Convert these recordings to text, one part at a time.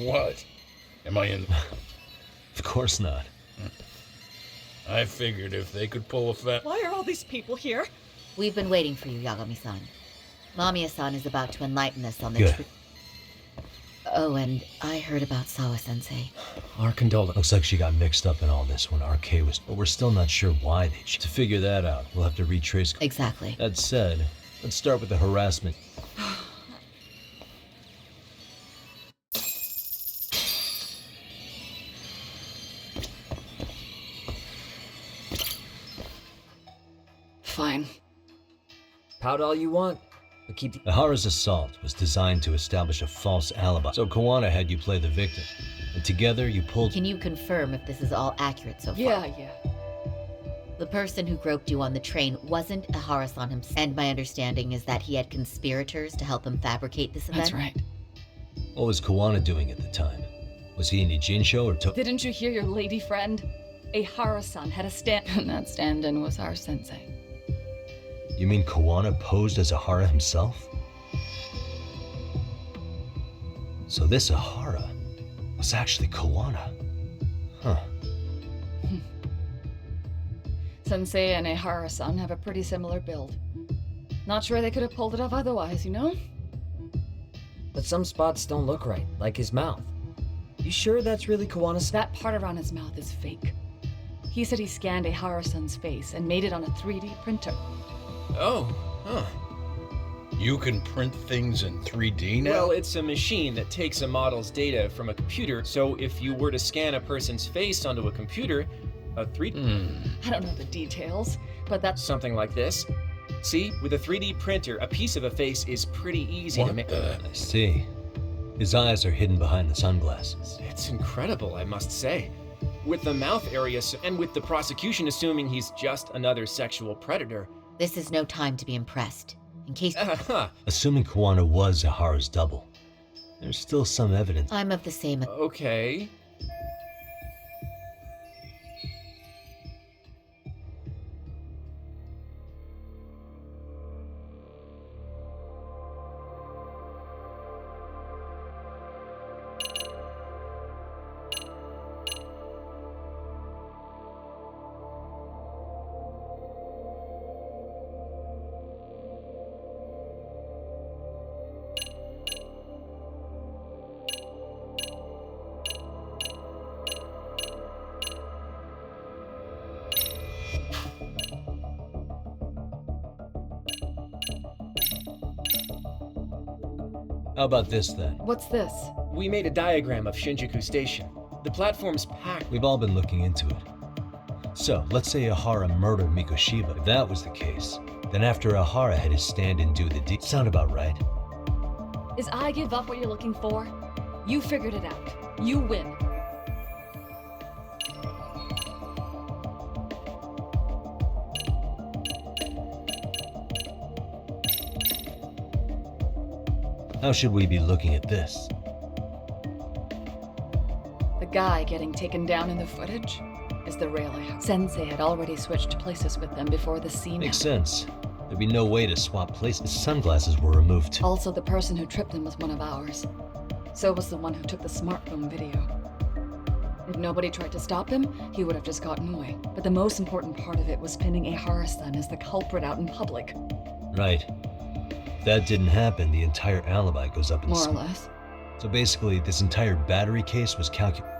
What? Am I in? Of course not. I figured if they could pull a fat... Why are all these people here? We've been waiting for you, Yagami-san. Mamiya-san is about to enlighten us on the Good. truth. Oh, and I heard about Sawa-sensei. Our condolences. Looks like she got mixed up in all this when RK was... But we're still not sure why they... To figure that out, we'll have to retrace... Exactly. That said, let's start with the harassment. Fine. Pout all you want, but keep the... Ahara's assault was designed to establish a false alibi, so Kawana had you play the victim. And together you pulled... Can you confirm if this is all accurate so far? Yeah. The person who groped you on the train wasn't Ahara-san himself, and my understanding is that he had conspirators to help him fabricate this event? That's right. What was Kawana doing at the time? Was he in Ijin-sho or Didn't you hear your lady friend? Ahara-san had a stand... And that stand-in was our sensei. You mean Kawana posed as Ahara himself? So this Ahara was actually Kawana. Huh. Sensei and Ahara-san have a pretty similar build. Not sure they could have pulled it off otherwise, you know? But some spots don't look right, like his mouth. You sure that's really Kawana's... That part around his mouth is fake. He said he scanned Ahara-san's face and made it on a 3D printer. Oh, huh. You can print things in 3D now? Well, it's a machine that takes a model's data from a computer, so if you were to scan a person's face onto a computer, a 3D... I don't know the details, but that's... Something like this. See, with a 3D printer, a piece of a face is pretty easy to make. I see. His eyes are hidden behind the sunglasses. It's incredible, I must say. With the mouth area, and with the prosecution assuming he's just another sexual predator. This is no time to be impressed. In case... Assuming Kawana was Ahara's double, there's still some evidence. I'm of the same... Okay. How about this then? What's this? We made a diagram of Shinjuku Station. The platform's packed. We've all been looking into it. So, let's say Ahara murdered Mikoshiba. If that was the case, then after Ahara had his stand-in do the deed. Sound about right? Is I give up what you're looking for? You figured it out. You win. How should we be looking at this? The guy getting taken down in the footage is the rail I have. Sensei had already switched places with them before the scene. Makes sense. There'd be no way to swap places. His sunglasses were removed too. Also, the person who tripped him was one of ours. So was the one who took the smartphone video. If nobody tried to stop him, he would have just gotten away. But the most important part of it was pinning Ahara-san as the culprit out in public. Right. If that didn't happen, the entire alibi goes up in More or smoke. less. So basically, this entire battery case was calculated.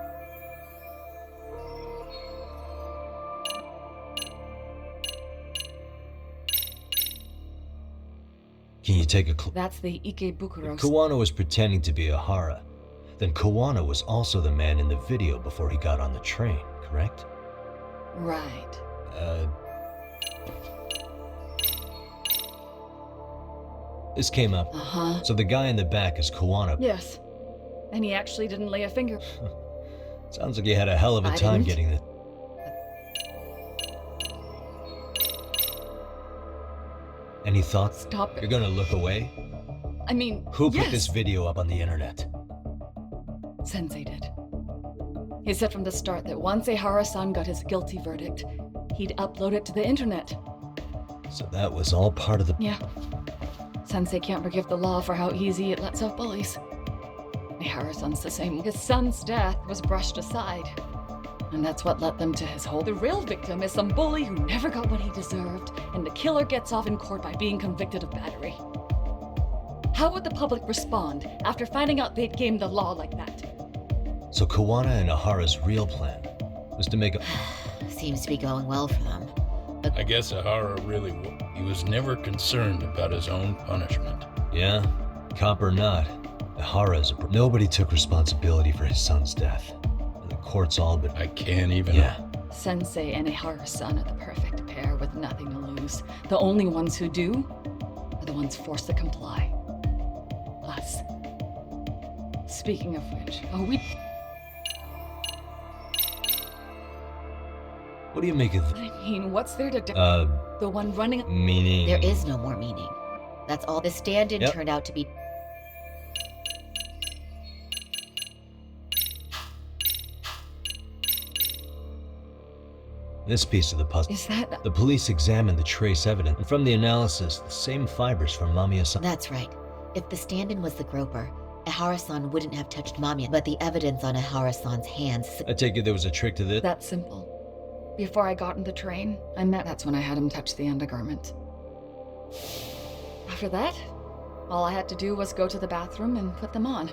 Can you take a clue? That's the Ikebukuro. If Kawana was pretending to be Ahara, then Kawana was also the man in the video before he got on the train, correct? Right. This came up. Uh-huh. So the guy in the back is Kawana. Yes. And he actually didn't lay a finger. Sounds like you had a hell of a I time didn't. getting this. Any thoughts? Stop You're it. gonna look away? I mean, Who put yes. this video up on the internet? Sensei did. He said from the start that once Ehara-san got his guilty verdict, he'd upload it to the internet. So that was all part of the... Yeah. Sensei can't forgive the law for how easy it lets out bullies. Harrison's the same. His son's death was brushed aside. And that's what led them to his hole. The real victim is some bully who never got what he deserved, and the killer gets off in court by being convicted of battery. How would the public respond after finding out they'd gamed the law like that? So Kawana and Ahara's real plan was to make a... Seems to be going well for them. I guess Ahara really he was never concerned about his own punishment. Yeah, cop or not, Ahara is a... Nobody took responsibility for his son's death. And the court's all but... I can't even... Yeah. Sensei and Ihara-san are the perfect pair with nothing to lose. The only ones who do are the ones forced to comply. Us. Speaking of which, What do you make of... I mean, what's there to do? The one running... Meaning... There is no more meaning. That's all. The stand-in Yep. turned out to be... This piece of the puzzle... Is that... The police examined the trace evidence, and from the analysis, the same fibers from Mamiya-san... That's right. If the stand-in was the groper, Ihara-san wouldn't have touched Mamiya, but the evidence on Ihara-san's hands... I take it there was a trick to this? That simple. Before I got in the train, that's when I had him touch the undergarment. After that, all I had to do was go to the bathroom and put them on.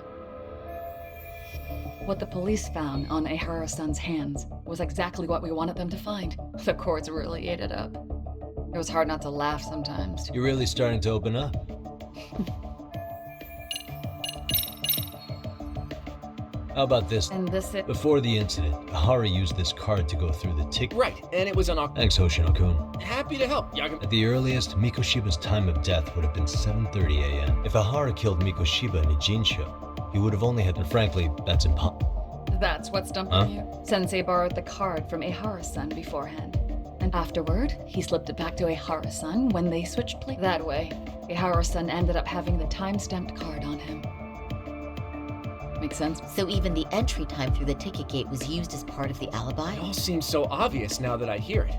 What the police found on Ihara-san's hands was exactly what we wanted them to find. The courts really ate it up. It was hard not to laugh sometimes. You're really starting to open up. How about this? And this it... Before the incident, Ahara used this card to go through the tick... Right, and it was on Thanks, Hoshino-kun. Happy to help, Yagami. At the earliest, Mikoshiba's time of death would have been 7:30 a.m. If Ahara killed Mikoshiba in a Jinsho, he would have only had... And frankly, that's impossible. That's what's stumping you. Sensei borrowed the card from Ihara-san beforehand. And afterward, he slipped it back to Ihara-san when they switched places. That way, Ihara-san ended up having the time-stamped card on him. Make sense? So even the entry time through the ticket gate was used as part of the alibi? It all seems so obvious now that I hear it.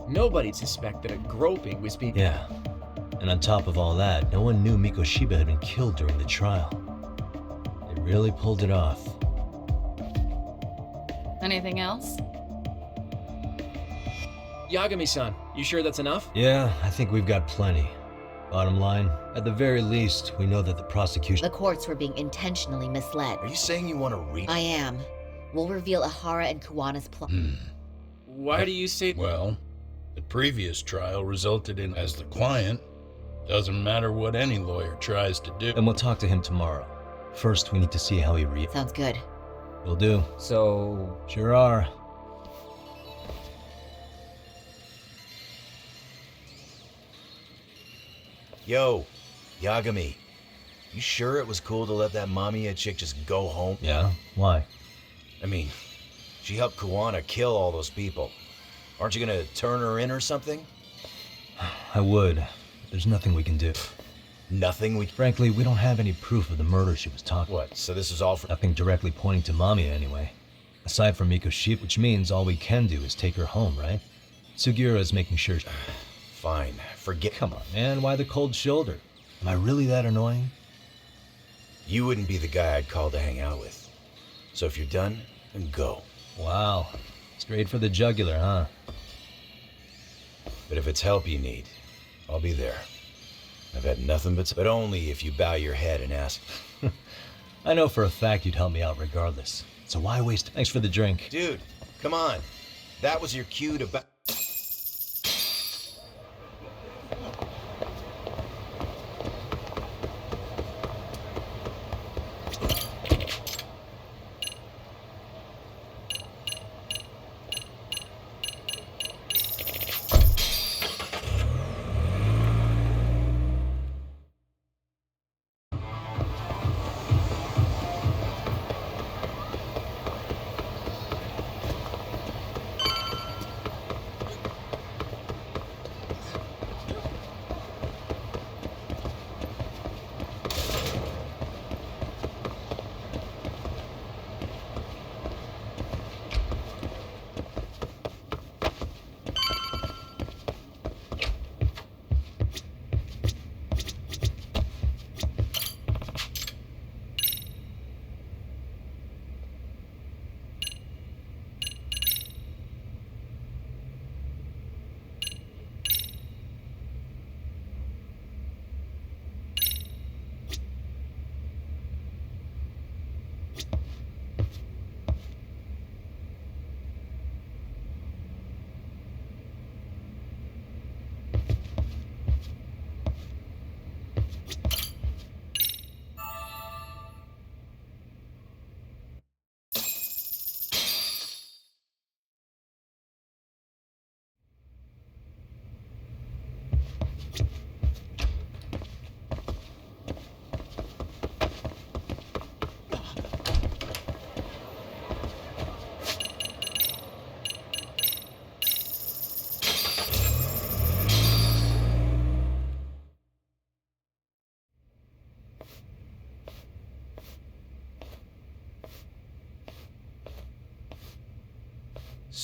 Nobody'd suspect that a groping was being... Yeah. And on top of all that, no one knew Mikoshiba had been killed during the trial. They really pulled it off. Anything else? Yagami-san, you sure that's enough? Yeah, I think we've got plenty. Bottom line, at the very least, we know that the prosecution... The courts were being intentionally misled. Are you saying you want to read? I am. We'll reveal Ahara and Kawana's plot. Why do you say... Well, the previous trial resulted in, as the client, doesn't matter what any lawyer tries to do. And we'll talk to him tomorrow. First, we need to see how he Sounds good. Will do. So... Sure are. Yo, Yagami, you sure it was cool to let that Mamiya chick just go home? Yeah? Why? I mean, she helped Kawana kill all those people. Aren't you gonna turn her in or something? I would. There's nothing we can do. Nothing we... Frankly, we don't have any proof of the murder she was talking about. What, so this is all for... Nothing directly pointing to Mamiya, anyway. Aside from Mikoshiba, which means all we can do is take her home, right? Sugiura is making sure... Fine, forget... Come on, man, why the cold shoulder? Am I really that annoying? You wouldn't be the guy I'd call to hang out with. So if you're done, then go. Wow. Straight for the jugular, huh? But if it's help you need, I'll be there. I've had nothing but only if you bow your head and ask. I know for a fact you'd help me out regardless. So why waste... Thanks for the drink. Dude, come on. That was your cue to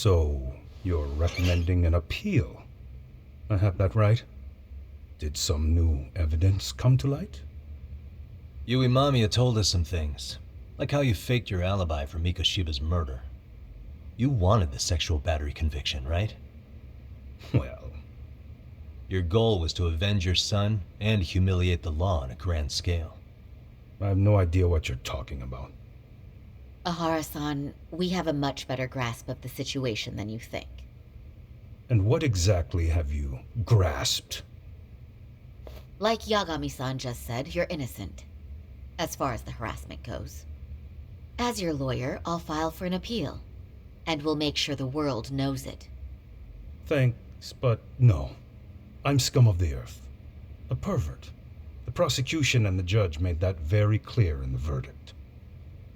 So, you're recommending an appeal? I have that right? Did some new evidence come to light? Yui Mamiya told us some things, like how you faked your alibi for Mikoshiba's murder. You wanted the sexual battery conviction, right? Well, your goal was to avenge your son and humiliate the law on a grand scale. I have no idea what you're talking about. Ahara-san, we have a much better grasp of the situation than you think. And what exactly have you grasped? Like Yagami-san just said, you're innocent, as far as the harassment goes. As your lawyer, I'll file for an appeal, and we'll make sure the world knows it. Thanks, but no. I'm scum of the earth. A pervert. The prosecution and the judge made that very clear in the verdict.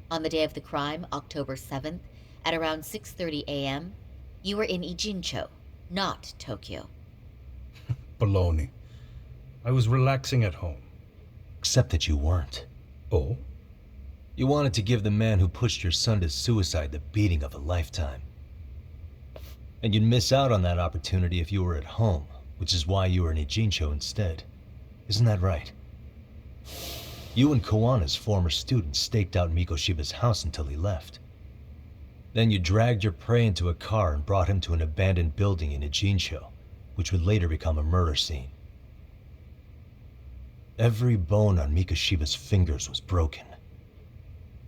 On the day of the crime, October 7th, at around 6:30 a.m., you were in Ijincho, not Tokyo. Baloney. I was relaxing at home. Except that you weren't. Oh? You wanted to give the man who pushed your son to suicide the beating of a lifetime. And you'd miss out on that opportunity if you were at home, which is why you were in Ijincho instead. Isn't that right? You and Kawana's former student staked out Mikoshiba's house until he left. Then you dragged your prey into a car and brought him to an abandoned building in Ijincho, which would later become a murder scene. Every bone on Mikoshiba's fingers was broken.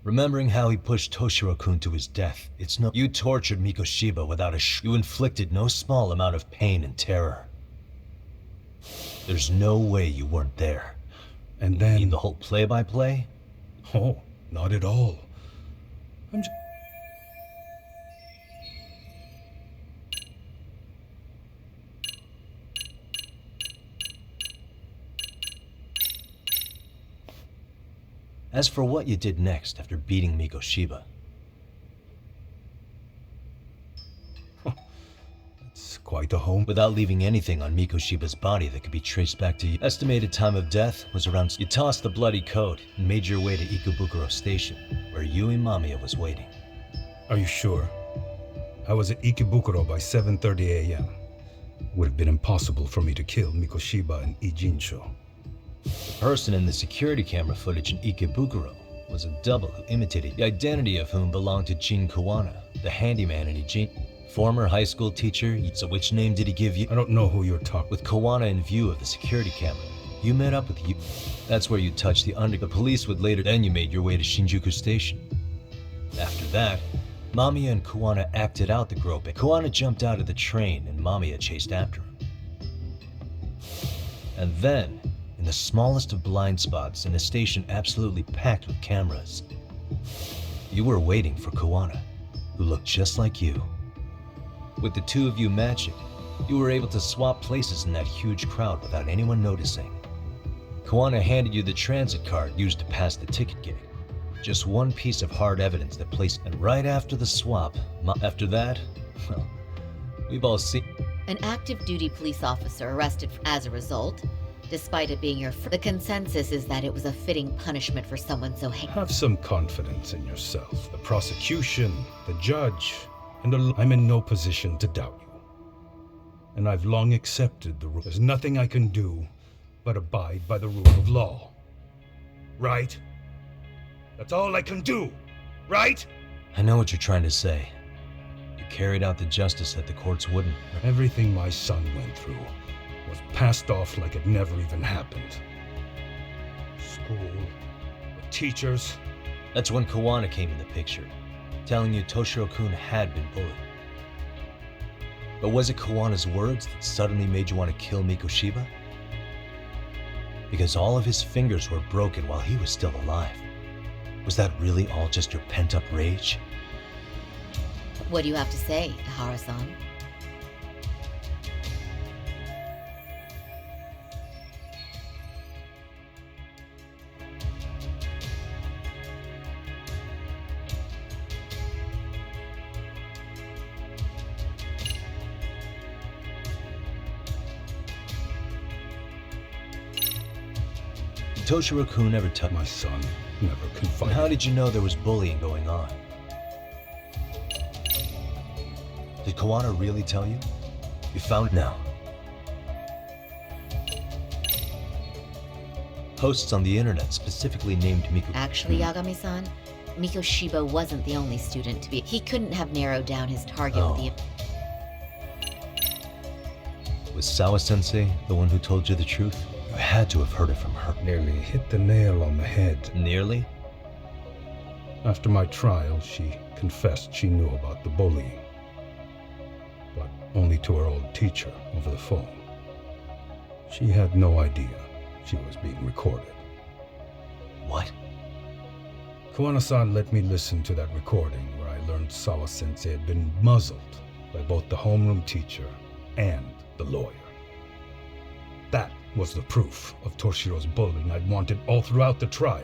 Remembering how he pushed Toshiro-kun to his death, it's no— You tortured Mikoshiba without a You inflicted no small amount of pain and terror. There's no way you weren't there. And then— You mean the whole play-by-play? Oh, not at all. I'm just— As for what you did next after beating Mikoshiba, It's quite a home. without leaving anything on Mikoshiba's body that could be traced back to you. Estimated time of death was around— You tossed the bloody coat and made your way to Ikebukuro Station, where Yui Mamiya was waiting. Are you sure? I was at Ikebukuro by 7:30 a.m. Would have been impossible for me to kill Mikoshiba in Ijincho. The person in the security camera footage in Ikebukuro was a double who imitated, the identity of whom belonged to Jin Kawana, the handyman in Ijin. Former high school teacher. So which name did he give you? I don't know who you're talking With Kawana in view of the security camera, you met up with you. That's where you touched the police would later— Then you made your way to Shinjuku Station. After that, Mamiya and Kawana acted out the groping. Kawana jumped out of the train and Mamiya chased after him. And then, in the smallest of blind spots in a station absolutely packed with cameras, you were waiting for Kawana, who looked just like you. With the two of you matching, you were able to swap places in that huge crowd without anyone noticing. Kawana handed you the transit card used to pass the ticket gate. Just one piece of hard evidence that placed— And right after the swap, after that, well, we've all seen— An active duty police officer arrested as a result. Despite it being the consensus is that it was a fitting punishment for someone so Have some confidence in yourself. The prosecution, the judge, and I'm in no position to doubt you. And I've long accepted the rule. There's nothing I can do but abide by the rule of law. Right? That's all I can do, right? I know what you're trying to say. You carried out the justice that the courts wouldn't. Everything my son went through was passed off like it never even happened. School, the teachers. That's when Kawana came in the picture, telling you Toshiro-kun had been bullied. But was it Kawana's words that suddenly made you want to kill Mikoshiba? Because all of his fingers were broken while he was still alive. Was that really all just your pent-up rage? What do you have to say, Ahara-san? Toshiro-kun never touched My son never confided. And how did you know there was bullying going on? Did Kawana really tell you? You found now. Posts on the internet specifically named Miku. Actually, Yagami-san, Mikoshiba wasn't the only student to be. He couldn't have narrowed down his target with the. Was Sawa-sensei the one who told you the truth? You had to have heard it from her. Nearly hit the nail on the head. Nearly? After my trial, she confessed she knew about the bullying, but only to her old teacher over the phone. She had no idea she was being recorded. What? Kawana-san let me listen to that recording where I learned Sawa-sensei had been muzzled by both the homeroom teacher and the lawyer. That was the proof of Toshiro's bullying I'd wanted all throughout the trial.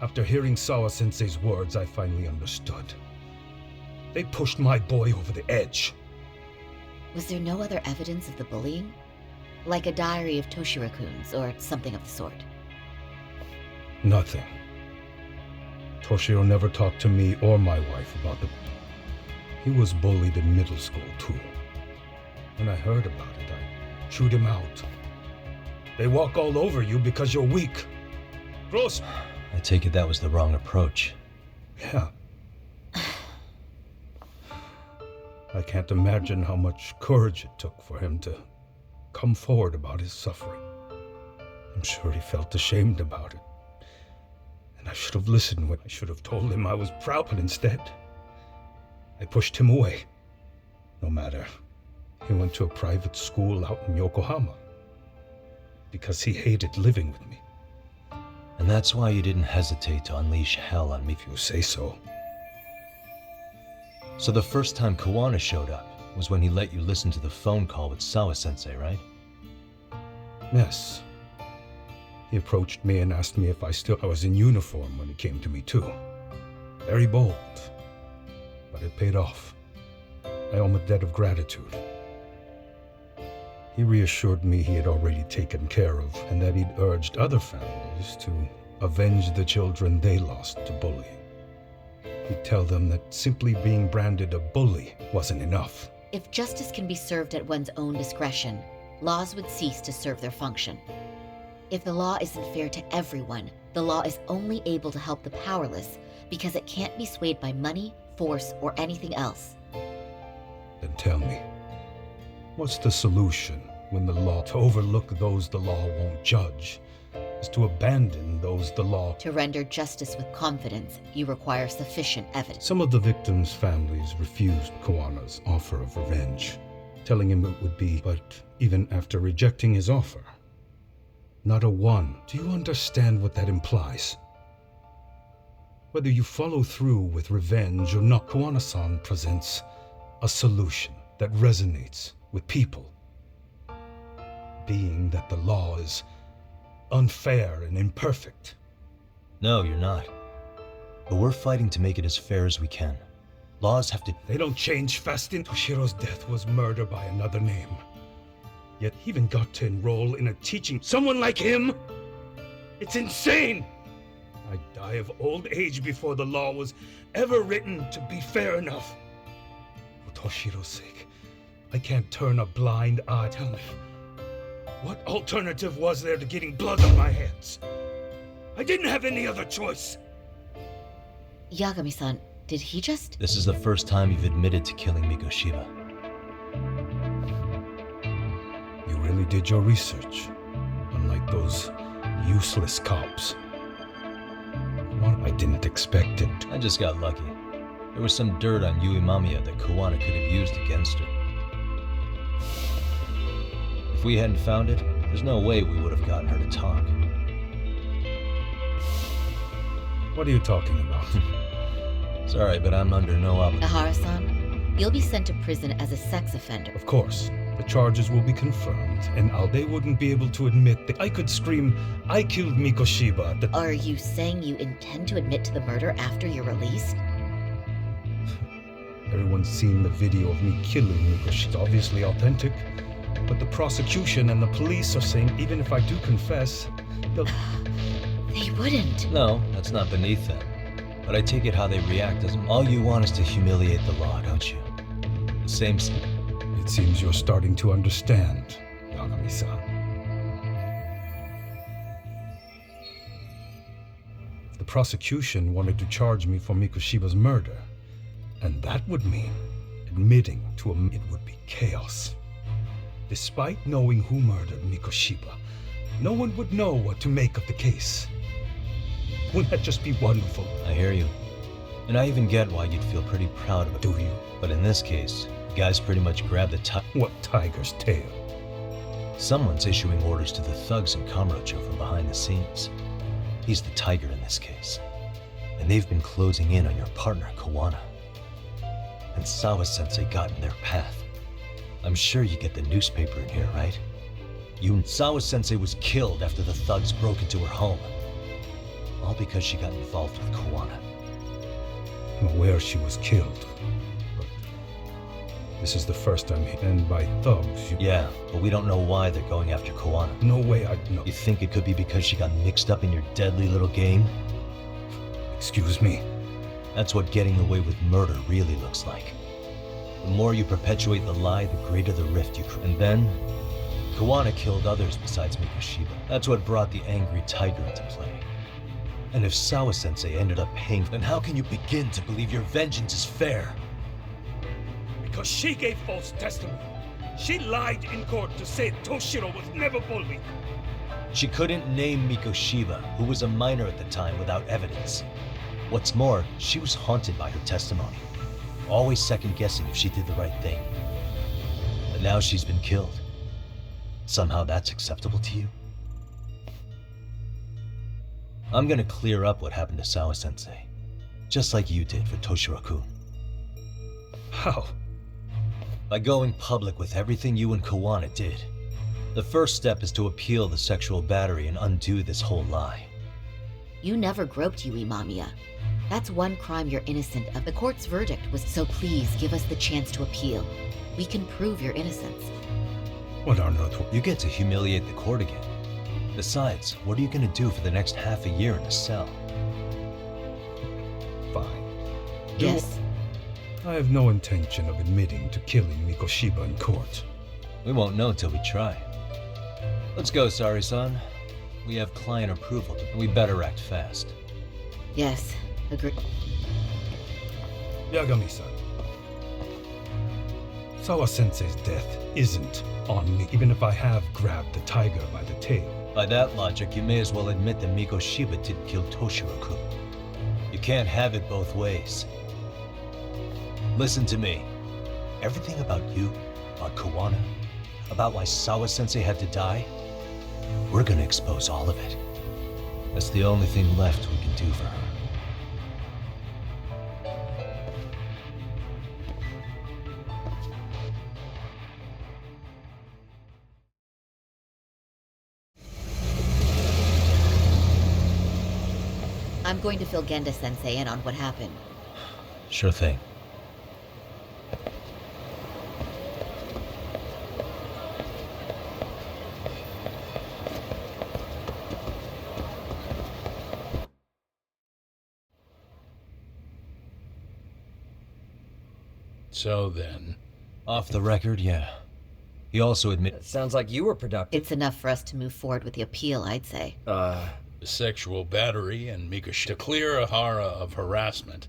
After hearing Sawa-sensei's words, I finally understood. They pushed my boy over the edge. Was there no other evidence of the bullying? Like a diary of Toshiro-kun's or something of the sort? Nothing. Toshiro never talked to me or my wife about the... He was bullied in middle school, too. When I heard about it, I chewed him out. They walk all over you because you're weak. Gross! I take it that was the wrong approach. Yeah. I can't imagine how much courage it took for him to come forward about his suffering. I'm sure he felt ashamed about it. And I should have listened when I should have told him I was proud, but instead, I pushed him away. No matter. He went to a private school out in Yokohama because he hated living with me. And that's why you didn't hesitate to unleash hell on me. If you say so. So the first time Kawana showed up was when he let you listen to the phone call with Sawa-sensei, right? Yes. He approached me and asked me if I was in uniform when he came to me too. Very bold. But it paid off. I owe him a debt of gratitude. He reassured me he had already taken care of, and that he'd urged other families to avenge the children they lost to bullying. He'd tell them that simply being branded a bully wasn't enough. If justice can be served at one's own discretion, laws would cease to serve their function. If the law isn't fair to everyone, the law is only able to help the powerless because it can't be swayed by money, force, or anything else. Then tell me, what's the solution when the law to overlook those the law won't judge is to abandon those the law... To render justice with confidence, you require sufficient evidence. Some of the victims' families refused Kawana's offer of revenge, telling him it would be, but even after rejecting his offer, not a one. Do you understand what that implies? Whether you follow through with revenge or not, Kawana-san presents a solution that resonates with people. Being that the law is unfair and imperfect. No, you're not. But we're fighting to make it as fair as we can. Laws have to... They don't change fast enough. Toshiro's death was murder by another name. Yet he even got to enroll in a teaching. Someone like him? It's insane! I'd die of old age before the law was ever written to be fair enough. For Toshiro's sake, I can't turn a blind eye. Tell me, what alternative was there to getting blood on my hands? I didn't have any other choice. Yagami-san, did he just... This is the first time you've admitted to killing Mikoshiba. You really did your research, unlike those useless cops. Well, I didn't expect it. I just got lucky. There was some dirt on Yui Mamiya that Kawana could have used against her. If we hadn't found it, there's no way we would have gotten her to talk. What are you talking about? Sorry, but I'm under no obligation. Ahara-san, you'll be sent to prison as a sex offender. Of course, the charges will be confirmed, and they wouldn't be able to admit that I could scream, "I killed Mikoshiba" at the... Are you saying you intend to admit to the murder after you're released? Everyone's seen the video of me killing Mikoshiba. It's obviously authentic, but the prosecution and the police are saying even if I do confess, they'll... They wouldn't. No, that's not beneath them. But I take it how they react doesn't... All you want is to humiliate the law, don't you? Same. It seems you're starting to understand, Yagami-san. The prosecution wanted to charge me for Mikoshiba's murder, and that would mean admitting to it would be chaos. Despite knowing who murdered Mikoshiba, no one would know what to make of the case. Wouldn't that just be wonderful? I hear you. And I even get why you'd feel pretty proud of it. Do you? But in this case, the guys pretty much grabbed the What tiger's tail? Someone's issuing orders to the thugs in Kamurocho from behind the scenes. He's the tiger in this case. And they've been closing in on your partner, Kawana. And Sawa-sensei got in their path. I'm sure you get the newspaper in here, right? Sawa-sensei was killed after the thugs broke into her home. All because she got involved with Kawana. I'm aware she was killed, but this is the first time and by thugs. Yeah, but we don't know why they're going after Kawana. No way I'd know. You think it could be because she got mixed up in your deadly little game? Excuse me? That's what getting away with murder really looks like. The more you perpetuate the lie, the greater the rift you create. And then, Kawana killed others besides Mikoshiba. That's what brought the angry tiger into play. And if Sawa-sensei ended up paying, then how can you begin to believe your vengeance is fair? Because she gave false testimony. She lied in court to say Toshiro was never bullied. She couldn't name Mikoshiba, who was a minor at the time, without evidence. What's more, she was haunted by her testimony, always second-guessing if she did the right thing. But now she's been killed. Somehow that's acceptable to you? I'm gonna clear up what happened to Sawa-sensei, just like you did for Toshiro-kun. How? By going public with everything you and Kawana did. The first step is to appeal the sexual battery and undo this whole lie. You never groped Yui Mamiya. That's one crime you're innocent of. The court's verdict was, so please give us the chance to appeal. We can prove your innocence. What on earth? You get to humiliate the court again. Besides, what are you gonna do for the next half a year in a cell? Fine. Yes. I have no intention of admitting to killing Mikoshiba in court. We won't know till we try. Let's go, Sari-san. We have client approval, and we better act fast. Yes. Agree. Yagami-san. Sawa-sensei's death isn't on me, even if I have grabbed the tiger by the tail. By that logic, you may as well admit that Mikoshiba didn't kill Toshiro-kun. You can't have it both ways. Listen to me. Everything about you, about Kawana, about why Sawa-sensei had to die, we're gonna expose all of it. That's the only thing left we can do for her. I'm going to fill Genda-sensei in on what happened. Sure thing. So then, Off the record, yeah. He also admitted. Sounds like you were productive. It's enough for us to move forward with the appeal, I'd say. the sexual battery and Mikoshiba. To clear Ahara of harassment,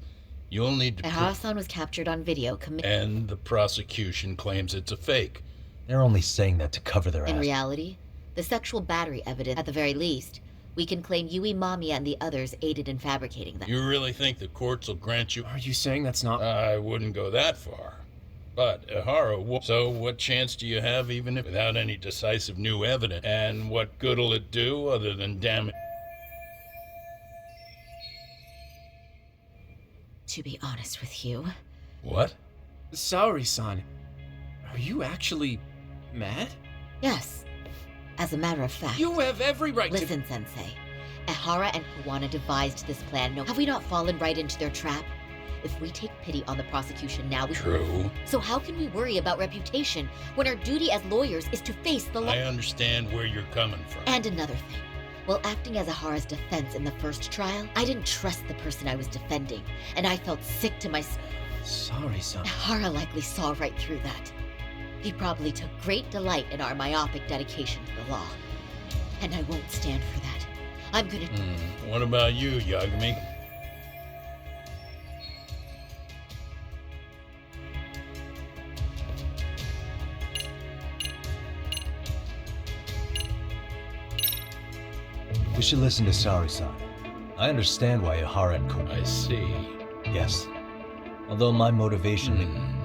you'll need to Ehara-san was captured on video and the prosecution claims it's a fake. They're only saying that to cover their In ass. reality, the sexual battery evidence, at the very least, we can claim Yui Mamiya and the others aided in fabricating them. You really think the courts will grant you? Are you saying that's not... I wouldn't go that far. But Ahara, so what chance do you have even if without any decisive new evidence? And what good'll it do other than damage? To be honest with you, What? Saori-san, are you actually mad? yes. As a matter of fact, You have every right listen, Sensei. Ehara and Kawana devised this plan. No, have we not fallen right into their trap? If we take pity on the prosecution now, we... True. So how can we worry about reputation when our duty as lawyers is to face the law? I understand where you're coming from. And another thing. While acting as Ahara's defense in the first trial, I didn't trust the person I was defending, and I felt sick to my... Sorry, son. Hara likely saw right through that. He probably took great delight in our myopic dedication to the law. And I won't stand for that. I'm gonna... What about you, Yagami? We should listen to Sari-san. I understand why Ihara and I see. Yes. Although my motivation,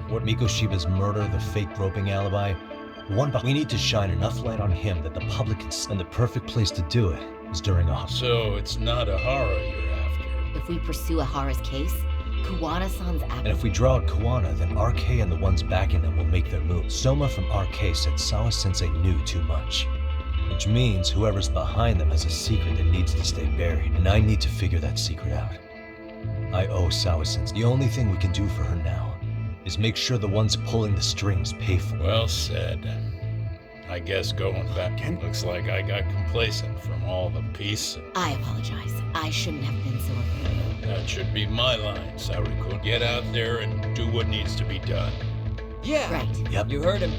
what Mikoshiba's murder, the fake groping alibi, we need to shine enough light on him that the public can and the perfect place to do it is during a... So it's not Ihara you're after. If we pursue Ahara's case, Kuwana-san's And if we draw out Kuwana, then RK and the ones backing them will make their move. Soma from RK said Sawa-sensei knew too much. Which means whoever's behind them has a secret that needs to stay buried, and I need to figure that secret out. I owe Sawa-sensei. The only thing we can do for her now is make sure the ones pulling the strings pay for it. Well said. I guess going back, looks like I got complacent from all the peace. I apologize. I shouldn't have been so afraid. That should be my line, Saori-kun. Get out there and do what needs to be done. Yeah. Right. Yep. You heard him.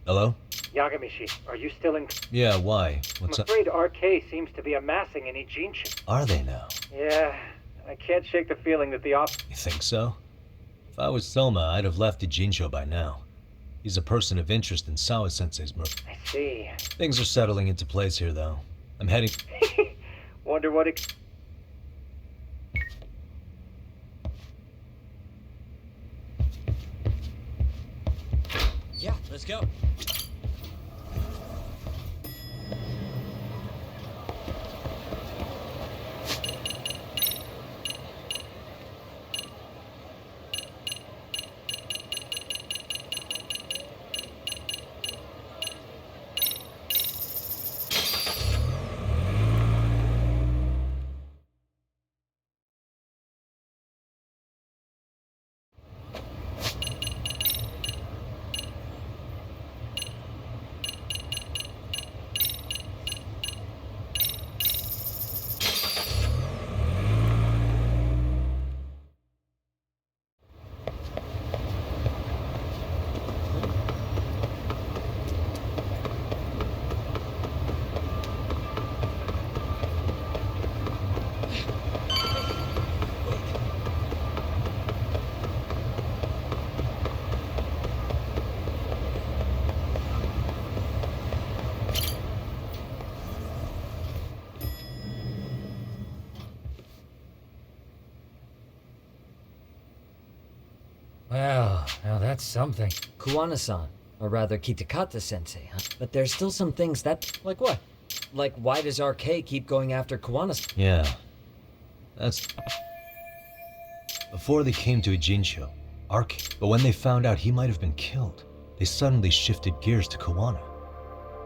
Hello? Yagamishi, are you still in... Yeah, why? What's I'm up? afraid RK seems to be amassing an Ijincho. Are they now? Yeah, I can't shake the feeling that the You think so? If I was Soma, I'd have left Ijincho by now. He's a person of interest in Sawa-sensei's murder. I see. Things are settling into place here, though. I'm heading... Wonder what Yeah, let's go. Well, now that's something. Kuwana-san, or rather Kitakata-sensei, huh? But there's still some things that... Like what? Like, why does RK keep going after Kuwana-san? Yeah. That's... Before they came to Ijincho, but when they found out he might have been killed, they suddenly shifted gears to Kuwana.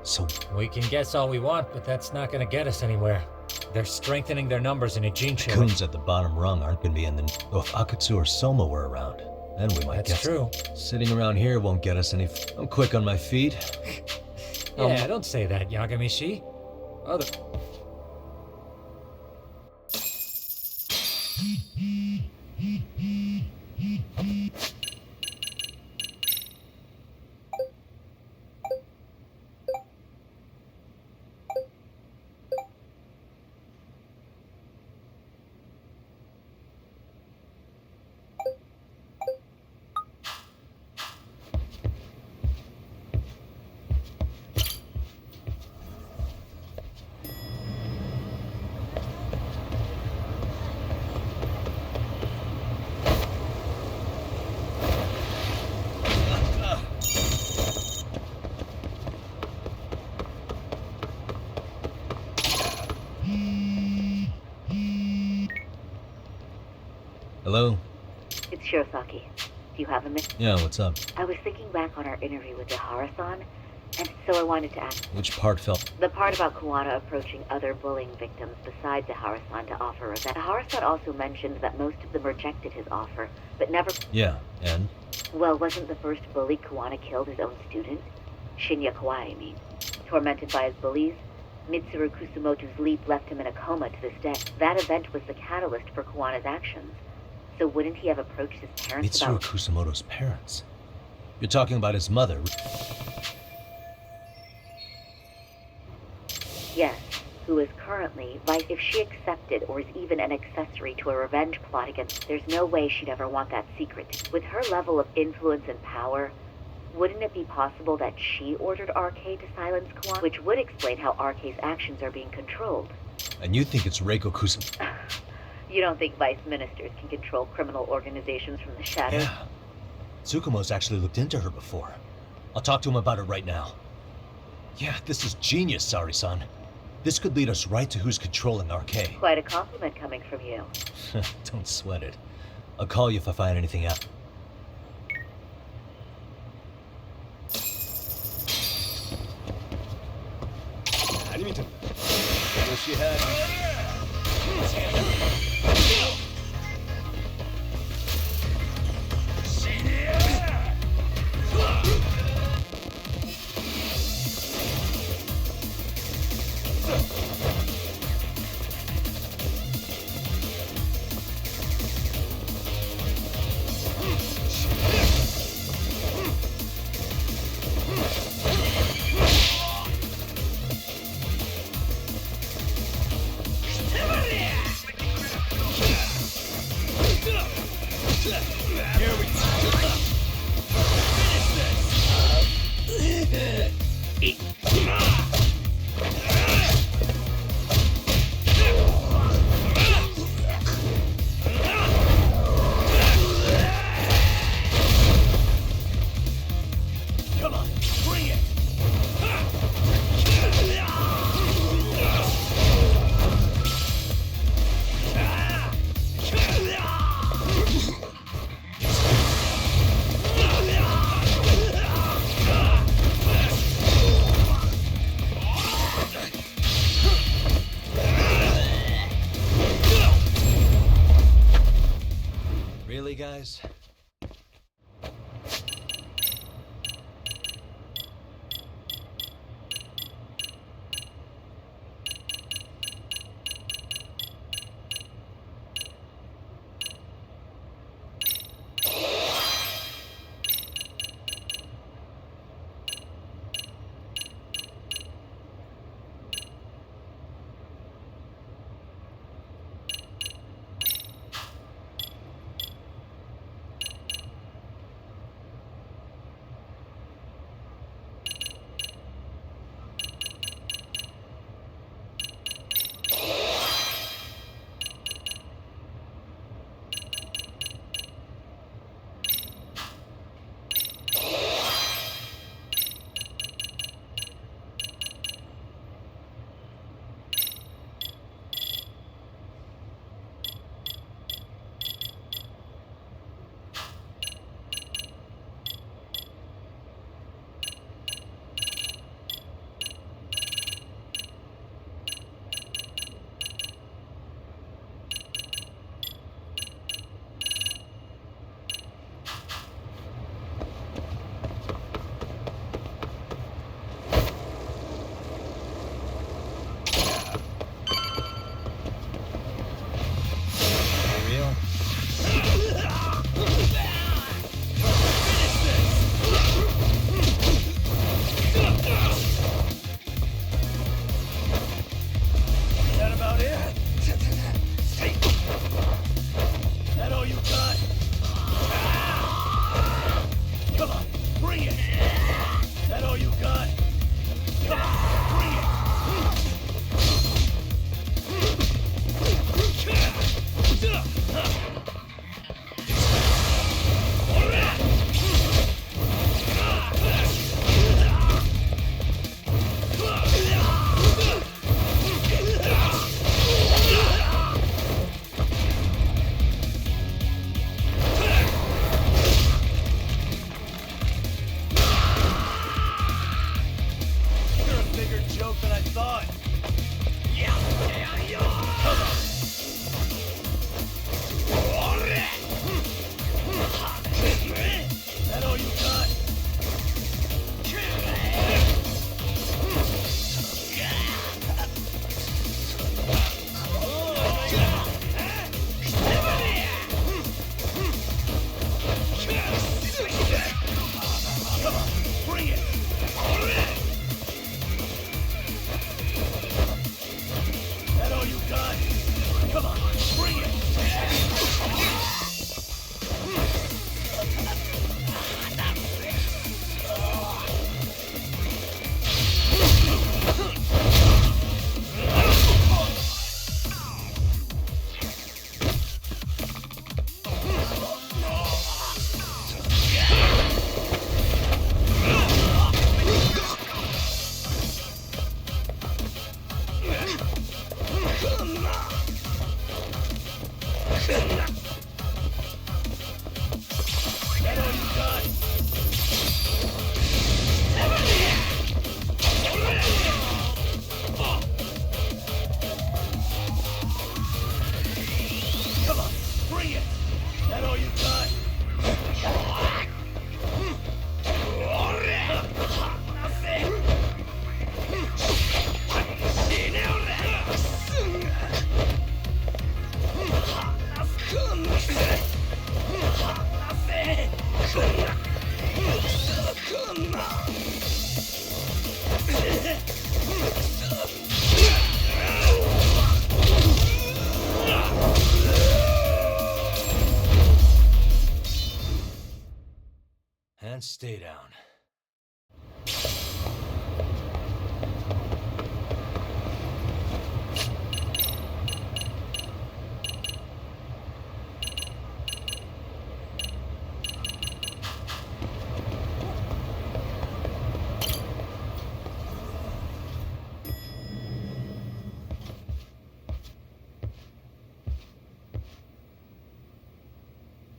So... We can guess all we want, but that's not gonna get us anywhere. They're strengthening their numbers in Ijincho. Goons at the bottom rung aren't gonna be in the... Though if Akatsu or Soma were around, then we might That's true. Sitting around here won't get us any... I'm quick on my feet. Yeah, don't say that, Yagamishi. Other... Hello? It's Shirosaki. Do you have a minute? Yeah, what's up? I was thinking back on our interview with Ihara-san, and so I wanted to ask... Which part felt... The part about Kuwana approaching other bullying victims besides Ihara-san to offer revenge. Ihara-san also mentioned that most of them rejected his offer, but never... Yeah, and? Well, wasn't the first bully Kuwana killed his own student? Shinya Kawai, I mean. Tormented by his bullies, Mitsuru Kusumoto's leap left him in a coma to this day. That event was the catalyst for Kawana's actions. So wouldn't he have approached his parents Mitsuru about... Kusumoto's parents? You're talking about his mother. Yes, who is currently vice. If she accepted or is even an accessory to a revenge plot against... There's no way she'd ever want that secret. With her level of influence and power, wouldn't it be possible that she ordered RK to silence Kawana? Which would explain how RK's actions are being controlled. And you think it's Reiko Kusumoto? You don't think vice ministers can control criminal organizations from the shadows? Yeah. Tsukumo's actually looked into her before. I'll talk to him about it right now. Yeah, this is genius, Sari-san. This could lead us right to who's controlling RK. Quite a compliment coming from you. Don't sweat it. I'll call you if I find anything out. Really, guys? And stay down.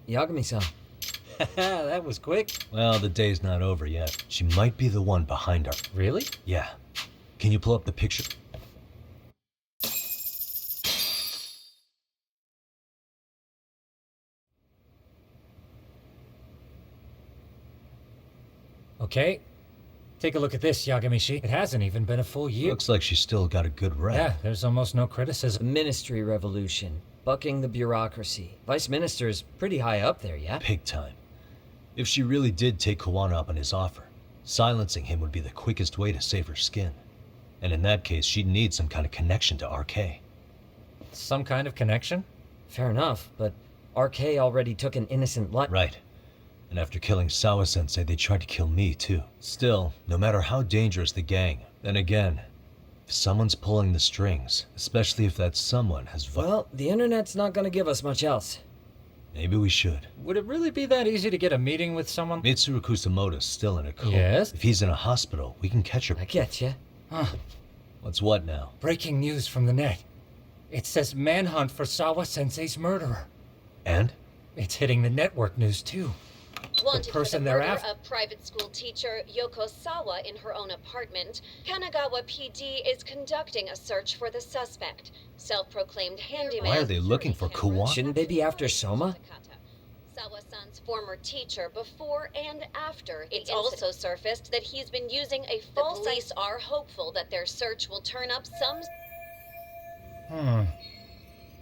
Yagami-san. That was quick. Well, the day's not over yet. She might be the one behind her. Really? Yeah. Can you pull up the picture? Okay. Take a look at this, Yagamishi. It hasn't even been a full year. Looks like she's still got a good rep. Yeah, there's almost no The criticism. ministry revolution. Bucking the bureaucracy. Vice Minister's pretty high up there, yeah? Big time. If she really did take Kawana up on his offer, silencing him would be the quickest way to save her skin. And in that case, she'd need some kind of connection to RK. Some kind of connection? Fair enough, but RK already took an innocent life. Right. And after killing Sawa-sensei, they tried to kill me, too. Still, no matter how dangerous the gang, then again, if someone's pulling the strings, especially if that someone has Well, the internet's not gonna give us much else. maybe we should. Would it really be that easy to get a meeting with someone? Mitsuru Kusamoto's still in a coma. Yes? If he's in a hospital, we can catch her. I get ya. Huh. What's what now? Breaking news from the net. It says manhunt for Sawa-sensei's murderer. And? It's hitting the network news, too. Wanted person for the they're murder after- of private school teacher Yoko Sawa in her own apartment, Kanagawa PD is conducting a search for the suspect. Self-proclaimed handyman. Why are they looking for Kawa? Shouldn't they be after Soma? Sawa-san's former teacher before and after. It's also surfaced that he's been using a false. The police are hopeful that their search will turn up some.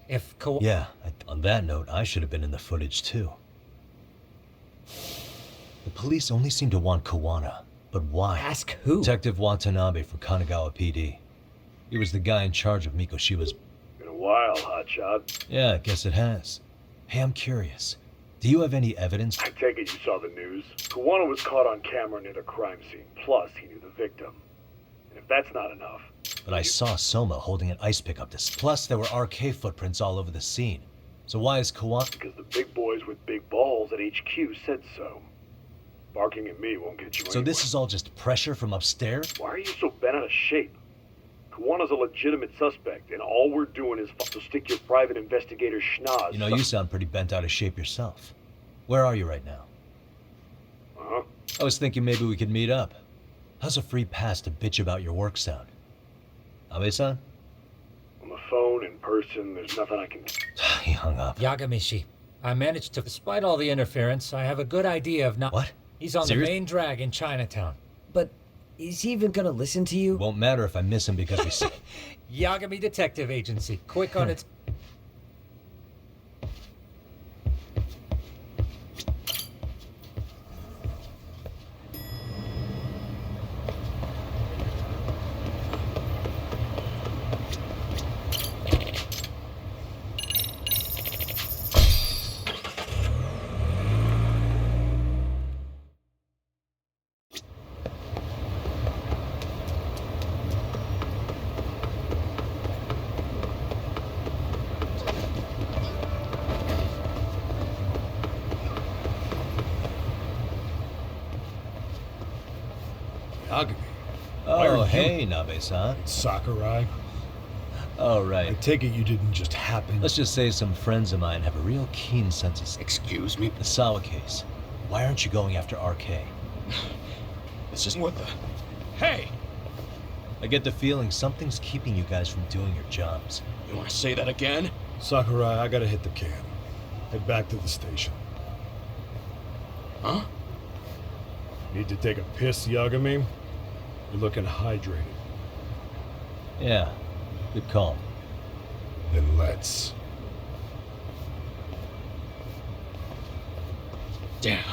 If Yeah, on that note, I should have been in the footage too. The police only seem to want Kawana, but why? Ask who? Detective Watanabe from Kanagawa PD. He was the guy in charge of Mikoshiba's. Been a while, hotshot. Yeah, I guess it has. Hey, I'm curious. Do you have any evidence? I take it you saw the news. Kawana was caught on camera near the crime scene. Plus, he knew the victim. And if that's not enough... But I saw Soma holding an ice pick up this. Plus, there were RK footprints all over the scene. So why is Kawana... Because the big boys with big balls at HQ said so. Barking at me won't get you So anywhere. this is all just pressure from upstairs? Why are you so bent out of shape? Kawana's a legitimate suspect, and all we're doing is to stick your private investigator schnoz. You know, you sound pretty bent out of shape yourself. Where are you right now? Huh? I was thinking maybe we could meet up. How's a free pass to bitch about your work sound? Abe-san? On the phone, in person, there's nothing I can... He hung up. Yagamishi, I managed to, despite all the interference, I have a good idea of not... What? He's on Serious? the main drag in Chinatown. But is he even gonna listen to you? Won't matter if I miss him because we... Yagami Detective Agency, quick on its... Yagami. Why are Oh, you- hey, Nabe-san. Sakurai. Oh, I right. take it you didn't just happen. Let's just say some friends of mine have a real keen sense of... Excuse me? The Sawa case. Why aren't you going after RK? It's just what the... Hey! I get the feeling something's keeping you guys from doing your jobs. You want to say that again? Sakurai, I gotta hit the can. Head back to the station. Huh? Need to take a piss, Yagami? You're looking hydrated. Yeah, good call. Then let's. Damn.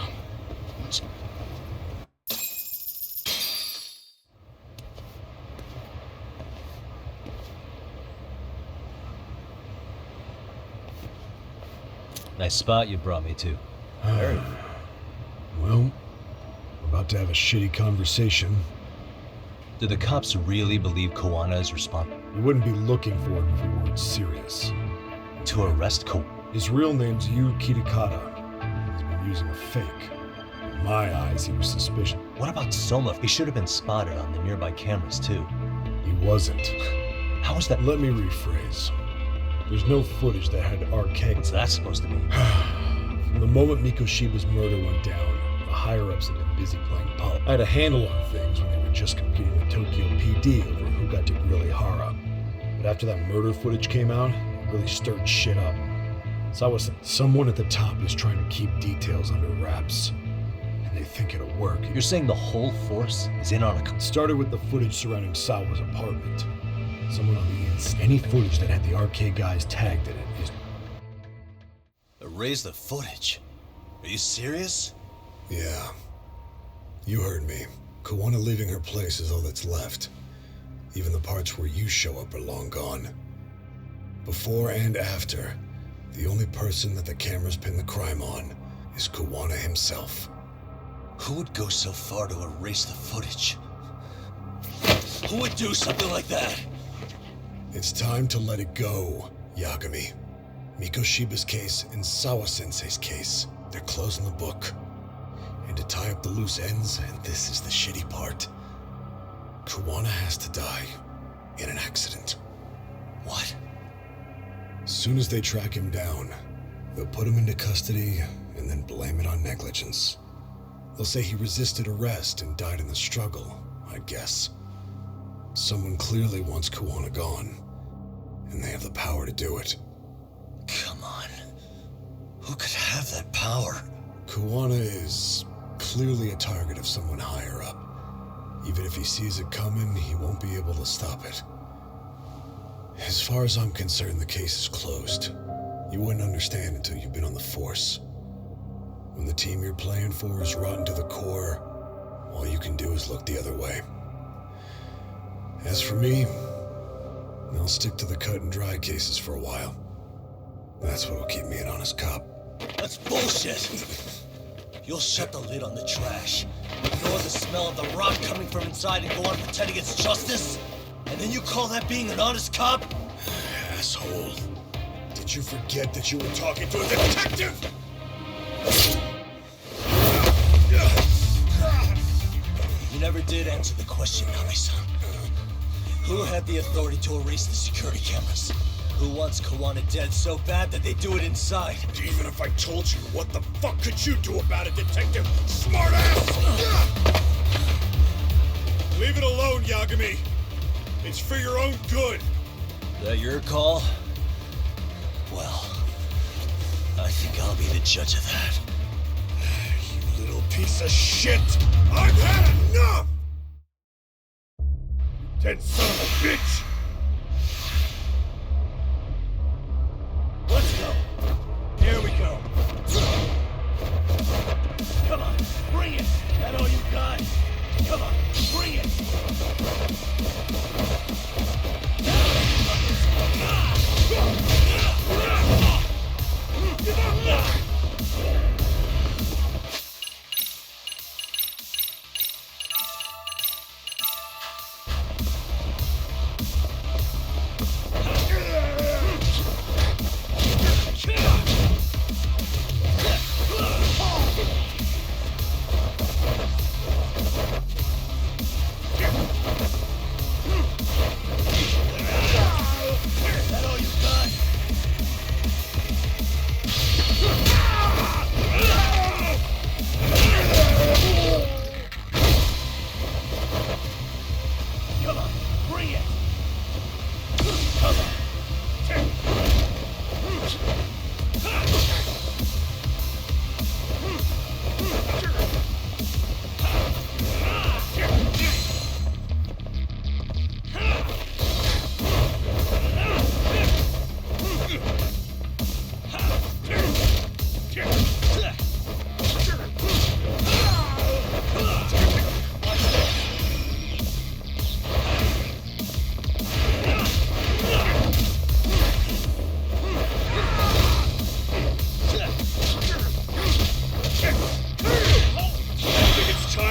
Nice spot you brought me to. Very. Well, we're about to have a shitty conversation. Do the cops really believe Koana is responsible? We wouldn't be looking for him if we weren't serious. To arrest His real name's Yu Kitakata. He's been using a fake. In my eyes, he was suspicious. What about Soma? He should have been spotted on the nearby cameras, too. He wasn't. How was that? Let me rephrase. There's no footage that had RK. What's that supposed to mean? From the moment Mikoshiba's murder went down, the higher-ups had been busy playing pub. I had a handle on things when they were just competing with Tokyo PD over who got to grill Ihara. But after that murder footage came out, it really stirred shit up. Someone at the top is trying to keep details under wraps. And they think it'll work. You're saying the whole force is in on a... Started with the footage surrounding Sawa's apartment. Someone on the inside. Any footage that had the RK guys tagged in it is... Erase the footage? Are you serious? Yeah. You heard me. Koana leaving her place is all that's left. Even the parts where you show up are long gone. Before and after, the only person that the cameras pin the crime on is Koana himself. Who would go so far to erase the footage? Who would do something like that? It's time to let it go, Yagami. Mikoshiba's case and Sawa-sensei's case, they're closing the book. And to tie up the loose ends, and this is the shitty part, Koana has to die in an accident. What? As soon as they track him down, they'll put him into custody and then blame it on negligence. They'll say he resisted arrest and died in the struggle, I guess. Someone clearly wants Koana gone, and they have the power to do it. Come on. Who could have that power? Koana is clearly a target of someone higher up. Even if he sees it coming, he won't be able to stop it. As far as I'm concerned, the case is closed. You wouldn't understand until you've been on the force. When the team you're playing for is rotten to the core, all you can do is look the other way. As for me, I'll stick to the cut and dry cases for a while. That's what'll keep me an honest cop. That's bullshit! You'll shut the lid on the trash, ignore the smell of the rot coming from inside and go on pretending it's justice? And then you call that being an honest cop? Asshole. Did you forget that you were talking to a detective? You never did answer the question, Nami-san. Who had the authority to erase the security cameras? Who wants Koana dead so bad that they do it inside? Even if I told you, what the fuck could you do about it, detective? Smartass! Leave it alone, Yagami. It's for your own good. That your call? Well, I think I'll be the judge of that. You little piece of shit! I've had enough! You dead son of a bitch! Let's go. Here we go. Come on, bring it. That all you got? Come on, bring it.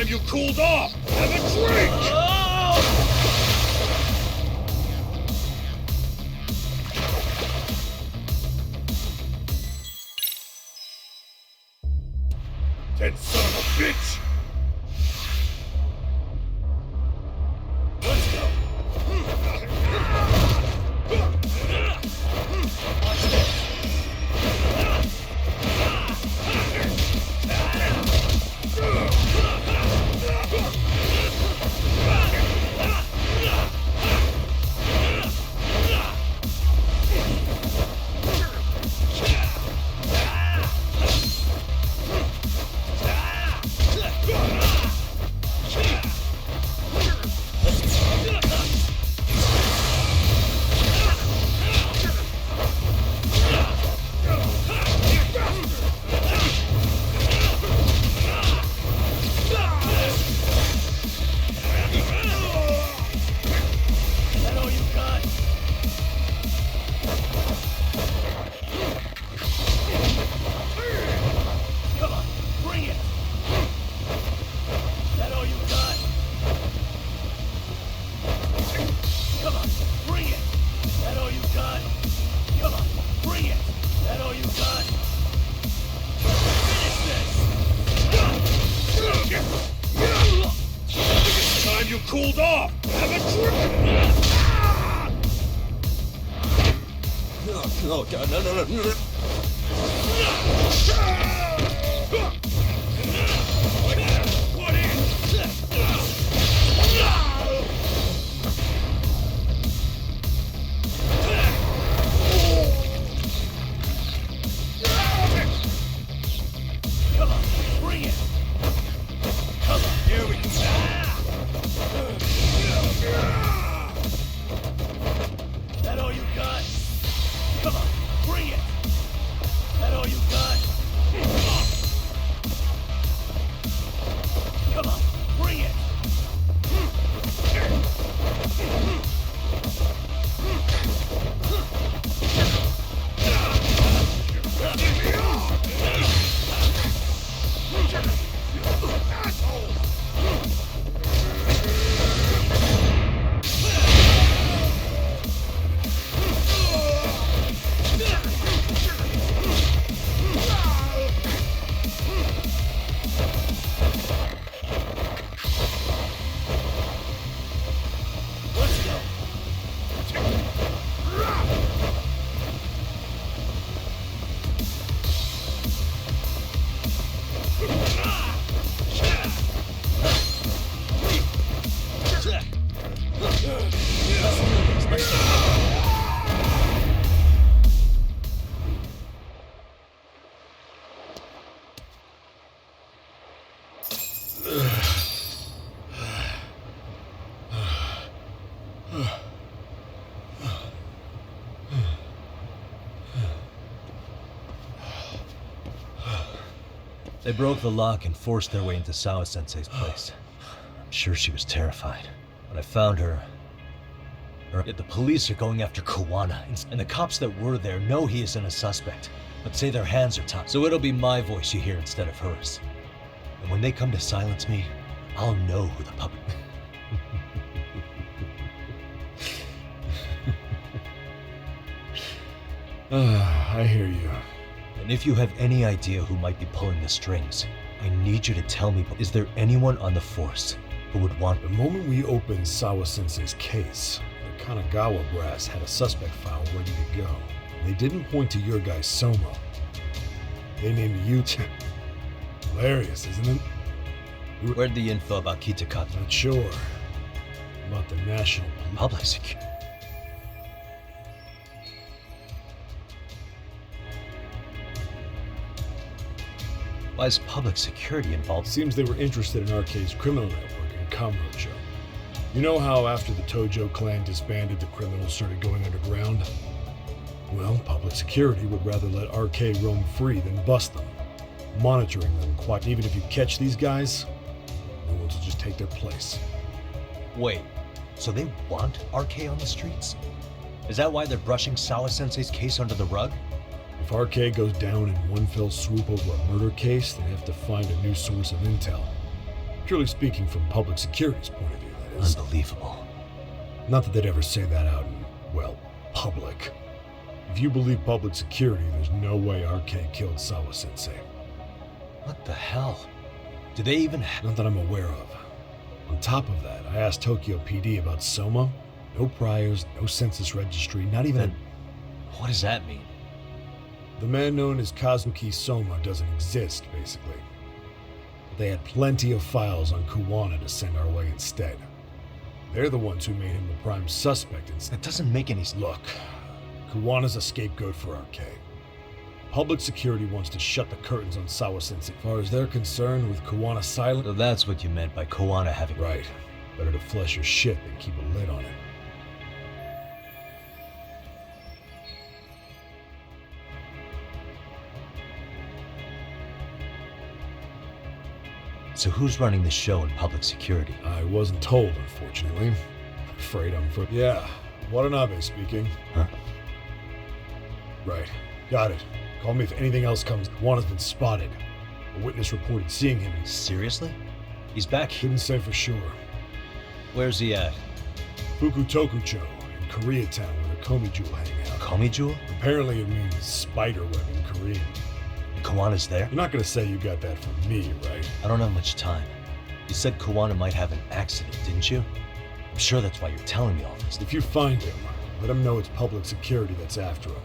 time you cooled off! Have a drink! Dead son of a bitch! Let's go! You cooled off! Have a drink! Oh, God, no. Come on, bring it! Come on, here we go! That all you got? Come on, bring it! That all you got? Come on, bring it! They broke the lock and forced their way into Sawa-sensei's place. I'm sure she was terrified. When I found her... Yet the police are going after Kawana, and the cops that were there know he isn't a suspect, but say their hands are tied. So it'll be my voice you hear instead of hers. And when they come to silence me, I'll know who the puppet... I hear you. And if you have any idea who might be pulling the strings, I need you to tell me, is there anyone on the force who would want... The moment we opened Sawa-sensei's case, the Kanagawa brass had a suspect file ready to go. They didn't point to your guy Soma. They named you Hilarious, isn't it? Where'd the info about Kitakata? Not sure. About the National Public Security. Why is public security involved? Seems they were interested in Arcade's criminal network in Kamurocho. You know how after the Tojo clan disbanded, the criminals started going underground? Well, public security would rather let Arcade roam free than bust them. Monitoring them quite. Even if you catch these guys, no one's will just take their place. Wait, so they want RK on the streets? Is that why they're brushing Sawa-sensei's case under the rug? If RK goes down in one fell swoop over a murder case, they have to find a new source of intel. Purely speaking from public security's point of view, that is. Unbelievable. Not that they'd ever say that out in, well, public. If you believe public security, there's no way RK killed Sawa-sensei. What the hell? Do they even Not that I'm aware of. On top of that, I asked Tokyo PD about Soma. No priors, no census registry, not even Then what does that mean? The man known as Kazuki Soma doesn't exist, basically. But they had plenty of files on Kuwana to send our way instead. They're the ones who made him the prime suspect instead. That doesn't make any sense. Look, Kuwana's a scapegoat for RK. Public security wants to shut the curtains on Sawa-sensei. As far as they're concerned, with Kuwana silent... So that's what you meant by Kuwana having... Right. Better to flush your shit than keep a lid on it. So who's running the show in public security? I wasn't told, unfortunately. Afraid I'm for... Yeah, Watanabe speaking. Huh? Right. Got it. Call me if anything else comes. Kuwana's been spotted. A witness reported seeing him. Seriously? He's back? Couldn't say for sure. Where's he at? Fukutokucho, in Koreatown, where the Komi Jewel hang out. Komi Jewel? Apparently it means spider web in Korean. Kuwana's there? You're not gonna say you got that from me, right? I don't have much time. You said Kuwana might have an accident, didn't you? I'm sure that's why you're telling me all this. If you find him, let him know it's public security that's after him.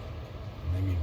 I mean...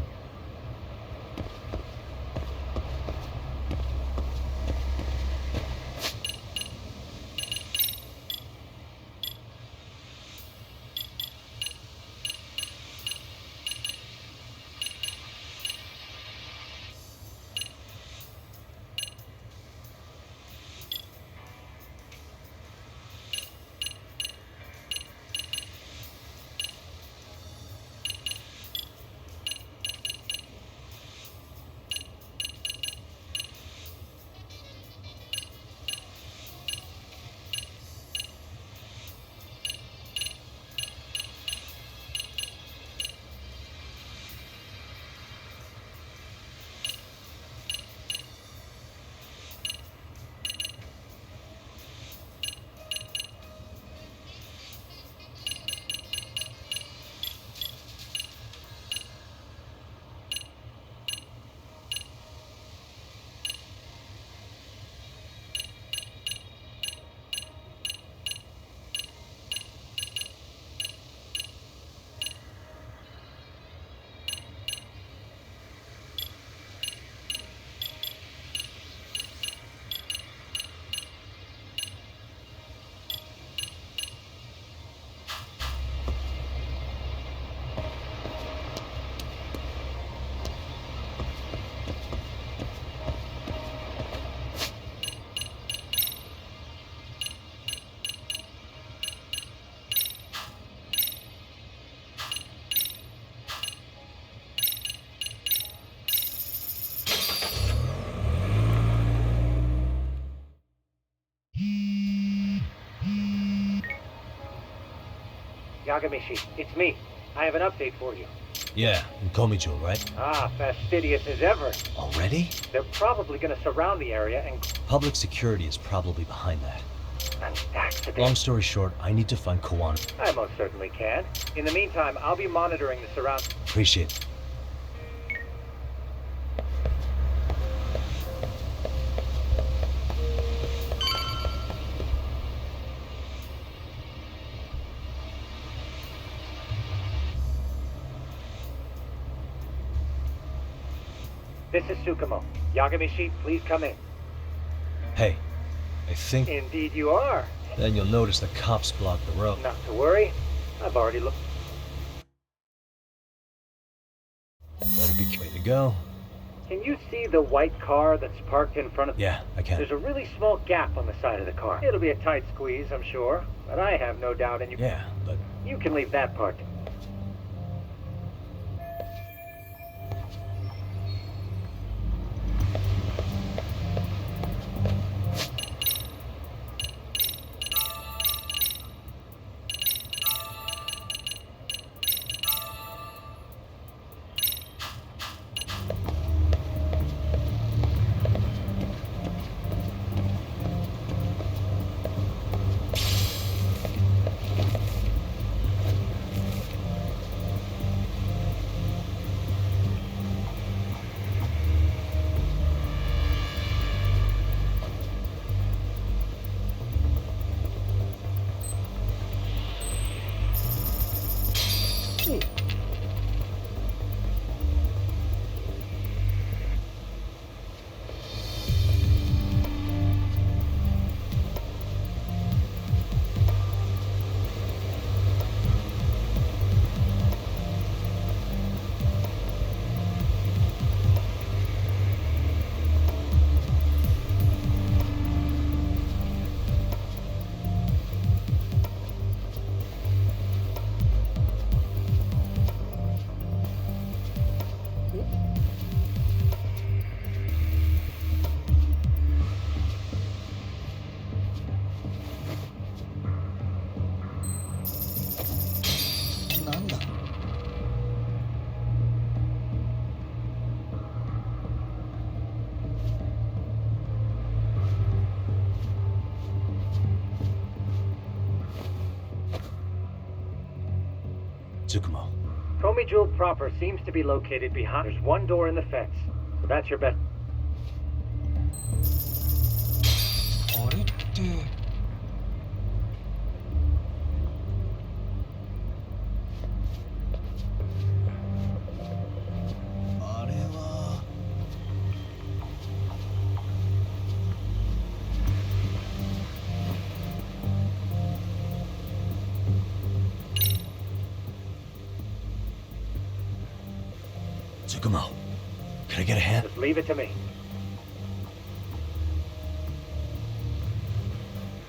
Yagamishi, it's me. I have an update for you. Yeah, in Komi Jewel, right? Ah, fastidious as ever. Already? They're probably gonna surround the area and... Public security is probably behind that. An accident. Long story short, I need to find Kuwana. I most certainly can. In the meantime, I'll be monitoring the surround... Appreciate it. This is Tsukumo. Yagamishi, please come in. Hey, I think... Indeed you are. Then you'll notice the cops block the road. Not to worry. I've already looked... Better be way to go. Can you see the white car that's parked in front of... Yeah, I can. There's a really small gap on the side of the car. It'll be a tight squeeze, I'm sure. But I have no doubt in you... Yeah, but... You can leave that part. Tsukumo. Komijul proper seems to be located behind. There's one door in the fence, so that's your best. Tsukumo, can I get a hand? Just leave it to me.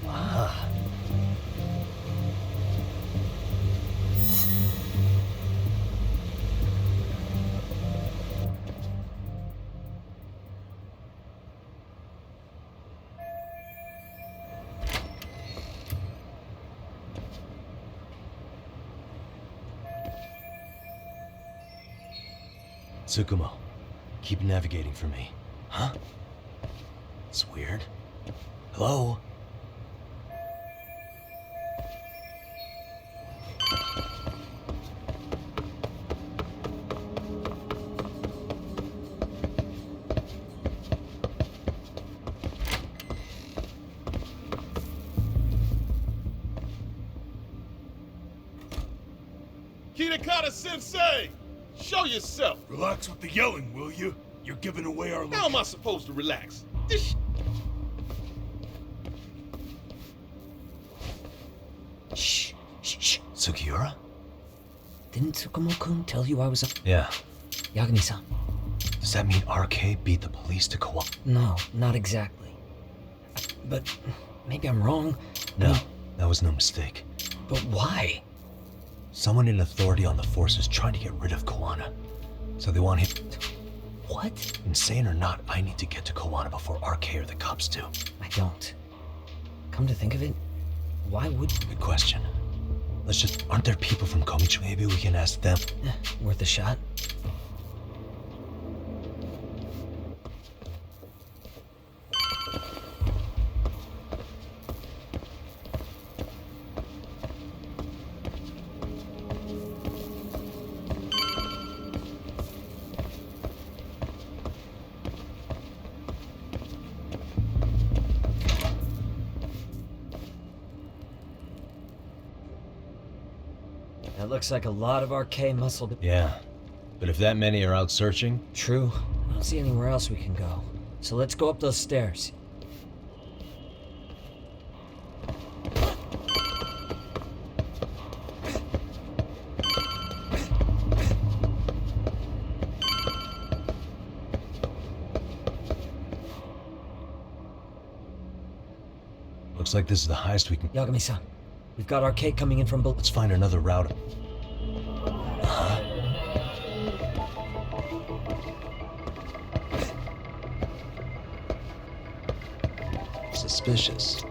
Ah. Tsukumo, keep navigating for me. Huh? It's weird. Hello? Kitakata-sensei! Show yourself! Relax with the yelling, will you? You're giving away our... How am I supposed to relax? This... Shh. Sugiura? Didn't Tsukumo-kun tell you I was a... Yeah. Yagami-san. Does that mean RK beat the police to Kawa? No, not exactly. But maybe I'm wrong. No, that was no mistake. But why? Someone in authority on the force is trying to get rid of Kawana. So they want him... What? Insane or not, I need to get to Kawana before RK or the cops do. I don't. Come to think of it, why would... Good question. Let's just... Aren't there people from Komichu? Maybe we can ask them. Worth a shot? That looks like a lot of RK muscle. Yeah, but if that many are out searching... True. I don't see anywhere else we can go. So let's go up those stairs. Looks like this is the highest we can... Yagami-san, we've got RK coming in from below. Let's find another route. Huh? Suspicious.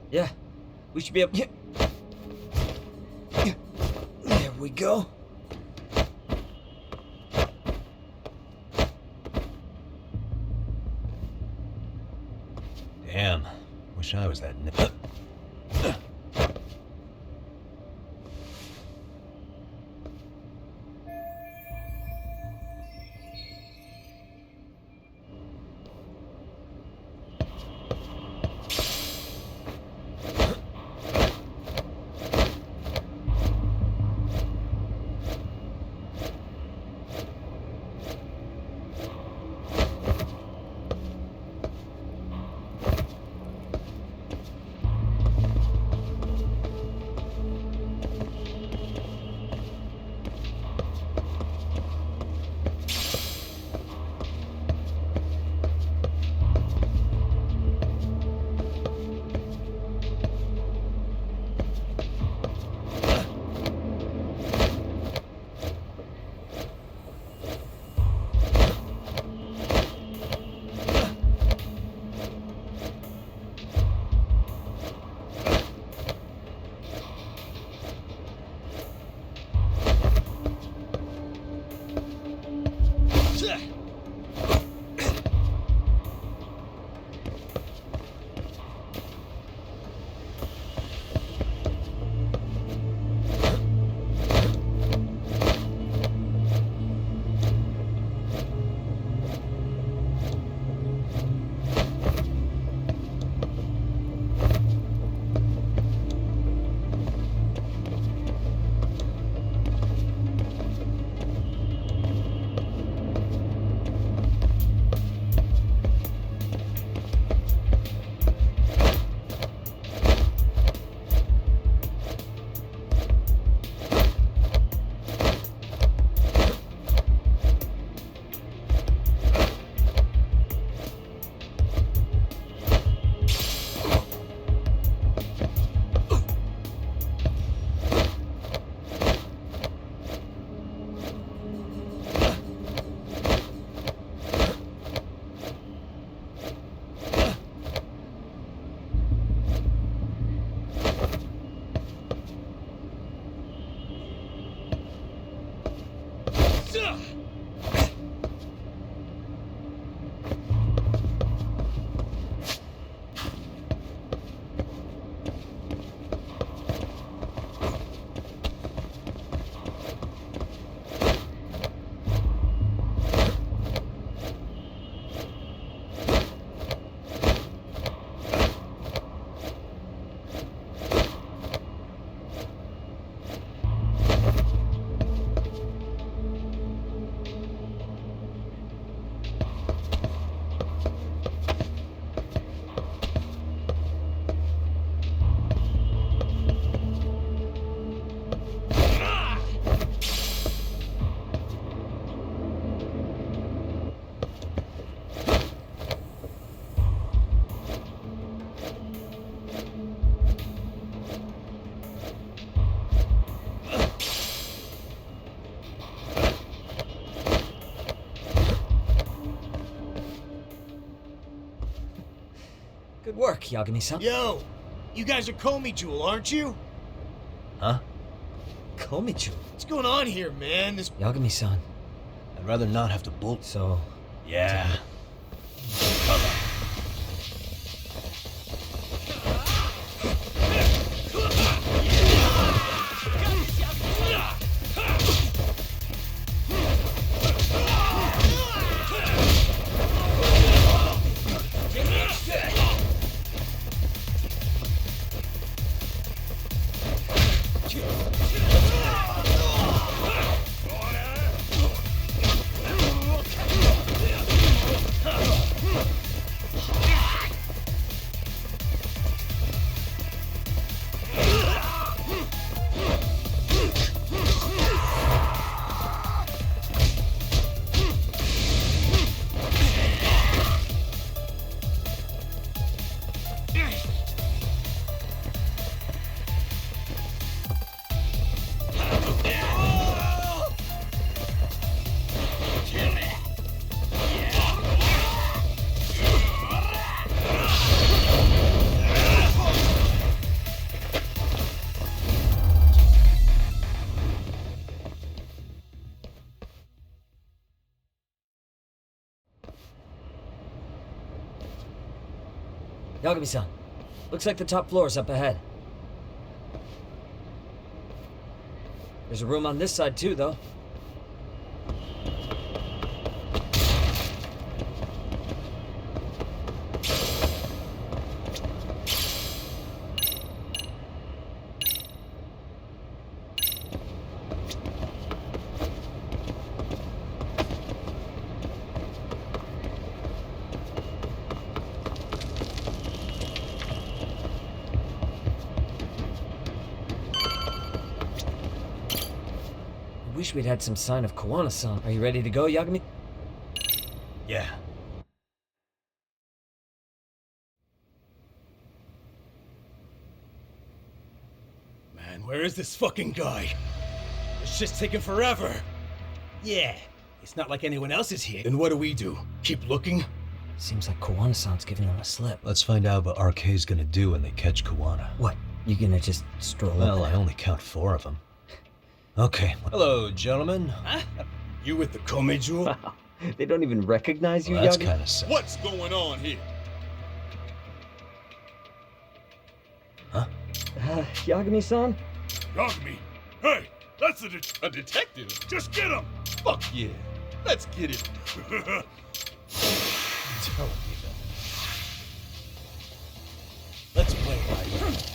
Yeah, we should be able... There we go. Damn, wish I was that... Good work, Yagami-san. Yo! You guys are Komi Jewel, aren't you? Huh? Komichu. What's going on here, man? This Yagami-san. I'd rather not have to bolt. So... Yeah. Yagami-san, looks like the top floor is up ahead. There's a room on this side too, though. Wish we'd had some sign of Kawana-san. Are you ready to go, Yagami? Yeah. Man, where is this fucking guy? It's just taking forever. Yeah, it's not like anyone else is here. Then what do? Keep looking? Seems like Kawana-san's giving them a slip. Let's find out what RK's gonna do when they catch Kawana. What? You gonna just stroll Well, up I only count 4 of them. Okay. Hello, gentlemen. Huh? You with the Komi Jewel? Wow. They don't even recognize you, Well, that's Yagami? kind of sad. What's going on here? Huh? Yagami-san? Yagami? Hey, that's a detective. Just get him. Fuck yeah. Let's get it. Tell me that. Let's play right.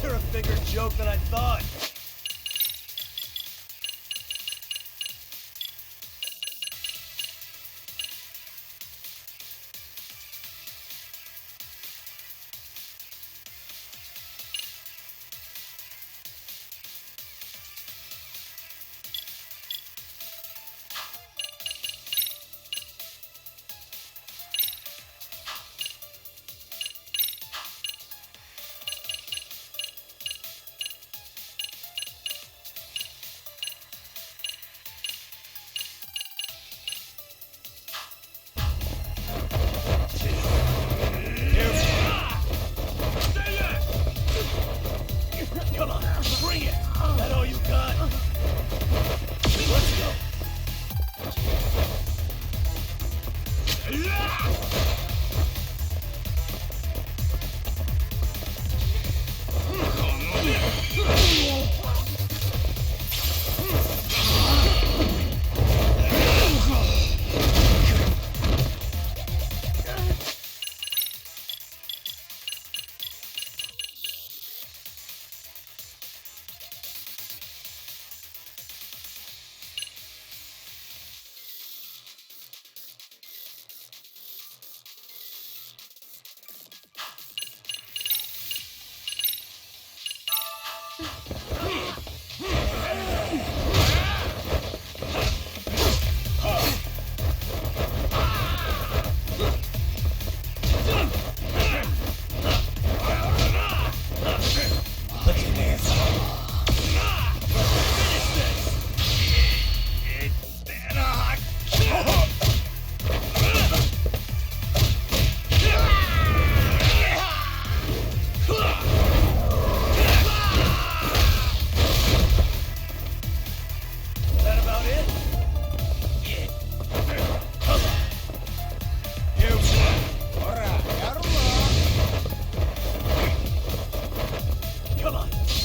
You're a bigger joke than I thought.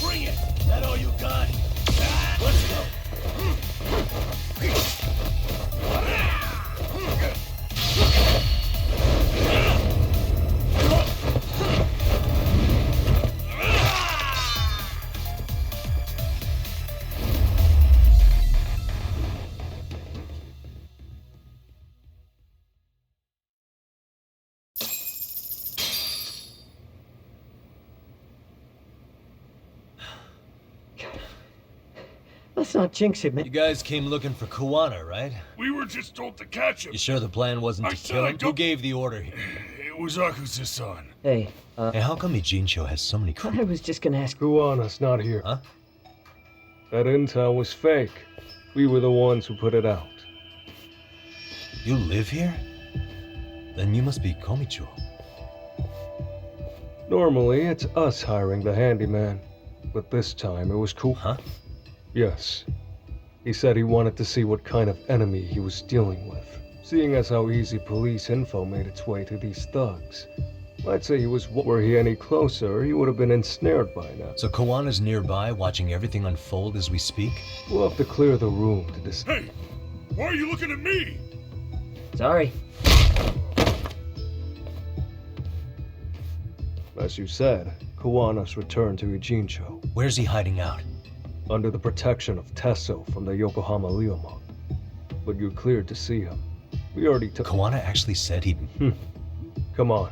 Bring it! Is that all you got? Let's go! Let's not jinx it, man. You guys came looking for Kuwana, right? We were just told to catch him. You sure the plan wasn't to kill him? Who gave the order here? It was Akusa-san. Hey, how come Ijincho has so many I was just gonna ask. Kuwana's not here. Huh? That intel was fake. We were the ones who put it out. You live here? Then you must be Komicho. Normally, it's us hiring the handyman. But this time, it was cool. Huh? Yes. He said he wanted to see what kind of enemy he was dealing with. Seeing as how easy police info made its way to these thugs. I'd say he was were he any closer, he would have been ensnared by now. So Kuwana's nearby, watching everything unfold as we speak? We'll have to clear the room to Hey! Why are you looking at me? Sorry. As you said, Kuwana's returned to Ijincho. Where's he hiding out? Under the protection of Tesso from the Yokohama Ryomon. But you're cleared to see him. We already took— Kuwana actually said he'd— Come on.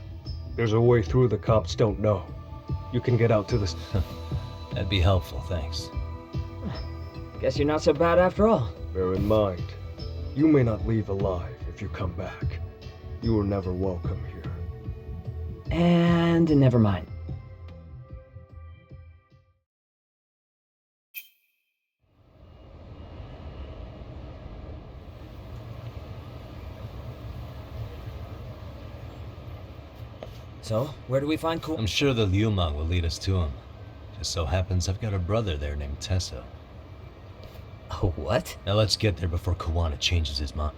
There's a way through the cops don't know. You can get out to this— That'd be helpful, thanks. Guess you're not so bad after all. Bear in mind, you may not leave alive if you come back. You were never welcome here. And never mind. So, where do we find Ku? I'm sure the Ryomon will lead us to him. Just so happens I've got a brother there named Tesso. Oh, what? Now let's get there before Kuwana changes his mind.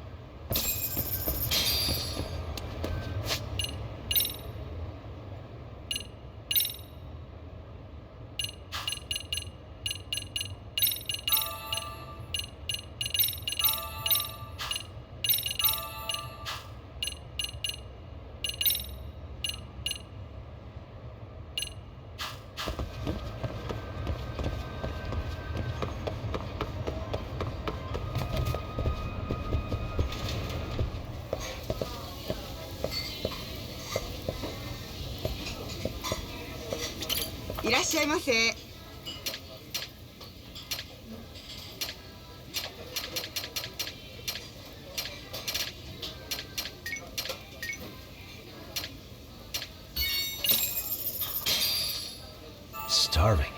Starving.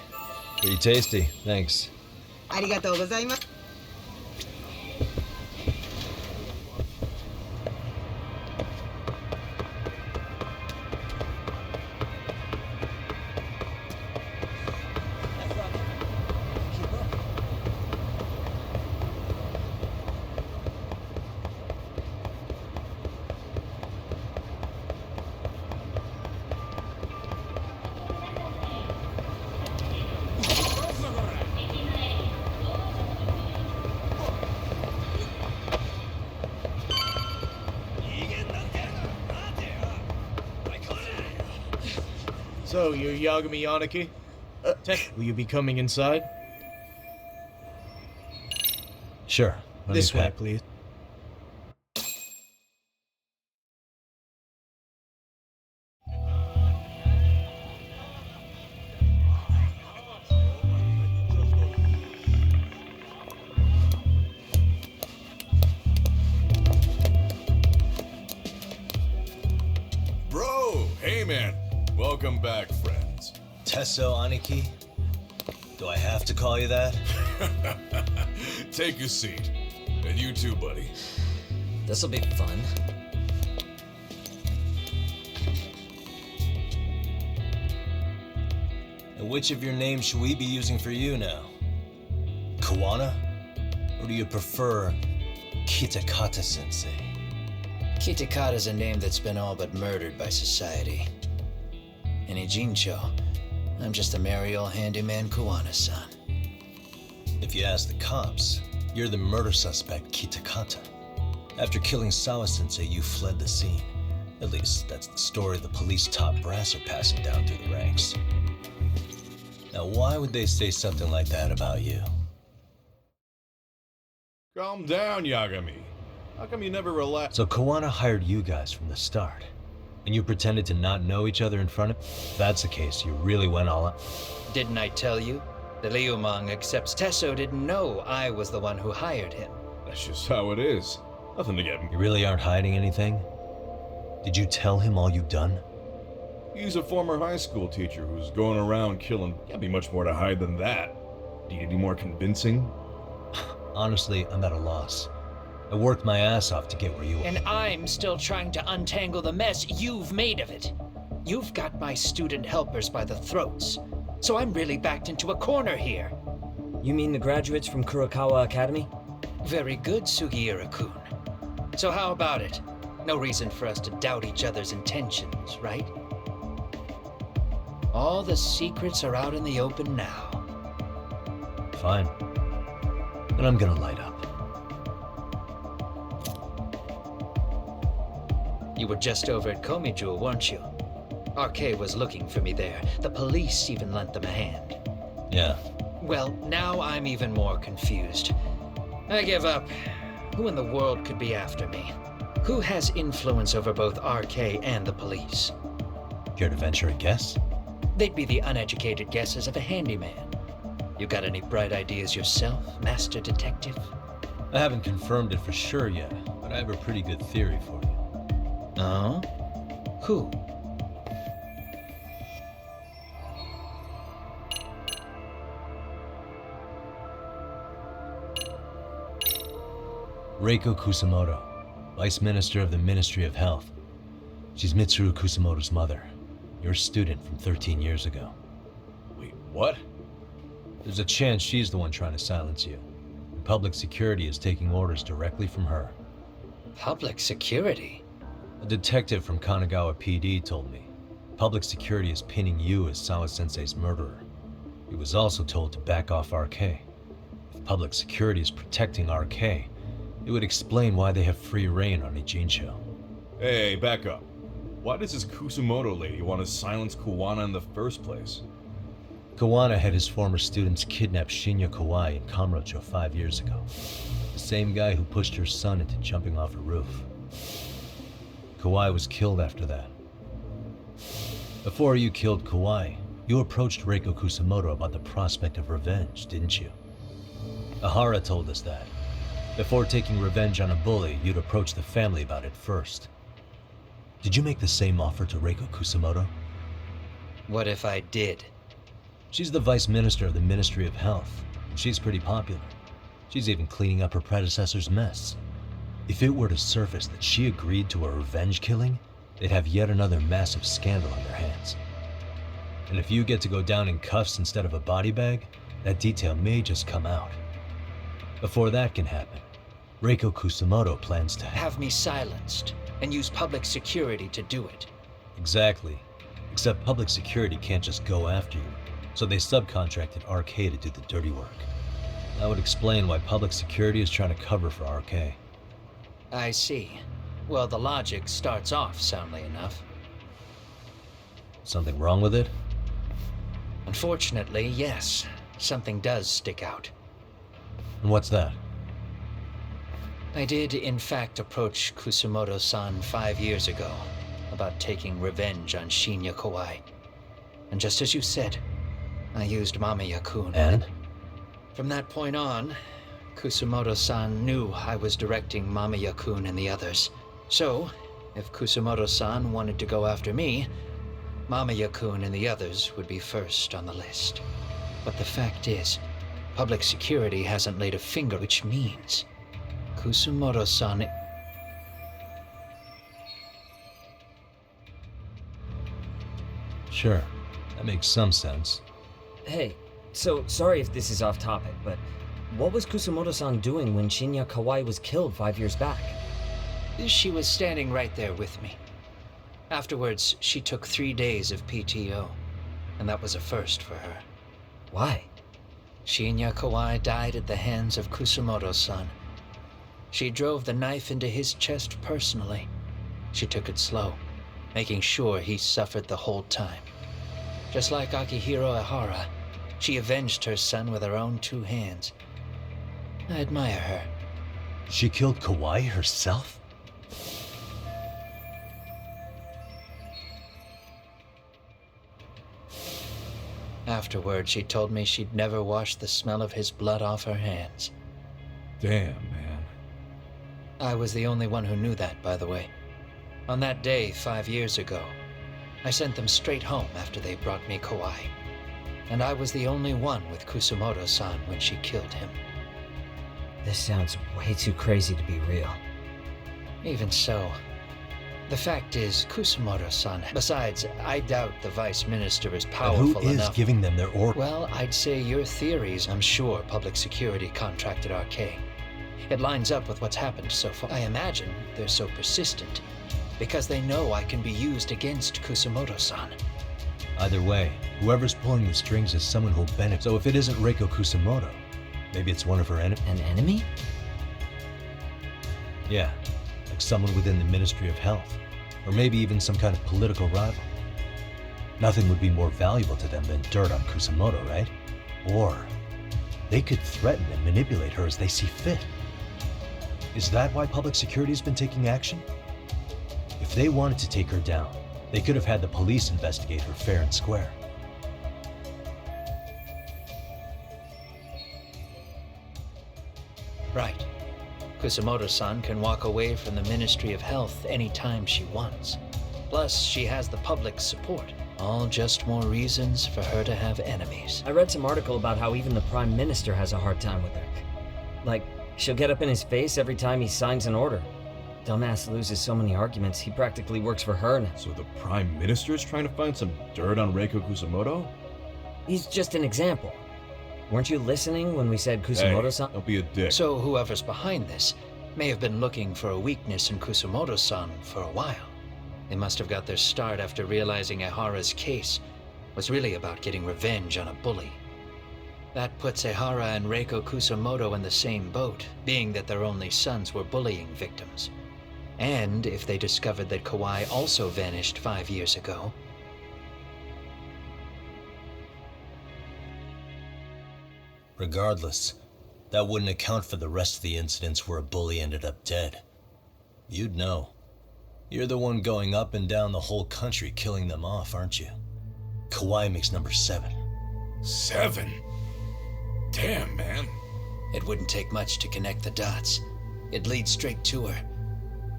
Pretty tasty, thanks. ありがとうございます。So, you're Yagami Yanaki? Will you be coming inside? Sure. This way, please. Bro, hey man. Welcome back, friends. Tesso Aniki? Do I have to call you that? Take a seat. And you too, buddy. This'll be fun. And which of your names should we be using for you now? Kuwana? Or do you prefer Kitakata-sensei? Kitakata's a name that's been all but murdered by society. In Ijincho, I'm just a merry old handyman, Kuwana-san. If you ask the cops, you're the murder suspect, Kitakata. After killing Sawa-sensei, you fled the scene. At least, that's the story the police top brass are passing down through the ranks. Now, why would they say something like that about you? Calm down, Yagami. How come you never relax? So Kuwana hired you guys from the start, and you pretended to not know each other in front of... If that's the case, you really went all out. Didn't I tell you? The Liumang accepts Tesso didn't know I was the one who hired him. That's just how it is. Nothing to get... You really aren't hiding anything? Did you tell him all you've done? He's a former high school teacher who's going around killing... Can't be much more to hide than that. Do you need any more convincing? Honestly, I'm at a loss. I worked my ass off to get where you are. And I'm still trying to untangle the mess you've made of it. You've got my student helpers by the throats. So I'm really backed into a corner here. You mean the graduates from Kurokawa Academy? Very good, Sugiura-kun. So how about it? No reason for us to doubt each other's intentions, right? All the secrets are out in the open now. Fine. Then I'm gonna light up. You were just over at Komijul, weren't you? RK was looking for me there. The police even lent them a hand. Yeah. Well, now I'm even more confused. I give up. Who in the world could be after me? Who has influence over both RK and the police? Care to venture a guess? They'd be the uneducated guesses of a handyman. You got any bright ideas yourself, Master Detective? I haven't confirmed it for sure yet, but I have a pretty good theory for you. Oh? Who? Reiko Kusamoto, Vice Minister of the Ministry of Health. She's Mitsuru Kusamoto's mother, your student from 13 years ago. Wait, what? There's a chance she's the one trying to silence you. And public security is taking orders directly from her. Public security? A detective from Kanagawa PD told me. Public security is pinning you as Sawa-sensei's murderer. He was also told to back off RK. If public security is protecting RK, it would explain why they have free reign on Ijincho. Hey, back up. Why does this Kusumoto lady want to silence Kuwana in the first place? Kuwana had his former students kidnap Shinya Kawai in Kamurocho 5 years ago. The same guy who pushed her son into jumping off a roof. Kawai was killed after that. Before you killed Kawai, you approached Reiko Kusamoto about the prospect of revenge, didn't you? Ahara told us that. Before taking revenge on a bully, you'd approach the family about it first. Did you make the same offer to Reiko Kusamoto? What if I did? She's the Vice Minister of the Ministry of Health, and she's pretty popular. She's even cleaning up her predecessor's mess. If it were to surface that she agreed to a revenge killing, they'd have yet another massive scandal on their hands. And if you get to go down in cuffs instead of a body bag, that detail may just come out. Before that can happen, Reiko Kusamoto plans to have me silenced and use public security to do it. Exactly. Except public security can't just go after you, so they subcontracted RK to do the dirty work. That would explain why public security is trying to cover for RK. I see. Well, the logic starts off soundly enough. Something wrong with it? Unfortunately, yes. Something does stick out. And what's that? I did, in fact, approach Kusumoto-san 5 years ago about taking revenge on Shinya Kawai. And just as you said, I used Mamiya-kun. And? From that point on, Kusumoto-san knew I was directing Mamiya-kun and the others. So, if Kusumoto-san wanted to go after me, Mamiya-kun and the others would be first on the list. But the fact is, public security hasn't laid a finger, which means Kusumoto-san... Sure, that makes some sense. Hey, so sorry if this is off topic, but what was Kusumoto-san doing when Shinya Kawai was killed 5 years back? She was standing right there with me. Afterwards, she took 3 days of PTO. and that was a first for her. Why? Shinya Kawai died at the hands of Kusumoto-san. She drove the knife into his chest personally. She took it slow, making sure he suffered the whole time. Just like Akihiro Ehara, she avenged her son with her own 2 hands. I admire her. She killed Kawai herself? Afterward, she told me she'd never wash the smell of his blood off her hands. Damn, man. I was the only one who knew that, by the way. On that day, 5 years ago, I sent them straight home after they brought me Kawai. And I was the only one with Kusumoto-san when she killed him. This sounds way too crazy to be real. Even so, the fact is, Kusumoto-san, besides, I doubt the Vice Minister is powerful enough. Who is giving them their orders? Well, I'd say your theories. I'm sure public security contracted RK. It lines up with what's happened so far. I imagine they're so persistent because they know I can be used against Kusumoto-san. Either way, whoever's pulling the strings is someone who'll benefit. So if it isn't Reiko Kusumoto, maybe it's one of her enemies. An enemy? Yeah, like someone within the Ministry of Health, or maybe even some kind of political rival. Nothing would be more valuable to them than dirt on Kusumoto, right? Or they could threaten and manipulate her as they see fit. Is that why public security's been taking action? If they wanted to take her down, they could have had the police investigate her fair and square. Right. Kusumoto-san can walk away from the Ministry of Health anytime she wants. Plus, she has the public's support. All just more reasons for her to have enemies. I read some article about how even the Prime Minister has a hard time with her. Like, she'll get up in his face every time he signs an order. Dumbass loses so many arguments, he practically works for her now. So the Prime Minister's trying to find some dirt on Reiko Kusumoto? He's just an example. Weren't you listening when we said Kusumoto-san? Hey, don't be a dick. So whoever's behind this may have been looking for a weakness in Kusumoto-san for a while. They must have got their start after realizing Ehara's case was really about getting revenge on a bully. That puts Ehara and Reiko Kusumoto in the same boat, being that their only sons were bullying victims. And if they discovered that Kawai also vanished 5 years ago... Regardless, that wouldn't account for the rest of the incidents where a bully ended up dead. You'd know. You're the one going up and down the whole country killing them off, aren't you? Kawai makes number 7. 7? Damn, man. It wouldn't take much to connect the dots. It'd lead straight to her.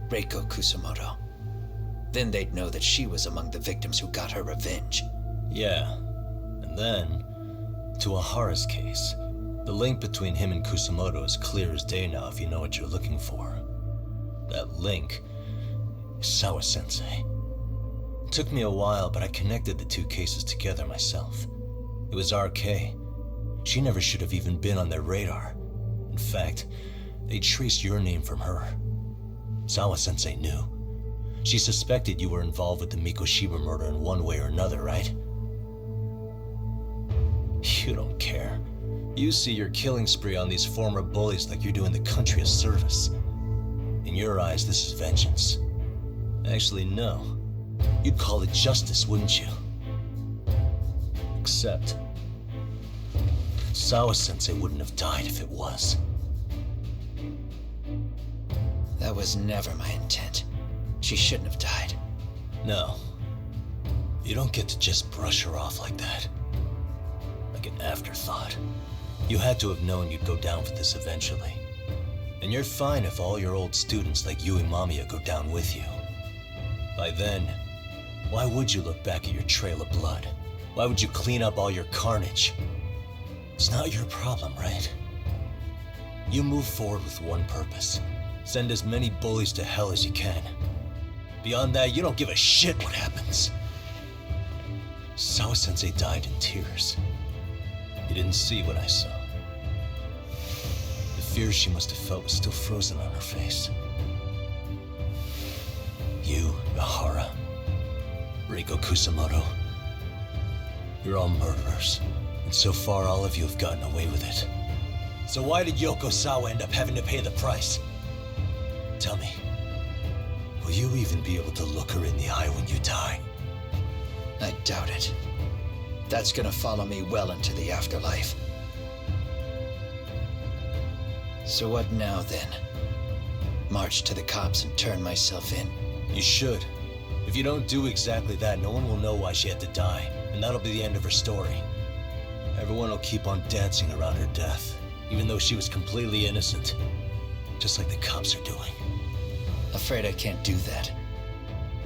Reiko Kusumoto. Then they'd know that she was among the victims who got her revenge. Yeah. And then, to Ehara's case, the link between him and Kusumoto is clear as day now if you know what you're looking for. That link is Sawa-sensei. It took me a while, but I connected the 2 cases together myself. It was RK. She never should have even been on their radar. In fact, they traced your name from her. Sawa-sensei knew. She suspected you were involved with the Mikoshiba murder in one way or another, right? You don't care. You see your killing spree on these former bullies like you're doing the country a service. In your eyes, this is vengeance. Actually, no. You'd call it justice, wouldn't you? Except, Sawa-sensei wouldn't have died if it was. That was never my intent. She shouldn't have died. No. You don't get to just brush her off like that. Like an afterthought. You had to have known you'd go down for this eventually. And you're fine if all your old students like you and Mamiya go down with you. By then, why would you look back at your trail of blood? Why would you clean up all your carnage? It's not your problem, right? You move forward with one purpose. Send as many bullies to hell as you can. Beyond that, you don't give a shit what happens. Sawa-sensei died in tears. You didn't see what I saw. The fear she must have felt was still frozen on her face. You, Ehara, Reiko Kusumoto. You're all murderers. And so far, all of you have gotten away with it. So why did Yokosawa end up having to pay the price? Tell me, will you even be able to look her in the eye when you die? I doubt it. That's gonna follow me well into the afterlife. So what now, then? March to the cops and turn myself in? You should. If you don't do exactly that, no one will know why she had to die, and that'll be the end of her story. Everyone will keep on dancing around her death, even though she was completely innocent. Just like the cops are doing. Afraid I can't do that.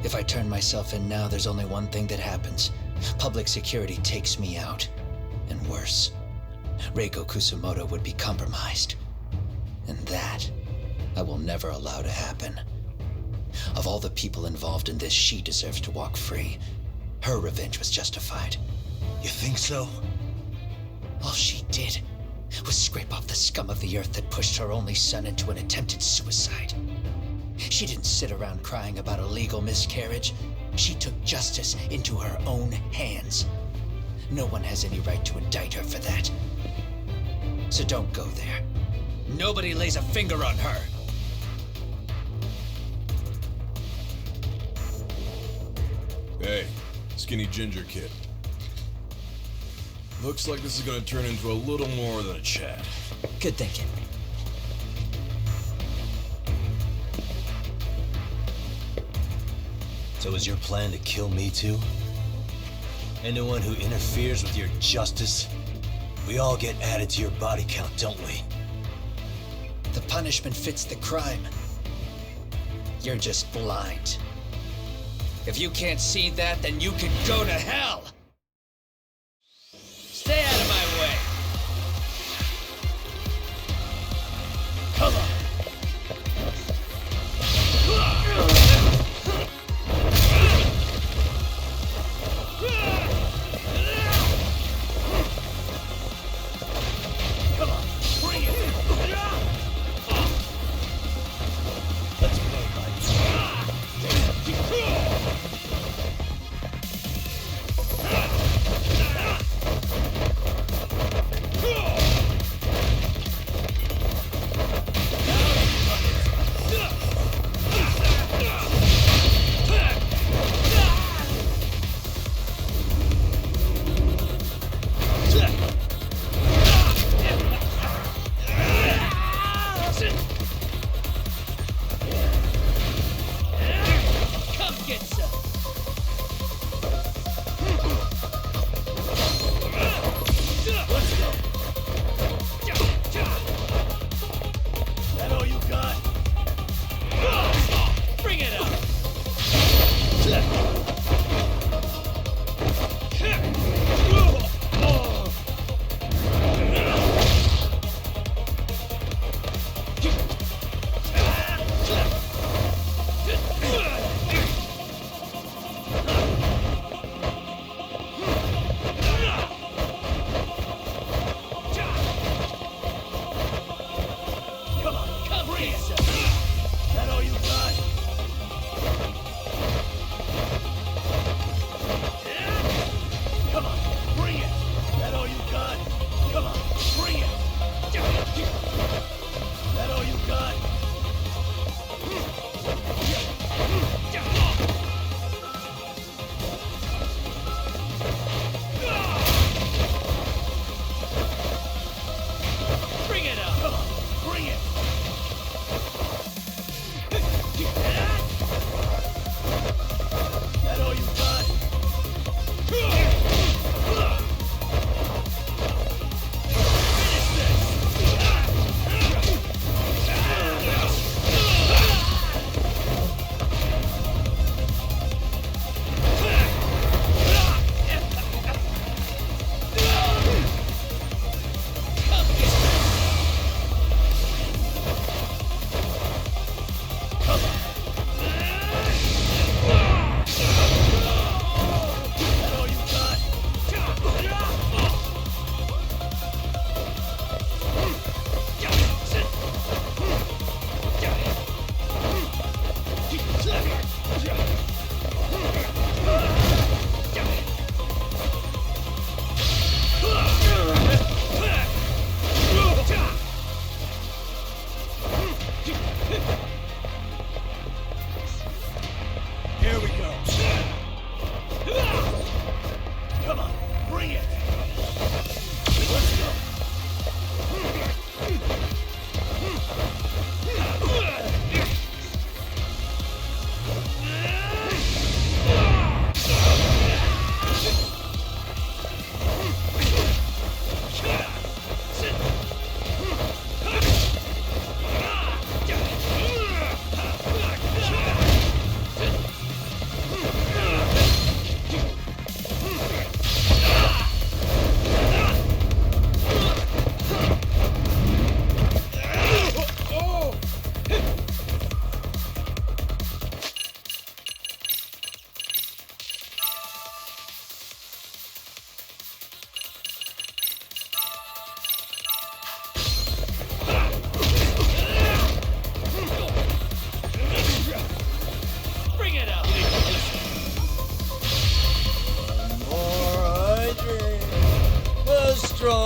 If I turn myself in now, there's only one thing that happens. Public security takes me out. And worse, Reiko Kusumoto would be compromised. And that, I will never allow to happen. Of all the people involved in this, she deserves to walk free. Her revenge was justified. You think so? All she did was scrape off the scum of the earth that pushed her only son into an attempted suicide. She didn't sit around crying about a legal miscarriage. She took justice into her own hands. No one has any right to indict her for that. So don't go there. Nobody lays a finger on her. Hey, skinny ginger kid. Looks like this is gonna turn into a little more than a chat. Good thinking. So is your plan to kill me too? Anyone who interferes with your justice? We all get added to your body count, don't we? The punishment fits the crime. You're just blind. If you can't see that, then you can go to hell! Stay out of my way! Come on! Come on, bring it! Let's play, buddy.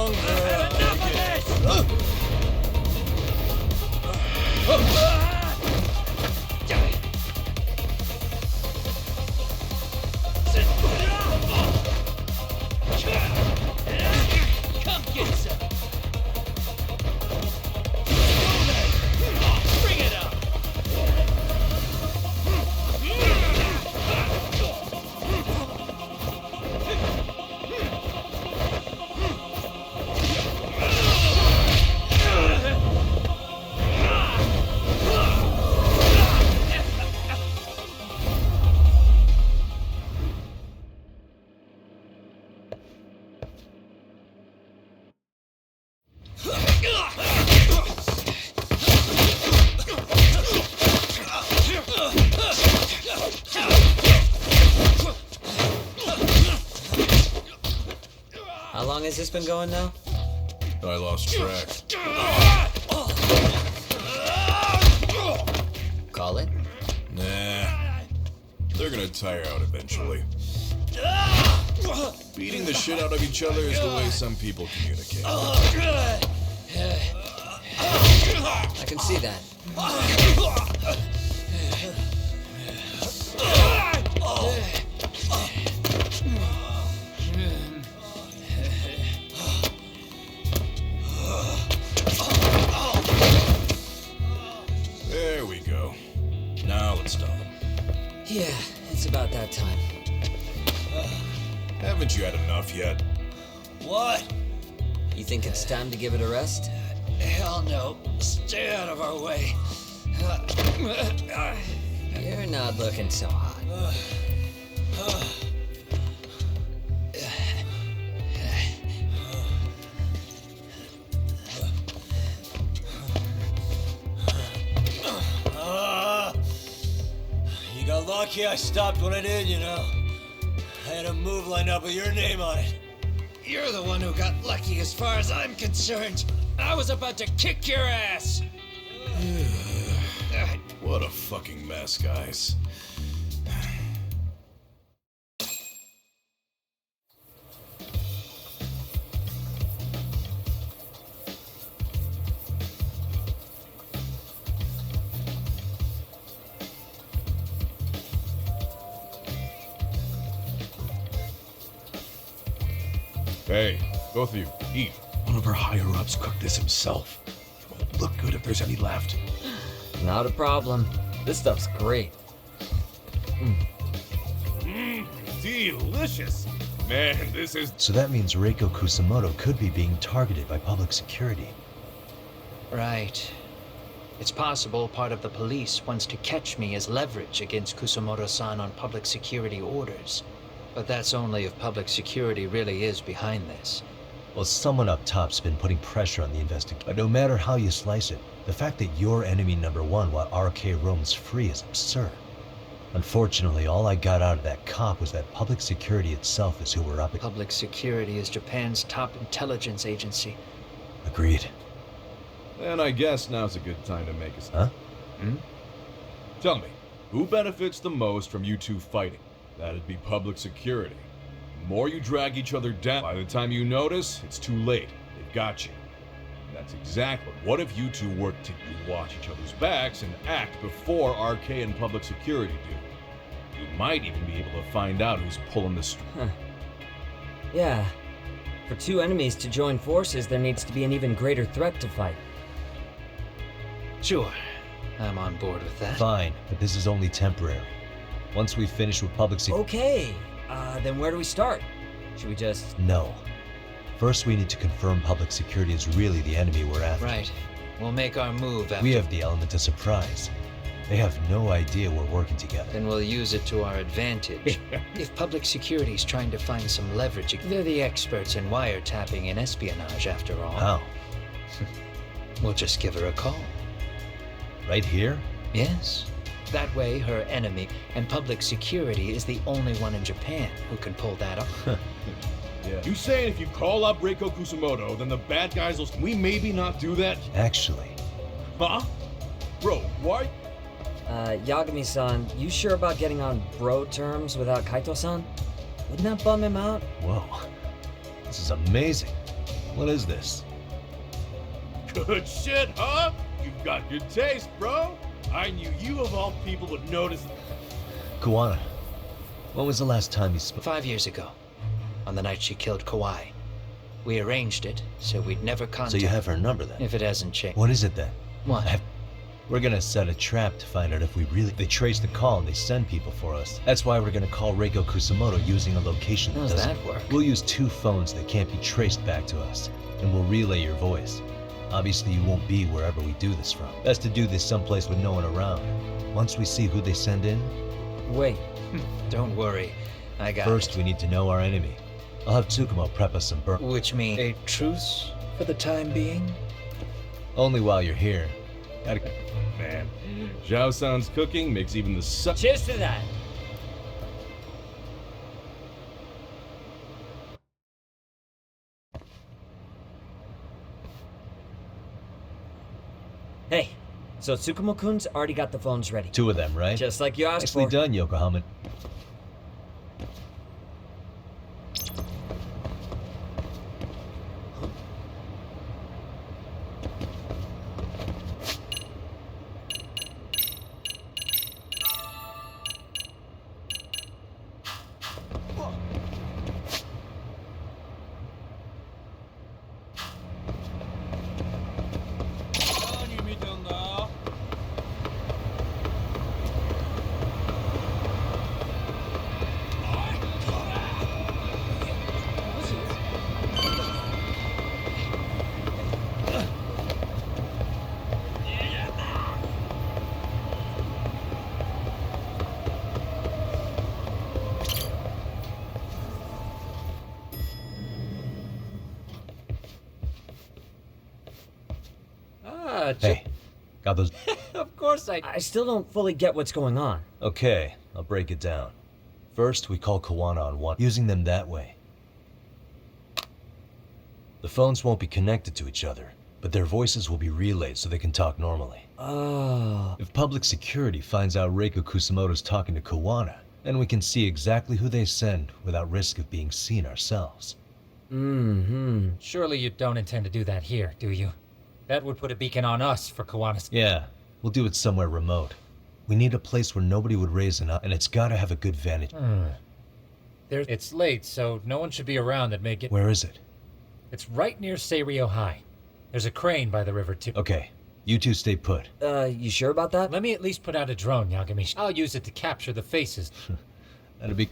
Come get some. Bring it up. How long has this been going now? I lost track. Call it? Nah. They're gonna tire out eventually. Beating the shit out of each other is the way some people communicate. I can see that. There we go. Now let's stop them. Yeah, it's about that time. Haven't you had enough yet? What? You think it's time to give it a rest? Hell no. Stay out of our way. You're not looking so hot. You got lucky I stopped when I did, you know. I had a move lined up with your name on it. You're the one who got lucky as far as I'm concerned. I was about to kick your ass. What a fucking mess, guys. Hey, both of you, eat. One of our higher-ups cooked this himself. It won't look good if there's any left. Not a problem. This stuff's great. Delicious. Man, this is... So that means Reiko Kusamoto could be being targeted by public security. Right. It's possible part of the police wants to catch me as leverage against Kusamoto-san on public security orders. But that's only if public security really is behind this. Well, someone up top's been putting pressure on the investigation. But no matter how you slice it, the fact that you're enemy number one while RK roams free is absurd. Unfortunately, all I got out of that cop was that public security itself is who we're up against. Public security is Japan's top intelligence agency. Agreed. And I guess now's a good time to make us... Huh? Tell me, who benefits the most from you two fighting? That'd be public security. The more you drag each other down, by the time you notice, it's too late. They've got you. And that's exactly. What if you two work to watch each other's backs and act before RK and public security do? You might even be able to find out who's pulling the strings. Huh. Yeah. For two enemies to join forces, there needs to be an even greater threat to fight. Sure. I'm on board with that. Fine, but this is only temporary. Once we finish with public security... Okay, then where do we start? Should we just... No. First, we need to confirm public security is really the enemy we're after. Right. We'll make our move after... We have the element of surprise. They have no idea we're working together. Then we'll use it to our advantage. If public security's trying to find some leverage, they're the experts in wiretapping and espionage, after all. How? We'll just give her a call. Right here? Yes. That way, her enemy and public security is the only one in Japan who can pull that off. Yeah. You saying if you call up Reiko Kusamoto, then the bad guys will... We maybe not do that? Actually. Huh? Bro, why? Yagami-san, you sure about getting on bro terms without Kaito-san? Wouldn't that bum him out? Whoa. This is amazing. What is this? Good shit, huh? You've got good taste, bro. I knew you of all people would notice. Kuwana, when was the last time you spoke? 5 years ago, on the night she killed Kawhi. We arranged it, so we'd never contact. So you have her number then? If it hasn't changed. What is it then? What? We're gonna set a trap to find out if we really... They trace the call and they send people for us. That's why we're gonna call Reiko Kusamoto using a location How does doesn't- that work? We'll use 2 phones that can't be traced back to us, and we'll relay your voice. Obviously you won't be wherever we do this from. Best to do this someplace with no one around. Once we see who they send in... Wait. Don't worry, I got First we need to know our enemy. I'll have Tsukumo prep us some burn... Which means a truce for the time being? Only while you're here. Gotta... Man, Zhao-san's cooking makes even the Cheers to that! Hey, so Tsukumo-kun's already got the phones ready. 2 of them, right? Just like you asked Nicely for. done, Yokohama. Hey, got those... Of course I still don't fully get what's going on. Okay, I'll break it down. First, we call Kawana on 1, using them that way. The phones won't be connected to each other, but their voices will be relayed so they can talk normally. Oh. If public security finds out Reiko Kusamoto's talking to Kawana, then we can see exactly who they send without risk of being seen ourselves. Mm-hmm. Surely you don't intend to do that here, do you? That would put a beacon on us for Kawana's... Yeah, we'll do it somewhere remote. We need a place where nobody would raise an eye, and it's gotta have a good vantage. It's late, so no one should be around that may get... Where is it? It's right near Seirio High. There's a crane by the river too. Okay, you 2 stay put. You sure about that? Let me at least put out a drone, Yagami. I'll use it to capture the faces. That'll be...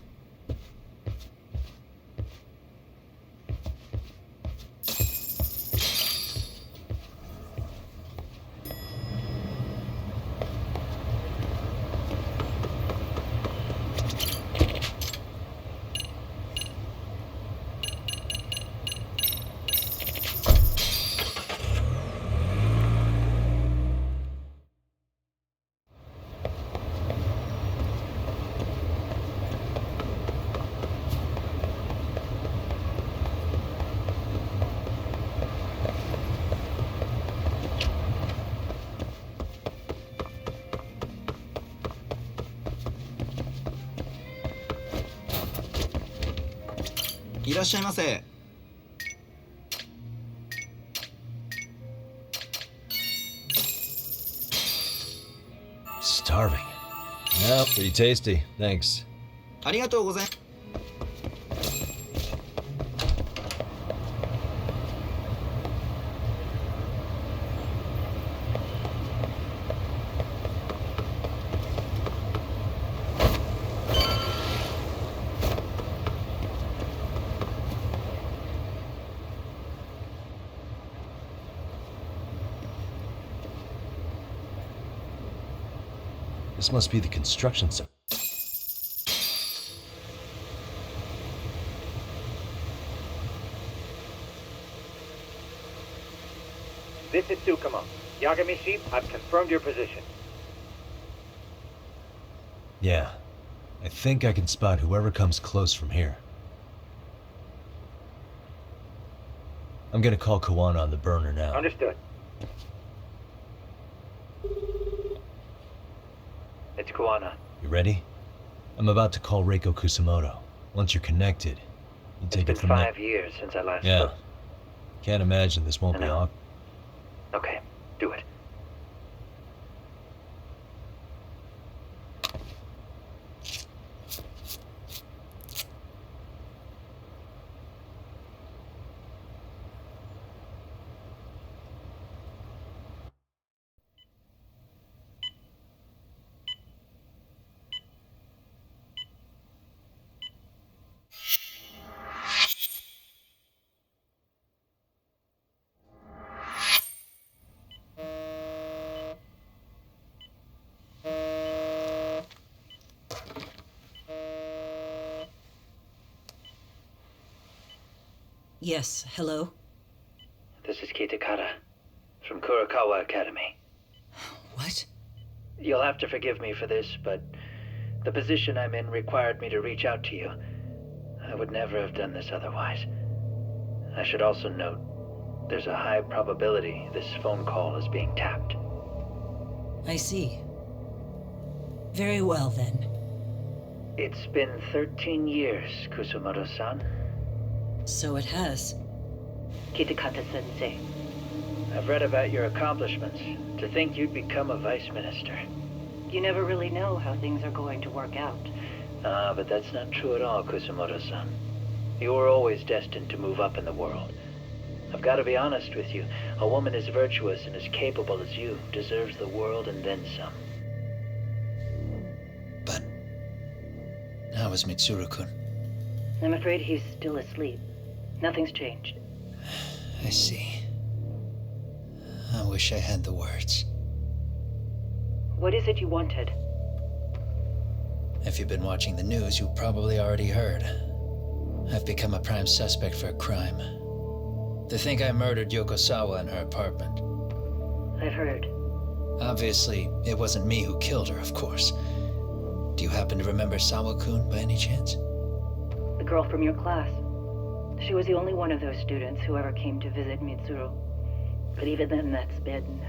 Starving. Yeah, pretty tasty. Thanks. ありがとうございます。This must be the construction zone. This is Tsukumo. Yagami Sheep, I've confirmed your position. Yeah. I think I can spot whoever comes close from here. I'm gonna call Kawana on the burner now. Understood. It's Kawana. You ready? I'm about to call Reiko Kusamoto. Once you're connected, you take it It's been from there. 5 years since I last Yeah. spoke. Can't imagine this won't be awkward. Okay, do it. Yes, hello? This is Kitakata, from Kurakawa Academy. What? You'll have to forgive me for this, but the position I'm in required me to reach out to you. I would never have done this otherwise. I should also note, there's a high probability this phone call is being tapped. I see. Very well, then. It's been 13 years, Kusumoto-san. So it has. Kitakata-sensei. I've read about your accomplishments. To think you'd become a vice minister. You never really know how things are going to work out. But that's not true at all, Kusumoto-san. You were always destined to move up in the world. I've got to be honest with you. A woman as virtuous and as capable as you deserves the world and then some. But how is Mitsuru-kun? I'm afraid he's still asleep. Nothing's changed. I see. I wish I had the words. What is it you wanted? If you've been watching the news, you probably already heard. I've become a prime suspect for a crime. They think I murdered Yokosawa in her apartment. I've heard. Obviously, it wasn't me who killed her, of course. Do you happen to remember Sawa-kun by any chance? The girl from your class. She was the only one of those students who ever came to visit Mitsuru. But even then, that's been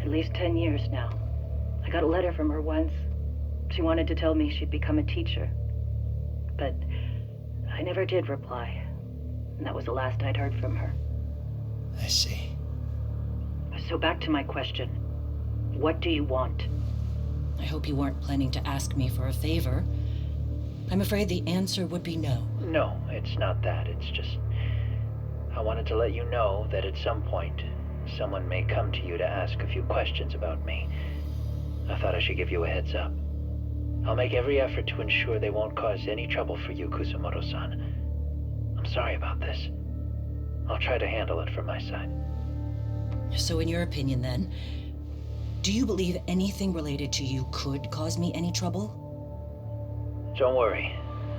at least 10 years now. I got a letter from her once. She wanted to tell me she'd become a teacher. But I never did reply. And that was the last I'd heard from her. I see. So back to my question. What do you want? I hope you weren't planning to ask me for a favor. I'm afraid the answer would be no. No, it's not that. It's just... I wanted to let you know that at some point, someone may come to you to ask a few questions about me. I thought I should give you a heads up. I'll make every effort to ensure they won't cause any trouble for you, Kusumoto-san. I'm sorry about this. I'll try to handle it from my side. So in your opinion, then, do you believe anything related to you could cause me any trouble? Don't worry.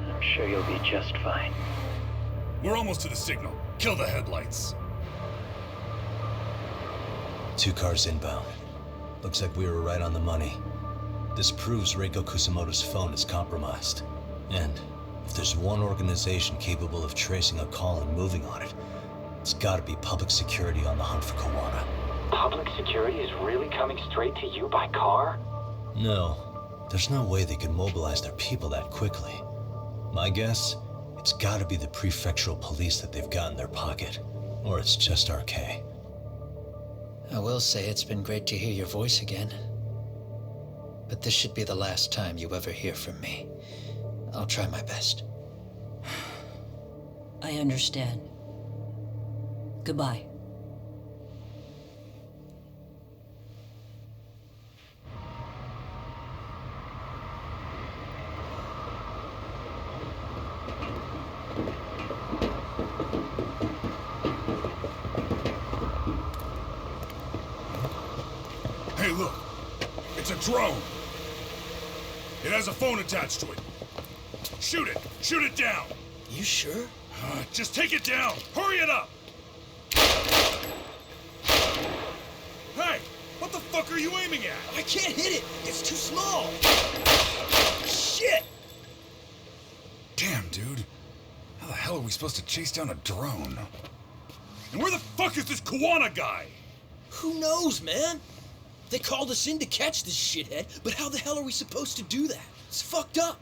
I'm sure you'll be just fine. We're almost to the signal. Kill the headlights. 2 cars inbound. Looks like we were right on the money. This proves Reiko Kusumoto's phone is compromised. And if there's one organization capable of tracing a call and moving on it, it's gotta be public security on the hunt for Kawana. Public security is really coming straight to you by car? No. There's no way they can mobilize their people that quickly. My guess, it's gotta be the prefectural police that they've got in their pocket. Or it's just RK. I will say it's been great to hear your voice again. But this should be the last time you ever hear from me. I'll try my best. I understand. Goodbye. Hey, look. It's a drone. It has a phone attached to it. Shoot it! Shoot it down! You sure? Just take it down! Hurry it up! Hey! What the fuck are you aiming at? I can't hit it! It's too small! Shit! Damn, dude. How the hell are we supposed to chase down a drone? And where the fuck is this Kawana guy? Who knows, man? They called us in to catch this shithead, but how the hell are we supposed to do that? It's fucked up.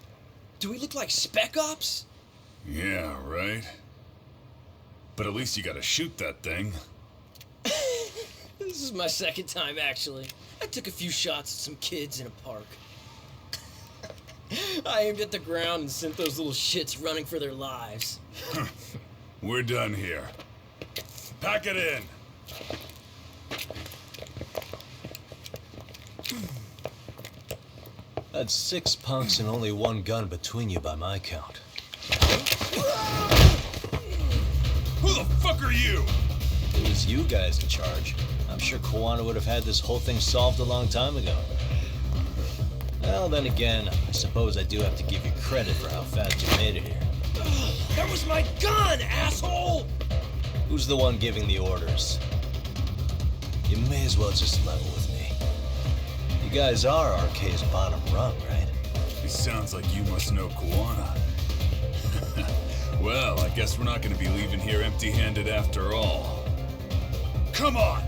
Do we look like Spec Ops? Yeah, right. But at least you gotta shoot that thing. This is my second time, actually. I took a few shots at some kids in a park. I aimed at the ground and sent those little shits running for their lives. We're done here. Pack it in. That's 6 punks and only 1 gun between you by my count. Who the fuck are you? It was you guys in charge. I'm sure Koana would have had this whole thing solved a long time ago. Well, then again, I suppose I do have to give you credit for how fast you made it here. That was my gun, asshole! Who's the one giving the orders? You may as well just level with me. You guys are RK's bottom rung, right? It sounds like you must know Koana. Well, I guess we're not gonna be leaving here empty-handed after all. Come on!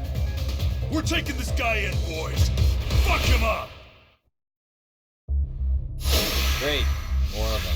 We're taking this guy in, boys! Fuck him up! Great. More of them.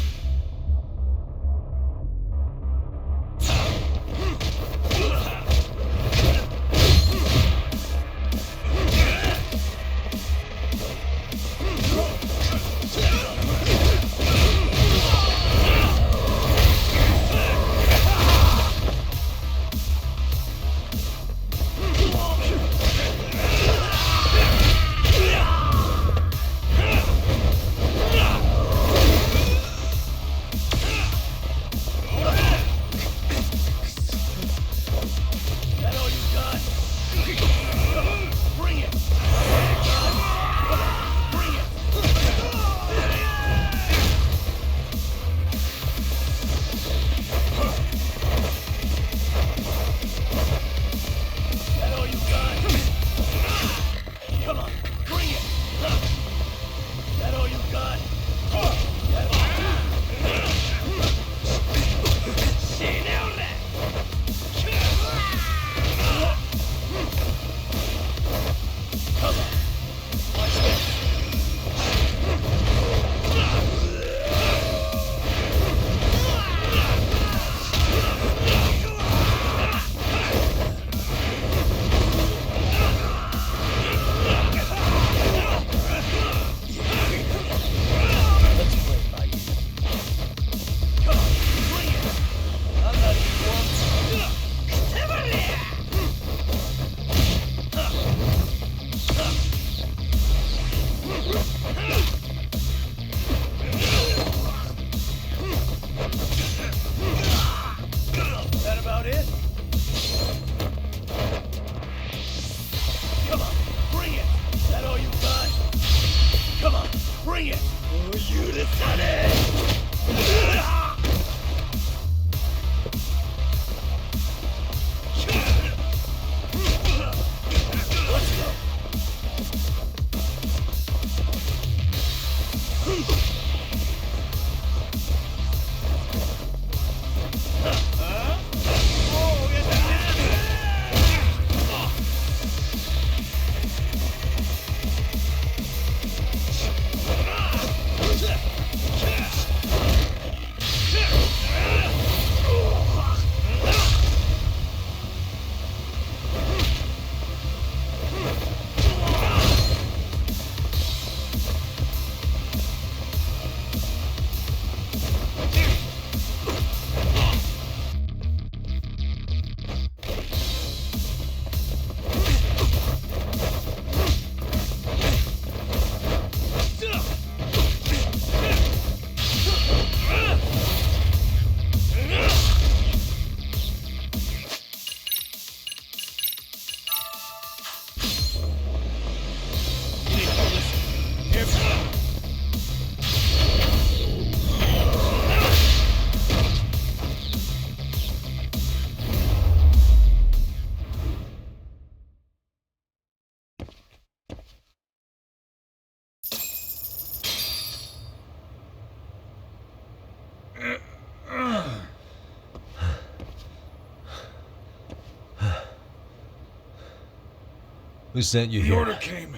Who sent you The here? order came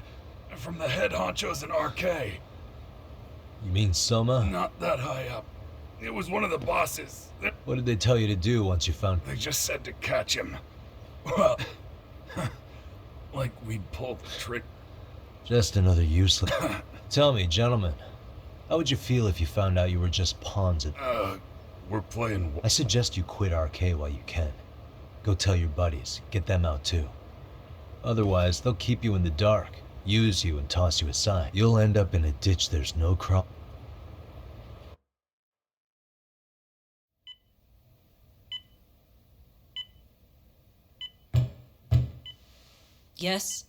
from the head honchos in RK. You mean Soma? Not that high up. It was one of the bosses. What did they tell you to do once you found... They just said to catch him. Well, like we'd pull the trick. Just another useless... Tell me, gentlemen, how would you feel if you found out you were just pawns at... We're playing... I suggest you quit RK while you can. Go tell your buddies, get them out too. Otherwise, they'll keep you in the dark, use you and toss you aside. You'll end up in a ditch there's no crop. Yes?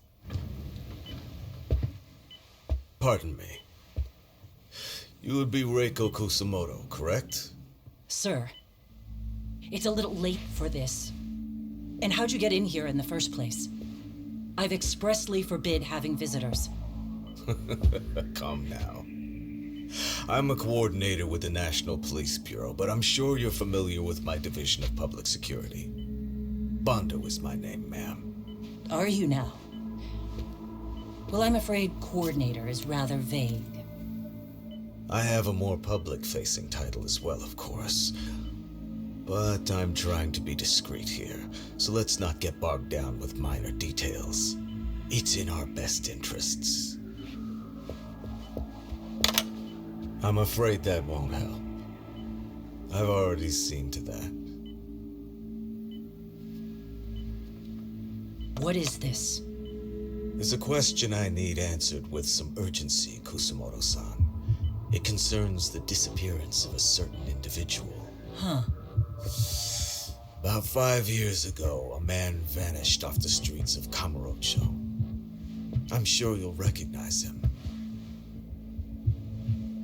Pardon me. You would be Reiko Kusumoto, correct? Sir, it's a little late for this. And how'd you get in here in the first place? I've expressly forbid having visitors. Calm now. I'm a coordinator with the National Police Bureau, but I'm sure you're familiar with my Division of Public Security. Bondo is my name, ma'am. Are you now? Well, I'm afraid coordinator is rather vague. I have a more public-facing title as well, of course. But I'm trying to be discreet here, so let's not get bogged down with minor details. It's in our best interests. I'm afraid that won't help. I've already seen to that. What is this? There's a question I need answered with some urgency, Kusumoto-san. It concerns the disappearance of a certain individual. Huh. About 5 years ago, a man vanished off the streets of Kamurocho. I'm sure you'll recognize him.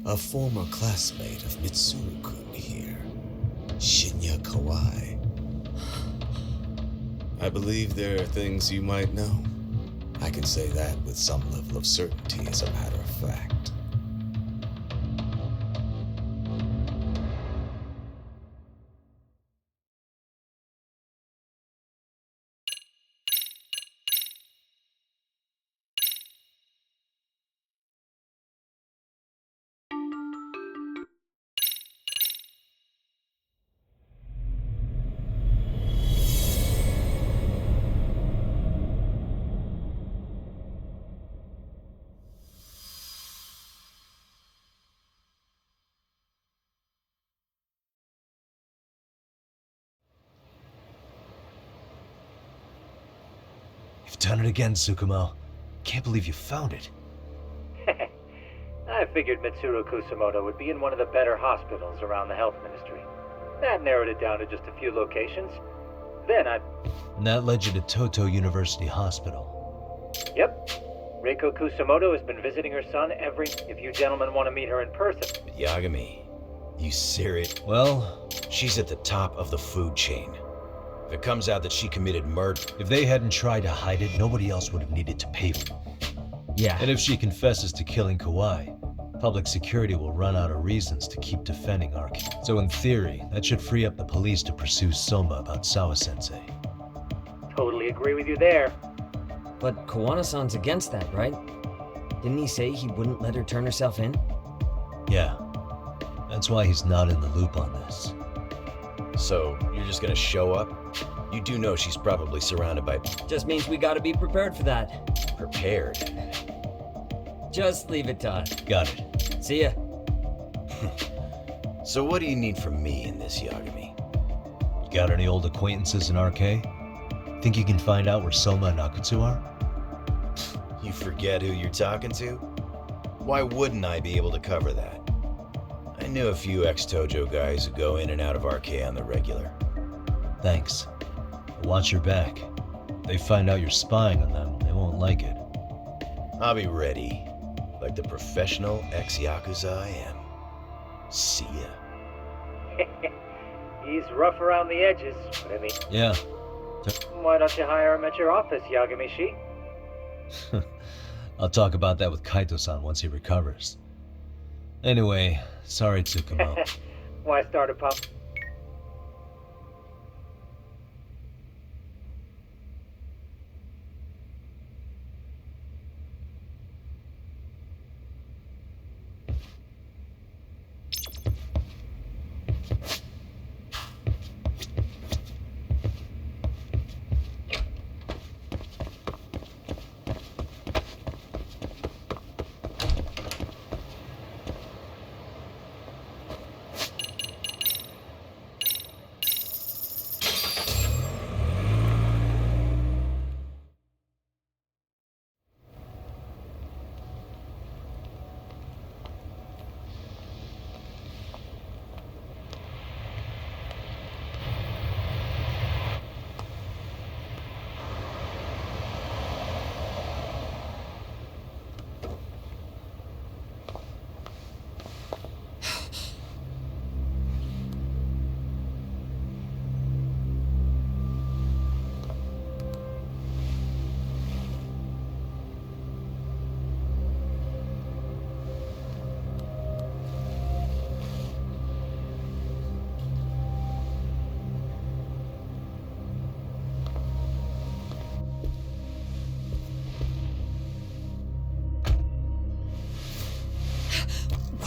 A former classmate of Mitsuru-kun here, Shinya Kawai. I believe there are things you might know. I can say that with some level of certainty, as a matter of fact. You've done it again, Tsukumo. Can't believe you found it. I figured Mitsuru Kusumoto would be in one of the better hospitals around the health ministry. That narrowed it down to just a few locations. Then And that led you to Toto University Hospital. Yep. Reiko Kusumoto has been visiting her son if you gentlemen want to meet her in person. Yagami, you serious? Well, she's at the top of the food chain. If it comes out that she committed murder... If they hadn't tried to hide it, nobody else would have needed to pay for it. Yeah. And if she confesses to killing Kawai, public security will run out of reasons to keep defending Ark. So in theory, that should free up the police to pursue Soma about Sawa-sensei. Totally agree with you there. But Kawana-san's against that, right? Didn't he say he wouldn't let her turn herself in? Yeah. That's why he's not in the loop on this. So, you're just gonna show up? You do know she's probably surrounded by... Just means we gotta be prepared for that. Prepared? Just leave it to us. Got it. See ya. So what do you need from me in this, Yagami? You got any old acquaintances in RK? Think you can find out where Soma and Akutsu are? You forget who you're talking to? Why wouldn't I be able to cover that? I knew a few ex-Tojo guys who go in and out of RK on the regular. Thanks. Watch your back. If they find out you're spying on them, they won't like it. I'll be ready, like the professional ex-Yakuza I am. See ya. He's rough around the edges, but I mean... Yeah. Why don't you hire him at your office, Yagami-shi? I'll talk about that with Kaito-san once he recovers. Anyway, sorry, Tsukumo. Why start a pump?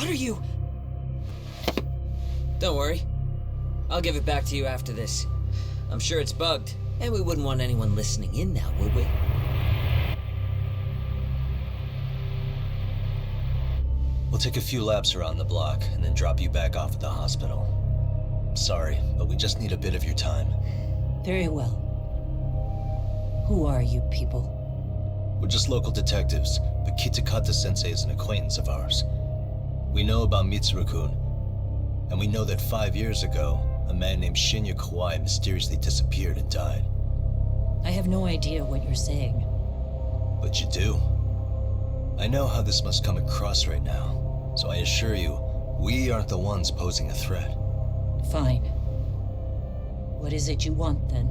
What are you... Don't worry. I'll give it back to you after this. I'm sure it's bugged, and we wouldn't want anyone listening in now, would we? We'll take a few laps around the block and then drop you back off at the hospital. Sorry, but we just need a bit of your time. Very well. Who are you people? We're just local detectives, but Kitakata-sensei is an acquaintance of ours. We know about Mitsuru-kun, and we know that 5 years ago, a man named Shinya Kawai mysteriously disappeared and died. I have no idea what you're saying. But you do. I know how this must come across right now, so I assure you, we aren't the ones posing a threat. Fine. What is it you want, then?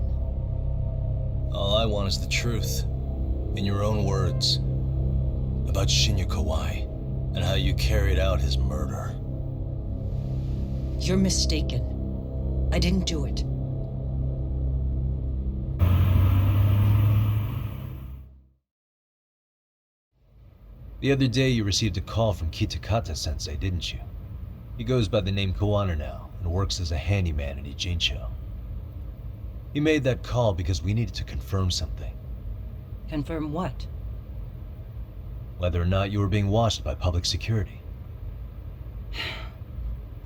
All I want is the truth. In your own words. About Shinya Kawai, and how you carried out his murder. You're mistaken. I didn't do it. The other day you received a call from Kitakata-sensei, didn't you? He goes by the name Kawana now, and works as a handyman in Ijincho. He made that call because we needed to confirm something. Confirm what? Whether or not you were being watched by public security.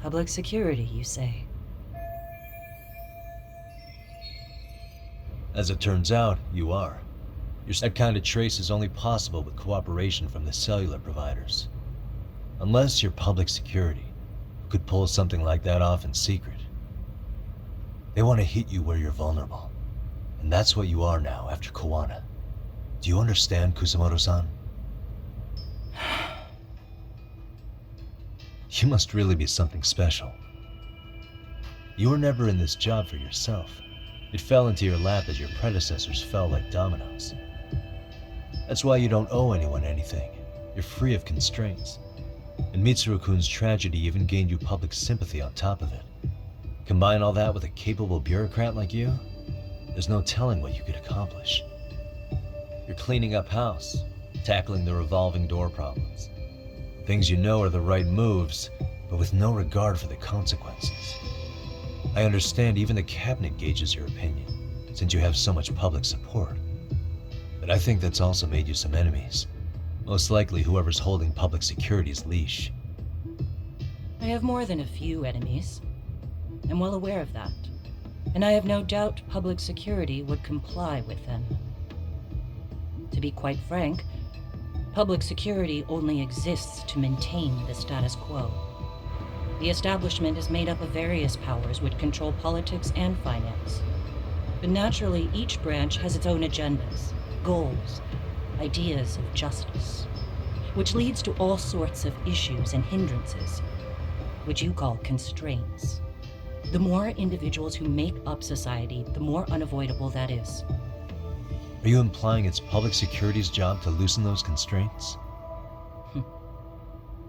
Public security, you say? As it turns out, you are. That kind of trace is only possible with cooperation from the cellular providers. Unless you're public security, who could pull something like that off in secret. They want to hit you where you're vulnerable. And that's what you are now after Kawana. Do you understand, Kusumoto-san? You must really be something special. You were never in this job for yourself. It fell into your lap as your predecessors fell like dominoes. That's why you don't owe anyone anything. You're free of constraints. And Mitsuru-kun's tragedy even gained you public sympathy on top of it. Combine all that with a capable bureaucrat like you, there's no telling what you could accomplish. You're cleaning up house, tackling the revolving door problems. Things you know are the right moves, but with no regard for the consequences. I understand even the cabinet gauges your opinion, since you have so much public support. But I think that's also made you some enemies. Most likely whoever's holding public security's leash. I have more than a few enemies. I'm well aware of that. And I have no doubt public security would comply with them. To be quite frank, public security only exists to maintain the status quo. The establishment is made up of various powers which control politics and finance. But naturally, each branch has its own agendas, goals, ideas of justice, which leads to all sorts of issues and hindrances, which you call constraints. The more individuals who make up society, the more unavoidable that is. Are you implying it's public security's job to loosen those constraints?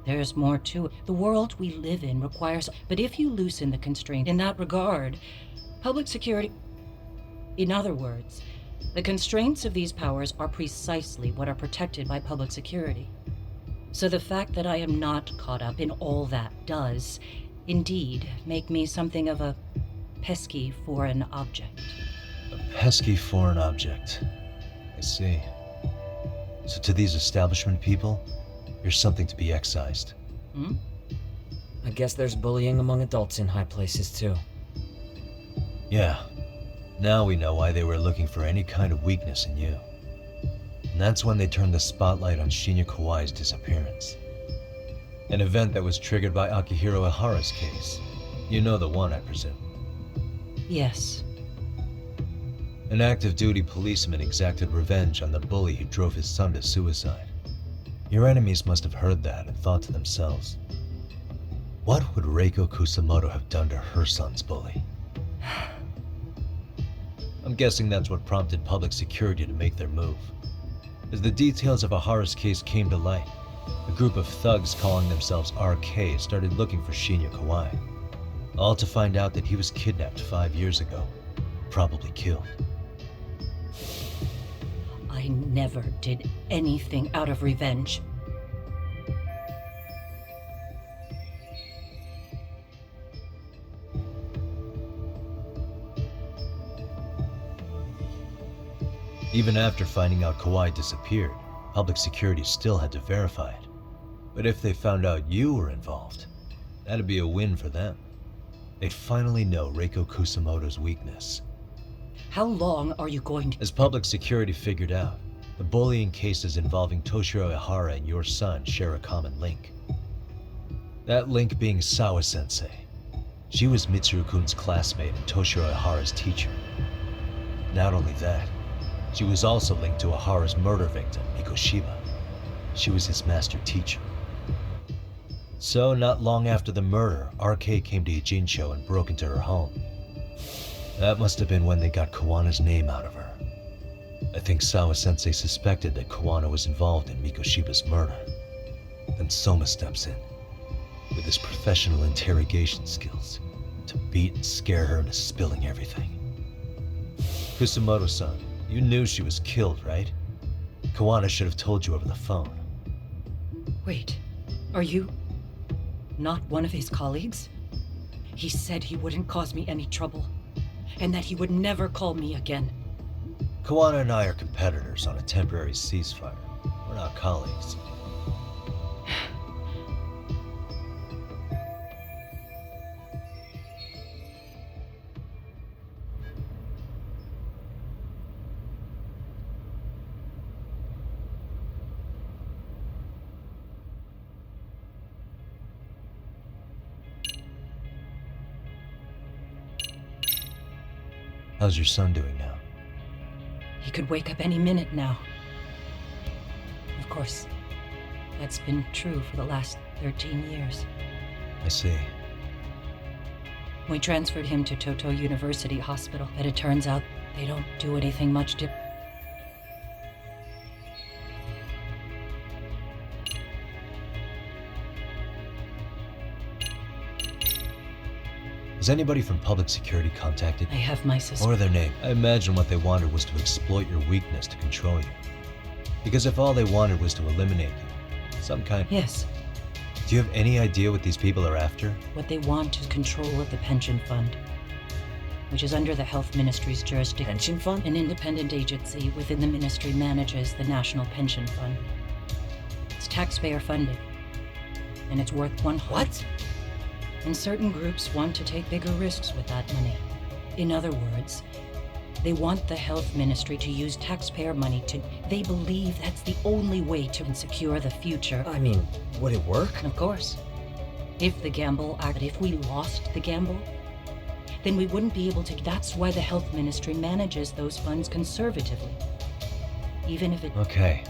There's more to it. The world we live in requires... But if you loosen the constraint in that regard, public security... In other words, the constraints of these powers are precisely what are protected by public security. So the fact that I am not caught up in all that does, indeed, make me something of a pesky foreign object. A pesky foreign object. I see. So to these establishment people, you're something to be excised. I guess there's bullying among adults in high places too. Yeah. Now we know why they were looking for any kind of weakness in you. And that's when they turned the spotlight on Shinya Kawai's disappearance. An event that was triggered by Akihiro Ihara's case. You know the one, I presume. Yes. An active duty policeman exacted revenge on the bully who drove his son to suicide. Your enemies must have heard that and thought to themselves, what would Reiko Kusamoto have done to her son's bully? I'm guessing that's what prompted public security to make their move. As the details of Ihara's case came to light, a group of thugs calling themselves RK started looking for Shinya Kawai, all to find out that he was kidnapped 5 years ago, probably killed. I never did anything out of revenge. Even after finding out Kawhi disappeared, public security still had to verify it. But if they found out you were involved, that'd be a win for them. They'd finally know Reiko Kusamoto's weakness. How long are you going to... As public security figured out, the bullying cases involving Toshiro Ihara and your son share a common link. That link being Sawa-sensei. She was Mitsuru-kun's classmate and Toshiro Ihara's teacher. Not only that, she was also linked to Ihara's murder victim, Mikoshiba. She was his master teacher. So, not long after the murder, RK came to Ijincho and broke into her home. That must have been when they got Kawana's name out of her. I think Sawa-sensei suspected that Kawana was involved in Mikoshiba's murder. Then Soma steps in, with his professional interrogation skills, to beat and scare her into spilling everything. Kusamoto-san, you knew she was killed, right? Kawana should have told you over the phone. Wait, are you not one of his colleagues? He said he wouldn't cause me any trouble, and that he would never call me again. Kawana and I are competitors on a temporary ceasefire. We're not colleagues. How's your son doing now? He could wake up any minute now. Of course, that's been true for the last 13 years. I see. We transferred him to Toto University Hospital, but it turns out they don't do anything much to... Has anybody from public security contacted you? I have my sister. Or their name? I imagine what they wanted was to exploit your weakness to control you. Because if all they wanted was to eliminate you, some kind... Yes. Do you have any idea what these people are after? What they want is control of the pension fund, which is under the Health Ministry's jurisdiction. Pension fund? An independent agency within the ministry manages the National Pension Fund. It's taxpayer funded, and it's worth What? And certain groups want to take bigger risks with that money. In other words, they want the health ministry to use taxpayer money to... They believe that's the only way to secure the future. I mean, would it work? Of course. If the gamble acted, if we lost the gamble, then we wouldn't be able to... That's why the health ministry manages those funds conservatively. Even if it... Okay.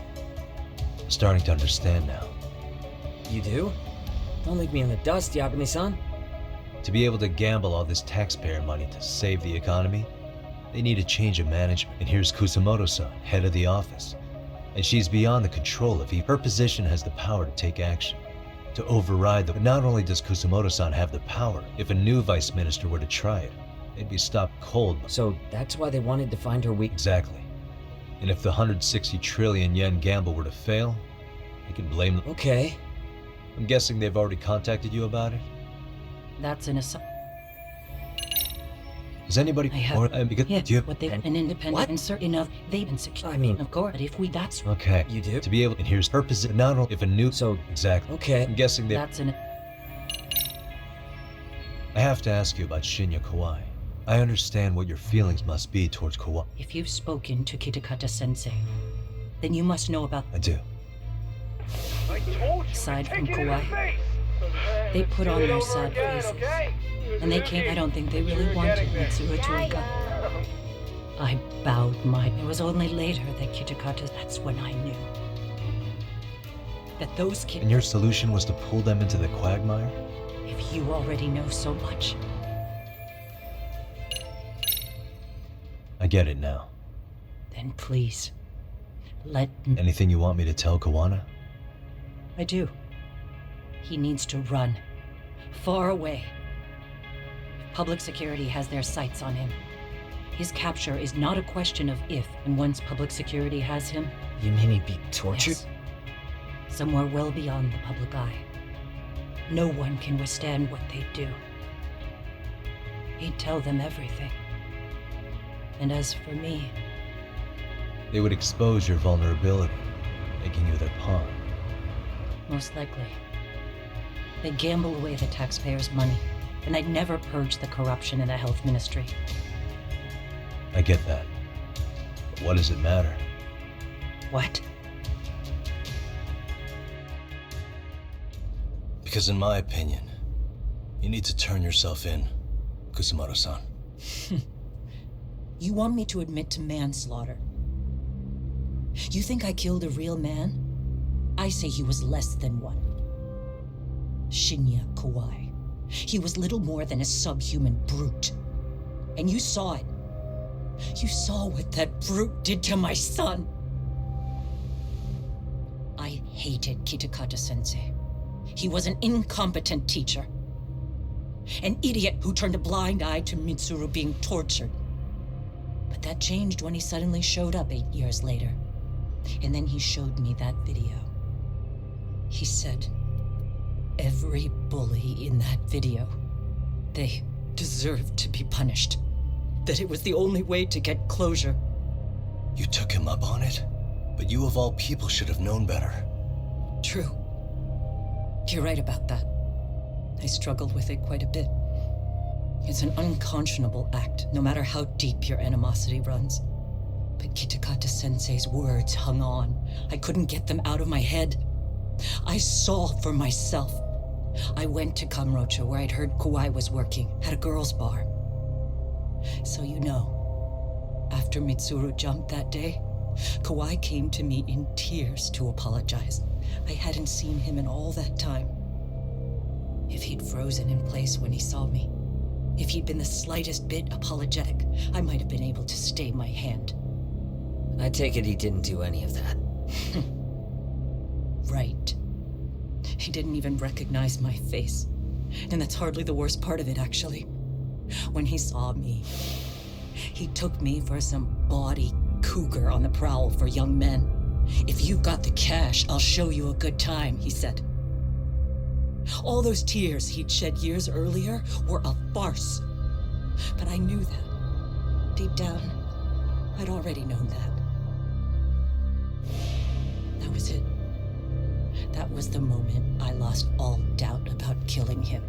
I'm starting to understand now. You do? Don't leave me in the dust, Yagami-san. To be able to gamble all this taxpayer money to save the economy, they need a change of management. And here's Kusamoto-san, head of the office. And she's beyond the control of her position has the power to take action, to override the... But not only does Kusamoto-san have the power, if a new vice minister were to try it, they'd be stopped cold. So that's why they wanted to find her weak... Exactly. And if the 160 trillion yen gamble were to fail, they can blame them. Okay. I'm guessing they've already contacted you about it? That's an assumption. Is anybody... I have... Or, because, yeah, do you have... what they... An independent... What? Insert enough... They've been secure. I mean... Of course, but if we... That's... Okay. You do? To be able... And here's her position. Not only if a new... So... Exactly. Okay. I'm guessing they... That's an... I have to ask you about Shinya Kawai. I understand what your feelings must be towards Kawai. If you've spoken to Kitakata-sensei, then you must know about... I do. Aside from Kawhi, they put on their sad faces. And they came... I don't think they really wanted Mitsuru to wake up. I bowed my... It was only later that Kitakata... That's when I knew. That those kids... And your solution was to pull them into the quagmire? If you already know so much... I get it now. Then please, let... Anything you want me to tell Kawana? I do. He needs to run. Far away. Public security has their sights on him. His capture is not a question of if, and once public security has him... You mean he'd be tortured? Yes. Somewhere well beyond the public eye. No one can withstand what they do. He'd tell them everything. And as for me, They would expose your vulnerability, making you their pawn. Most likely. They gamble away the taxpayers' money, and they'd never purge the corruption in the health ministry. I get that. But what does it matter? What? Because in my opinion, you need to turn yourself in, Kusumoto-san. You want me to admit to manslaughter? You think I killed a real man? I say he was less than one. Shinya Kawai. He was little more than a subhuman brute. And you saw it. You saw what that brute did to my son. I hated Kitakata-sensei. He was an incompetent teacher. An idiot who turned a blind eye to Mitsuru being tortured. But that changed when he suddenly showed up 8 years later. And then he showed me that video. He said, every bully in that video, they deserved to be punished. That it was the only way to get closure. You took him up on it? But you of all people should have known better. True. You're right about that. I struggled with it quite a bit. It's an unconscionable act, no matter how deep your animosity runs. But Kitakata-sensei's words hung on. I couldn't get them out of my head. I saw for myself. I went to Kamurocho, where I'd heard Kawai was working, at a girls' bar. So you know, after Mitsuru jumped that day, Kawai came to me in tears to apologize. I hadn't seen him in all that time. If he'd frozen in place when he saw me, if he'd been the slightest bit apologetic, I might have been able to stay my hand. I take it he didn't do any of that. Right. He didn't even recognize my face. And that's hardly the worst part of it, actually. When he saw me, he took me for some bawdy cougar on the prowl for young men. If you've got the cash, I'll show you a good time, he said. All those tears he'd shed years earlier were a farce. But I knew that. Deep down, I'd already known that. That was it. That was the moment I lost all doubt about killing him.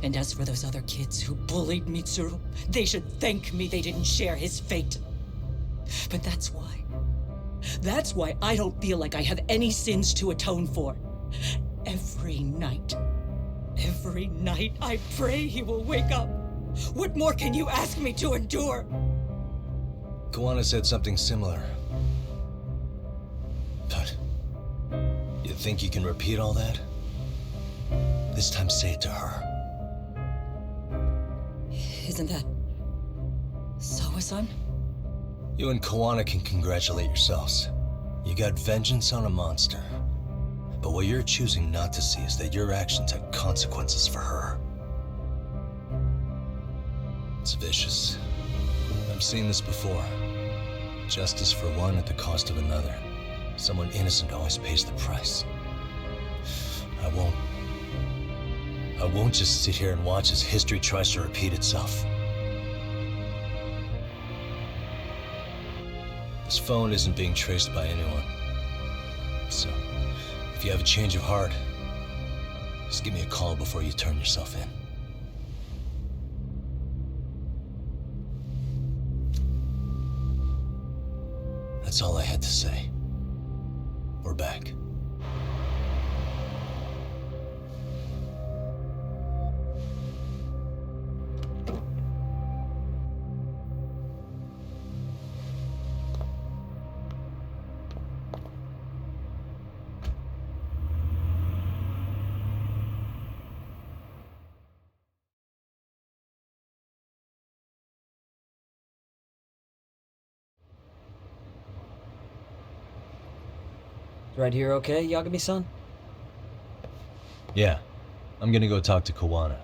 And as for those other kids who bullied Mitsuru, they should thank me they didn't share his fate. But that's why. That's why I don't feel like I have any sins to atone for. Every night I pray he will wake up. What more can you ask me to endure? Kawana said something similar. But you think you can repeat all that? This time say it to her. Isn't that Sawa-san? You and Kawana can congratulate yourselves. You got vengeance on a monster. But what you're choosing not to see is that your actions had consequences for her. It's vicious. I've seen this before. Justice for one at the cost of another. Someone innocent always pays the price. I won't just sit here and watch as history tries to repeat itself. This phone isn't being traced by anyone. So, if you have a change of heart, just give me a call before you turn yourself in. That's all I had to say. We're back. Right here okay, Yagami-san? Yeah. I'm gonna go talk to Kawana.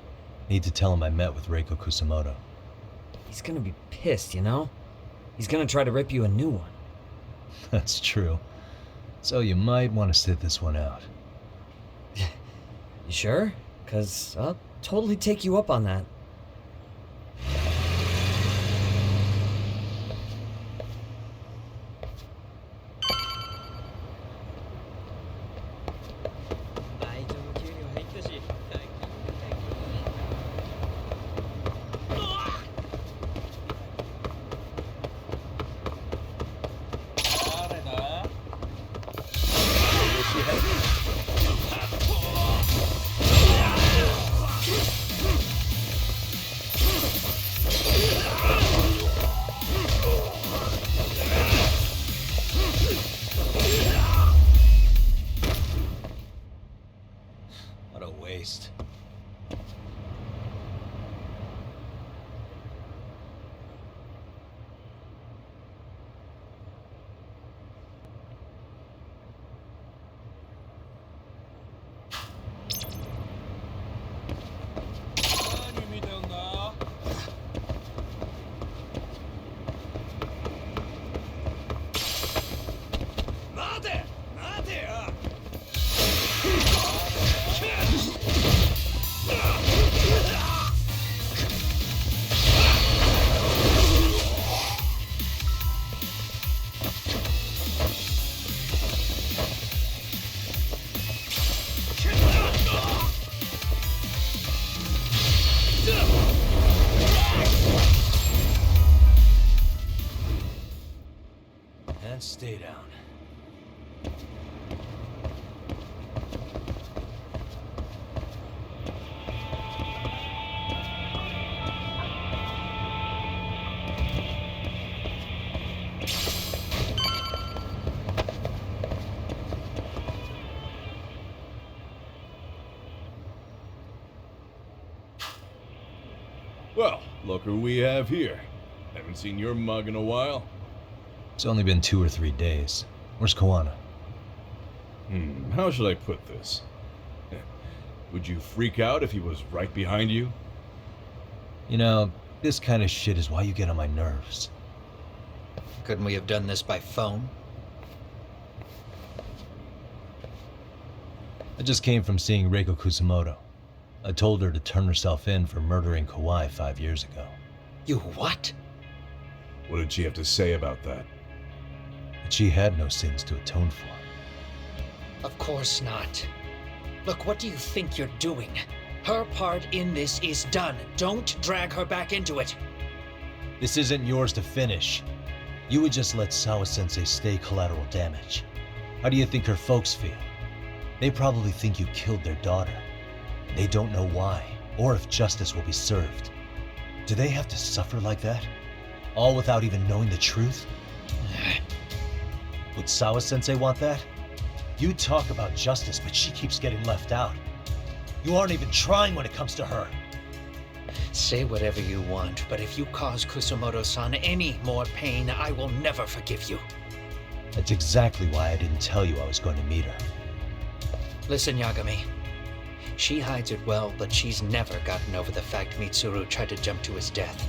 Need to tell him I met with Reiko Kusumoto. He's gonna be pissed, you know? He's gonna try to rip you a new one. That's true. So you might want to sit this one out. You sure? 'Cause I'll totally take you up on that. Well, look who we have here. Haven't seen your mug in a while. It's only been 2 or 3 days. Where's Koana? How should I put this? Would you freak out if he was right behind you? You know, this kind of shit is why you get on my nerves. Couldn't we have done this by phone? I just came from seeing Reiko Kusumoto. I told her to turn herself in for murdering Kawai 5 years ago. You what? What did she have to say about that? That she had no sins to atone for. Of course not. Look, what do you think you're doing? Her part in this is done. Don't drag her back into it. This isn't yours to finish. You would just let Sawa-sensei stay collateral damage. How do you think her folks feel? They probably think you killed their daughter. They don't know why, or if justice will be served. Do they have to suffer like that? All without even knowing the truth? Would Sawa-sensei want that? You talk about justice, but she keeps getting left out. You aren't even trying when it comes to her. Say whatever you want, but if you cause Kusumoto-san any more pain, I will never forgive you. That's exactly why I didn't tell you I was going to meet her. Listen, Yagami. She hides it well, but she's never gotten over the fact Mitsuru tried to jump to his death.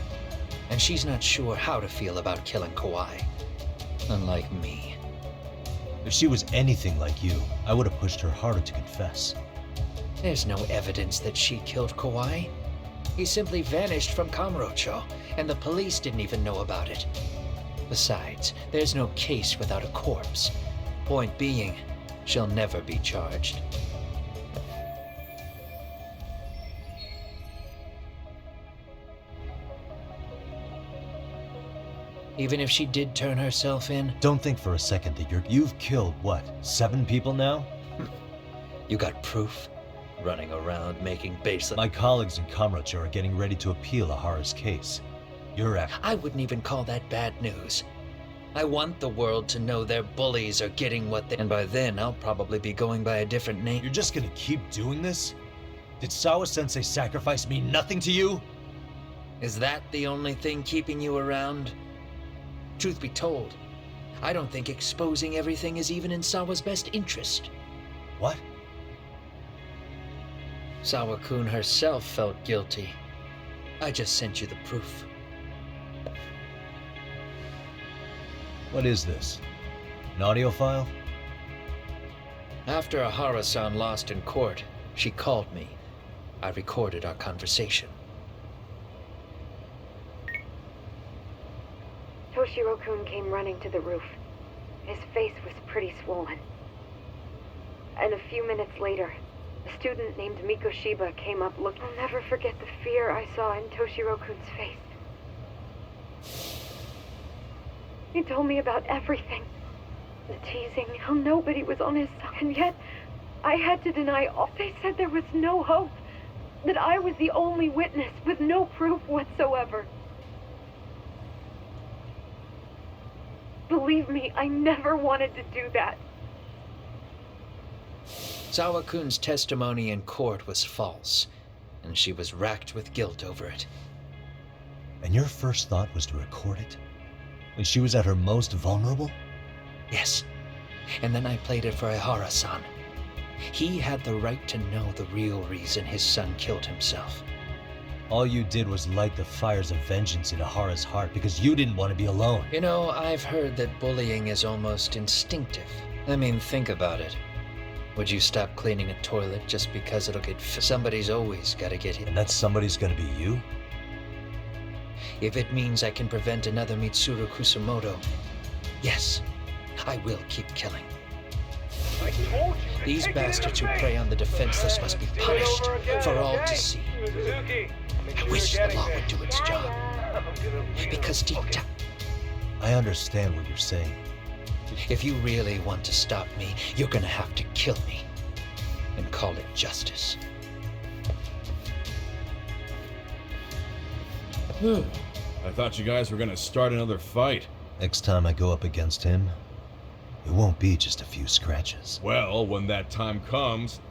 And she's not sure how to feel about killing Kawai. Unlike me. If she was anything like you, I would have pushed her harder to confess. There's no evidence that she killed Kawai. He simply vanished from Kamurocho, and the police didn't even know about it. Besides, there's no case without a corpse. Point being, she'll never be charged. Even if she did turn herself in? Don't think for a second that you've killed, what, 7 people now? You got proof? Running around making baseless... My colleagues in Kamurocho are getting ready to appeal Ahara's case. I wouldn't even call that bad news. I want the world to know their bullies are getting what they... And by then, I'll probably be going by a different name. You're just gonna keep doing this? Did Sawa-sensei sacrifice mean nothing to you? Is that the only thing keeping you around? Truth be told, I don't think exposing everything is even in Sawa's best interest. What? Sawa-kun herself felt guilty. I just sent you the proof. What is this? An audio file? After Ahara-san lost in court, she called me. I recorded our conversation. Toshiro-kun came running to the roof. His face was pretty swollen. And a few minutes later, a student named Miko Shiba came up looking. I'll never forget the fear I saw in Toshiro-kun's face. He told me about everything. The teasing, how nobody was on his side. And yet, I had to deny all. They said there was no hope. That I was the only witness with no proof whatsoever. Believe me, I never wanted to do that. Sawa-kun's testimony in court was false, and she was racked with guilt over it. And your first thought was to record it? When she was at her most vulnerable? Yes. And then I played it for Ihara-san. He had the right to know the real reason his son killed himself. All you did was light the fires of vengeance in Ahara's heart because you didn't want to be alone. You know, I've heard that bullying is almost instinctive. I mean, think about it. Would you stop cleaning a toilet just because it'll get somebody's always gotta get hit. And that somebody's gonna be you? If it means I can prevent another Mitsuru Kusumoto, yes, I will keep killing. These bastards who prey on the defenseless must be punished for all to see. I wish the law would do its job. Because deep down... I understand what you're saying. If you really want to stop me, you're gonna have to kill me. And call it justice. I thought you guys were gonna start another fight. Next time I go up against him, it won't be just a few scratches. Well, when that time comes...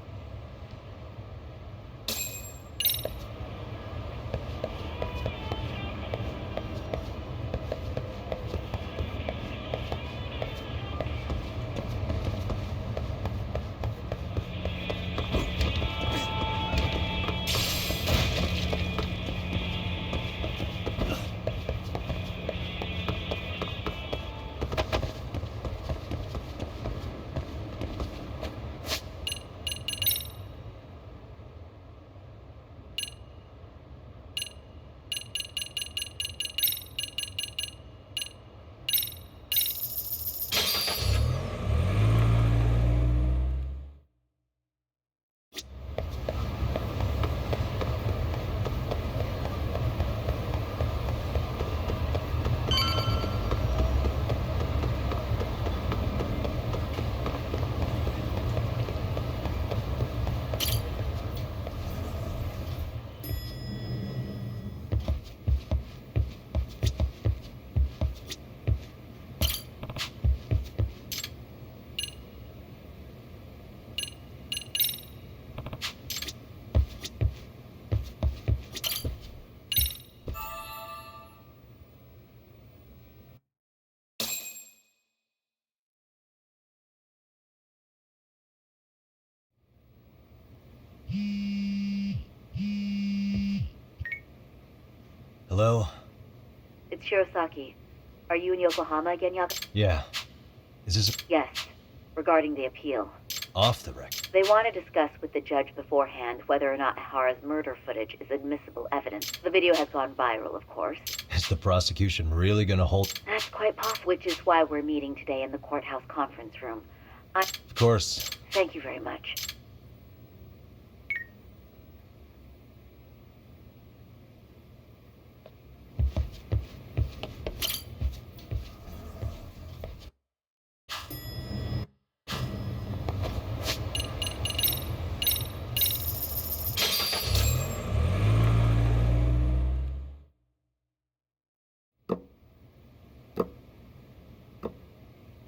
Hello? It's Shirosaki. Are you in Yokohama again, Yaga? Yeah. Is this Yes, regarding the appeal. off the record? They want to discuss with the judge beforehand whether or not Hara's murder footage is admissible evidence. The video has gone viral, of course. Is the prosecution really gonna hold? That's quite possible, which is why we're meeting today in the courthouse conference room. Of course. Thank you very much.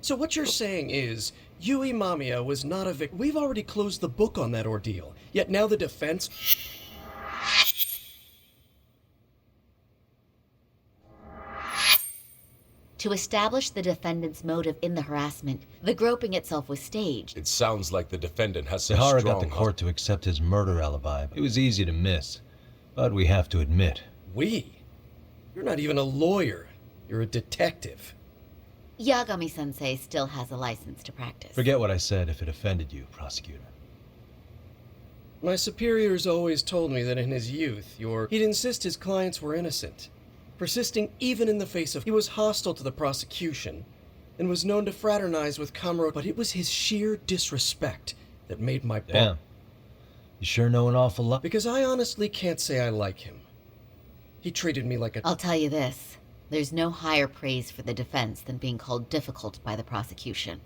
So what you're saying is, Yui Mamiya was not a victim. We've already closed the book on that ordeal, yet now the defense... To establish the defendant's motive in the harassment, the groping itself was staged. It sounds like the defendant has some Sahara strong... got the court to accept his murder alibi. It was easy to miss. But we have to admit. We? You're not even a lawyer. You're a detective. Yagami-sensei still has a license to practice. Forget what I said if it offended you, prosecutor. My superiors always told me that in his youth, he'd insist his clients were innocent, persisting even in the face of... He was hostile to the prosecution, and was known to fraternize with Kamuro, but it was his sheer disrespect that made my... Damn. You sure know an awful lot. Because I honestly can't say I like him. He treated me like a... I'll tell you this. There's no higher praise for the defense than being called difficult by the prosecution.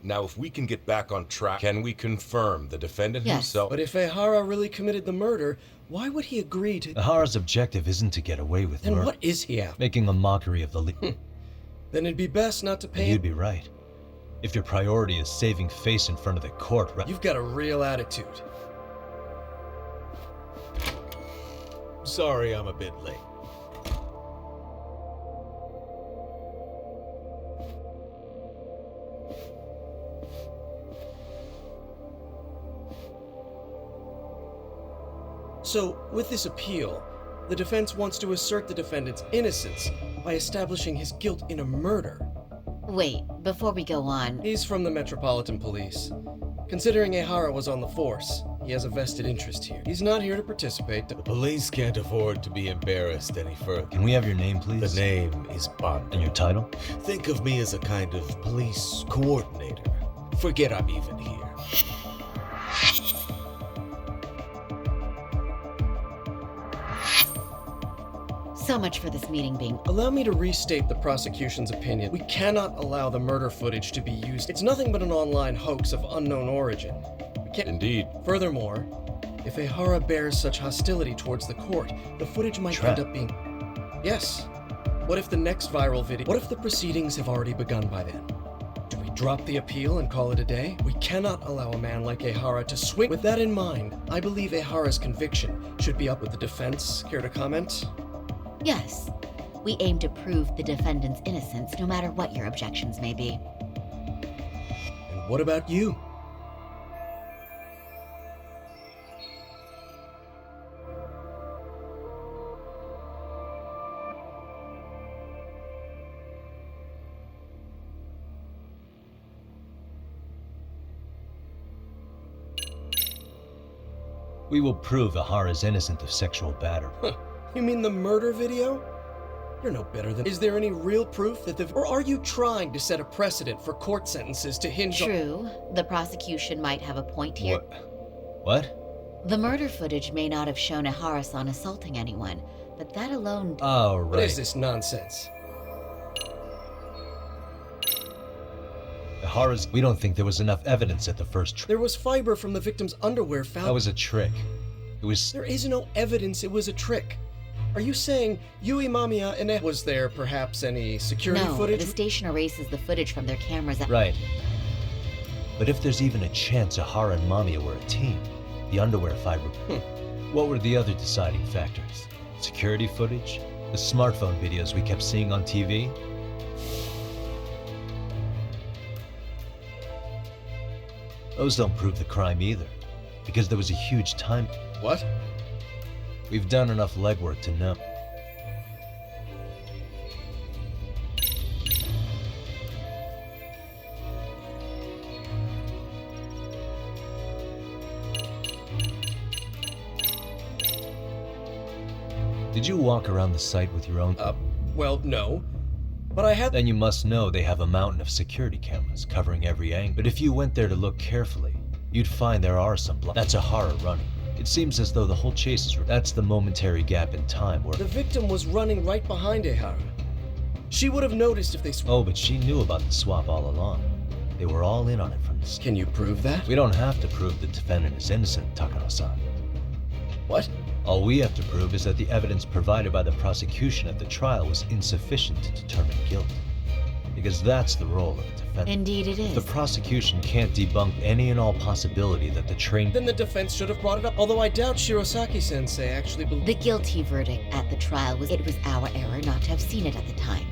Now, if we can get back on track, can we confirm the defendant Yes, himself? but if Ehara really committed the murder, why would he agree to... Ahara's objective isn't to get away with Then murder. what is he after? Making a mockery of the league. Then it'd be best not to pay... You'd be right. If your priority is saving face in front of the court... You've got a real attitude. Sorry I'm a bit late. So, with this appeal, the defense wants to assert the defendant's innocence by establishing his guilt in a murder. Wait, before we go on... He's from the Metropolitan Police. Considering Ehara was on the force, he has a vested interest here. He's not here to participate. The police can't afford to be embarrassed any further. Can we have your name, please? The name is Bond. And your title? Think of me as a kind of police coordinator. Forget I'm even here. So much for this meeting being... Allow me to restate the prosecution's opinion. We cannot allow the murder footage to be used. It's nothing but an online hoax of unknown origin. We can't... Indeed. Furthermore, if Ehara bears such hostility towards the court, the footage might end up being... Yes. What if the next viral video... What if the proceedings have already begun by then? Do we drop the appeal and call it a day? We cannot allow a man like Ehara to swing... With that in mind, I believe Ehara's conviction should be up with the defense. Care to comment? Yes. We aim to prove the defendant's innocence, no matter what your objections may be. And what about you? We will prove Ahara's innocent of sexual battery. Huh. You mean the murder video? You're no better than... Is there any real proof that the... Or are you trying to set a precedent for court sentences to hinge on... True. The prosecution might have a point here. What? The murder footage may not have shown Ehara-san assaulting anyone, but that alone... Oh, right. What is this nonsense? Ahara's... We don't think there was enough evidence at the first There was fiber from the victim's underwear found... That was a trick. It was... There is no evidence it was a trick. Are you saying Yui Mamiya and Was there perhaps any security footage? No, the station erases the footage from their cameras... Right. But if there's even a chance Ehara and Mamiya were a team, the underwear fiber... What were the other deciding factors? Security footage? The smartphone videos we kept seeing on TV? Those don't prove the crime either, because there was a huge time... What? We've done enough legwork to know. Did you walk around the site with your own... Well, no. But I had... Then you must know they have a mountain of security cameras covering every angle. But if you went there to look carefully, you'd find there are some That's a horror running. It seems as though the whole chase is... That's the momentary gap in time where... The victim was running right behind Ehara. She would have noticed if they... Oh, but she knew about the swap all along. They were all in on it from the start. Can you prove that? We don't have to prove the defendant is innocent, Takano-san. What? All we have to prove is that the evidence provided by the prosecution at the trial was insufficient to determine guilt. Because that's the role of the defendant. Indeed it is. The prosecution can't debunk any and all possibility that the train... Then the defense should have brought it up, although I doubt Shirosaki-sensei actually believed... The guilty verdict at the trial was it was our error not to have seen it at the time.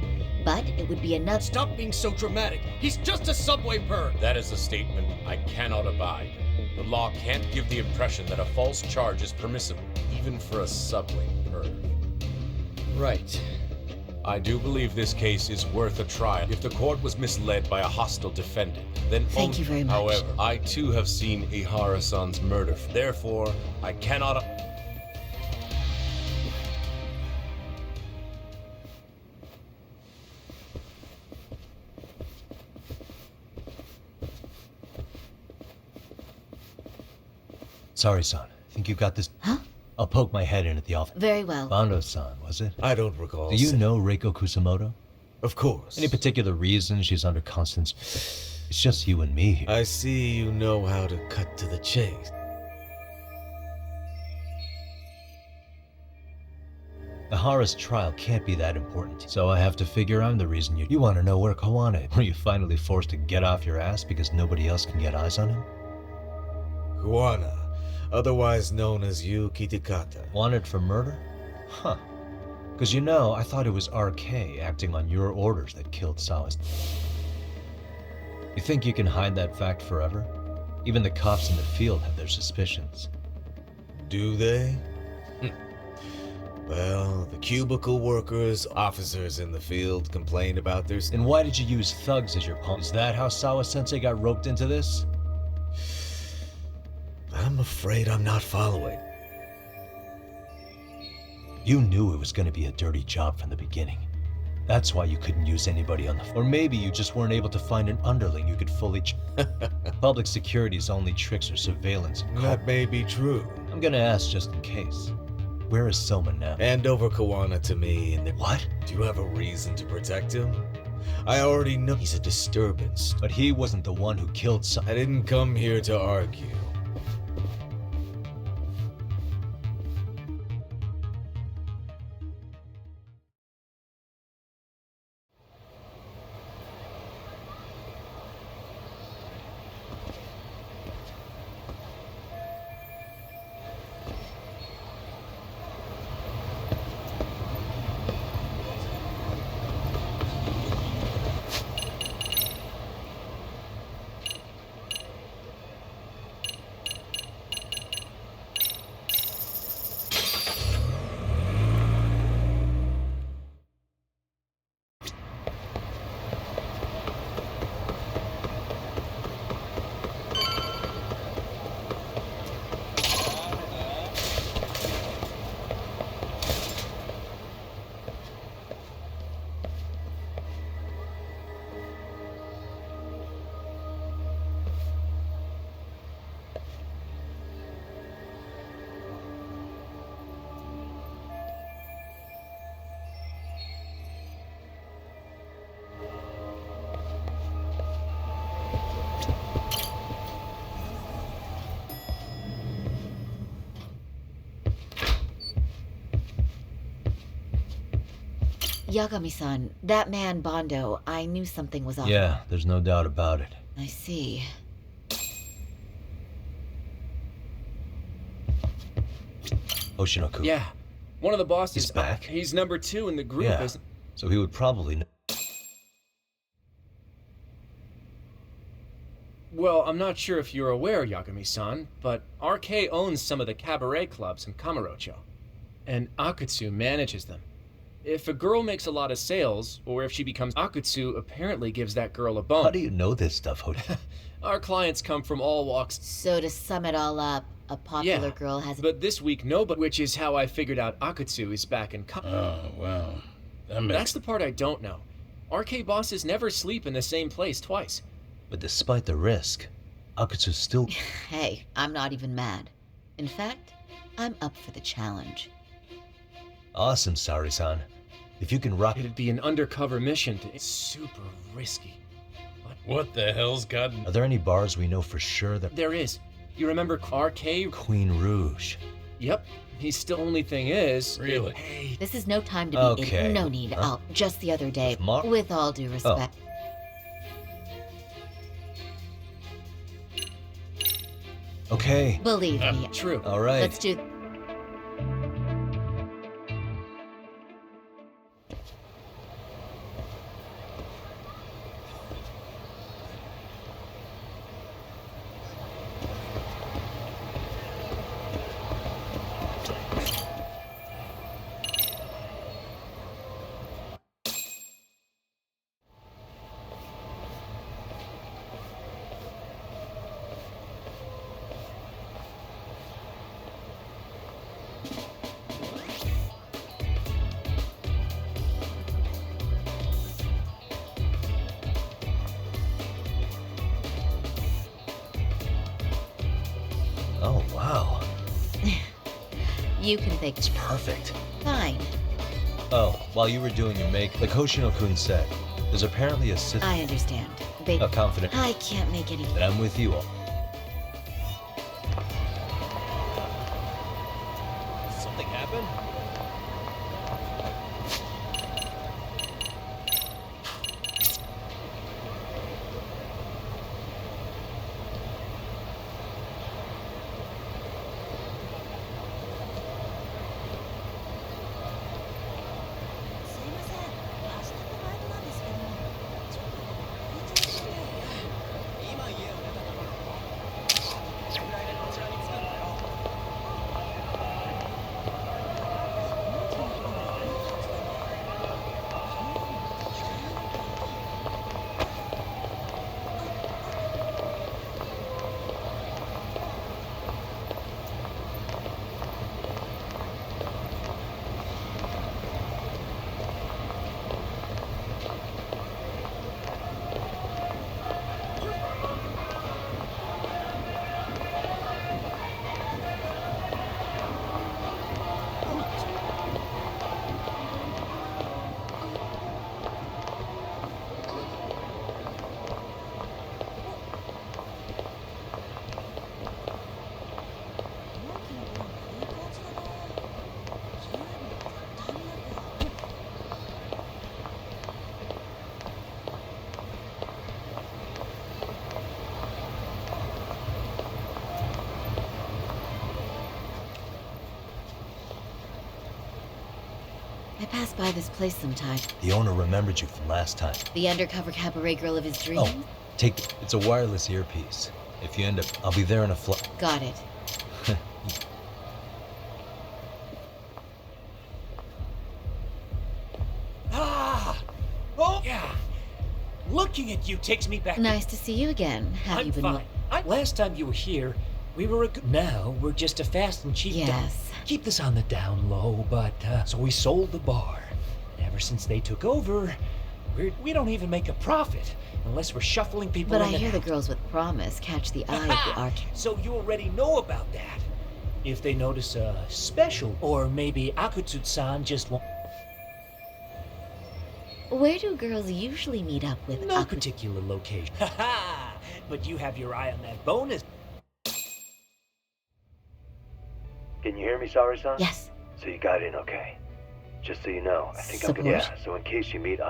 But it would be another... Stop being so dramatic! He's just a subway perv! That is a statement I cannot abide. The law can't give the impression that a false charge is permissible, even for a subway perv. Right. I do believe this case is worth a trial. If the court was misled by a hostile defendant, then Thank you very much. However, I too have seen Ihara-san's murder. Therefore, I cannot... Sorry, son. Think you got this? Huh? I'll poke my head in at the office. Very well. Bando-san, was it? I don't recall. Do you know Reiko Kusamoto? Of course. Any particular reason she's under constant... It's just you and me here. I see you know how to cut to the chase. Ihara's trial can't be that important, so I have to figure I'm the reason you want to know where Kawana is. Were you finally forced to get off your ass because nobody else can get eyes on him? Kawana, otherwise known as Yuki Takata. Wanted for murder? Huh. Because you know, I thought it was RK acting on your orders that killed Sawas. You think you can hide that fact forever? Even the cops in the field have their suspicions. Do they? Well, the cubicle workers, officers in the field complained about their... Then why did you use thugs as your pawn? Is that how Sawa-sensei got roped into this? I'm afraid I'm not following. You knew it was going to be a dirty job from the beginning. That's why you couldn't use anybody on the... Or maybe you just weren't able to find an underling you could fully... Public security's only tricks are surveillance. That may be true. I'm going to ask just in case. Where is Soma now? Hand over Kawana to me and then... What? Do you have a reason to protect him? I already know he's a disturbance. But he wasn't the one who killed I didn't come here to argue. Yagami-san, that man Bando, I knew something was off. Yeah, there's no doubt about it. I see. Oshinoku. Yeah, one of the bosses. He's back? He's number 2 in the group, Yeah, isn't... so he would probably know. Well, I'm not sure if you're aware, Yagami-san, but RK owns some of the cabaret clubs in Kamurocho, and Akutsu manages them. If a girl makes a lot of sales, or if she becomes Akutsu apparently gives that girl a bone. How do you know this stuff, Hoda? Our clients come from all walks. So to sum it all up, a popular girl has... But this week nobody, which is how I figured out Akutsu is back in Oh, well. That's the part I don't know. RK bosses never sleep in the same place twice. But despite the risk, Akutsu's still... Hey, I'm not even mad. In fact, I'm up for the challenge. Awesome, Sari-san. If you can rock... It'd be an undercover mission to... It's super risky. What the hell's got... Are there any bars we know for sure that... There is. You remember RK? Queen Rouge. Yep. He's still... Only thing is... Really? Hey. This is no time to be in. No need. Just the other day, with all due respect. Okay. Believe me. True. All right. Let's do... Oh, wow. You can think... It's perfect. Fine. Oh, while you were doing your make, like Hoshino-kun said, there's apparently a system... I understand. They... A confident... I can't make any... Then I'm with you all. Something happened? I pass by this place sometimes. The owner remembered you from last time. The undercover cabaret girl of his dreams? Oh, it's a wireless earpiece. If you end up, I'll be there in a Got it. Oh, yeah. Looking at you takes me back. Nice to see you again. Have you been... fine. Last time you were here, we were now we're just a fast and cheap Yes. Keep this on the down low, but so we sold the bar. And ever since they took over, we don't even make a profit unless we're shuffling people But in I and hear the out. girls with promise catch the eye of the arcade. So you already know about that. If they notice a special, or maybe Akutsu-san just won't... Where do girls usually meet up with No particular location. Ha-ha! But you have your eye on that bonus. Can you hear me, Sari-san? Yes. So you got in okay. Just so you know, I think Support. Yeah, so in case you meet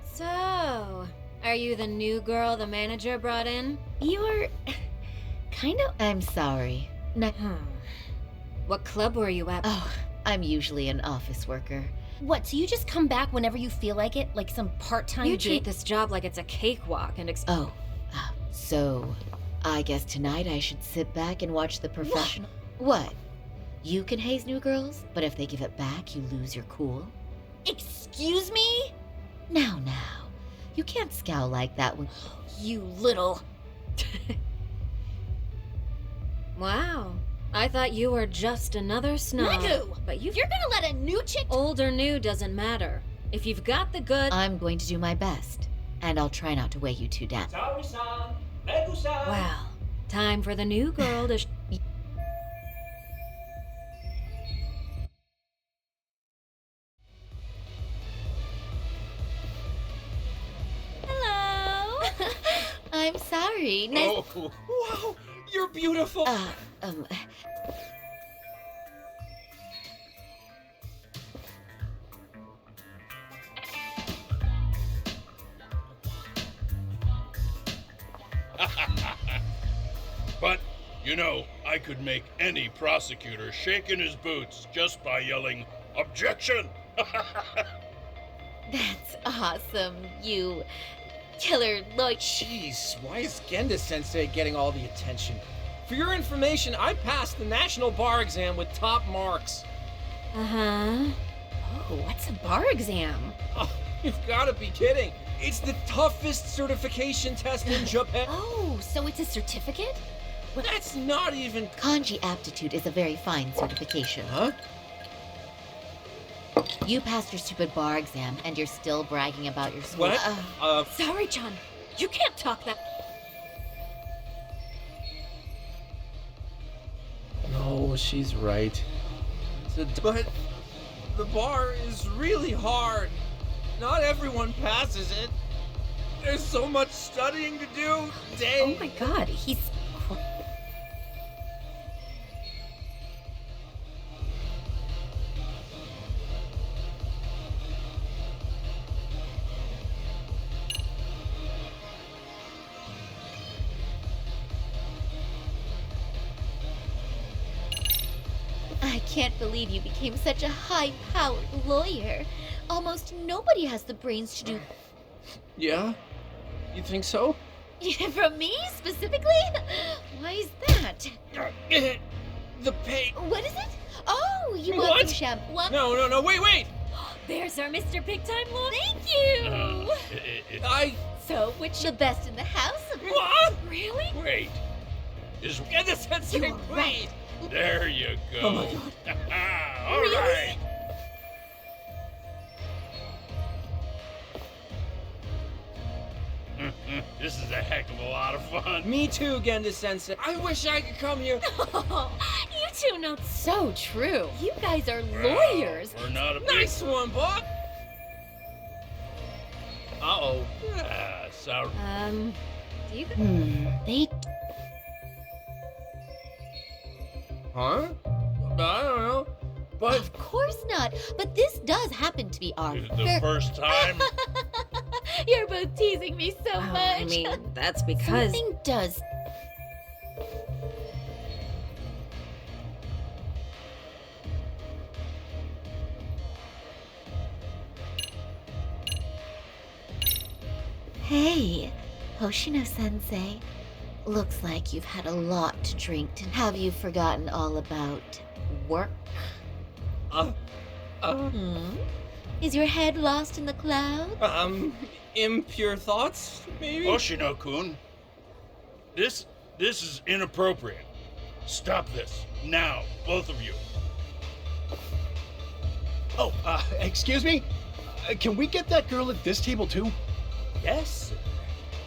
So, are you the new girl the manager brought in? You're... kind of... I'm sorry. No. What club were you at? Oh, I'm usually an office worker. What, so you just come back whenever you feel like it? Like some part-time You gig? treat this job like it's a cakewalk and So, I guess tonight I should sit back and watch the professional. What? You can haze new girls, but if they give it back, you lose your cool? Excuse me? Now. You can't scowl like that when. You little. Wow. I thought you were just another snob. Riku! But You're gonna let a new chick. Old or new doesn't matter. If you've got the good. I'm going to do my best, and I'll try not to weigh you two down. Well, time for the new girl to. Hello. I'm sorry. Nice. Oh, wow, you're beautiful. But, you know, I could make any prosecutor shake in his boots just by yelling, "Objection!" That's awesome, you killer lawyer. Jeez, why is Genda-sensei getting all the attention? For your information, I passed the national bar exam with top marks. Uh-huh. Oh, what's a bar exam? Oh, you've got to be kidding. It's the toughest certification test in Japan. Oh, so it's a certificate? That's not even... Kanji aptitude is a very fine certification. Huh? You passed your stupid bar exam, and you're still bragging about your school. What? Sorry, John. You can't talk that. No, she's right. But the bar is really hard. Not everyone passes it. There's so much studying to do. Dang. Oh my god, he's... I can't believe you became such a high-powered lawyer. Almost nobody has the brains to do... Yeah? You think so? From me, specifically? Why is that? The pay... What is it? Oh, you What? want some shampoo? No, wait! There's our Mr. Big Time Lawyer. Thank you! So, which the best in the house? What? Really? Wait. Is... Genda-sensei, You're right. There you go. Oh my god. All right. This is a heck of a lot of fun. Me too, Genda-sensei. I wish I could come here. Oh, you two know so true. You guys are lawyers. We're not a big... Nice one, boy. Uh-oh. Ah, sorry. Do you... They... Huh? I don't know. But... Of course not. But this does happen to be our... The first time? You're both teasing me so much. I mean, that's because... Something does... Hey, Hoshino-sensei. Looks like you've had a lot to drink. Have you forgotten all about work? Is your head lost in the clouds? Impure thoughts, maybe? Oshino-kun, this is inappropriate. Stop this, now, both of you. Oh, excuse me? Can we get that girl at this table too? Yes.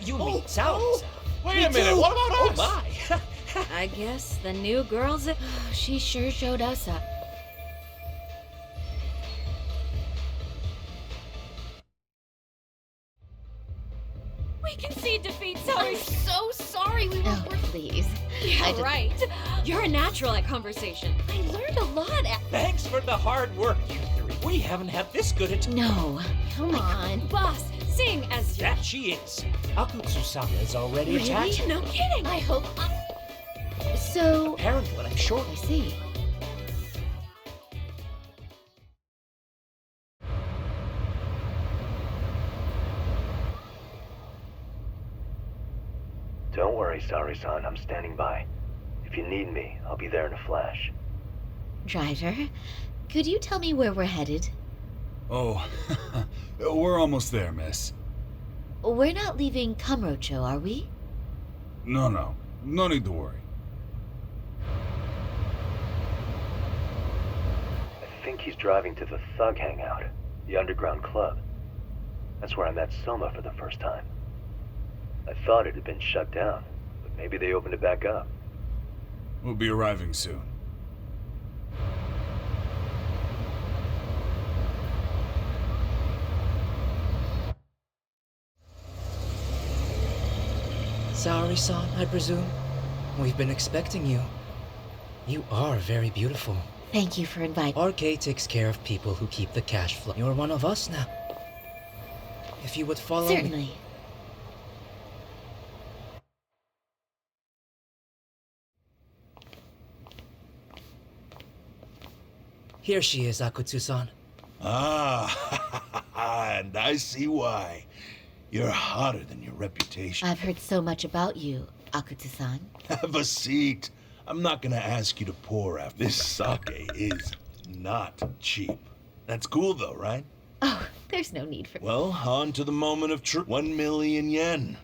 You mean Sally's. Wait a minute, what about us? Oh my. I guess the new girl's... She sure showed us up. We concede defeat, sorry. I'm so sorry we were... Oh, please. Yeah, right. You're a natural at conversation. I learned a lot at... Thanks for the hard work, you three. We haven't had this good a... No. Come on. Boss, sing as you... That she is. Akutsu-sama is already Really? attached. No kidding. I hope... So... Apparently, what I'm sure... I see. Saori-san. I'm standing by. If you need me, I'll be there in a flash. Driver, could you tell me where we're headed? Oh, we're almost there, miss. We're not leaving Kamurocho, are we? No. No need to worry. I think he's driving to the Thug Hangout, the underground club. That's where I met Soma for the first time. I thought it had been shut down, but maybe they opened it back up. We'll be arriving soon. Saori-san, I presume? We've been expecting you. You are very beautiful. Thank you for inviting. RK takes care of people who keep the cash flow. You're one of us now. If you would follow me. Certainly. Here she is, Akutsu-san. Ah, and I see why. You're hotter than your reputation. I've heard so much about you, Akutsu-san. Have a seat. I'm not gonna ask you to pour after. This sake is not cheap. That's cool though, right? Oh, there's no need for... Well, on to the moment of truth. 1 million yen.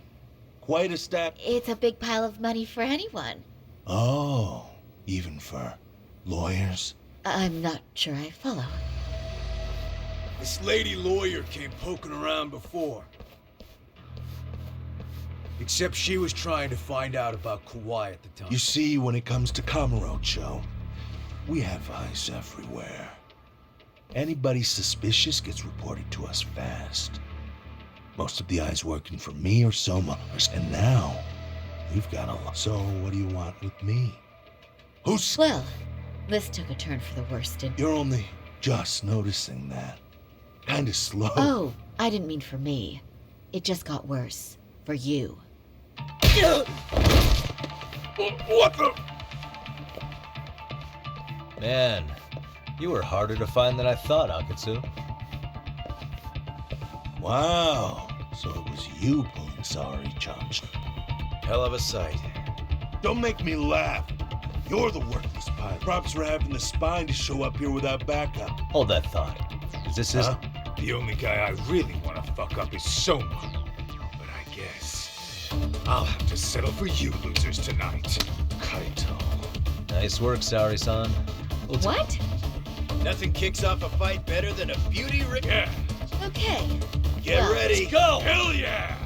Quite a stack. It's a big pile of money for anyone. Oh, even for lawyers? I'm not sure I follow. This lady lawyer came poking around before. Except she was trying to find out about Kauai at the time. You see, when it comes to Kamurocho, we have eyes everywhere. Anybody suspicious gets reported to us fast. Most of the eyes working for me or Soma, and now we've got a lot. So what do you want with me? Who's... Well, this took a turn for the worse, didn't... You're only just noticing that. Kinda slow. Oh, I didn't mean for me. It just got worse. For you. What the... Man, you were harder to find than I thought, Akutsu. Wow, so it was you pulling Saori-chan's. Hell of a sight. Don't make me laugh. You're the worthless pilot. Props for having the spine to show up here without backup. Hold that thought. Is this his... The only guy I really want to fuck up is Soma. But I guess I'll have to settle for you losers tonight. Kaito. Nice work, Saori-san. What? Nothing kicks off a fight better than a beauty Yeah. Okay. Get Well, ready. Let's go! Hell yeah!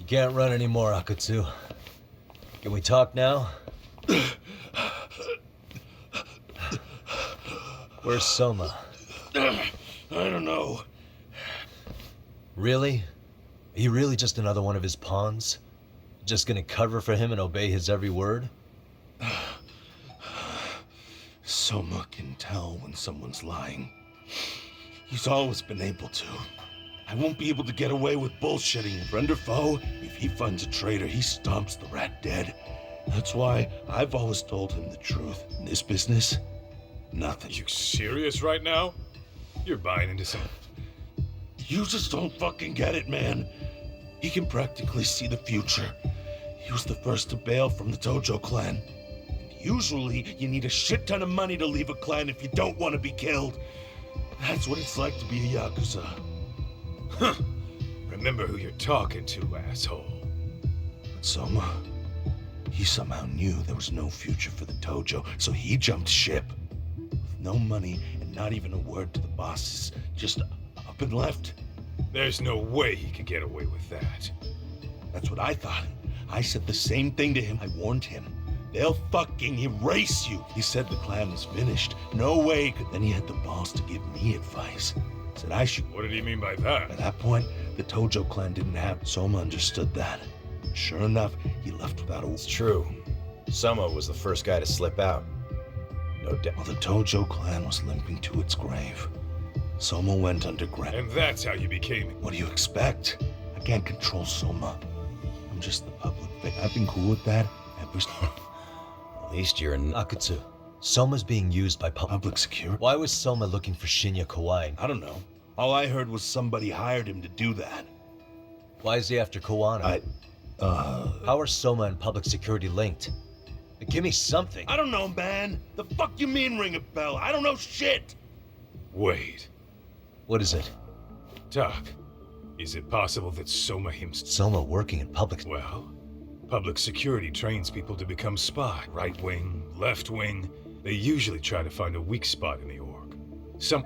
can't run anymore, Akatsu. Can we talk now? Where's Soma? I don't know. Really? Are you really just another one of his pawns? Just gonna cover for him and obey his every word? Soma can tell when someone's lying. He's always been able to. I won't be able to get away with bullshitting. Friend or foe, if he finds a traitor, he stomps the rat dead. That's why I've always told him the truth. In this business, nothing. You serious right now? You're buying into some... You just don't fucking get it, man. He can practically see the future. He was the first to bail from the Tojo clan. And usually, you need a shit ton of money to leave a clan if you don't want to be killed. That's what it's like to be a Yakuza. Huh. Remember who you're talking to, asshole. But Soma, he somehow knew there was no future for the Tojo, so he jumped ship. With no money and not even a word to the bosses, just up and left. There's no way he could get away with that. That's what I thought. I said the same thing to him. I warned him. They'll fucking erase you. He said the clan was finished. No way could. Then he had the balls to give me advice. Said I should. What did he mean by that? By that point, the Tojo clan didn't have. Soma understood that. Sure enough, he left without a... It's true. Soma was the first guy to slip out. No doubt. While the Tojo clan was limping to its grave, Soma went underground. And that's how you became... What do you expect? I can't control Soma. I'm just the public figure. I've been cool with that ever since. At least you're an... Akatsu, Soma's being used by public security. Why was Soma looking for Shinya Kawaii? I don't know. All I heard was somebody hired him to do that. Why is he after Kawana? How are Soma and public security linked? Give me something. I don't know, man. The fuck you mean ring a bell? I don't know shit. Wait. What is it? Doc, is it possible that Soma himself... Soma working in public... Well, public security trains people to become spy. Right wing, left wing. They usually try to find a weak spot in the org. So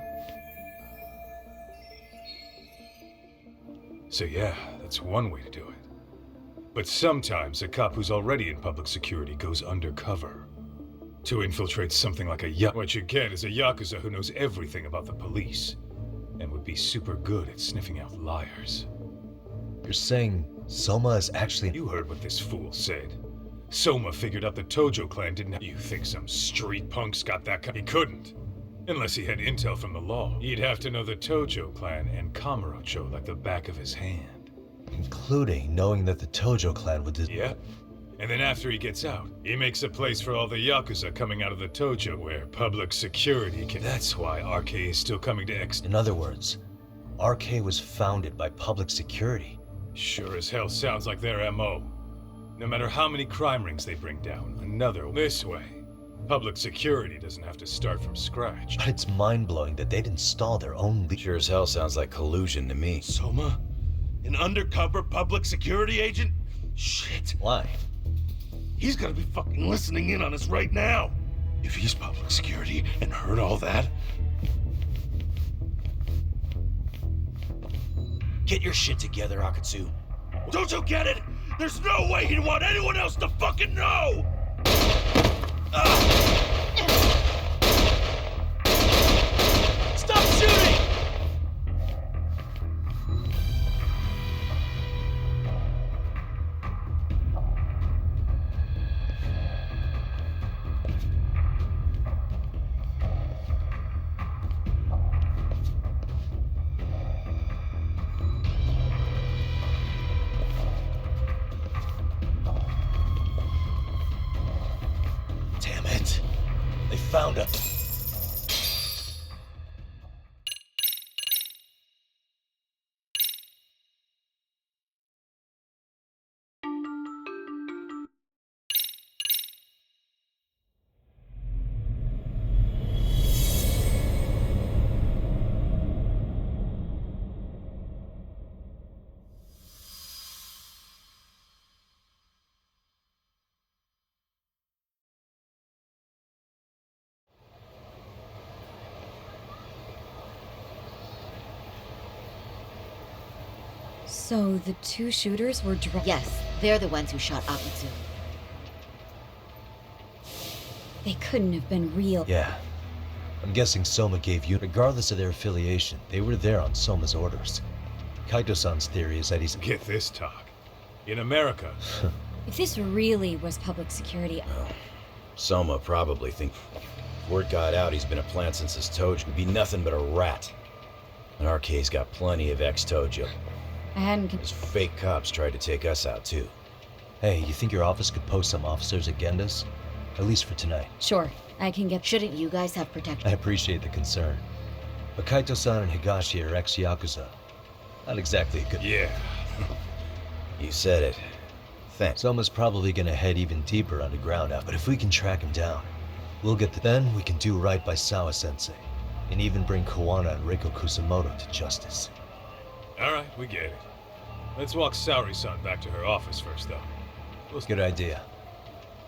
yeah, that's one way to do it. But sometimes a cop who's already in public security goes undercover to infiltrate something like a Yakuza. What you get is a Yakuza who knows everything about the police and would be super good at sniffing out liars. You're saying Soma is actually... You heard what this fool said. Soma figured out the Tojo clan didn't have... You think some street punks got that He couldn't. Unless he had intel from the law. He'd have to know the Tojo clan and Kamurocho like the back of his hand. Including knowing that the Tojo clan would... Yep. And then after he gets out, he makes a place for all the Yakuza coming out of the Tojo where public security can... That's why RK is still coming to X... In other words, RK was founded by public security. Sure as hell sounds like their MO. No matter how many crime rings they bring down, another this way. Public security doesn't have to start from scratch. But it's mind-blowing that they'd install their own... Sure as hell sounds like collusion to me. Soma? An undercover public security agent? Shit. Why? He's gotta be fucking listening in on us right now. If he's public security and heard all that... Get your shit together, Akatsu. Don't you get it? There's no way he'd want anyone else to fucking know! Stop shooting! Damn it. They found us. So the two shooters were Yes, they're the ones who shot Akutsu. They couldn't have been real. Yeah. I'm guessing Soma gave you, regardless of their affiliation, they were there on Soma's orders. Kaito-san's theory is that he's... Get this, talk. In America. If this really was public security... Well, Soma probably think word got out he's been a plant since his Tojo. He'd be nothing but a rat. And RK's got plenty of ex-Tojo. I hadn't... Those fake cops tried to take us out, too. Hey, you think your office could post some officers against us? At least for tonight. Sure, I can get... Shouldn't you guys have protection? I appreciate the concern. But Kaito-san and Higashi are ex-Yakuza. Not exactly a good... Yeah. You said it. Thanks. Soma's probably gonna head even deeper underground now, but if we can track him down, we'll get then we can do right by Sawa-sensei, and even bring Koana and Reiko Kusamoto to justice. Alright, we get it. Let's walk Saori-san back to her office first, though. Good idea.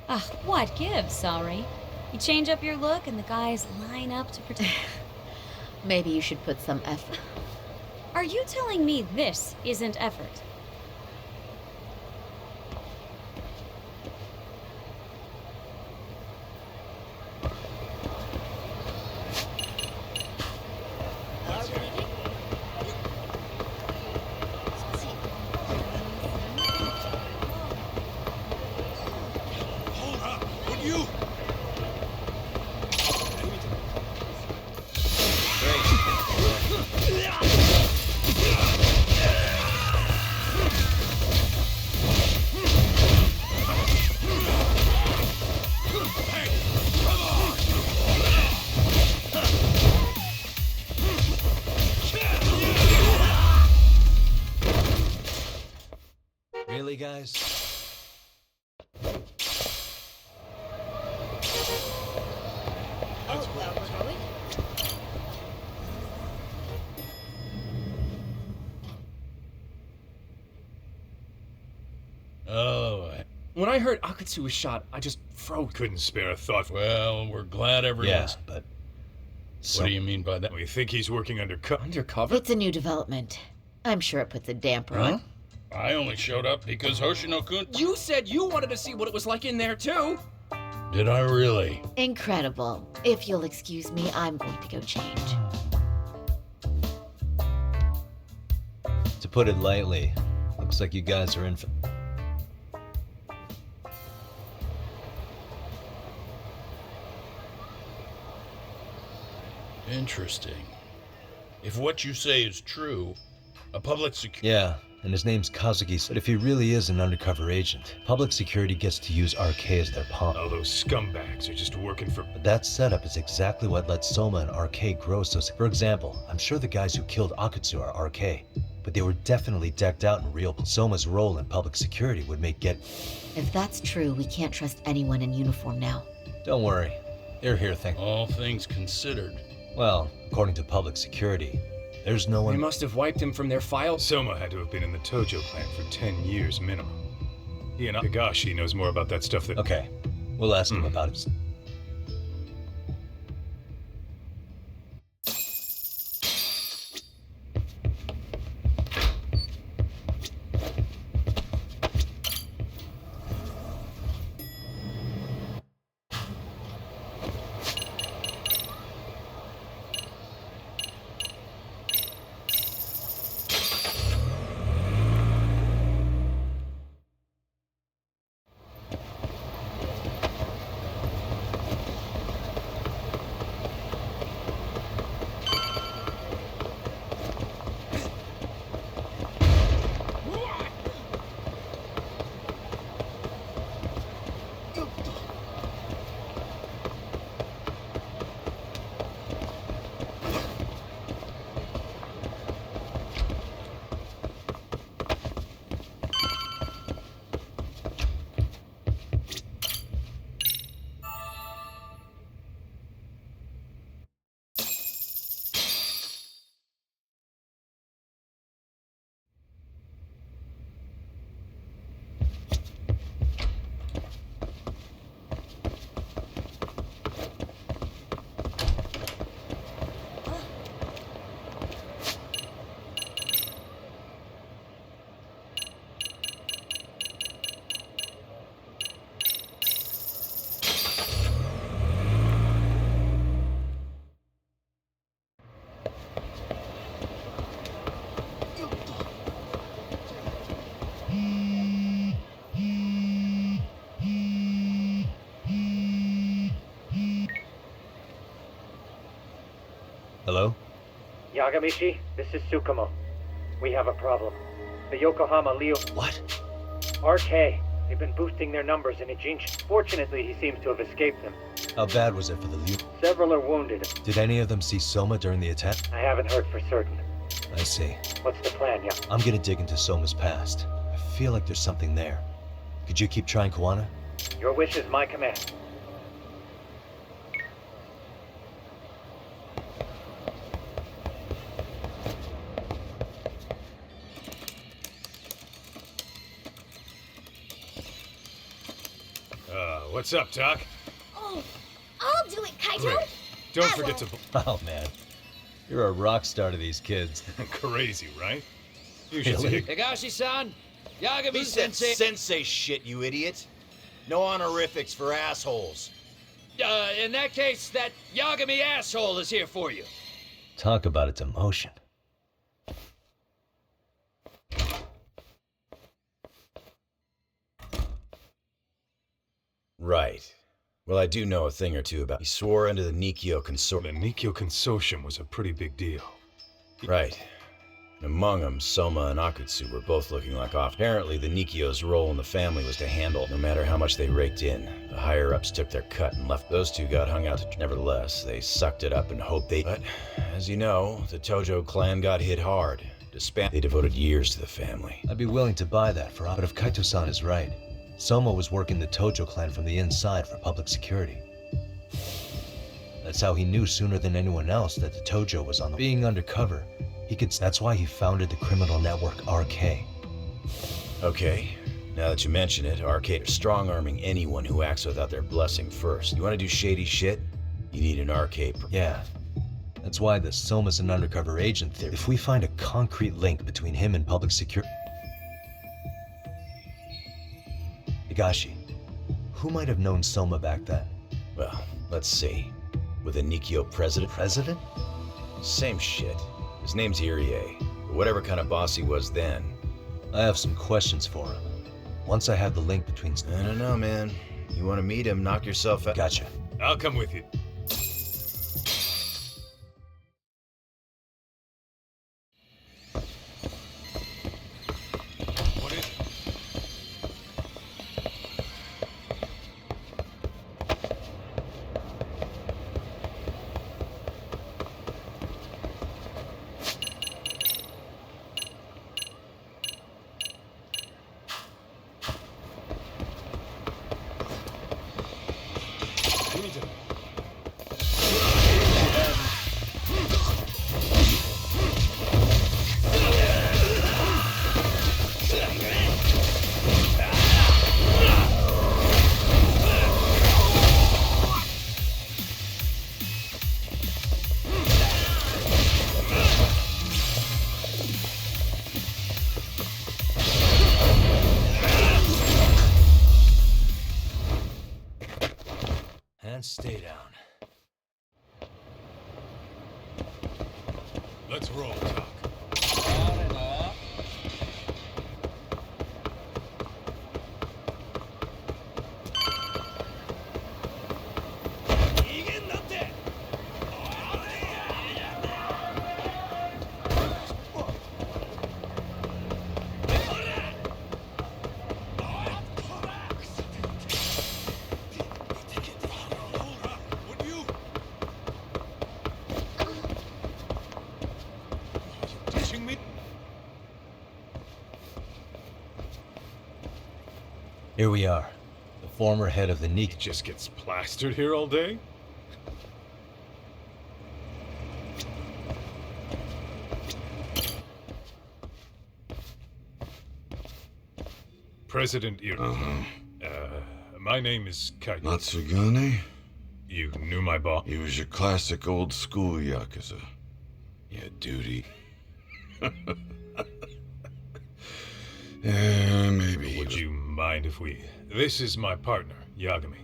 Ah, what gives, sorry? You change up your look and the guys line up to protect... Maybe you should put some effort. Are you telling me this isn't effort? Really, guys? Oh, When I heard Akutsu was shot, I just froze. Couldn't spare a thought. well, we're glad everyone's... Yeah, but... What do you mean by that? We think he's working undercover. Undercover? It's a new development. I'm sure it puts a damper Huh? on. I only showed up because Hoshino-kun... You said you wanted to see what it was like in there, too! Did I really? Incredible. If you'll excuse me, I'm going to go change. To put it lightly, looks like you guys are in for... Interesting. If what you say is true, a public security... Yeah, and his name's Kazuki, but if he really is an undercover agent, public security gets to use RK as their pawn. All those scumbags are just working for... But that setup is exactly what let Soma and RK grow so... For example, I'm sure the guys who killed Akutsu are RK, but they were definitely decked out in real... Soma's role in public security would make get... If that's true, we can't trust anyone in uniform now. Don't worry. They're here All things considered. Well, according to public security, there's no one... They must have wiped him from their files. Soma had to have been in the Tojo clan for 10 years minimum. He and Higashi knows more about that stuff than... Okay, we'll ask him about it. Yagamishi, this is Tsukumo. We have a problem. The Yokohama Leo... What? RK. They've been boosting their numbers in Ijinchi. Fortunately, he seems to have escaped them. How bad was it for the Liu? Several are wounded. Did any of them see Soma during the attack? I haven't heard for certain. I see. What's the plan, I'm gonna dig into Soma's past. I feel like there's something there. Could you keep trying, Kawana? Your wish is my command. What's up, Doc? Oh, I'll do it, Kaito. Great. Don't forget to... Oh, man. You're a rock star to these kids. Crazy, right? You should take... Higashi-san, Yagami Who's that Sensei. sensei shit, you idiot? No honorifics for assholes. In that case, that Yagami asshole is here for you. Talk about its emotion. Right. Well, I do know a thing or two about... He swore under the Nikkyo Consortium. The Nikkyo Consortium was a pretty big deal. Right. Among them, Soma and Akutsu were both looking like off. Apparently, the Nikkyo's role in the family was to handle no matter how much they raked in. The higher-ups took their cut and left. Those two got hung out to... Nevertheless, they sucked it up and hoped they... But, as you know, the Tojo clan got hit hard. They devoted years to the family. I'd be willing to buy that for... But if Kaito-san is right, Soma was working the Tojo clan from the inside for public security. That's how he knew sooner than anyone else that the Tojo was on the... Being undercover, he could... That's why he founded the criminal network RK. Okay, now that you mention it, RK is strong-arming anyone who acts without their blessing first. You want to do shady shit? You need an RK... Yeah. That's why the Soma's an undercover agent theory. If we find a concrete link between him and public security... Higashi, who might have known Soma back then? Well, let's see. With a Nikkyo president? President? Same shit. His name's Irie. But whatever kind of boss he was then... I have some questions for him. Once I have the link between... I don't know, man. You want to meet him, knock yourself out... Gotcha. I'll come with you. Stay down. Let's roll, Doc. Here we are, the former head of the Nikkyo. He just gets plastered here all day? President Irie. My name is Kaito. Matsugane? You knew my boss? He was your classic old school Yakuza. You had duty. Maybe. Would you mind if we... This is my partner, Yagami.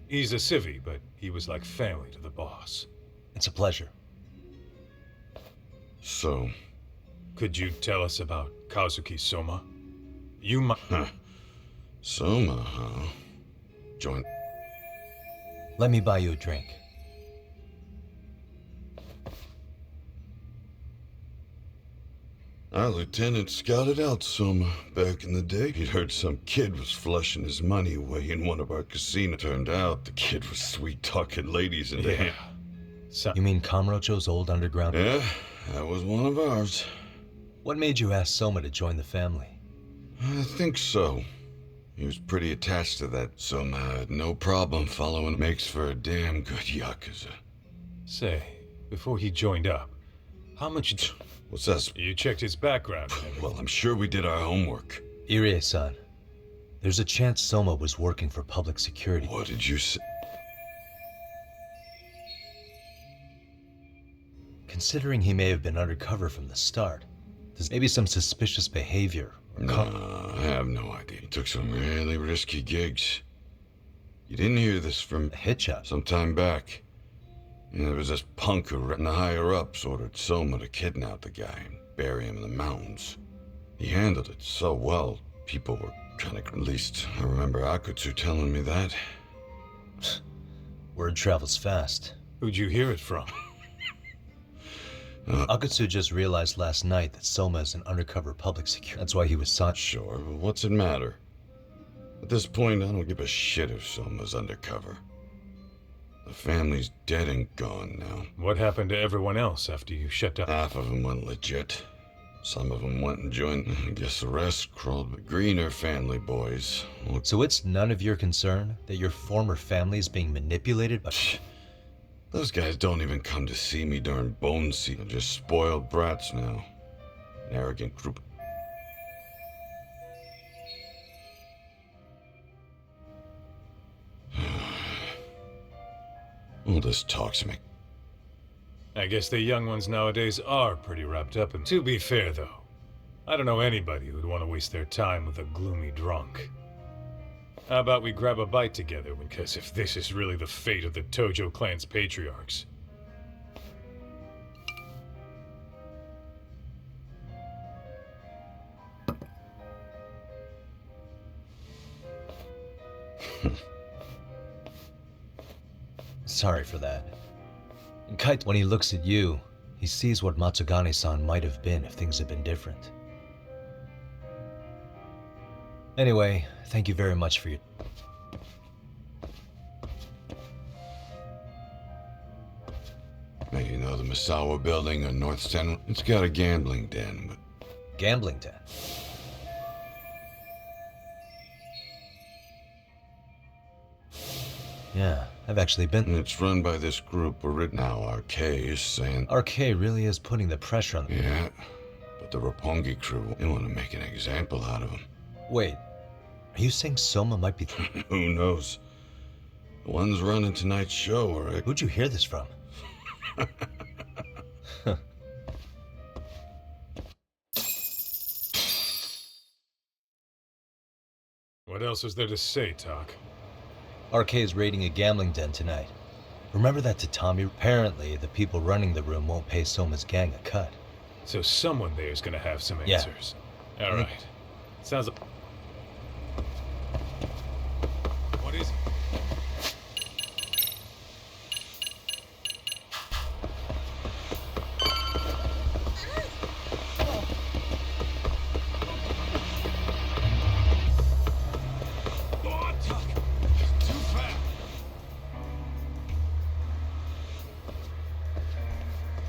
He's a civvy, but he was like family to the boss. It's a pleasure. So? Could you tell us about Kazuki Soma? You might... Soma, huh? Join... Let me buy you a drink. Our lieutenant scouted out Soma back in the day. He'd heard some kid was flushing his money away in one of our casinos. Turned out the kid was sweet-talking ladies into him. You mean Kamurocho's old underground? Yeah, that was one of ours. What made you ask Soma to join the family? I think so. He was pretty attached to that. Soma had no problem following. Makes for a damn good Yakuza. Say, before he joined up, how much... What's that? You checked his background. Well, I'm sure we did our homework. Irie-san, there's a chance Soma was working for public security. What did you say? Considering he may have been undercover from the start, there's maybe some suspicious behavior. No, I have no idea. He took some really risky gigs. You didn't hear this from... A hit job? Some time back. And there was this punk who, the higher-ups ordered Soma to kidnap the guy and bury him in the mountains. He handled it so well, people were kind of... At least, I remember Akutsu telling me that. Word travels fast. Who'd you hear it from? Akutsu just realized last night that Soma is an undercover public security. That's why he was sought. Sure, but what's it matter? At this point, I don't give a shit if Soma's undercover. The family's dead and gone now. What happened to everyone else after you shut down? Half of them went legit. Some of them went and joined. I guess the rest crawled with greener family boys. So it's none of your concern that your former family is being manipulated by... Those guys don't even come to see me during bone season. They're just spoiled brats now. An arrogant group. All this talks me. I guess the young ones nowadays are pretty wrapped up in... To be fair, though, I don't know anybody who'd want to waste their time with a gloomy drunk. How about we grab a bite together, because if this is really the fate of the Tojo clan's patriarchs... Sorry for that. And Kaito, when he looks at you, he sees what Matsugane-san might have been if things had been different. Anyway, thank you very much for your... You know the Misawa building on North Center? It's got a gambling den, but... Gambling den? Yeah, I've actually been... It's run by this group now, RK is saying... RK really is putting the pressure on them. Yeah, but the Roppongi crew, they want to make an example out of him. Wait, are you saying Soma might be... Who knows? The ones running tonight's show are... Who'd you hear this from? What else is there to say, Talk? RK is raiding a gambling den tonight. Remember that tatami? Apparently, the people running the room won't pay Soma's gang a cut. So someone there's gonna have some answers. Yeah. All right. Sounds like... What is it?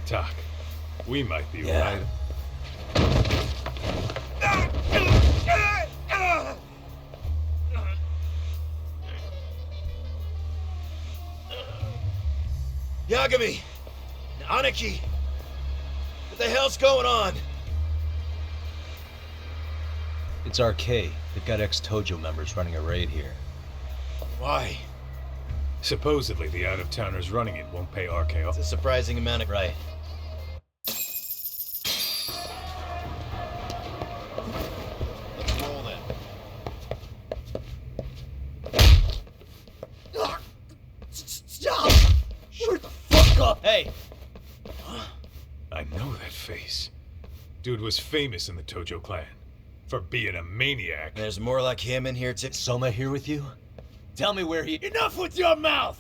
Talk. We might be right. Yagami! Aniki! What the hell's going on? It's RK. They've got ex-Tojo members running a raid here. Why? Supposedly, the out-of-towners running it won't pay RK off. It's a surprising amount of... Right. Let's roll then. Stop! Shut the fuck up! Hey! I know that face. Dude was famous in the Tojo clan for being a maniac. There's more like him in here too. Soma here with you? Tell me where he... Enough with your mouth!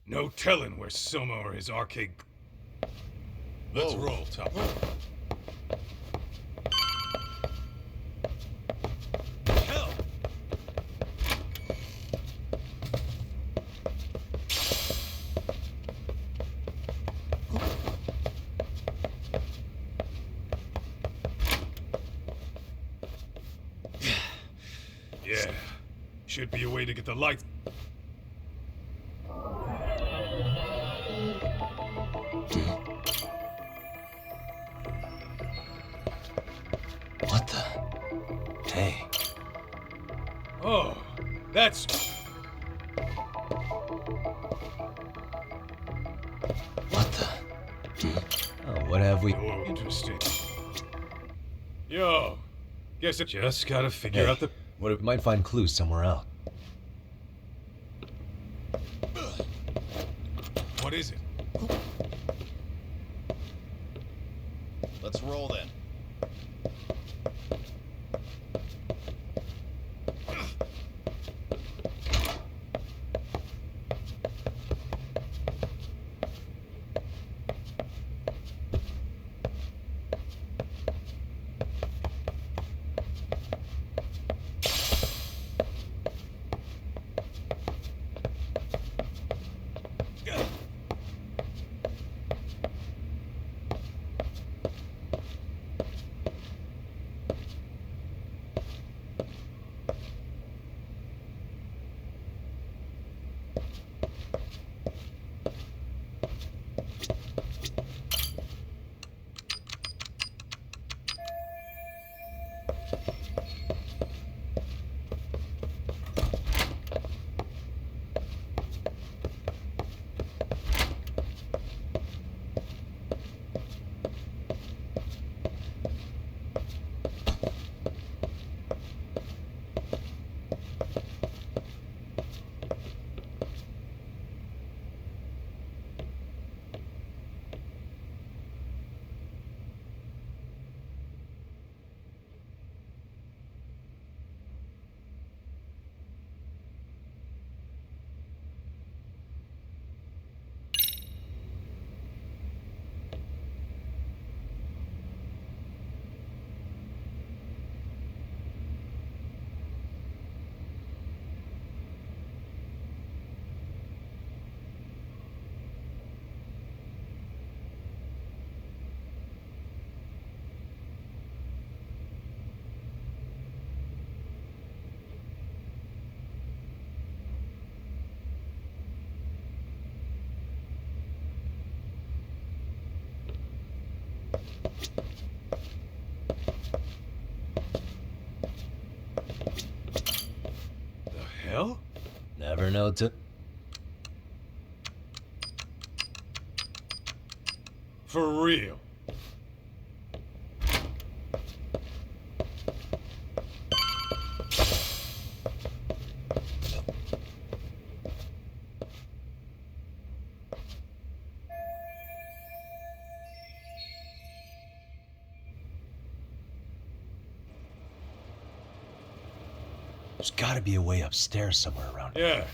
No telling where Soma or his arcade... Let's roll, Top. Hell! Yeah. Should be a way to get the lights... What the? Hey. Oh, that's... What the? Oh, what have we... Oh, interesting. Yo, guess I just gotta figure out the... What if we might find clues somewhere else? What is it? Let's roll then. Hell? Never know to... For real? There's gotta be a way upstairs somewhere around here. Yeah.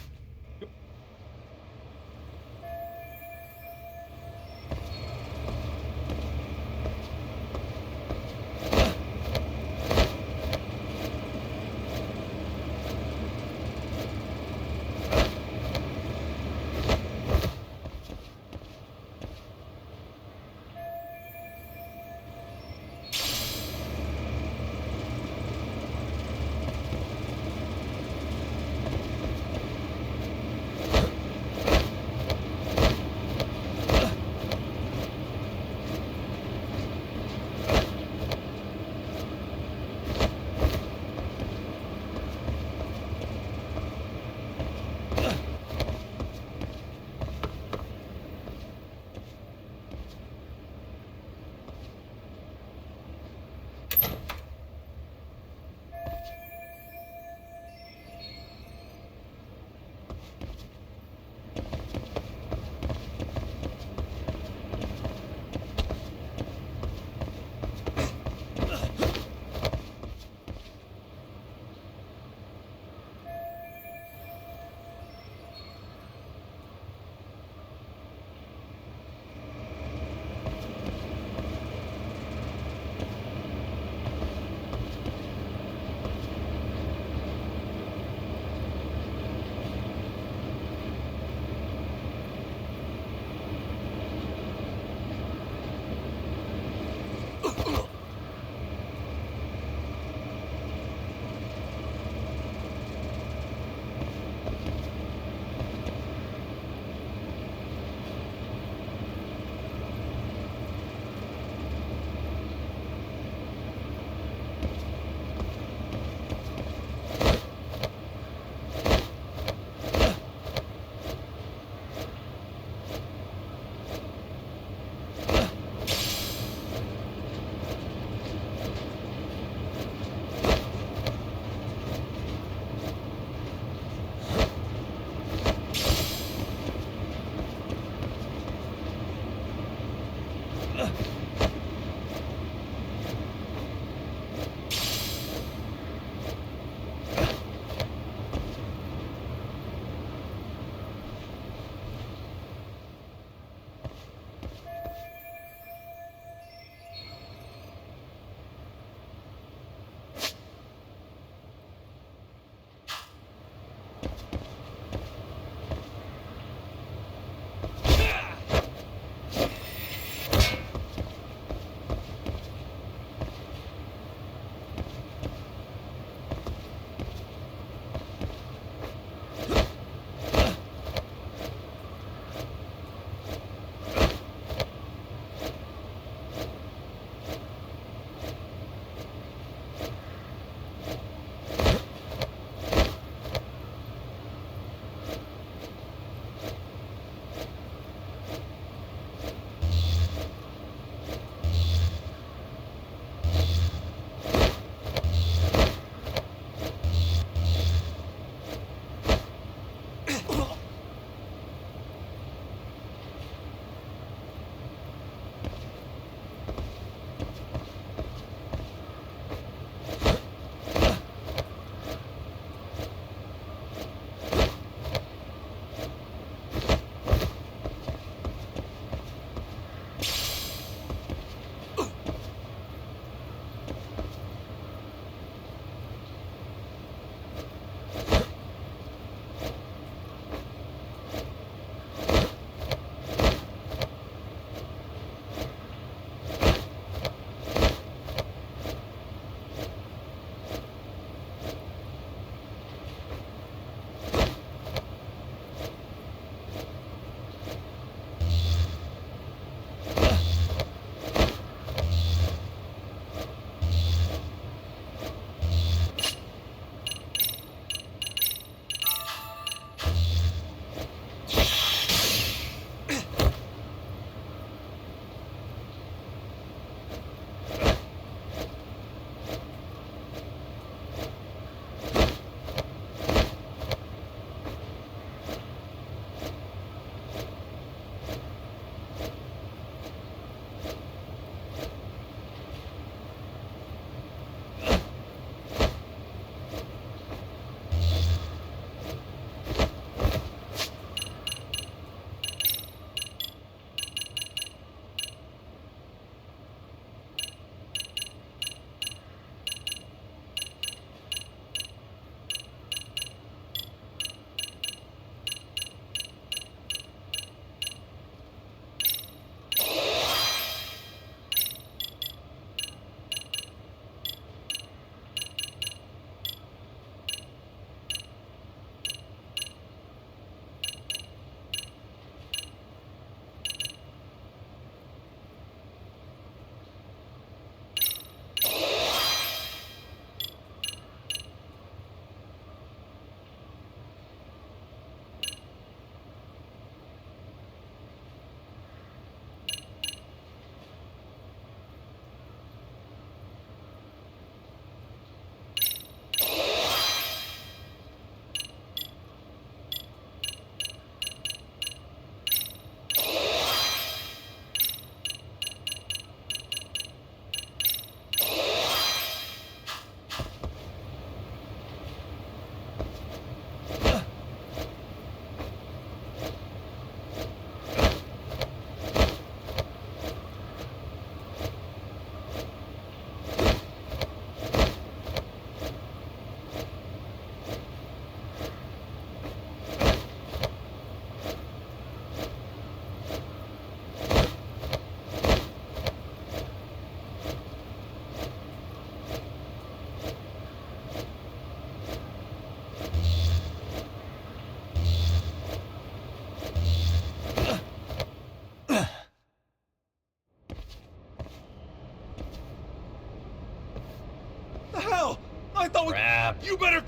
hell? Crap. You better.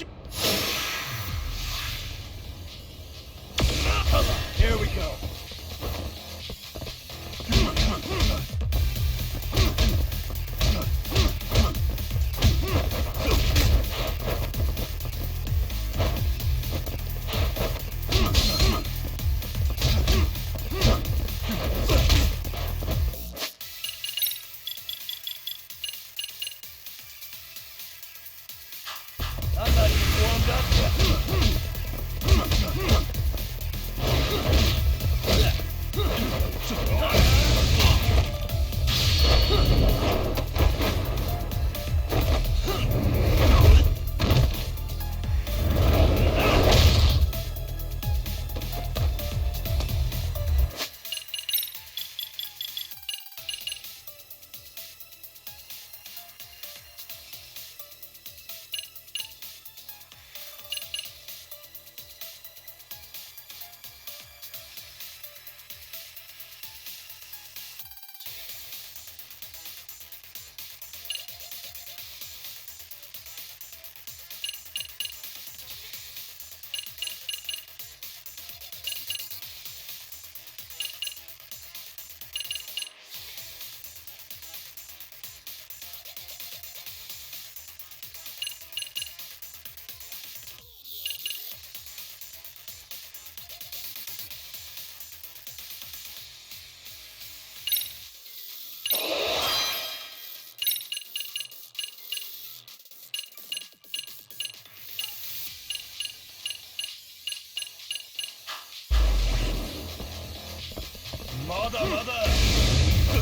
Here we go. I'm not even warmed up yet.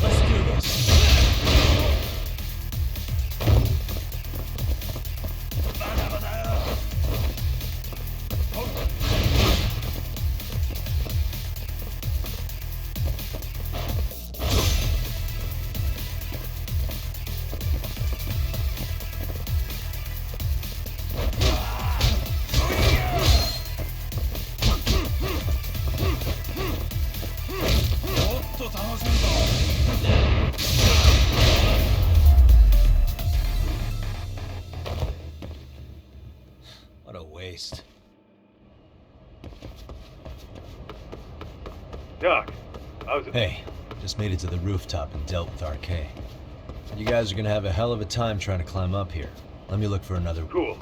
Let's do this. What a waste. Doc, how's it? Hey, just made it to the rooftop and dealt with RK. You guys are gonna have a hell of a time trying to climb up here. Let me look for another... Cool.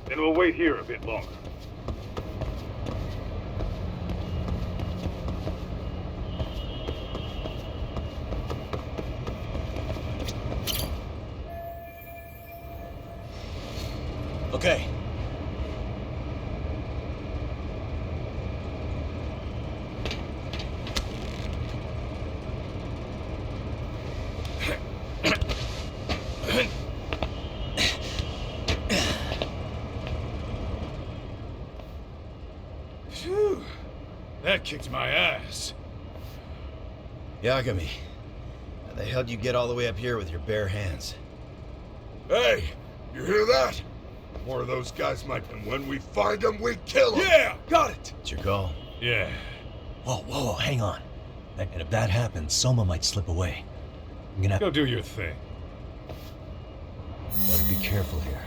Then we'll wait here a bit longer. Okay. Phew. That kicked my ass. Yagami, how the hell did you get all the way up here with your bare hands? Hey, you hear that? More of those guys might, and when we find them, we kill them. Yeah, got it. It's your call. Yeah. Whoa, hang on. And if that happens, Soma might slip away. I'm gonna have Go do your thing. Better be careful here.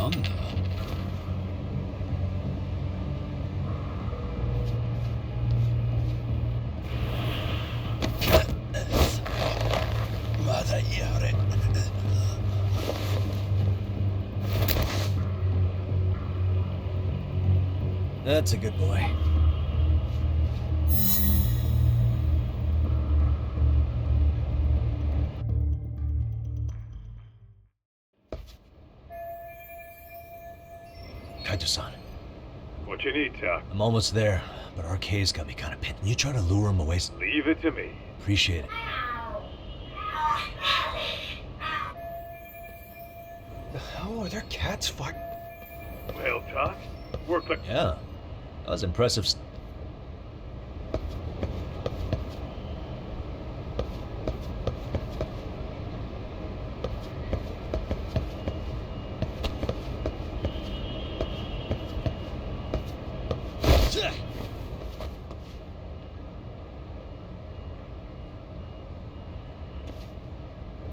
なんだまだやれ。That's a good boy. Kaito-san. What you need, Doc? I'm almost there, but RK's got me kind of pinned. Can you try to lure him away? Leave it to me. Appreciate it. The hell are there cats fight? Well, Doc, work like... Yeah, that was impressive.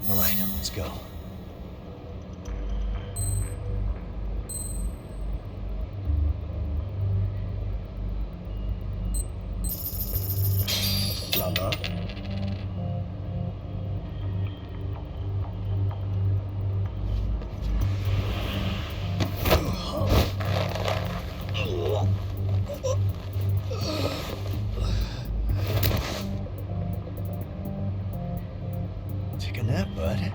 All right, let's go. Lala. Take a nap, bud.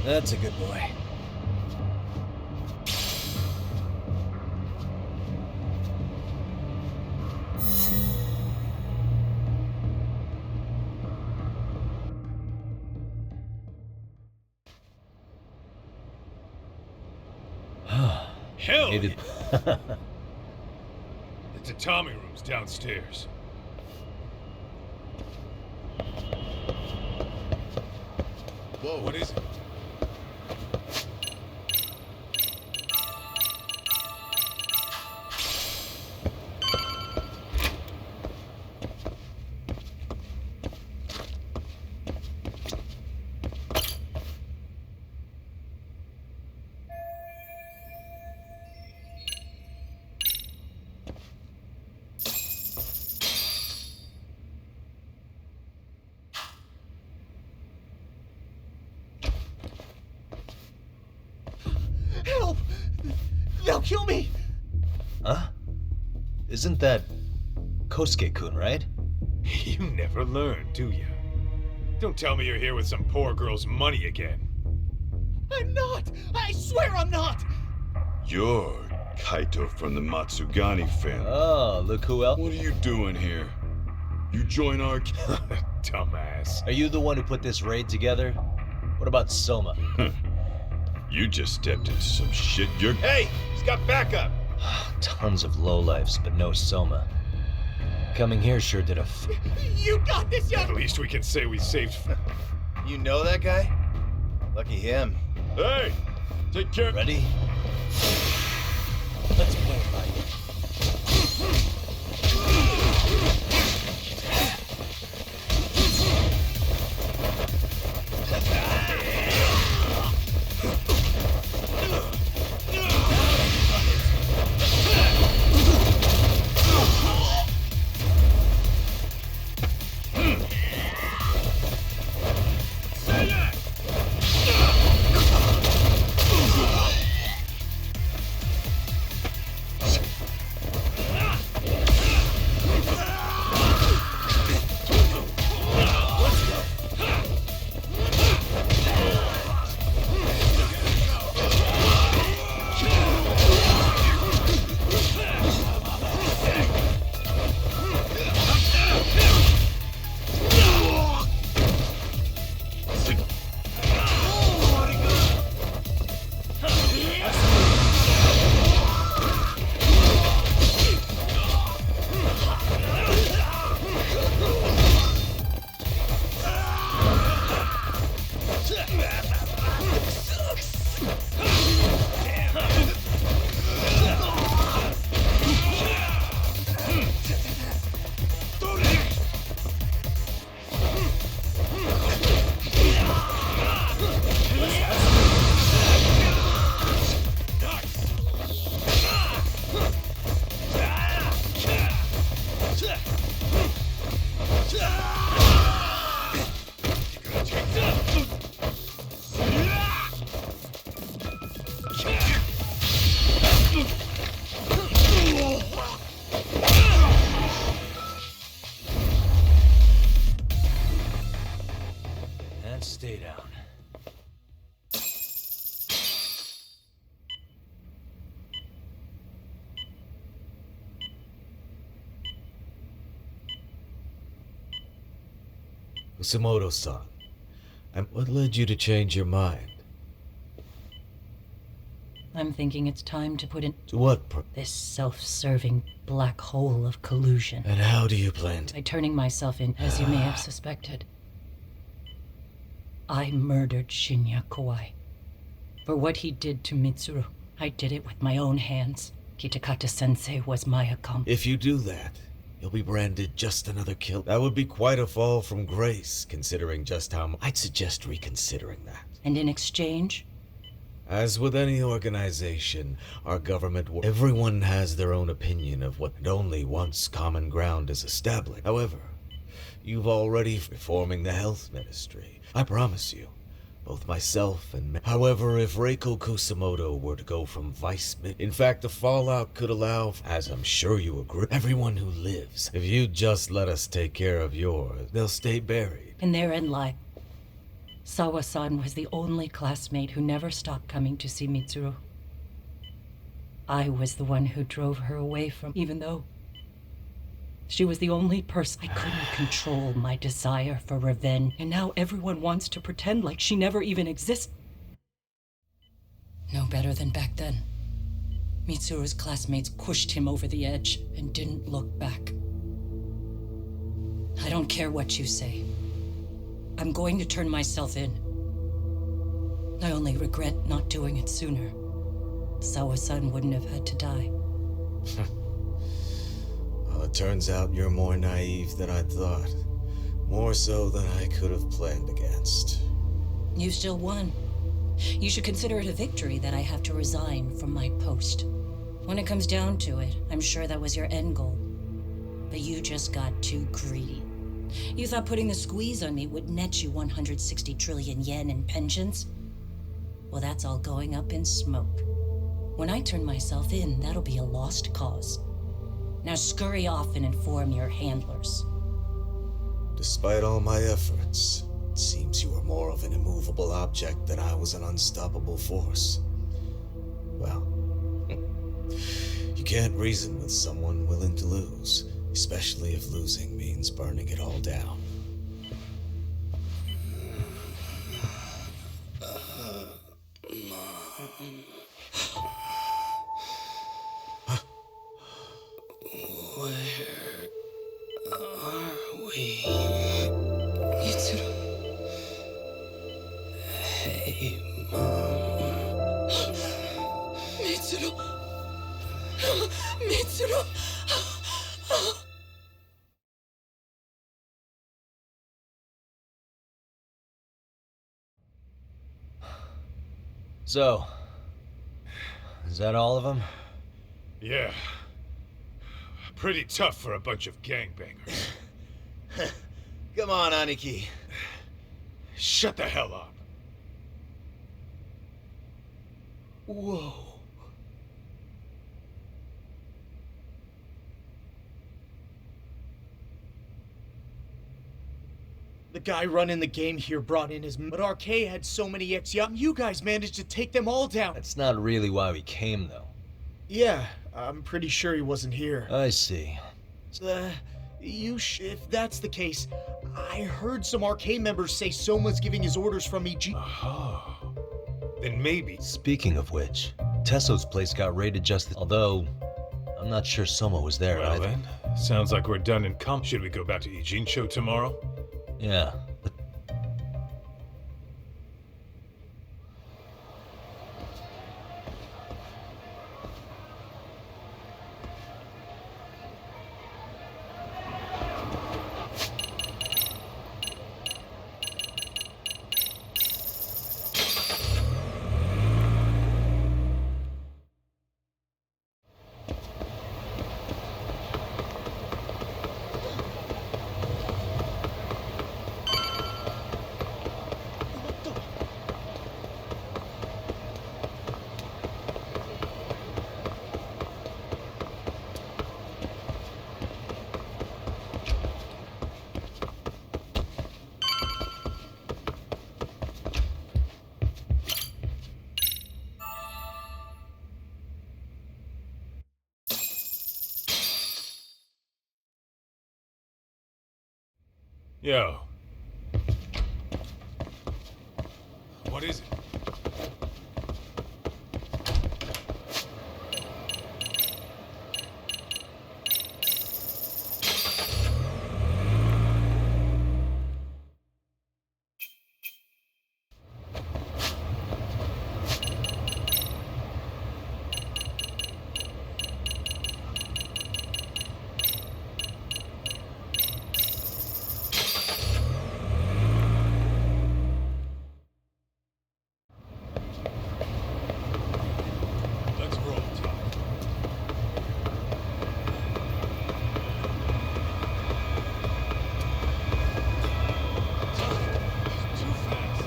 That's a good boy. Hell Maybe. yeah. The tatami room's downstairs. Whoa, what is it? Help! They'll kill me! Huh? Isn't that Kosuke-kun, right? You never learn, do you? Don't tell me you're here with some poor girl's money again. I'm not! I swear I'm not! You're Kaito from the Matsugani family. Oh, look who else. What are you doing here? You join our... Dumbass. Are you the one who put this raid together? What about Soma? You just stepped into some shit. You're... Hey! He's got backup! Tons of lowlifes, but no Soma. Coming here sure did a You got this, young... At least we can say we saved... You know that guy? Lucky him. Hey! Take care... Ready? Let's play, buddy. Kusumoto-san, and what led you to change your mind? I'm thinking it's time to put in... To what this self-serving black hole of collusion. And how do you plan to... By turning myself in, as you may have suspected. I murdered Shinya Kawai. For what he did to Mitsuru, I did it with my own hands. Kitakata-sensei was my accomplice. If you do that, you'll be branded just another kill. That would be quite a fall from grace, considering just how I'd suggest reconsidering that. And in exchange? As with any organization, our government, everyone has their own opinion of what, and only once common ground is established. However, you've already reforming the health ministry. I promise you, both myself and... However, if Reiko Kusumoto were to go from in fact, the fallout could allow, as I'm sure you agree, everyone who lives. If you just let us take care of yours, they'll stay buried. And therein lie. Sawa-san was the only classmate who never stopped coming to see Mitsuru. I was the one who drove her away from, even though she was the only person. I couldn't control my desire for revenge, and now everyone wants to pretend like she never even existed. No better than back then. Mitsuru's classmates pushed him over the edge and didn't look back. I don't care what you say. I'm going to turn myself in. I only regret not doing it sooner. Sawa-san wouldn't have had to die. Well, it turns out you're more naive than I thought. More so than I could have planned against. You still won. You should consider it a victory that I have to resign from my post. When it comes down to it, I'm sure that was your end goal. But you just got too greedy. You thought putting the squeeze on me would net you 160 trillion yen in pensions? Well, that's all going up in smoke. When I turn myself in, that'll be a lost cause. Now scurry off and inform your handlers. Despite all my efforts, it seems you were more of an immovable object than I was an unstoppable force. Well, you can't reason with someone willing to lose. Especially if losing means burning it all down. Where are we? Mitsuru. Hey, Mom. Mitsuru. Mitsuru. So, is that all of them? Yeah. Pretty tough for a bunch of gangbangers. Come on, Aniki. Shut the hell up. Whoa. The guy running the game here brought in his... But RK had so many ex-young. You guys managed to take them all down. That's not really why we came, though. Yeah, I'm pretty sure he wasn't here. I see. If that's the case, I heard some RK members say Soma's giving his orders from EG. Oh. Then maybe... Speaking of which, Tesso's place got raided although, I'm not sure Soma was there well, either. Then, sounds like we're done in Should we go back to Ijin show tomorrow? Yeah, but... Yo, What is it? Let's roll, Tom. Too fast.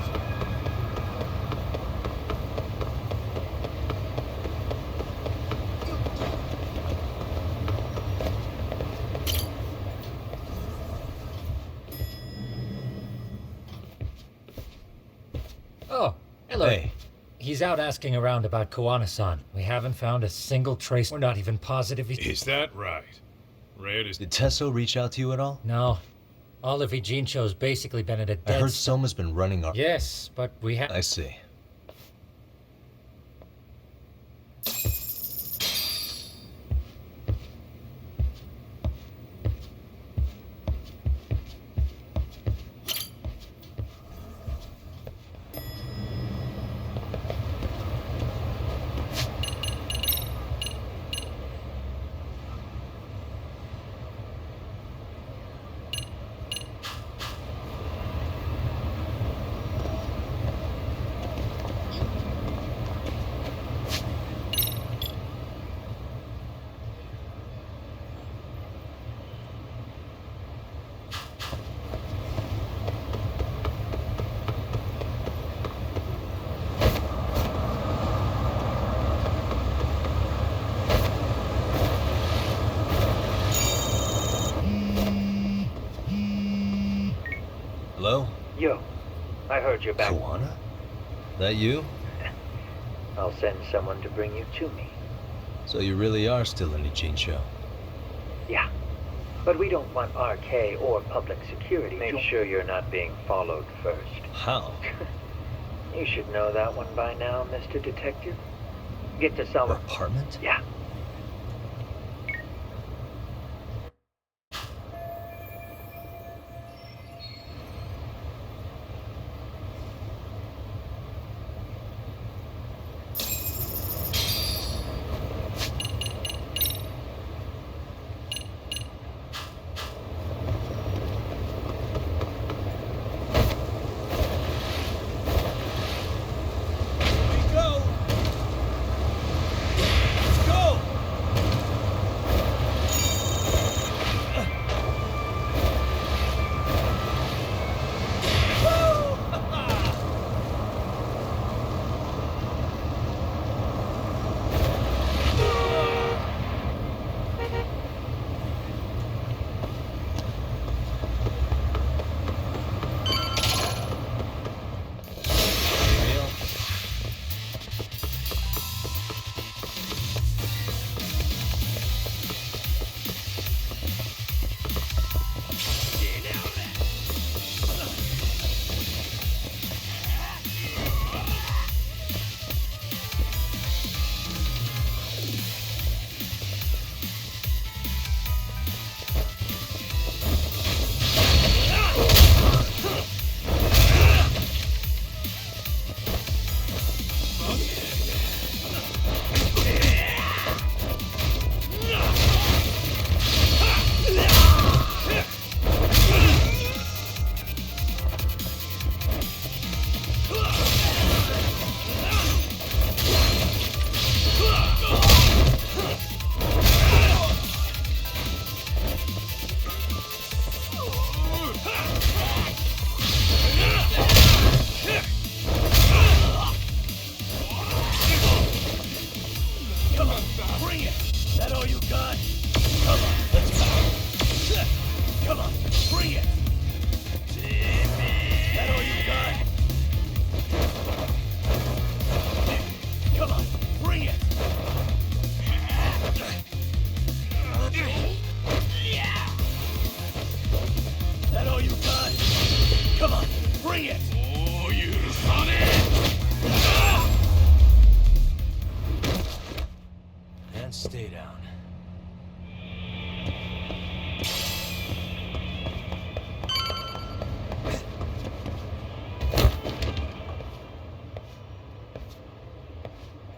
Oh, hello. Hey. He's out asking around about Koana-san. We haven't found a single trace. We're not even positive he's... Is that right? Red is... Did Tesso reach out to you at all? No. All of Ijincho's basically been at a I dead... heard Soma's been running our... Yes, but we have... I see. Hello? Yo, I heard you're back. Koana? That you? I'll send someone to bring you to me. So you really are still in Ijincho? Yeah. But we don't want RK or public security. Make sure you're not being followed first. How? You should know that one by now, Mr. Detective. Get to some... Her apartment? Yeah.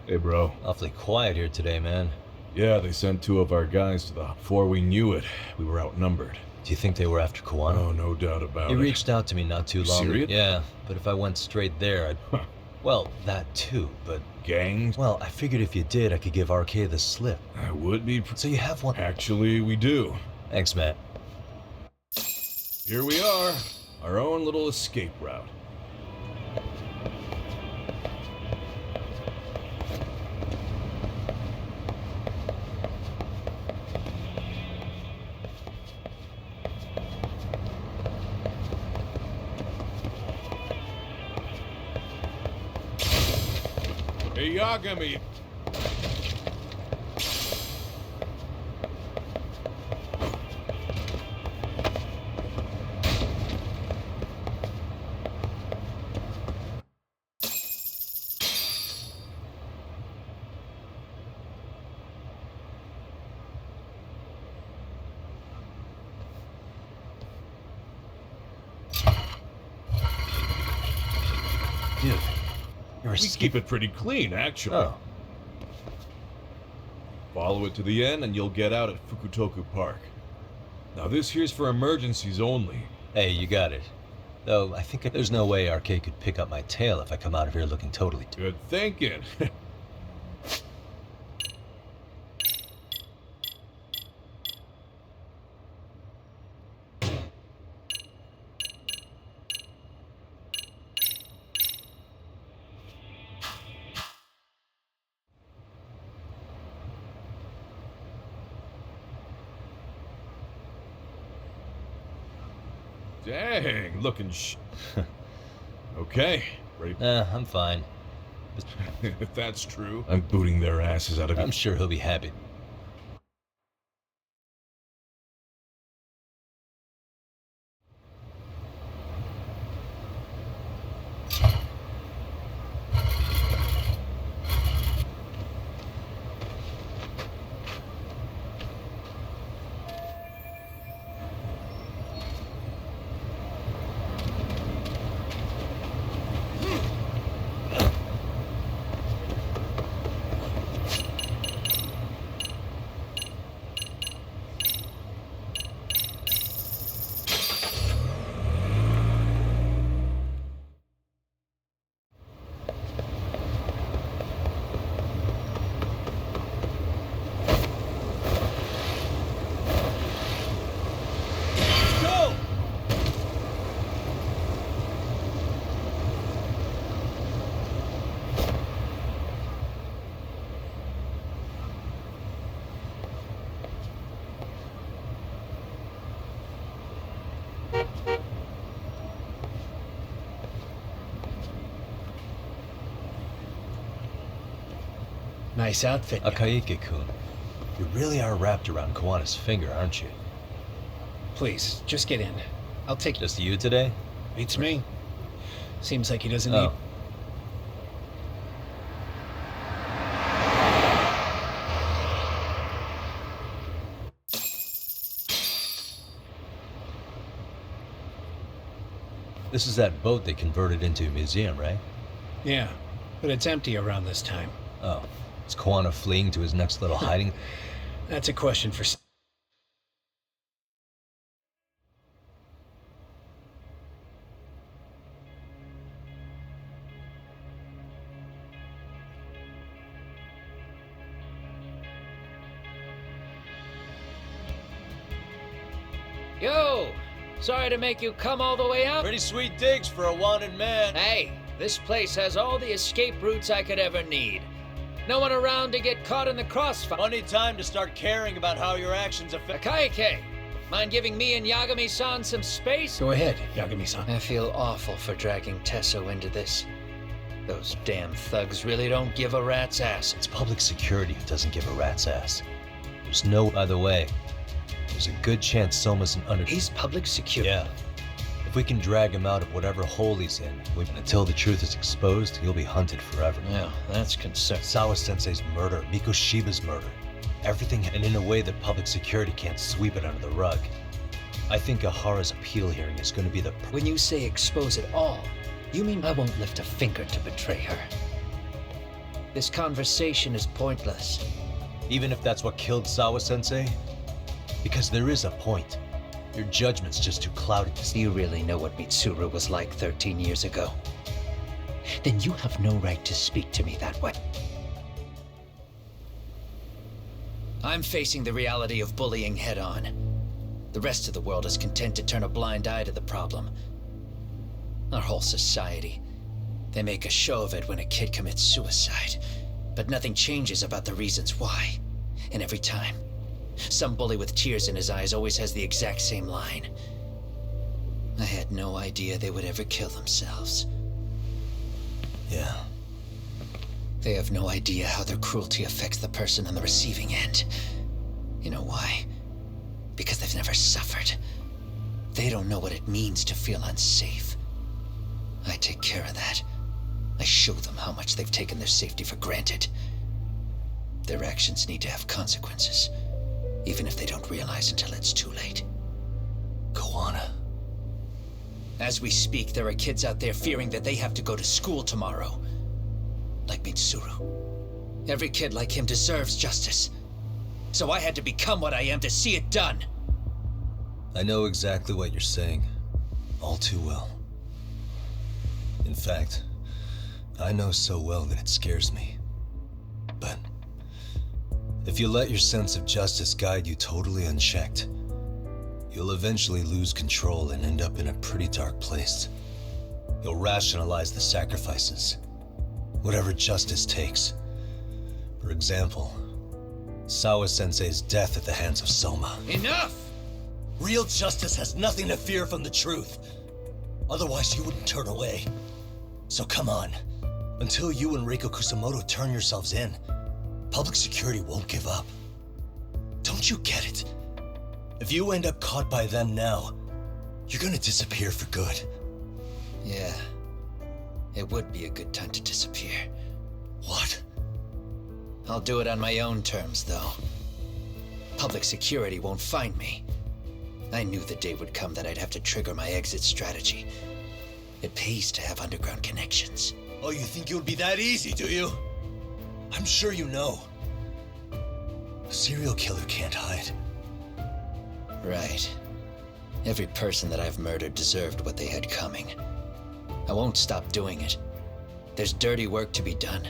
Hey, bro. Awfully quiet here today, man. Yeah, they sent 2 of our guys to the... Before we knew it, we were outnumbered. Do you think they were after Koana? Oh, no doubt about it. He reached out to me not too long ago. Serious? Yeah, but if I went straight there, I'd... Well, that too, but... Gangs? Well, I figured if you did, I could give RK the slip. I would be... So you have one? Actually, we do. Thanks, man. Here we are. Our own little escape route. Hey, Yagami! Dude, you're We keep it pretty clean, actually. Oh. Follow it to the end and you'll get out at Fukutoku Park. Now this here's for emergencies only. Hey, you got it. Though, I think there's no way RK could pick up my tail if I come out of here looking totally... Good thinking. Dang, looking Okay, ready? I'm fine. If that's true, I'm booting their asses out of I'm sure he'll be happy. Nice outfit. Akaike-kun, you really are wrapped around Koana's finger, aren't you? Please, just get in. I'll take... Just you today? Beats me. Seems like he doesn't Oh. need... This is that boat they converted into a museum, right? Yeah, but it's empty around this time. Oh. Is Koana fleeing to his next little hiding? That's a question for... Yo! Sorry to make you come all the way out. Pretty sweet digs for a wanted man. Hey, this place has all the escape routes I could ever need. No one around to get caught in the crossfire. Funny time to start caring about how your actions affect... Akaike, mind giving me and Yagami-san some space? Go ahead, Yagami-san. I feel awful for dragging Tesso into this. Those damn thugs really don't give a rat's ass. It's public security who doesn't give a rat's ass. There's no other way. There's a good chance Soma's an under... He's public security. Yeah. If we can drag him out of whatever hole he's in, until the truth is exposed, he'll be hunted forever. Yeah, that's concern. Sawa-sensei's murder, Mikoshiba's murder. Everything, and in a way that public security can't sweep it under the rug. I think Ahara's appeal hearing is going to be the... When you say expose it all, you mean I won't lift a finger to betray her? This conversation is pointless. Even if that's what killed Sawa-sensei? Because there is a point. Your judgment's just too clouded to see. You really know what Mitsuru was like 13 years ago? Then you have no right to speak to me that way. I'm facing the reality of bullying head-on. The rest of the world is content to turn a blind eye to the problem. Our whole society. They make a show of it when a kid commits suicide, but nothing changes about the reasons why. And every time, some bully with tears in his eyes always has the exact same line. I had no idea they would ever kill themselves. Yeah. They have no idea how their cruelty affects the person on the receiving end. You know why? Because they've never suffered. They don't know what it means to feel unsafe. I take care of that. I show them how much they've taken their safety for granted. Their actions need to have consequences, even if they don't realize until it's too late. Koana. As we speak, there are kids out there fearing that they have to go to school tomorrow. Like Mitsuru. Every kid like him deserves justice. So I had to become what I am to see it done. I know exactly what you're saying. All too well. In fact, I know so well that it scares me. But if you let your sense of justice guide you totally unchecked, you'll eventually lose control and end up in a pretty dark place. You'll rationalize the sacrifices, whatever justice takes. For example, Sawa-sensei's death at the hands of Soma. Enough! Real justice has nothing to fear from the truth. Otherwise, you wouldn't turn away. So come on. Until you and Reiko Kusamoto turn yourselves in, public security won't give up. Don't you get it? If you end up caught by them now, you're gonna disappear for good. Yeah. It would be a good time to disappear. What? I'll do it on my own terms, though. Public security won't find me. I knew the day would come that I'd have to trigger my exit strategy. It pays to have underground connections. Oh, you think it would be that easy, do you? I'm sure you know. A serial killer can't hide. Right. Every person that I've murdered deserved what they had coming. I won't stop doing it. There's dirty work to be done.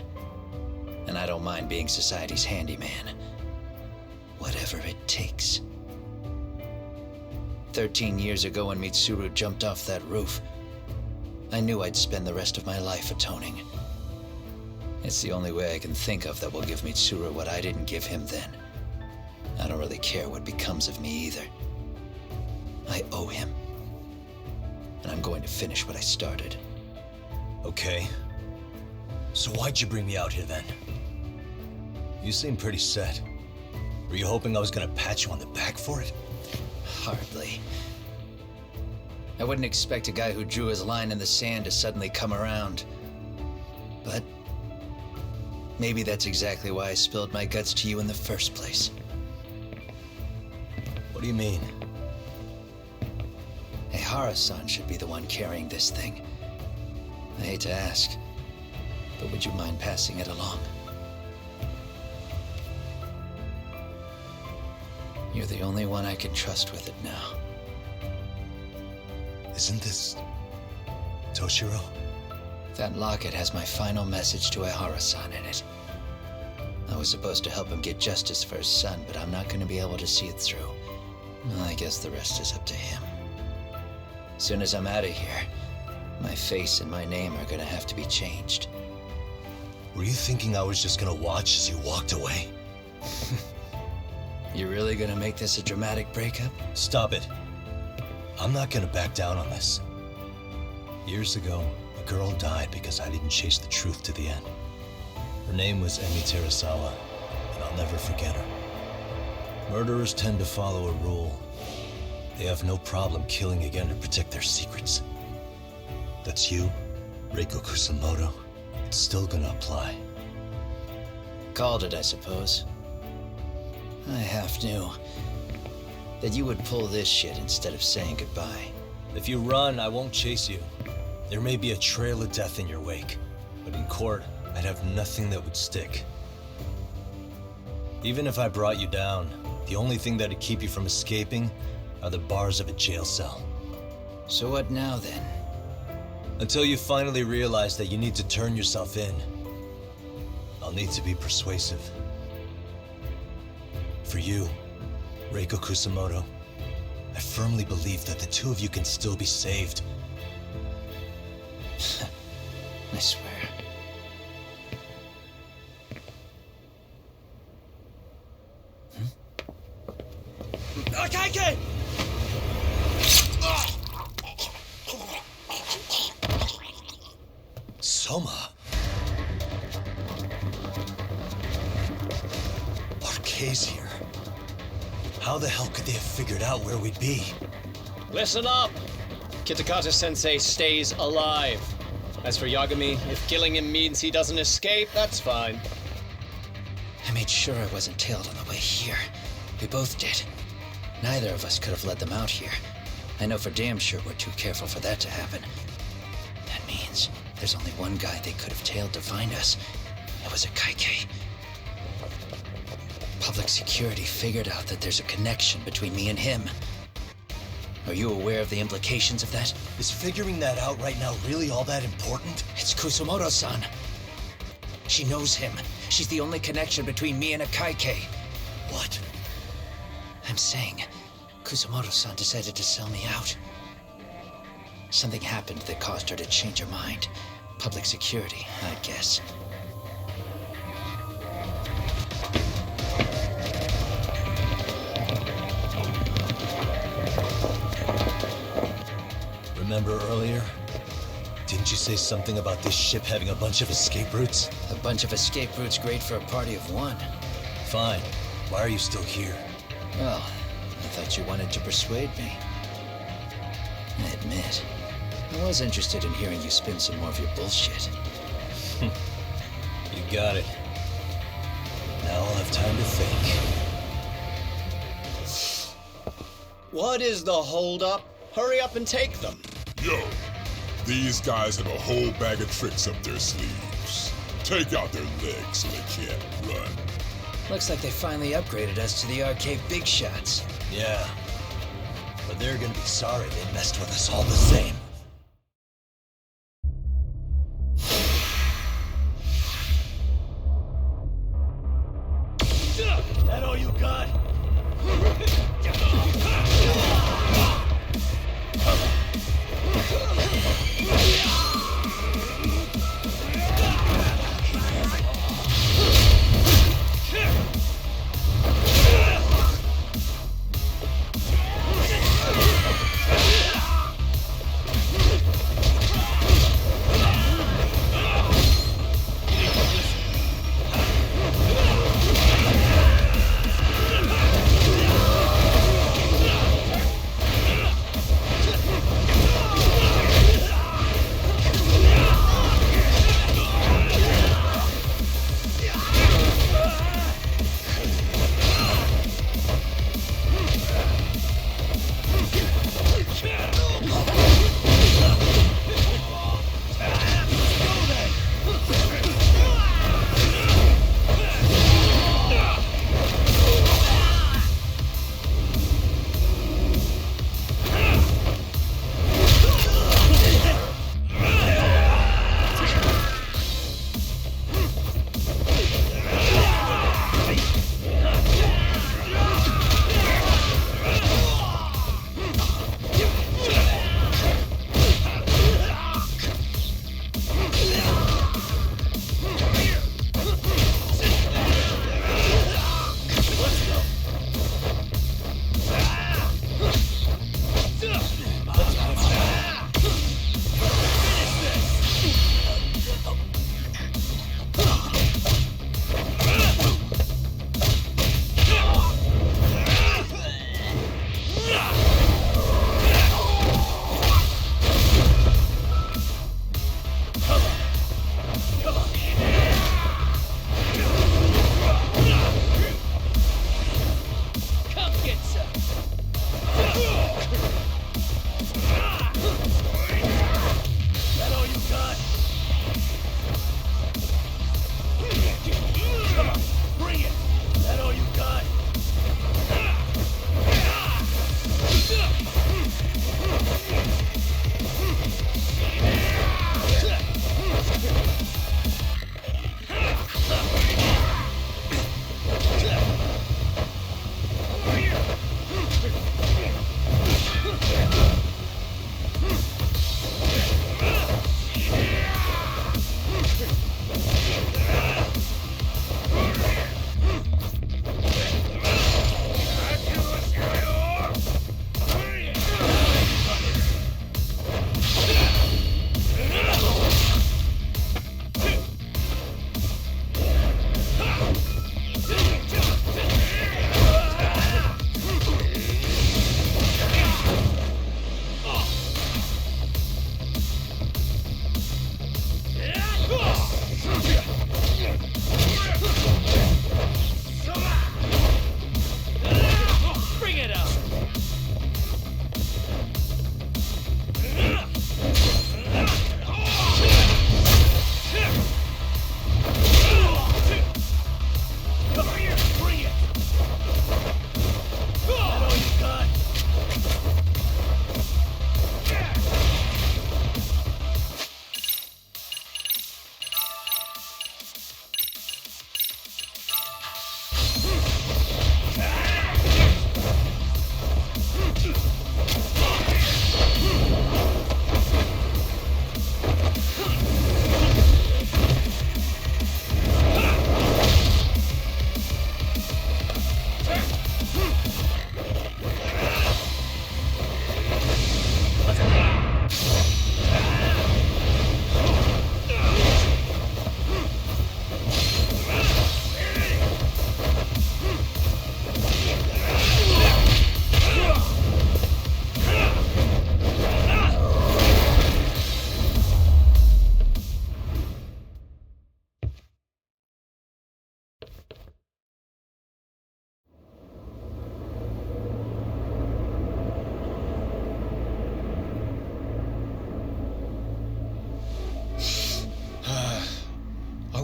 And I don't mind being society's handyman. Whatever it takes. 13 years ago when Mitsuru jumped off that roof, I knew I'd spend the rest of my life atoning. It's the only way I can think of that will give Mitsuru what I didn't give him then. I don't really care what becomes of me either. I owe him. And I'm going to finish what I started. Okay. So why'd you bring me out here then? You seem pretty set. Were you hoping I was gonna pat you on the back for it? Hardly. I wouldn't expect a guy who drew his line in the sand to suddenly come around. But maybe that's exactly why I spilled my guts to you in the first place. What do you mean? Hey, Hara-san should be the one carrying this thing. I hate to ask, but would you mind passing it along? You're the only one I can trust with it now. Isn't this Toshiro? That locket has my final message to Ehara-san in it. I was supposed to help him get justice for his son, but I'm not going to be able to see it through. I guess the rest is up to him. As soon as I'm out of here, my face and my name are going to have to be changed. Were you thinking I was just going to watch as you walked away? You really going to make this a dramatic breakup? Stop it. I'm not going to back down on this. Years ago, a girl died because I didn't chase the truth to the end. Her name was Emi Terasawa, and I'll never forget her. Murderers tend to follow a rule. They have no problem killing again to protect their secrets. That's you, Reiko Kusamoto. It's still gonna apply. Called it, I suppose. I half knew that you would pull this shit instead of saying goodbye. If you run, I won't chase you. There may be a trail of death in your wake, but in court, I'd have nothing that would stick. Even if I brought you down, the only thing that'd keep you from escaping are the bars of a jail cell. So what now, then? Until you finally realize that you need to turn yourself in, I'll need to be persuasive. For you, Reiko Kusamoto, I firmly believe that the two of you can still be saved. I swear. Akaike! Soma! RK's here. How the hell could they have figured out where we'd be? Listen up! Kitakata-sensei stays alive. As for Yagami, if killing him means he doesn't escape, that's fine. I made sure I wasn't tailed on the way here. We both did. Neither of us could have led them out here. I know for damn sure we're too careful for that to happen. That means there's only one guy they could have tailed to find us. It was a Kaike. Public security figured out that there's a connection between me and him. Are you aware of the implications of that? Is figuring that out right now really all that important? It's Kusumoto-san. She knows him. She's the only connection between me and a Kaike. What? I'm saying, Kusumoto-san decided to sell me out. Something happened that caused her to change her mind. Public security, I'd guess. Remember earlier? Didn't you say something about this ship having a bunch of escape routes? A bunch of escape routes great for a party of one. Fine. Why are you still here? Well, I thought you wanted to persuade me. I admit, I was interested in hearing you spin some more of your bullshit. You got it. Now I'll have time to think. What is the holdup? Hurry up and take them. Yo, these guys have a whole bag of tricks up their sleeves. Take out their legs so they can't run. Looks like they finally upgraded us to the arcade big shots. Yeah. But they're gonna be sorry they messed with us all the same. That all you got?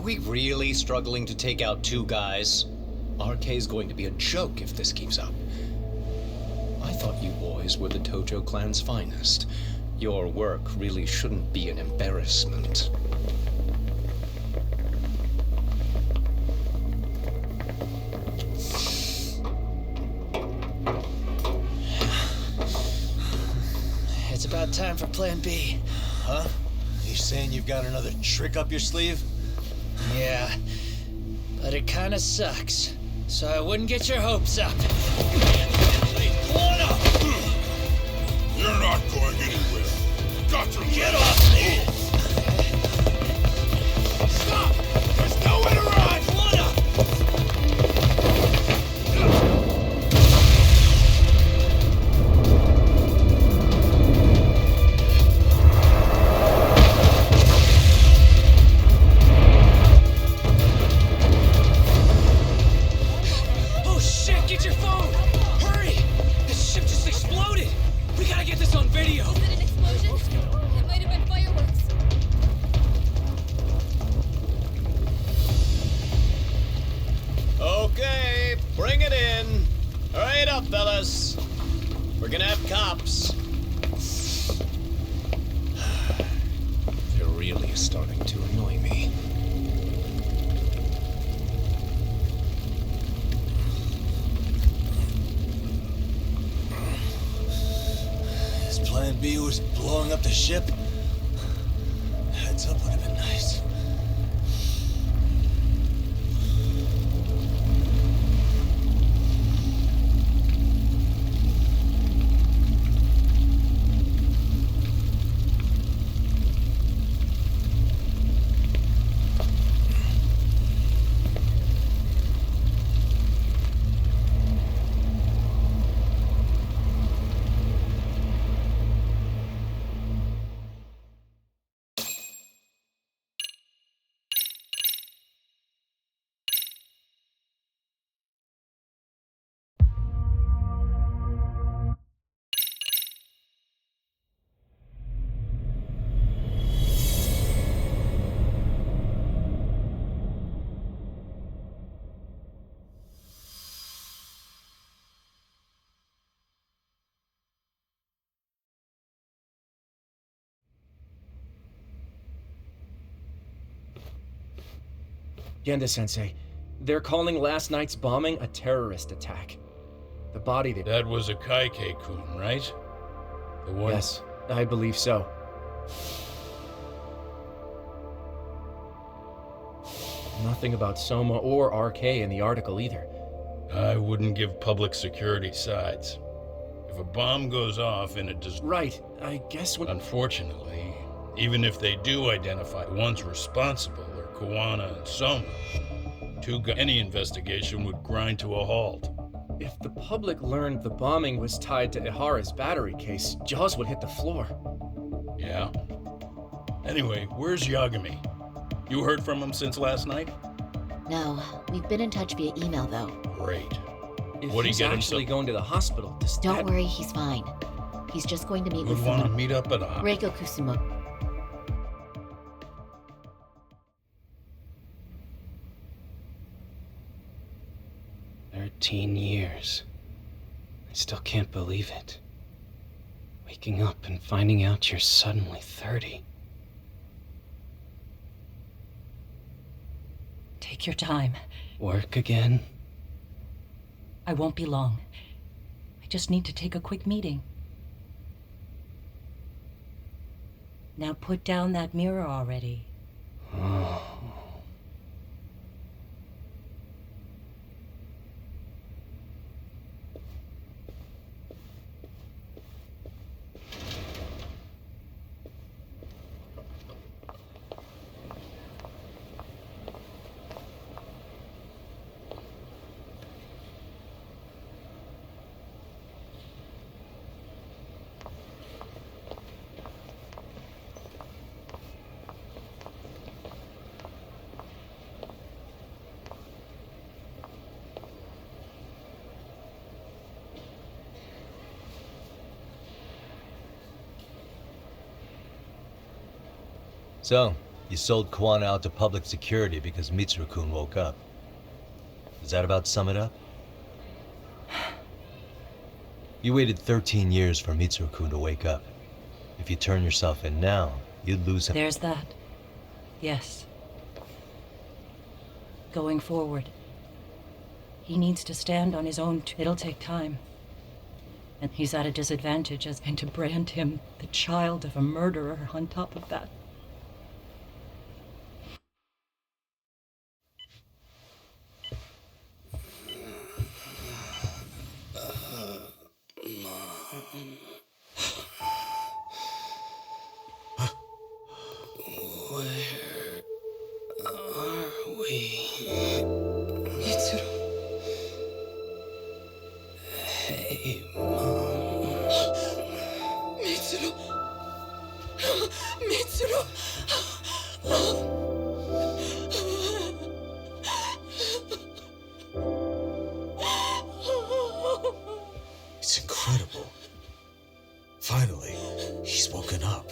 we really struggling to take out 2 guys? RK's going to be a joke if this keeps up. I thought you boys were the Tojo clan's finest. Your work really shouldn't be an embarrassment. It's about time for Plan B. Huh? You saying you've got another trick up your sleeve? Yeah, but it kinda sucks. So I wouldn't get your hopes up. You're not going anywhere. Got to Get off me! Stop! There's nowhere to run! Oh shit, get your phone! Hurry! This ship just exploded! We gotta get this on video! Is it an explosion? It might have been fireworks. Okay, bring it in. Hurry it up, fellas. We're gonna have cops. They're really starting to annoy me. His plan B was blowing up the ship. Heads up would have been nice. Genda-sensei, they're calling last night's bombing a terrorist attack. The body they... That was a Kaike-kun, right? The one... Yes, I believe so. Nothing about Soma or RK in the article either. I wouldn't give public security sides. If a bomb goes off and it does... Right, I guess when... Unfortunately, even if they do identify the ones responsible, or Kuwana and Soma, any investigation would grind to a halt. If the public learned the bombing was tied to Ihara's battery case, jaws would hit the floor. Yeah? Anyway, where's Yagami? You heard from him since last night? No, we've been in touch via email though. Great. If What do you he's get actually himself? going to the hospital to Don't worry, he's fine. He's just going to meet Would with want to someone. meet up at a... Reiko Kusumo. 13 years. I still can't believe it. Waking up and finding out you're suddenly 30. Take your time. Work again? I won't be long. I just need to take a quick meeting. Now put down that mirror already. Oh. So, You sold Kuwana out to public security because Mitsuru-kun woke up. Does that about sum it up? You waited 13 years for Mitsuru-kun to wake up. If you turn yourself in now, you'd lose him. There's that. Yes. Going forward, he needs to stand on his own. It'll take time. And he's at a disadvantage, and to brand him the child of a murderer on top of that. Where are we? Mitsuru. Hey, Mom. Mitsuru! Mitsuru! It's incredible. Finally, he's woken up.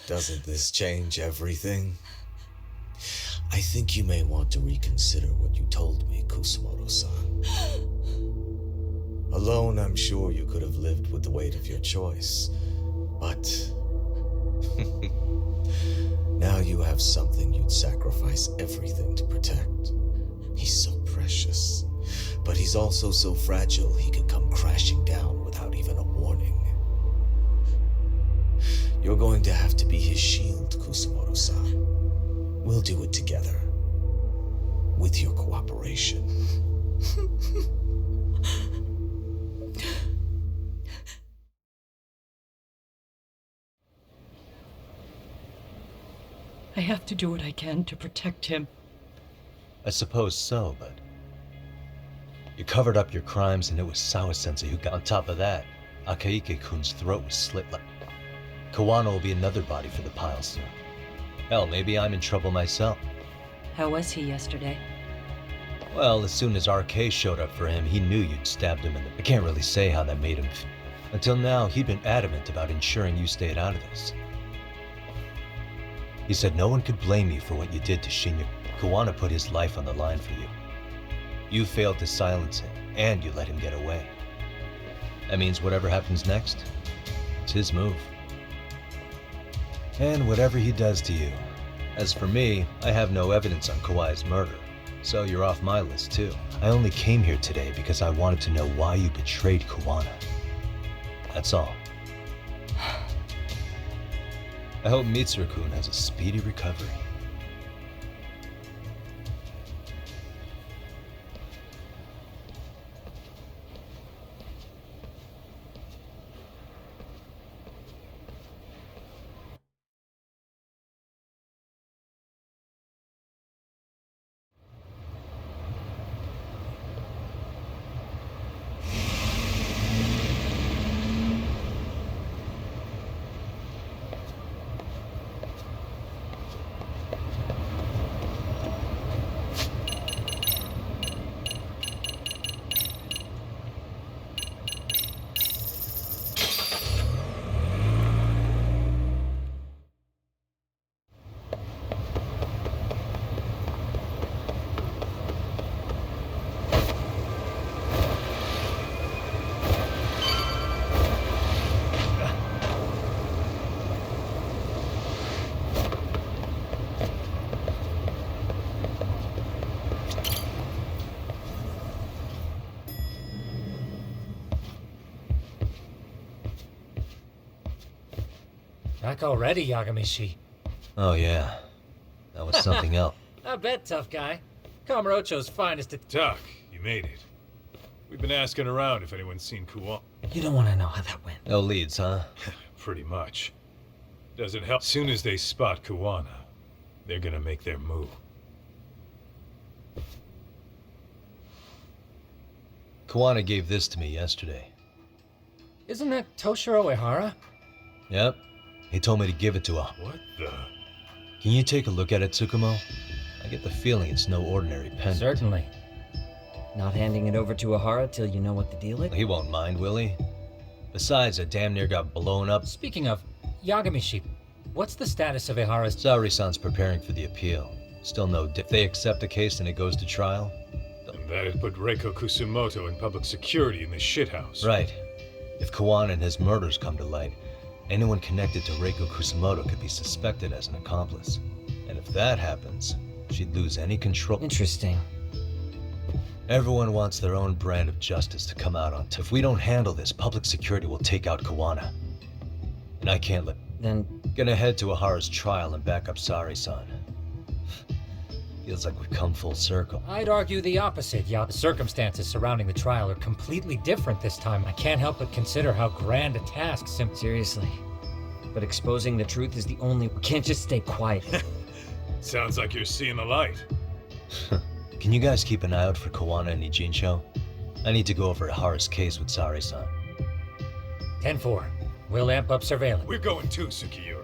Doesn't this change everything? I think you may want to reconsider what you told me, Kusumoto-san. Alone, I'm sure you could have lived with the weight of your choice. But now you have something you'd sacrifice everything to protect. He's so precious, but he's also so fragile he could come crashing down without even a warning. You're going to have to be his shield, Kusumoto-san. We'll do it together. With your cooperation. I have to do what I can to protect him. I suppose so, but... You covered up your crimes and it was Sawa-sensei who got on top of that. Akaike-kun's throat was slit like... Kuwana will be another body for the pile soon. Hell, maybe I'm in trouble myself. How was he yesterday? Well, as soon as RK showed up for him, he knew you'd stabbed him in the... I can't really say how that made him feel. Until now, he'd been adamant about ensuring you stayed out of this. He said no one could blame you for what you did to Shinya. Kuwana put his life on the line for you. You failed to silence him, and you let him get away. That means whatever happens next, it's his move. And whatever he does to you. As for me, I have no evidence on Kawai's murder, so you're off my list too. I only came here today because I wanted to know why you betrayed Kuwana. That's all. I hope Mitsuru-kun has a speedy recovery. Back already, Yagamishi. Oh yeah, that was something else. I bet, tough guy. Kamurocho's finest at... Doc, you made it. We've been asking around if anyone's seen Kuwana. You don't want to know how that went. No leads, huh? Pretty much. Doesn't help. As soon as they spot Kuwana, they're gonna make their move. Kuwana gave this to me yesterday. Isn't that Toshiro Ehara? Yep. He told me to give it to her. What the? Can you take a look at it, Tsukumo? I get the feeling it's no ordinary pendant. Certainly. Not handing it over to Ehara till you know what the deal is? He won't mind, will he? Besides, it damn near got blown up. Speaking of, Yagami-shi, what's the status of Ihara's... Saori-san's preparing for the appeal. Still no if they accept the case and it goes to trial. And that'd put Reiko Kusumoto in public security in this shithouse. Right. If Kawana and his murders come to light, anyone connected to Reiko Kusumoto could be suspected as an accomplice. And if that happens, she'd lose any control. Interesting. Everyone wants their own brand of justice to come out on top. If we don't handle this, public security will take out Kawana. And I can't let... Then... Gonna head to Ihara's trial and back up Saori-san. Feels like we've come full circle. I'd argue the opposite, The circumstances surrounding the trial are completely different this time. I can't help but consider how grand a task Seriously. But exposing the truth is the only... We can't just stay quiet. Sounds like you're seeing the light. Can you guys keep an eye out for Kawana and Ijincho? I need to go over Ihara's case with Saori-san. 10-4. We'll amp up surveillance. We're going too, Sukiura.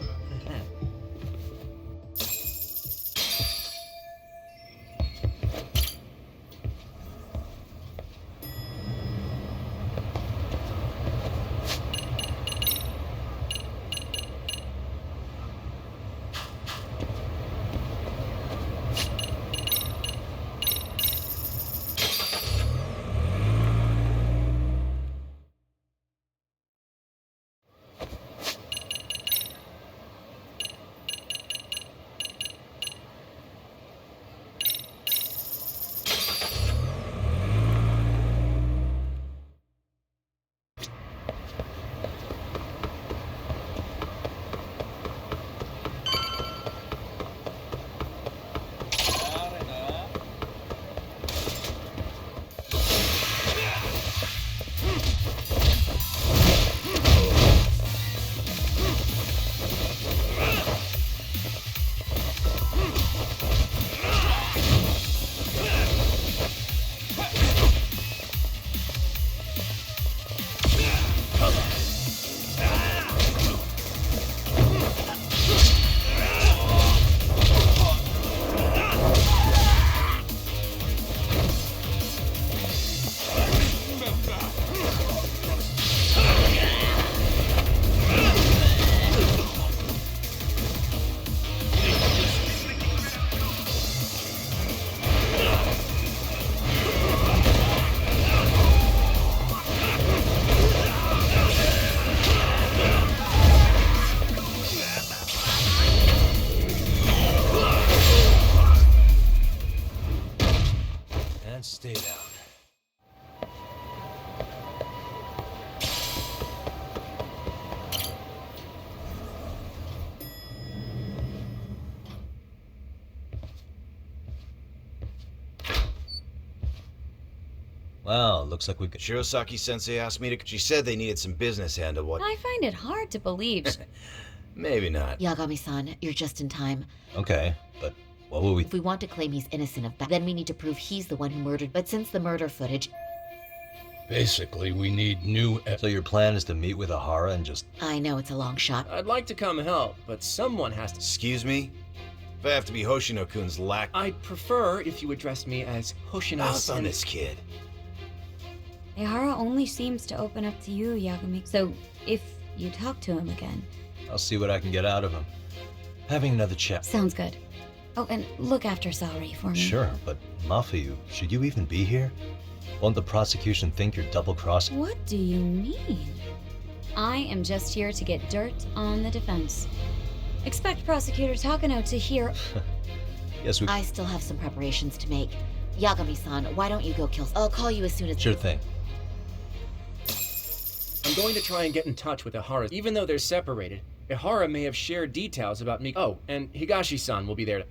Stay down. Wow, looks like we could... Shirosaki-sensei asked me to... She said they needed some business handle. What? I find it hard to believe. Maybe not. Yagami-san, you're just in time. Okay, but what will we... If we want to claim he's innocent of that, then we need to prove he's the one who murdered. But since the murder footage... Basically, we need new... So your plan is to meet with Ihara and just... I know it's a long shot. I'd like to come help, but someone has to... Excuse me? If I have to be Hoshino-kun's lack... I'd prefer if you address me as Hoshino-san. Bounce on this kid. Ihara only seems to open up to you, Yagami. So, if you talk to him again... I'll see what I can get out of him. Having another chat. Sounds good. Oh, and look after Saori for me. Sure, but Mafuyu, should you even be here? Won't the prosecution think you're double-crossing? What do you mean? I am just here to get dirt on the defense. Expect Prosecutor Takano to hear... Yes, we... I still have some preparations to make. Yagami-san, why don't you go kill... I'll call you as soon as... Sure thing. I'm going to try and get in touch with Ihara. Even though they're separated, Ihara may have shared details about me. Oh, and Higashi-san will be there.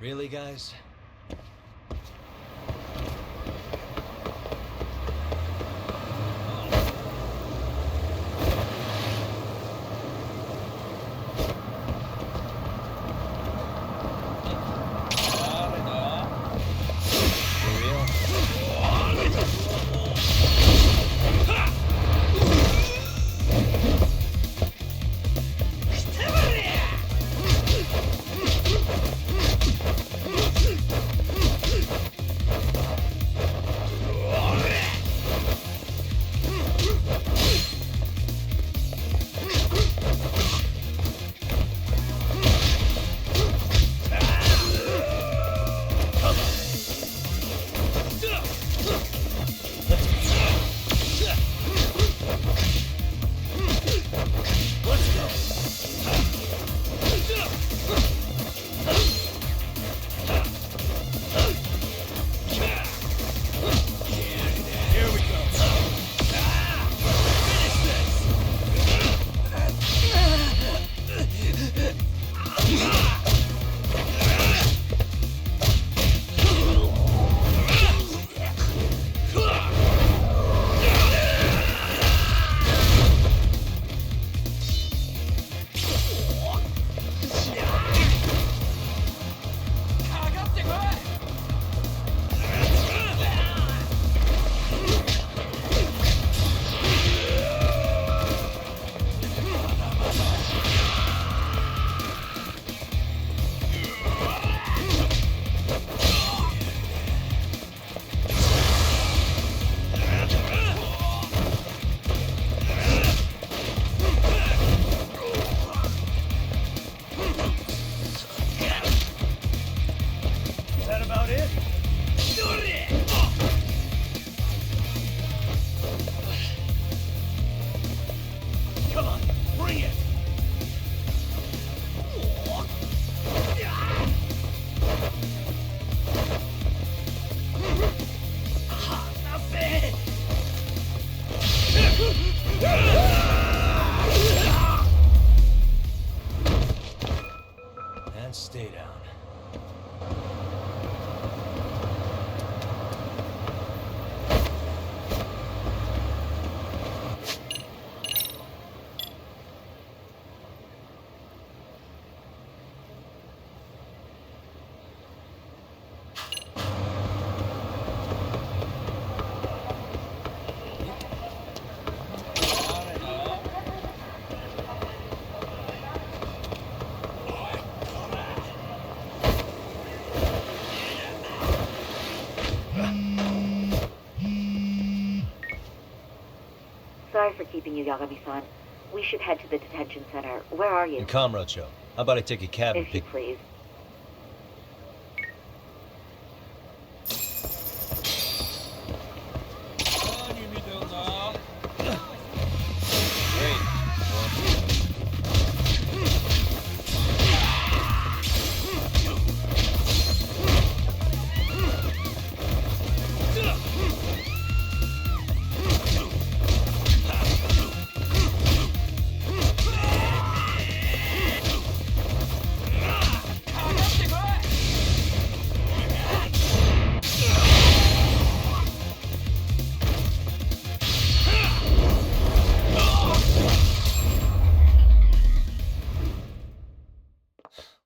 Really, guys? And stay down. Sorry for keeping you, Yagami-san. We should head to the detention center. Where are you? In Kamurocho. How about I take a cab and If you pick... please.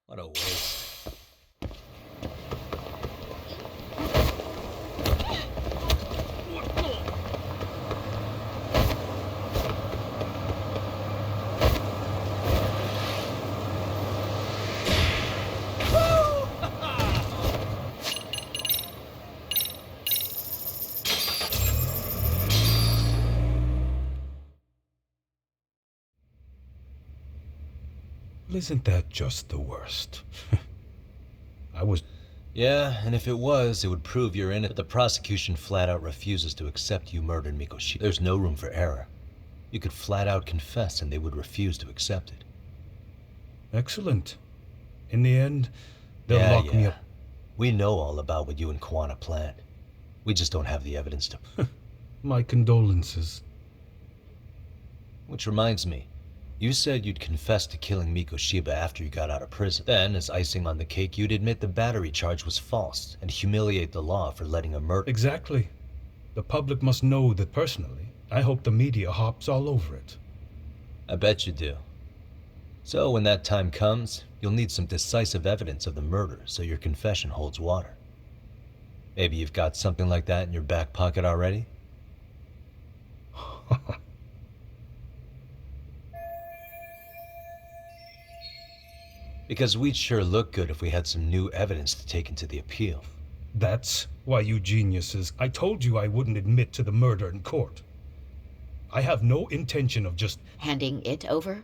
What a waste. Isn't that just the worst? I was... Yeah, and if it was, it would prove you're in it. But the prosecution flat out refuses to accept you murdered Mikoshi. There's no room for error. You could flat out confess and they would refuse to accept it. Excellent. In the end, they'll lock me up. We know all about what you and Kuwana planned. We just don't have the evidence to... My condolences. Which reminds me, You said you'd confess to killing Mikoshiba after you got out of prison. Then, as icing on the cake, you'd admit the battery charge was false and humiliate the law for letting a murder. Exactly. The public must know that personally. I hope the media hops all over it. I bet you do. So when that time comes, you'll need some decisive evidence of the murder so your confession holds water. Maybe you've got something like that in your back pocket already? Because we'd sure look good if we had some new evidence to take into the appeal. That's why you geniuses, I told you I wouldn't admit to the murder in court. I have no intention of just handing it over?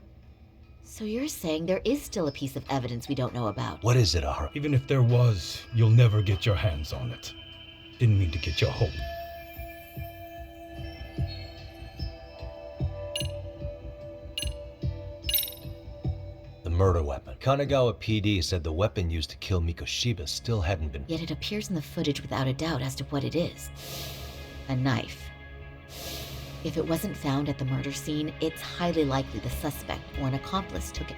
So you're saying there is still a piece of evidence we don't know about? What is it, Ahara? Even if there was, you'll never get your hands on it. Didn't mean to get your hope. The murder weapon. Kanagawa PD said the weapon used to kill Mikoshiba still hadn't been... Yet it appears in the footage without a doubt as to what it is. A knife. If it wasn't found at the murder scene, it's highly likely the suspect or an accomplice took it.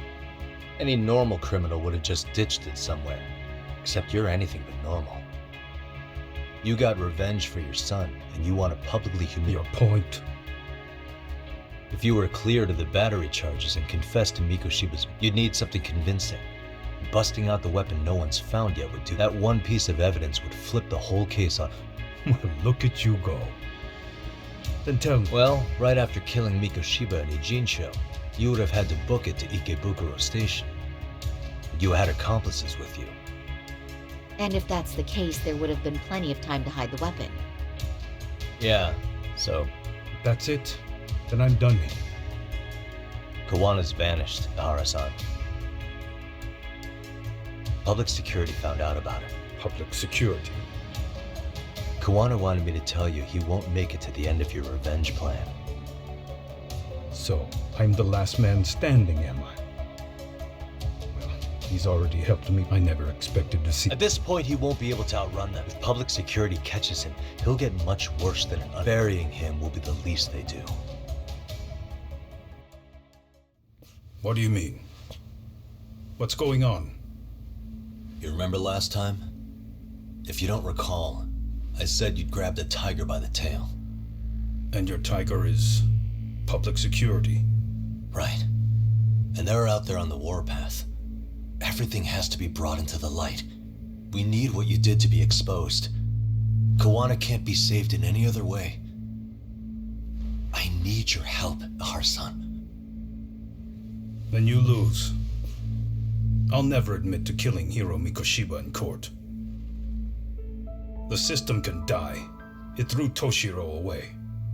Any normal criminal would have just ditched it somewhere. Except you're anything but normal. You got revenge for your son, and you want to publicly humiliate... Your point? If you were cleared of the battery charges and confessed to Mikoshiba's, you'd need something convincing. Busting out the weapon no one's found yet would do. That one piece of evidence would flip the whole case on... Well, look at you go. Then tell me. Well, right after killing Mikoshiba in Ijincho, you would have had to book it to Ikebukuro Station. You had accomplices with you. And if that's the case, there would have been plenty of time to hide the weapon. Yeah, so... That's it? Then I'm done here. Kawana's vanished, Ahara-san. Public security found out about it. Public security? Kawana wanted me to tell you he won't make it to the end of your revenge plan. So, I'm the last man standing, am I? Well, he's already helped me. I never expected to see... At this point, he won't be able to outrun them. If public security catches him, he'll get much worse than an... Burying him will be the least they do. What do you mean? What's going on? You remember last time? If you don't recall, I said you'd grabbed a tiger by the tail. And your tiger is... public security? Right. And they're out there on the warpath. Everything has to be brought into the light. We need what you did to be exposed. Kawana can't be saved in any other way. I need your help, Ahara-san. Then you lose. I'll never admit to killing Hiro Mikoshiba in court. The system can die. It threw Toshiro away,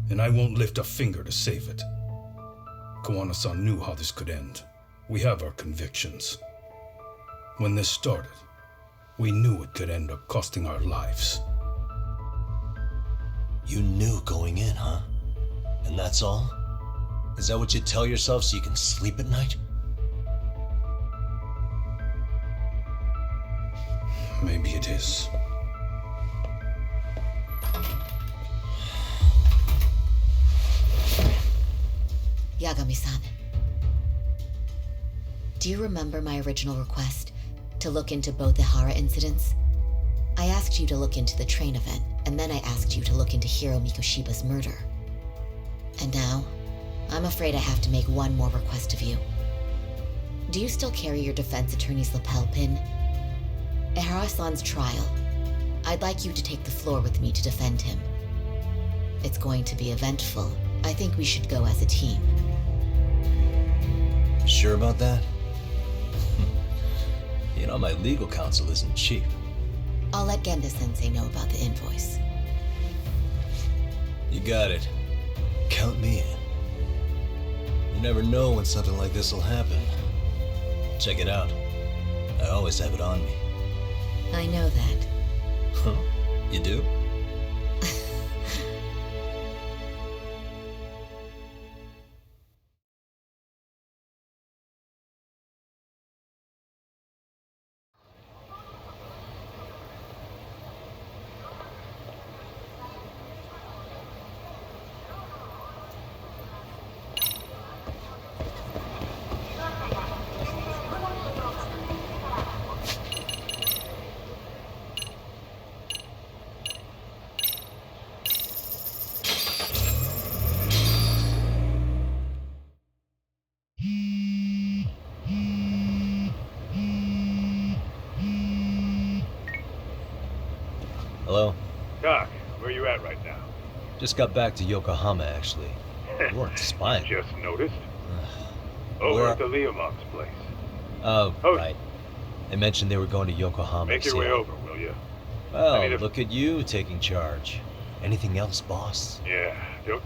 and I won't lift a finger to save it. Kawana-san knew how this could end. We have our convictions. When this started, we knew it could end up costing our lives. You knew going in, huh? And that's all? Is that what you tell yourself so you can sleep at night? Maybe it is. Yagami-san. Do you remember my original request to look into both the Hara incidents? I asked you to look into the train event, and then I asked you to look into Hiro Mikoshiba's murder. And now, I'm afraid I have to make one more request of you. Do you still carry your defense attorney's lapel pin? At Ahara-san's trial, I'd like you to take the floor with me to defend him. It's going to be eventful. I think we should go as a team. Sure about that? You know, my legal counsel isn't cheap. I'll let Genda-sensei know about the invoice. You got it. Count me in. You never know when something like this will happen. Check it out. I always have it on me. I know that. Huh? You do? Hello? Doc, where you at right now? Just got back to Yokohama, actually. You weren't spying. Just noticed. Where- Over at the Leomong's place. Oh, right. They mentioned they were going to Yokohama. Make to your see way how- over, will you? Well, I mean, if- look at you taking charge. Anything else, boss? Yeah, don't...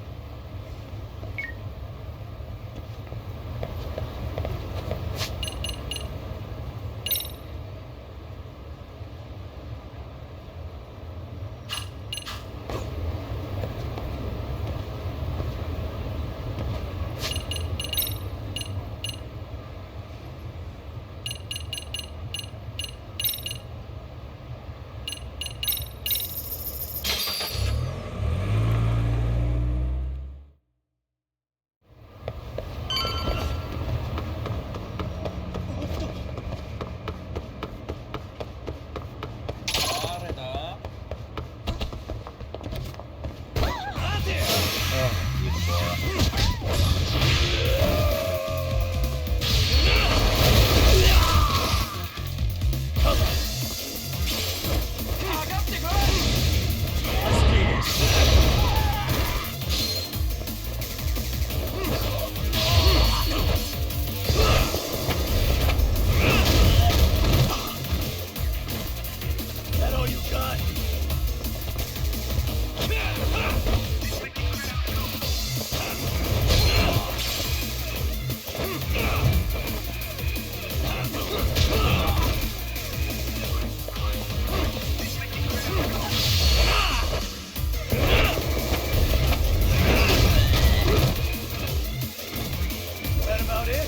That all you got? That about it?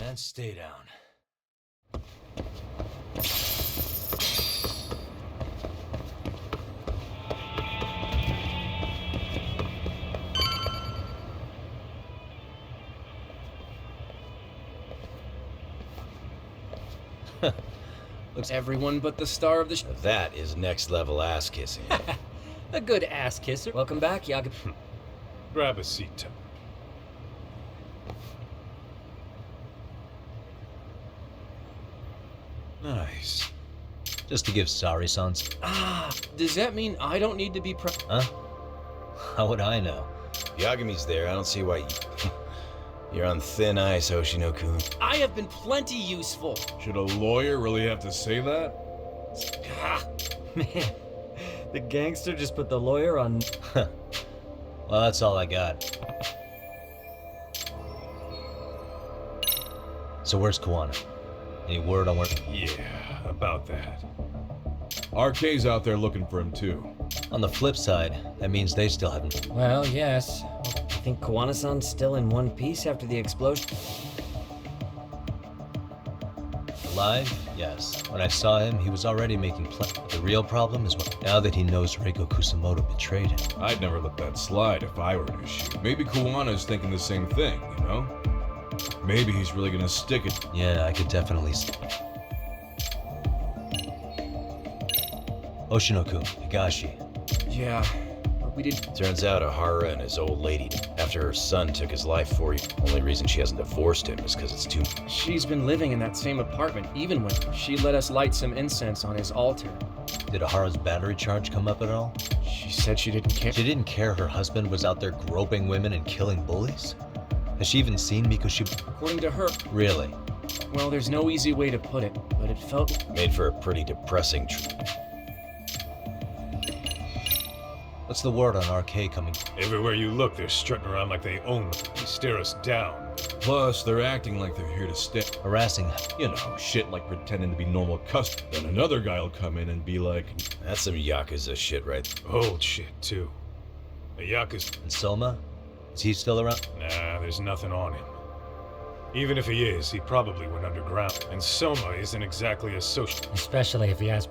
And stay down. Looks everyone but the star of the show. That is next level ass kissing. A good ass kisser. Welcome back, Yagami. Grab a seat, Tom. Nice. Just to give sorry-sans. Ah, does that mean I don't need to be Huh? How would I know? Yagami's there. I don't see why you're on thin ice, Hoshino-kun. I have been plenty useful. Should a lawyer really have to say that? Man, the gangster just put the lawyer on. Well, that's all I got. So where's Kawana? Any word on where? Yeah, about that. RK's out there looking for him too. On the flip side, that means they still haven't. Well, yes. I think Kawana-san's still in one piece after the explosion. Alive? Yes. When I saw him, he was already making plans. The real problem is now that he knows Reiko Kusamoto betrayed him. I'd never let that slide if I were in his shoes. Maybe Kuwana's thinking the same thing, you know? Maybe he's really gonna stick it. Yeah, I could definitely see. Oshinoku, Higashi. Yeah, but we didn't. Turns out Ahara and his old lady, after her son took his life 4 years. Only reason she hasn't divorced him is because it's too. She's been living in that same apartment, even when she let us light some incense on his altar. Did Ahara's battery charge come up at all? She said she didn't care. She didn't care her husband was out there groping women and killing bullies? Has she even seen Mikoshiba? According to her. Really? Well, there's no easy way to put it, but it felt. Made for a pretty depressing What's the word on RK coming? Everywhere you look, they're strutting around like they own them. They stare us down. Plus, they're acting like they're here to stay. Harassing. You know, shit like pretending to be normal customers. Then another guy'll come in and be like, That's some Yakuza shit right there. Old shit, too. The Yakuza. And Soma? Is he still around? Nah, there's nothing on him. Even if he is, he probably went underground. And Soma isn't exactly a social. Especially if he has.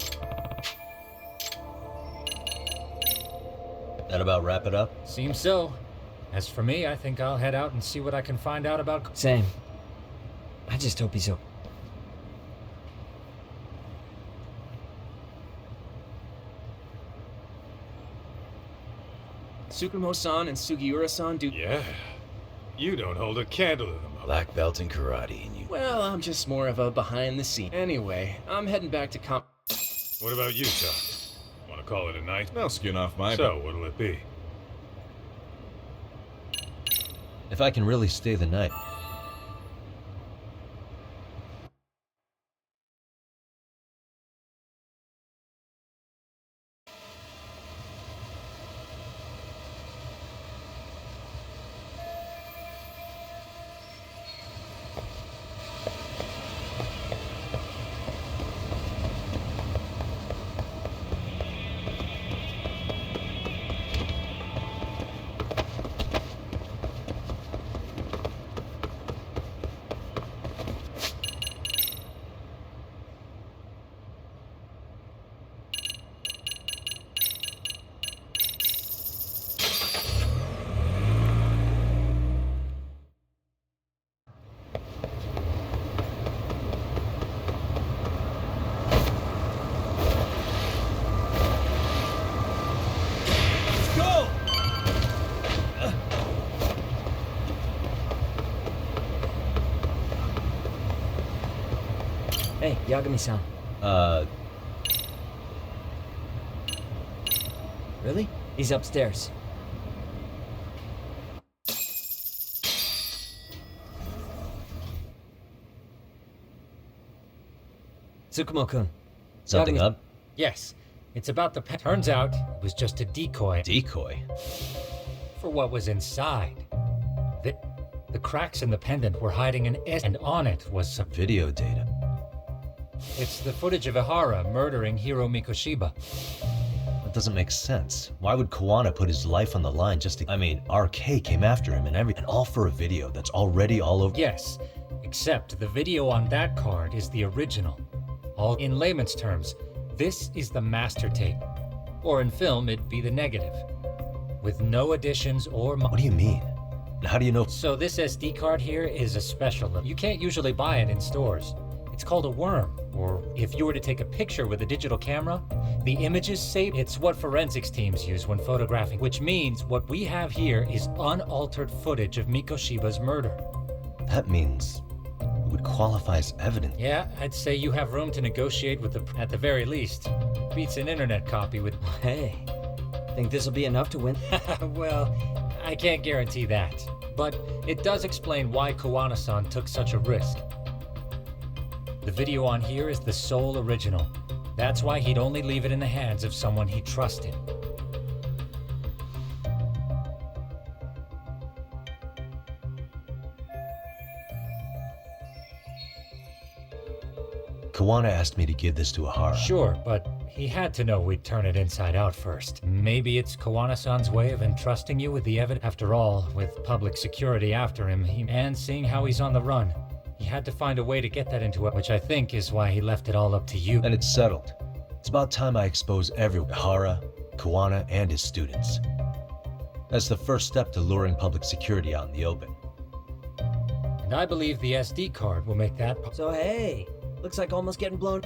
That about wrap it up? Seems so. As for me, I think I'll head out and see what I can find out about. Same. I just hope he's okay. Tsukumo-san and Sugiura-san do... Yeah. You don't hold a candle to them. Black belt in karate, and you... Well, I'm just more of a behind-the-scene. Anyway, I'm heading back to What about you, Tom? Want to call it a night? I'll skin off my So, what'll it be? If I can really stay the night. Hey, Yagami-san. Really? He's upstairs. Tsukumo-kun. Something up? Yes. It's about the Turns out it was just a decoy. Decoy? For what was inside. The cracks in the pendant were hiding an S, and on it was some video data. It's the footage of Ihara murdering Hiro Mikoshiba. That doesn't make sense. Why would Kawana put his life on the line just to... I mean, RK came after him and everything. And all for a video that's already all over... Yes, except the video on that card is the original. All in layman's terms, this is the master tape. Or in film, it'd be the negative. With no additions or... What do you mean? And how do you know... So this SD card here is a special. You can't usually buy it in stores. It's called a worm, or if you were to take a picture with a digital camera, the image is saved. It's what forensics teams use when photographing, which means what we have here is unaltered footage of Mikoshiba's murder. That means it would qualify as evidence. Yeah, I'd say you have room to negotiate with at the very least. Beats an internet copy with... Hey, think this'll be enough to win? Well, I can't guarantee that. But it does explain why Kawana-san took such a risk. The video on here is the sole original. That's why he'd only leave it in the hands of someone he trusted. Kawana asked me to give this to Ihara. Sure, but he had to know we'd turn it inside out first. Maybe it's Kawana-san's way of entrusting you with the evidence. After all, with public security after him, and seeing how he's on the run, he had to find a way to get that into it, which I think is why he left it all up to you. And it's settled. It's about time I expose everyone, Ihara, Kawana, and his students. That's the first step to luring public security out in the open. And I believe the SD card will make that... So hey, looks like almost getting blown...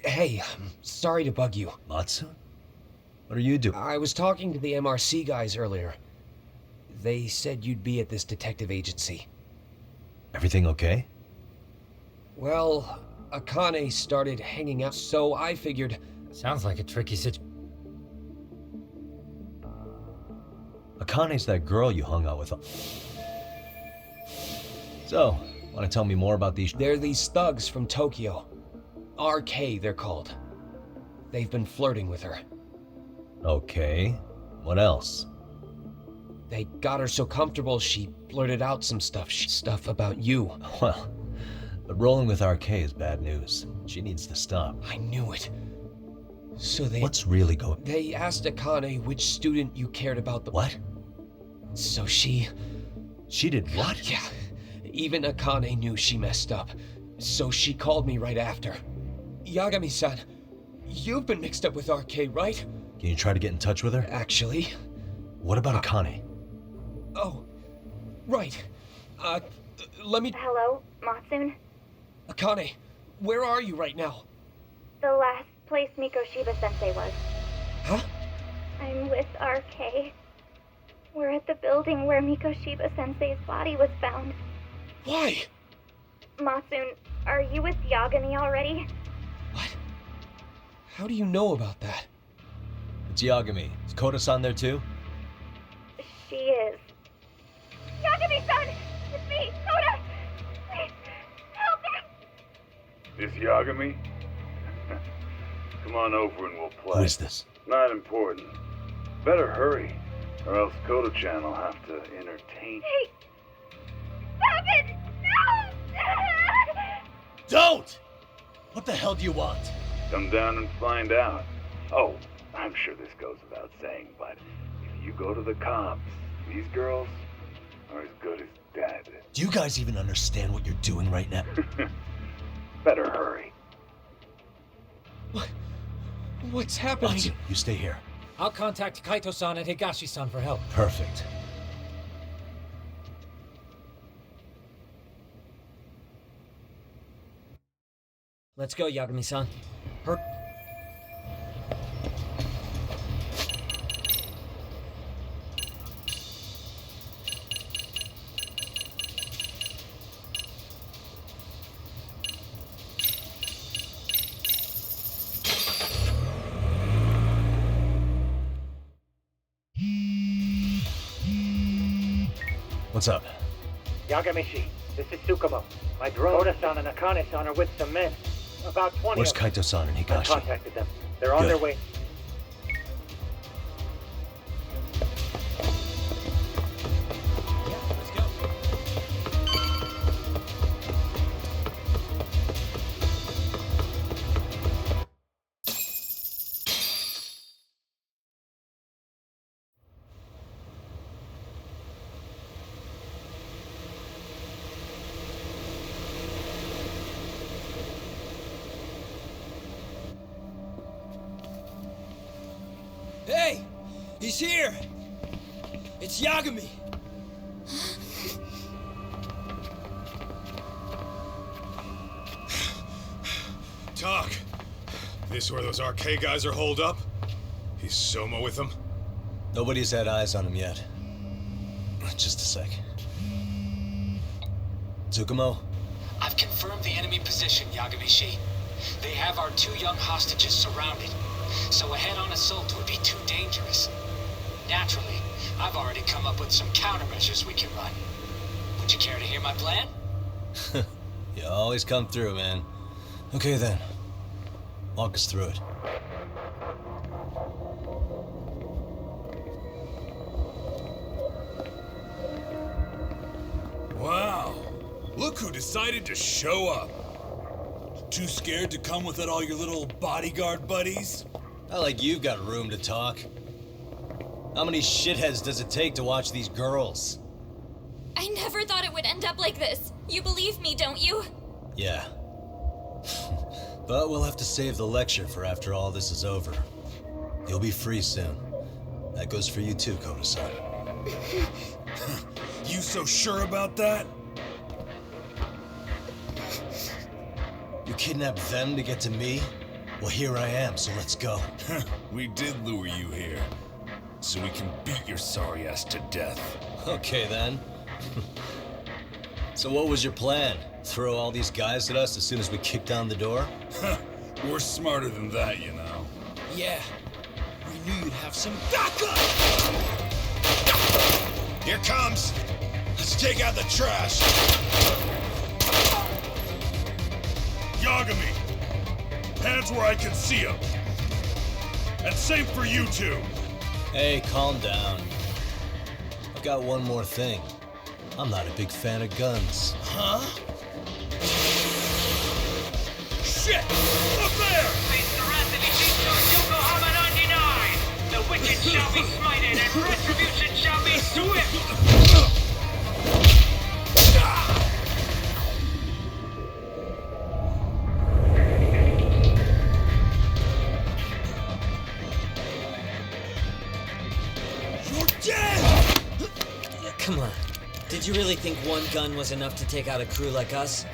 Hey, sorry to bug you. Matsu? What are you doing? I was talking to the MRC guys earlier. They said you'd be at this detective agency. Everything okay? Well, Akane started hanging out, so I figured... Sounds like a tricky situation. Akane's that girl you hung out with. So, want to tell me more about these... They're these thugs from Tokyo. RK, they're called. They've been flirting with her. Okay. What else? They got her so comfortable she blurted out some stuff about you. Well, but rolling with RK is bad news. She needs to stop. I knew it. So they... What's really going... They asked Akane which student you cared about the... What? So she... She did what? Yeah. Even Akane knew she messed up. So she called me right after. Yagami-san, you've been mixed up with RK, right? Can you try to get in touch with her? Actually... What about Akane? Oh, right. Let me... Hello, Matsune? Akane, where are you right now? the last place Mikoshiba-sensei was. Huh? I'm with RK. We're at the building where Mikoshiba-sensei's body was found. Why? Matsune, are you with Yagami already? How do you know about that? It's Yagami. Is Koda-san there too? She is. Yagami-san! It's me, Koda! Please, help me! This Yagami? Come on over and we'll play. Who is this? Not important. Better hurry, or else Kodo-chan will have to entertain. Hey! Stop it! No! Don't! What the hell do you want? Come down and find out. Oh, I'm sure this goes without saying, but if you go to the cops, these girls are as good as dead. Do you guys even understand what you're doing right now? Better hurry. What's happening? Matsu, you stay here. I'll contact Kaito-san and Higashi-san for help. Perfect. Let's go, Yagami-san. Hurry. What's up? Yagamishi, this is Tsukumo. My drone, Koda-san and Akane-san are with some men. About 20 Where's of them. Kaito-san and I Higashi? contacted them. They're on Good. their way. Hey! He's here! It's Yagami! Talk. This where those RK guys are holed up? He's Soma with them? Nobody's had eyes on him yet. Just a sec. Tsukumo? I've confirmed the enemy position, Yagami-shi. They have our 2 young hostages surrounded, so a head-on assault would be too dangerous. Naturally, I've already come up with some countermeasures we can run. Would you care to hear my plan? You always come through, man. Okay then. Walk us through it. Wow. Look who decided to show up. Too scared to come with all your little bodyguard buddies? Not like you've got room to talk. How many shitheads does it take to watch these girls? I never thought it would end up like this. You believe me, don't you? Yeah. But we'll have to save the lecture for after all this is over. You'll be free soon. That goes for you too, Koda-san. You so sure about that? You kidnapped them to get to me? Well, here I am, so let's go. We did lure you here, so we can beat your sorry ass to death. Okay then. So what was your plan? Throw all these guys at us as soon as we kick down the door? We're smarter than that, you know. Yeah. We knew you'd have some backup! Here comes! Let's take out the trash! Yagami! Hands where I can see them! And same for you two! Hey, calm down. I've got one more thing. I'm not a big fan of guns. Huh? Shit! Up there! Face the wrath of Ishito's Yokohama 99! The wicked shall be smited and retribution shall be swift! Come on. Did you really think one gun was enough to take out a crew like us?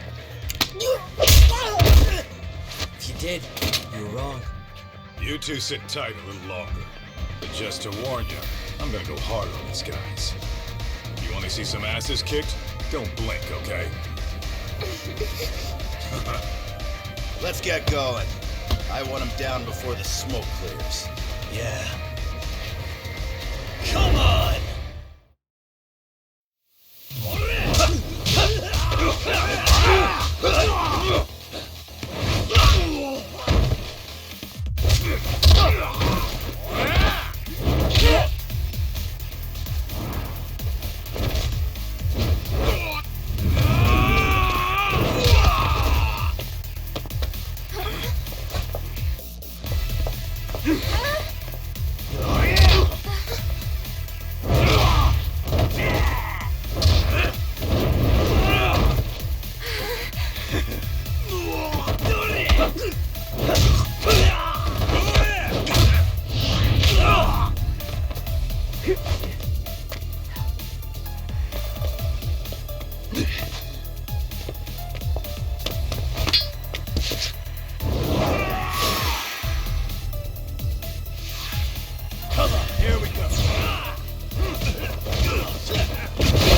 If you did, You were wrong. You two sit tight a little longer. But just to warn you, I'm gonna go hard on these guys. You wanna see some asses kicked? Don't blink, okay? Let's get going. I want him down before the smoke clears. Yeah. Come on!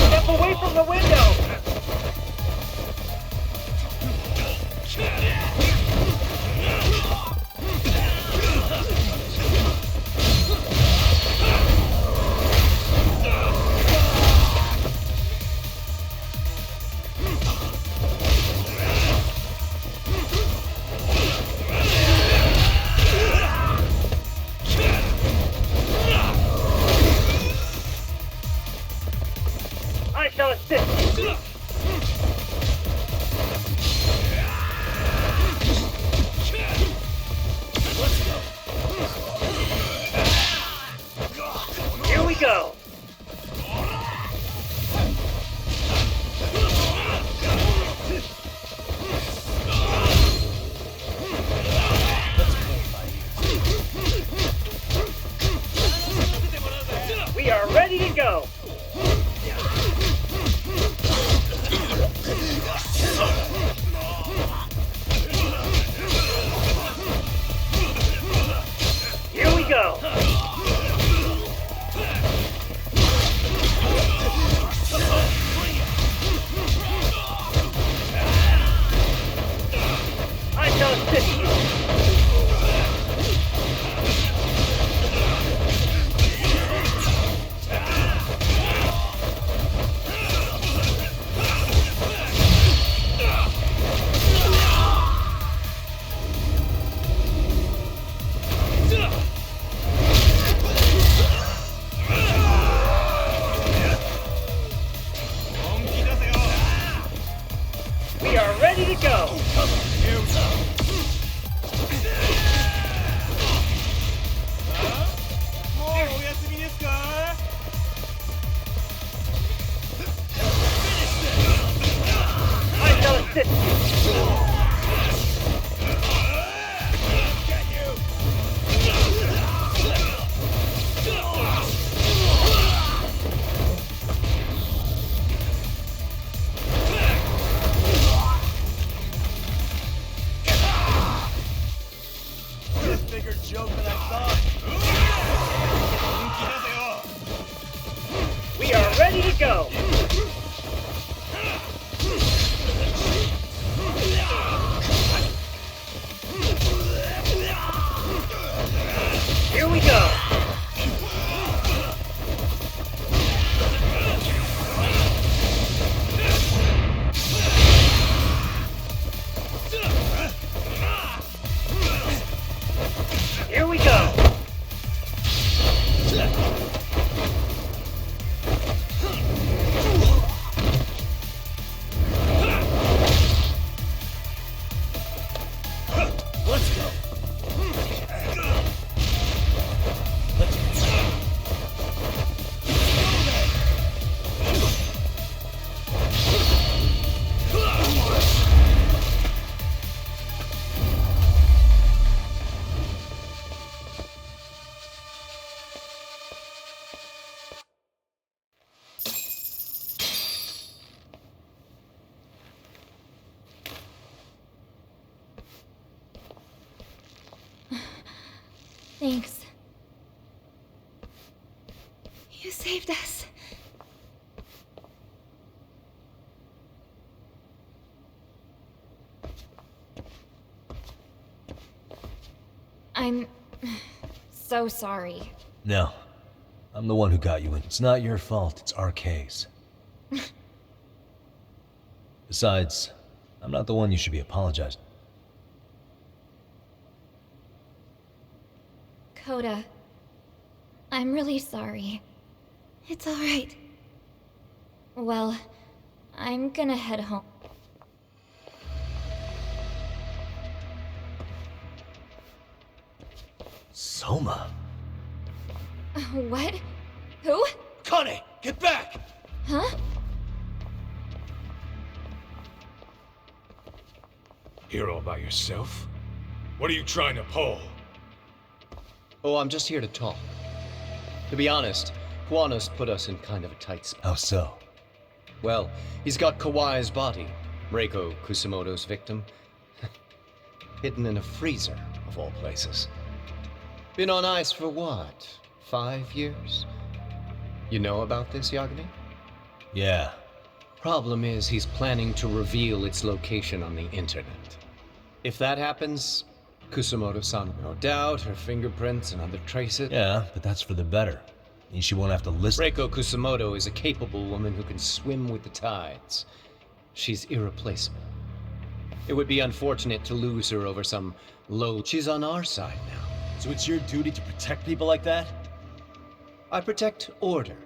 Step away from the window! I shall assist you. Here we go. We are ready to go. Here we go. I shall assist you. We are ready to go. I shall assist you. Bigger joke than I thought. We are ready to go. Here we go. Here we go. Thanks. You saved us. I'm so sorry. No. I'm the one who got you in. It's not your fault, it's RK's. Besides, I'm not the one you should be apologizing. Coda, I'm really sorry. It's alright. Well, I'm gonna head home. Soma? What? Who? Kane, get back! Huh? Here all by yourself? What are you trying to pull? Oh, I'm just here to talk. To be honest, Kuwano's put us in kind of a tight spot. How so? Well, he's got Kawai's body, Reiko Kusamoto's victim, hidden in a freezer, of all places. Been on ice for what, 5 years? You know about this, Yagami? Yeah. Problem is, he's planning to reveal its location on the internet. If that happens, Kusamoto-san will no doubt her fingerprints and other traces. Yeah, but that's for the better. Means she won't have to listen. Reiko Kusamoto is a capable woman who can swim with the tides. She's irreplaceable. It would be unfortunate to lose her over some low... She's on our side now. So it's your duty to protect people like that? I protect order,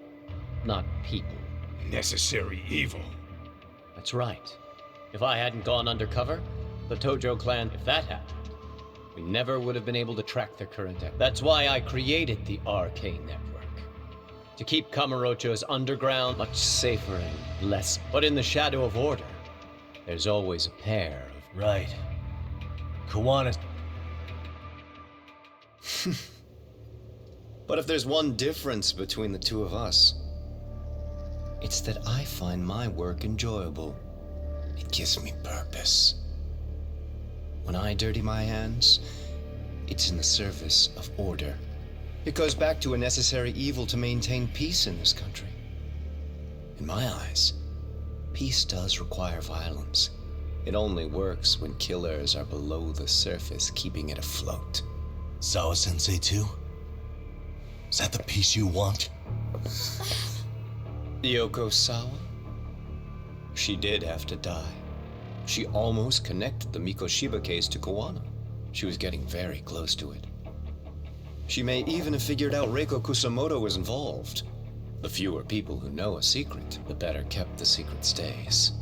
not people. Necessary evil. That's right. If I hadn't gone undercover, the Tojo clan, if that happened, we never would have been able to track their current activity. That's why I created the RK network. To keep Kamurocho's underground much safer and less. But in the shadow of order, there's always a pair of... Right. Kawana's... But if there's one difference between the two of us, it's that I find my work enjoyable. It gives me purpose. When I dirty my hands, it's in the service of order. It goes back to a necessary evil to maintain peace in this country. In my eyes, peace does require violence. It only works when killers are below the surface, keeping it afloat. Sawa-sensei too? Is that the peace you want? Yoko Sawa? She did have to die. She almost connected the Mikoshiba case to Kawano. She was getting very close to it. She may even have figured out Reiko Kusamoto was involved. The fewer people who know a secret, the better kept the secret stays.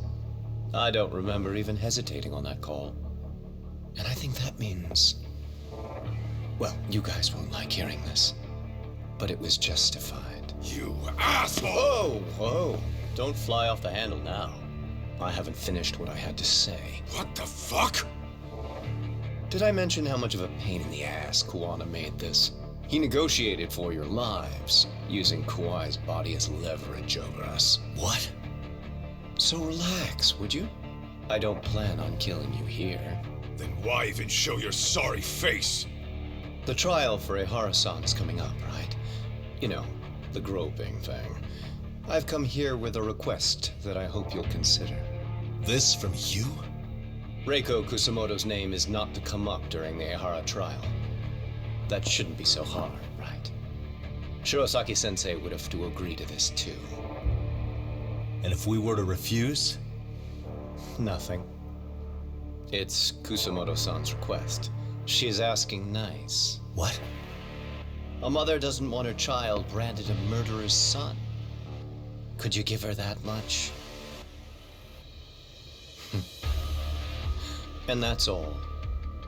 I don't remember even hesitating on that call. And I think that means... Well, you guys won't like hearing this, but it was justified. You asshole! Whoa, whoa. Don't fly off the handle now. I haven't finished what I had to say. What the fuck? Did I mention how much of a pain in the ass Kuwana made this? He negotiated for your lives, using Kawai's body as leverage over us. What? So relax, would you? I don't plan on killing you here. Then why even show your sorry face? The trial for Ehara-san is coming up, right? You know, the groping thing. I've come here with a request that I hope you'll consider. This from you? Reiko Kusamoto's name is not to come up during the Ehara trial. That shouldn't be so hard, right? Shirosaki-sensei would have to agree to this too. And if we were to refuse? Nothing. It's Kusamoto-san's request. She's asking nice. What? A mother doesn't want her child branded a murderer's son. Could you give her that much? And that's all.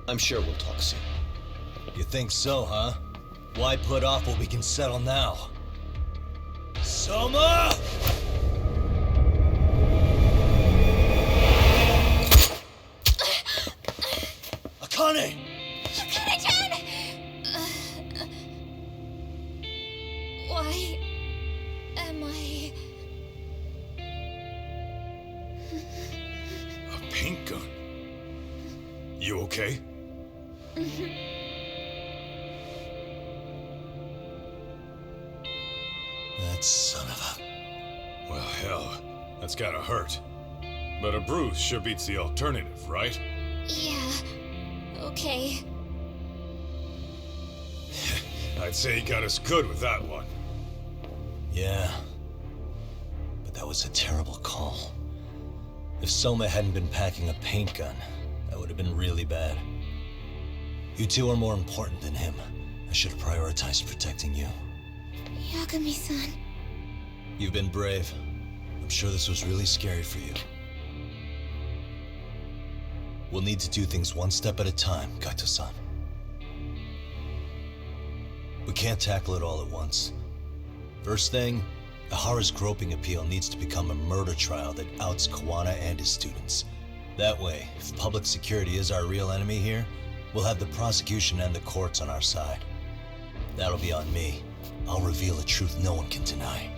I'm sure we'll talk soon. You think so, huh? Why put off what we can settle now? Soma! Akane! Akane-chan! Why am I... A paint gun? You okay? That son of a... Well, hell, that's gotta hurt. But a bruise sure beats the alternative, right? Yeah. Okay. I'd say he got us good with that one. Yeah. But that was a terrible call. If Soma hadn't been packing a paint gun, that would have been really bad. You two are more important than him. I should have prioritized protecting you. Yagami-san. You've been brave. I'm sure this was really scary for you. We'll need to do things one step at a time, Kaito-san. We can't tackle it all at once. First thing, Ihara's groping appeal needs to become a murder trial that outs Kawana and his students. That way, if public security is our real enemy here, we'll have the prosecution and the courts on our side. That'll be on me. I'll reveal a truth no one can deny.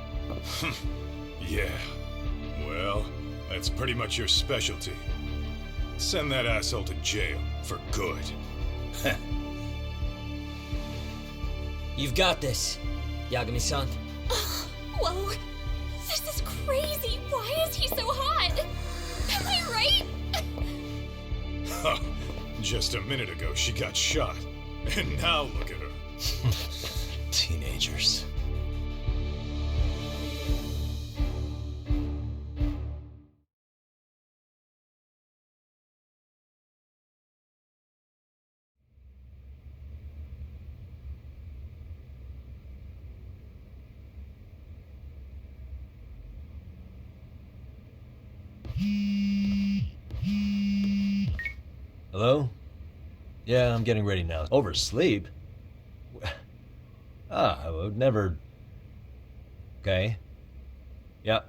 Yeah. Well, that's pretty much your specialty. Send that asshole to jail for good. You've got this, Yagami-san. Whoa. This is crazy. Why is he so hot? Am I right? Huh. Just a minute ago, she got shot. And now look at her. Teenagers. Hello? Yeah, I'm getting ready now. Oversleep? I would never... Okay. Yeah.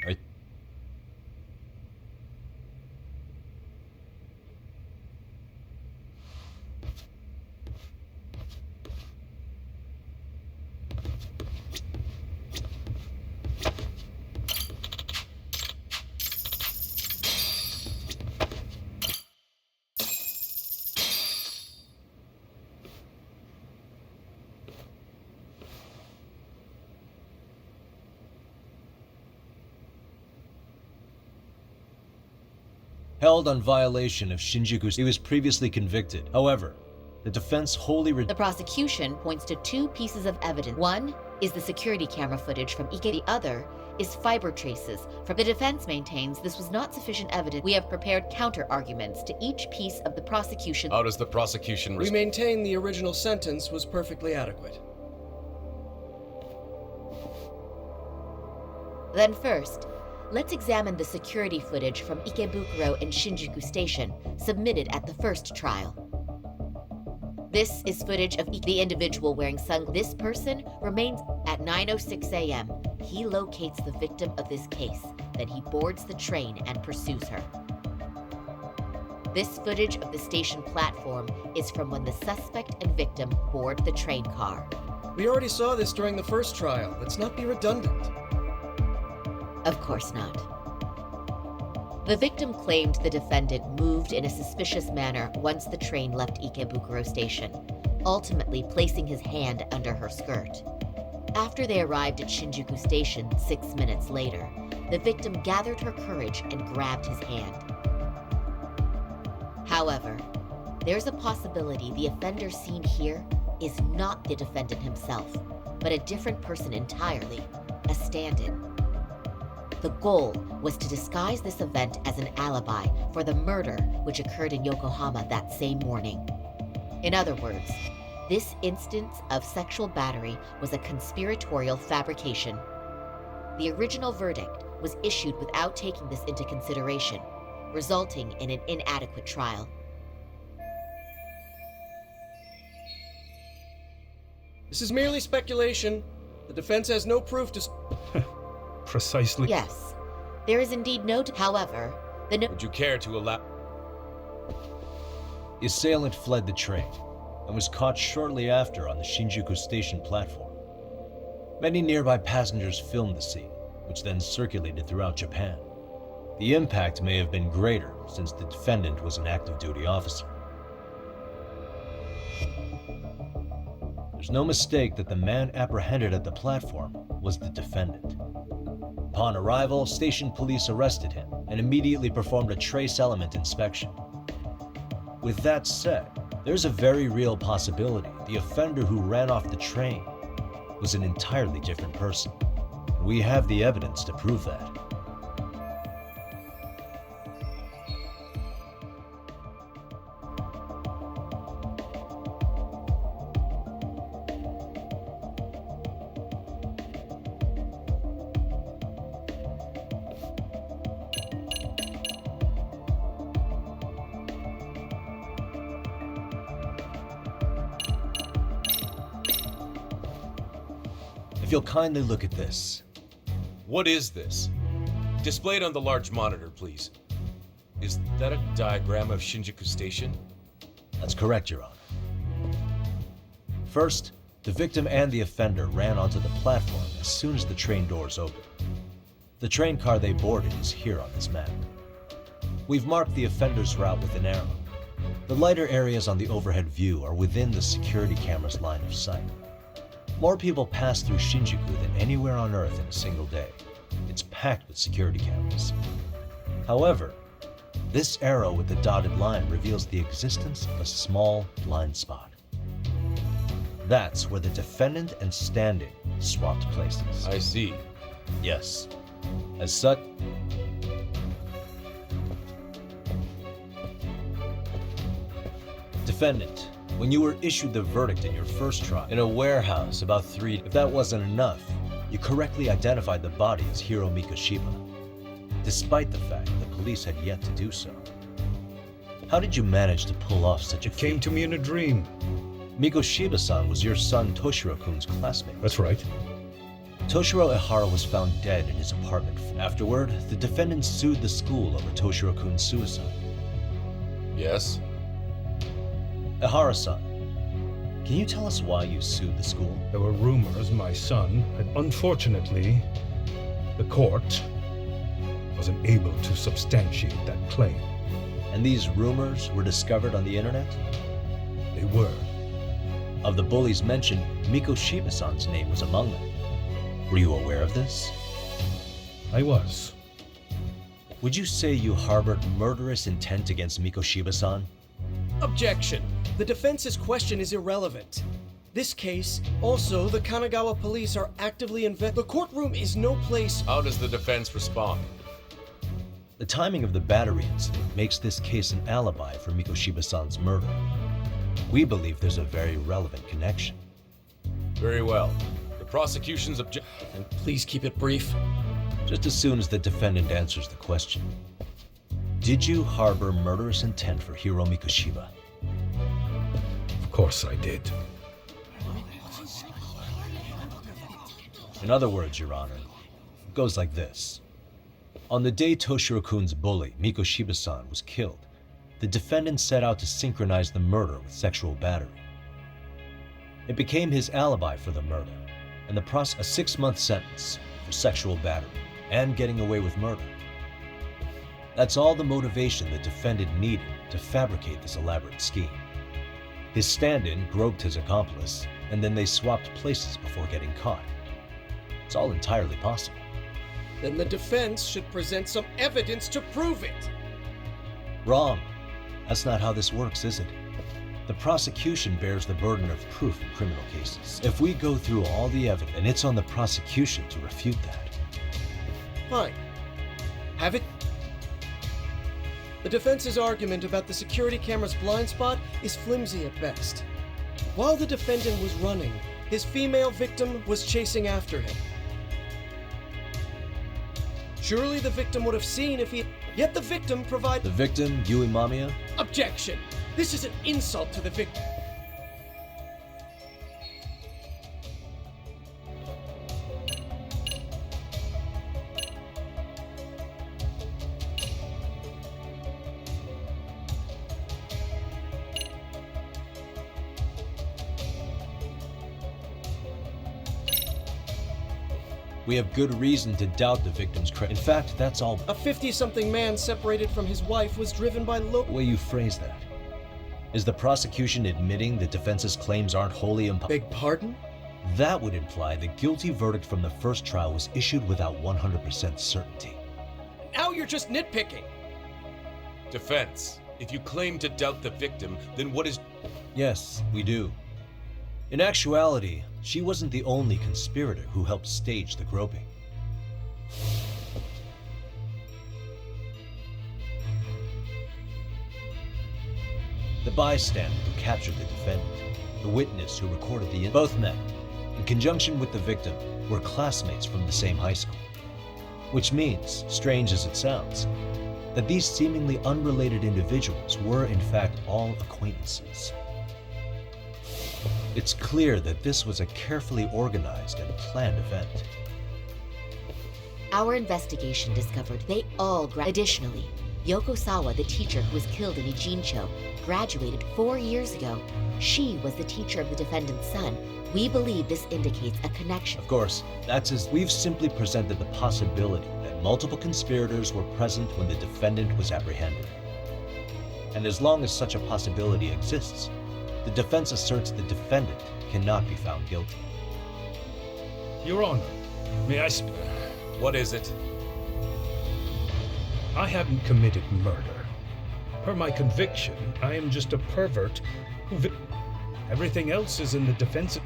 Right. Held on violation of Shinjuku. He was previously convicted. However, the defense wholly The prosecution points to two pieces of evidence. One is the security camera footage from Ike. The other is fiber traces from... The defense maintains this was not sufficient evidence. We have prepared counter-arguments to each piece of the prosecution. How does the prosecution We maintain the original sentence was perfectly adequate. Then first, let's examine the security footage from Ikebukuro and Shinjuku Station submitted at the first trial. This is footage of the individual wearing sunglasses. This person remains at 9:06 a.m. He locates the victim of this case. Then he boards the train and pursues her. This footage of the station platform is from when the suspect and victim board the train car. We already saw this during the first trial. Let's not be redundant. Of course not. The victim claimed the defendant moved in a suspicious manner once the train left Ikebukuro Station, ultimately placing his hand under her skirt. After they arrived at Shinjuku Station 6 minutes later, the victim gathered her courage and grabbed his hand. However, there's a possibility the offender seen here is not the defendant himself, but a different person entirely, a stand-in. The goal was to disguise this event as an alibi for the murder which occurred in Yokohama that same morning. In other words, this instance of sexual battery was a conspiratorial fabrication. The original verdict was issued without taking this into consideration, resulting in an inadequate trial. This is merely speculation. The defense has no proof to... Precisely. Yes, there is indeed no... However, the... Would you care to allow... The assailant fled the train and was caught shortly after on the Shinjuku Station platform. Many nearby passengers filmed the scene, which then circulated throughout Japan. The impact may have been greater since the defendant was an active duty officer. There's no mistake that the man apprehended at the platform was the defendant. Upon arrival, station police arrested him and immediately performed a trace element inspection. With that said, there's a very real possibility the offender who ran off the train was an entirely different person. We have the evidence to prove that. If you'll kindly look at this. What is this? Display it on the large monitor, please. Is that a diagram of Shinjuku Station? That's correct, Your Honor. First, the victim and the offender ran onto the platform as soon as the train doors opened. The train car they boarded is here on this map. We've marked the offender's route with an arrow. The lighter areas on the overhead view are within the security camera's line of sight. More people pass through Shinjuku than anywhere on Earth in a single day. It's packed with security cameras. However, this arrow with the dotted line reveals the existence of a small blind spot. That's where the defendant and stand-in swapped places. I see. Yes. As such, defendant, when you were issued the verdict in your first trial in a warehouse about 3, if that wasn't enough, you correctly identified the body as Hiro Mikoshiba, despite the fact the police had yet to do so. How did you manage to pull off such a feat? It came to me in a dream. Mikoshiba-san was your son Toshiro-kun's classmate. That's right. Toshiro Ehara was found dead in his apartment. Afterward, the defendant sued the school over Toshiro-kun's suicide. Yes? Ehara-san, can you tell us why you sued the school? There were rumors my son had... Unfortunately, the court wasn't able to substantiate that claim. And these rumors were discovered on the internet? They were. Of the bullies mentioned, Mikoshiba-san's name was among them. Were you aware of this? I was. Would you say you harbored murderous intent against Mikoshiba-san? Objection. The defense's question is irrelevant. This case, also, the Kanagawa police are actively The courtroom is no place. How does the defense respond? The timing of the battery incident makes this case an alibi for Mikoshiba-san's murder. We believe there's a very relevant connection. Very well. The prosecution's And please keep it brief. Just as soon as the defendant answers the question. Did you harbor murderous intent for Hiro Mikoshiba? Of course I did. In other words, Your Honor, it goes like this. On the day Toshiro-kun's bully, Mikoshiba-san, was killed, the defendant set out to synchronize the murder with sexual battery. It became his alibi for the murder, and a 6-month sentence for sexual battery and getting away with murder. That's all the motivation the defendant needed to fabricate this elaborate scheme. His stand-in groped his accomplice, and then they swapped places before getting caught. It's all entirely possible. Then the defense should present some evidence to prove it. Wrong. That's not how this works, is it? The prosecution bears the burden of proof in criminal cases. If we go through all the evidence, and it's on the prosecution to refute that. Fine. Have it. The defense's argument about the security camera's blind spot is flimsy at best. While the defendant was running, his female victim was chasing after him. Surely the victim would have seen if he... Yet the victim provided... The victim, Yui Mamiya? Objection! This is an insult to the victim. We have good reason to doubt the victim's credit. In fact, that's all. A 50-something man separated from his wife was driven by The way you phrase that. Is the prosecution admitting the defense's claims aren't wholly Beg pardon? That would imply the guilty verdict from the first trial was issued without 100% certainty. Now you're just nitpicking. Defense, if you claim to doubt the victim, then what is... Yes, we do. In actuality, she wasn't the only conspirator who helped stage the groping. The bystander who captured the defendant, the witness who recorded the both men, in conjunction with the victim, were classmates from the same high school. Which means, strange as it sounds, that these seemingly unrelated individuals were in fact all acquaintances. It's clear that this was a carefully organized and planned event. Our investigation discovered they all Additionally, Yoko Sawa, the teacher who was killed in Ijincho, graduated 4 years ago. She was the teacher of the defendant's son. We believe this indicates a connection. Of course, that's as we've simply presented the possibility that multiple conspirators were present when the defendant was apprehended. And as long as such a possibility exists, the defense asserts the defendant cannot be found guilty. Your Honor, may I What is it? I haven't committed murder. Per my conviction, I am just a pervert who everything else is in the defense.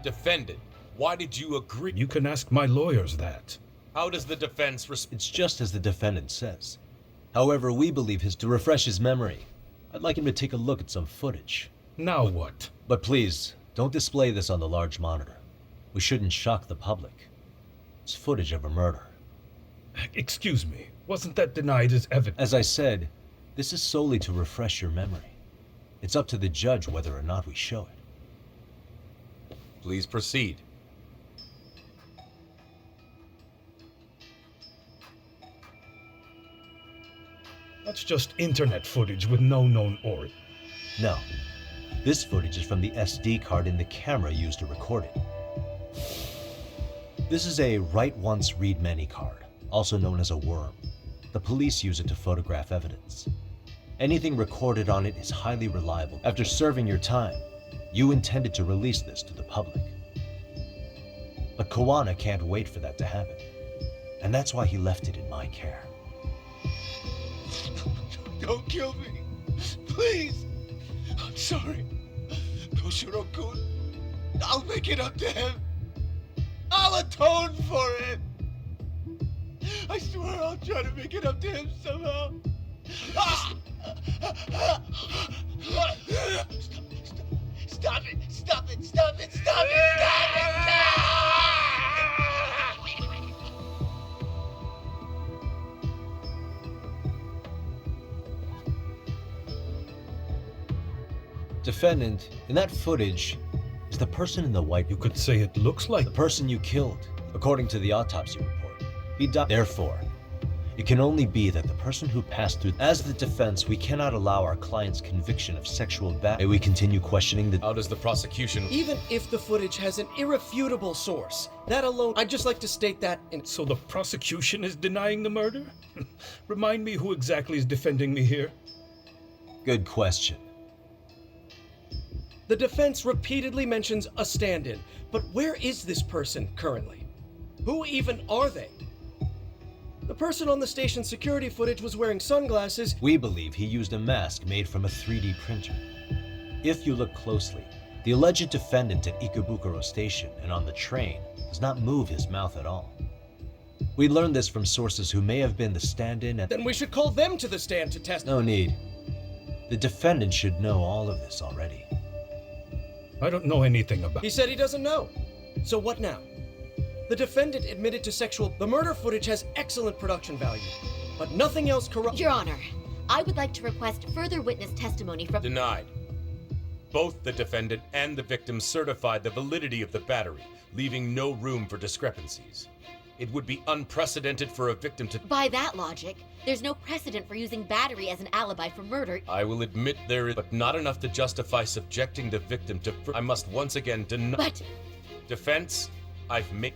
Defendant, why did you agree? You can ask my lawyers that. How does the defense It's just as the defendant says. However, we believe to refresh his memory. I'd like him to take a look at some footage. Now what? But please, don't display this on the large monitor. We shouldn't shock the public. It's footage of a murder. Excuse me, wasn't that denied as evidence? As I said, this is solely to refresh your memory. It's up to the judge whether or not we show it. Please proceed. That's just internet footage with no known origin. No. This footage is from the SD card in the camera used to record it. This is a write once, read many card, also known as a worm. The police use it to photograph evidence. Anything recorded on it is highly reliable. After serving your time, you intended to release this to the public. But Kawana can't wait for that to happen. And that's why he left it in my care. Don't kill me. Please. I'm sorry. Toshiro-kun. I'll make it up to him. I'll atone for it. I swear I'll try to make it up to him somehow. Ah! Stop it! Stop it! Stop it! Stop it! Defendant, in that footage, is the person in the white. You could say it looks like the person you killed, according to the autopsy report. He died. Therefore, it can only be that the person who passed through. As the defense, we cannot allow our client's conviction of sexual May we continue questioning the. How does the prosecution? Even if the footage has an irrefutable source, that alone, I'd just like to state that in. So the prosecution is denying the murder? Remind me who exactly is defending me here? Good question. The defense repeatedly mentions a stand-in, but where is this person currently? Who even are they? The person on the station security footage was wearing sunglasses. We believe he used a mask made from a 3D printer. If you look closely, the alleged defendant at Ikebukuro Station and on the train does not move his mouth at all. We learned this from sources who may have been the stand-in at. Then we should call them to the stand to test. No need. The defendant should know all of this already. I don't know anything about. He said he doesn't know. So what now? The defendant admitted to sexual. The murder footage has excellent production value, but nothing else corrupt. Your Honor, I would like to request further witness testimony from. Denied. Both the defendant and the victim certified the validity of the battery, leaving no room for discrepancies. It would be unprecedented for a victim to. By that logic, there's no precedent for using battery as an alibi for murder. I will admit there is, but not enough to justify subjecting the victim to. I must once again deny. But. Defense, I've made.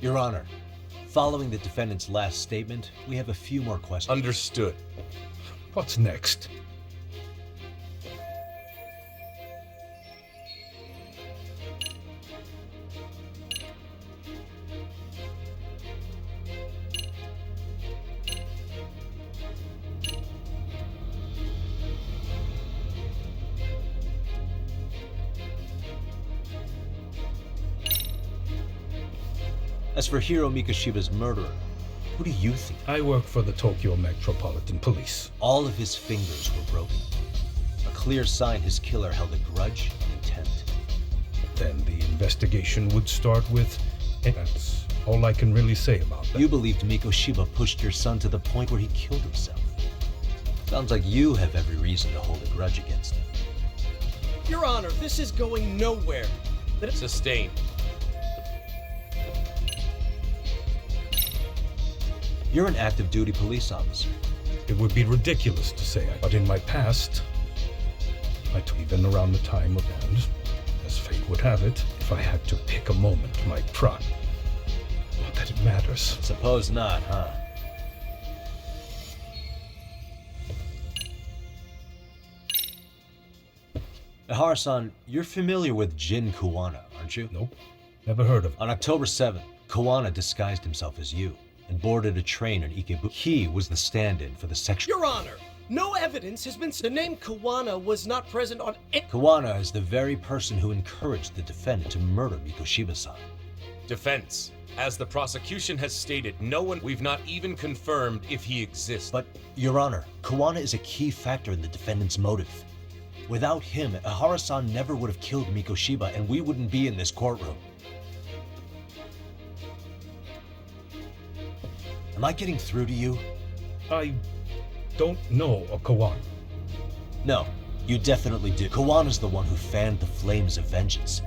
Your Honor, Following the defendant's last statement, we have a few more questions. Understood. What's next? As for Hiro Mikoshiba's murderer, who do you think? I work for the Tokyo Metropolitan Police. All of his fingers were broken. A clear sign his killer held a grudge and intent. Then the investigation would start with... That's all I can really say about that. You believed Mikoshiba pushed your son to the point where he killed himself. Sounds like you have every reason to hold a grudge against him. Your Honor, this is going nowhere. Sustained. You're an active duty police officer. It would be ridiculous to say but in my past, I took even around the time of and, as fate would have it, if I had to pick a moment, my pride. Not that it matters. Suppose not, huh? Ihara-san, you're familiar with Jin Kuwana, aren't you? Nope. Never heard of him. On October 7th, Kuwana disguised himself as you and boarded a train in Ikebukuro. He was the stand-in for the sexual... Your Honor, no evidence has been... The name Kuwana was not present on... Kuwana is the very person who encouraged the defendant to murder Mikoshiba-san. Defense. As the prosecution has stated, we've not even confirmed if he exists. But, Your Honor, Kuwana is a key factor in the defendant's motive. Without him, Ihara-san never would have killed Mikoshiba and we wouldn't be in this courtroom. Am I getting through to you? I don't know a Kuwana. No, you definitely do. Kawana's the one who fanned the flames of vengeance.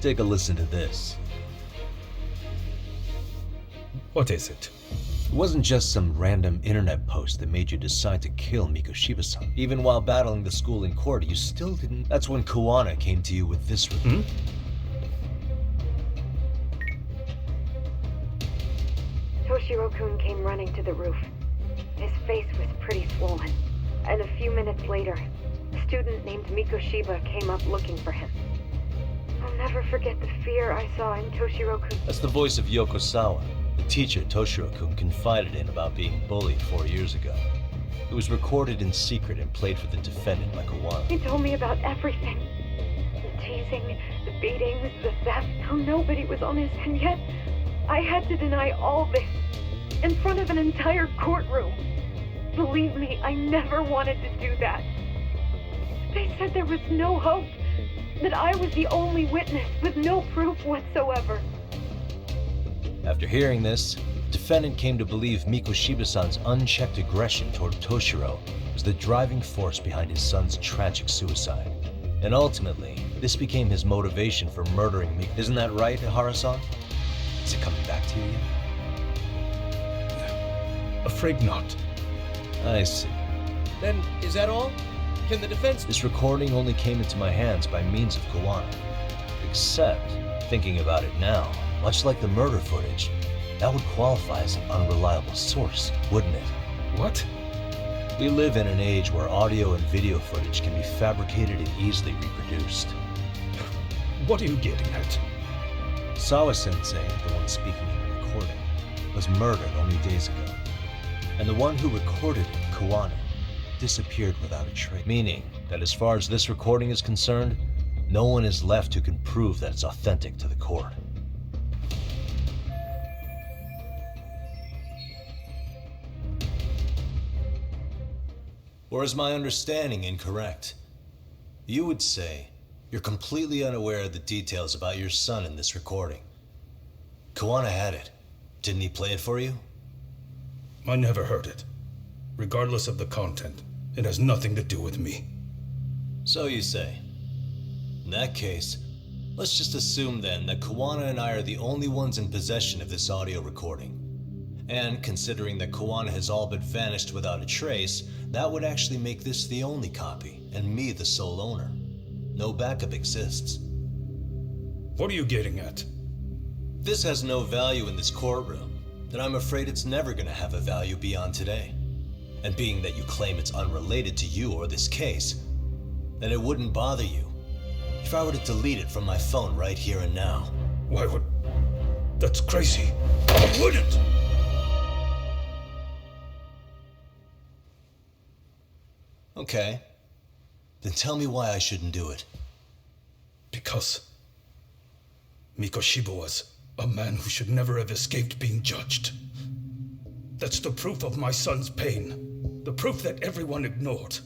Take a listen to this. What is it? It wasn't just some random internet post that made you decide to kill Mikoshiba-san. Even while battling the school in court, you still didn't... That's when Kuwana came to you with this report. Toshiro-kun came running to the roof. His face was pretty swollen. And a few minutes later, a student named Mikoshiba came up looking for him. I'll never forget the fear I saw in Toshiro-kun. That's the voice of Yokosawa, the teacher Toshiro-kun confided in about being bullied 4 years ago. It was recorded in secret and played for the defendant by Kuwana. He told me about everything. The teasing, the beatings, the theft, how nobody was on his side. And yet, I had to deny all this in front of an entire courtroom. Believe me, I never wanted to do that. They said there was no hope, that I was the only witness with no proof whatsoever. After hearing this, the defendant came to believe Mikoshiba-san's unchecked aggression toward Toshiro was the driving force behind his son's tragic suicide. And ultimately, this became his motivation for murdering Mikoshiba. Isn't that right, Ihara-san? Is it coming back to you yet? Afraid not. I see. Then, is that all? Can the defense... This recording only came into my hands by means of Kuwana. Except, thinking about it now, much like the murder footage, that would qualify as an unreliable source, wouldn't it? What? We live in an age where audio and video footage can be fabricated and easily reproduced. What are you getting at? Sawa-sensei, the one speaking in the recording, was murdered only days ago. And the one who recorded it, Kuwana, disappeared without a trace. Meaning that as far as this recording is concerned, no one is left who can prove that it's authentic to the court. Or is my understanding incorrect? You would say you're completely unaware of the details about your son in this recording. Kuwana had it. Didn't he play it for you? I never heard it. Regardless of the content, it has nothing to do with me. So you say. In that case, let's just assume then that Kuwana and I are the only ones in possession of this audio recording. And considering that Kuwana has all but vanished without a trace, that would actually make this the only copy, and me the sole owner. No backup exists. What are you getting at? This has no value in this courtroom, then I'm afraid it's never gonna have a value beyond today. And being that you claim it's unrelated to you or this case, then it wouldn't bother you if I were to delete it from my phone right here and now. Why would... That's crazy. I wouldn't! Okay. Then tell me why I shouldn't do it. Because Mikoshiba was a man who should never have escaped being judged. That's the proof of my son's pain. The proof that everyone ignored.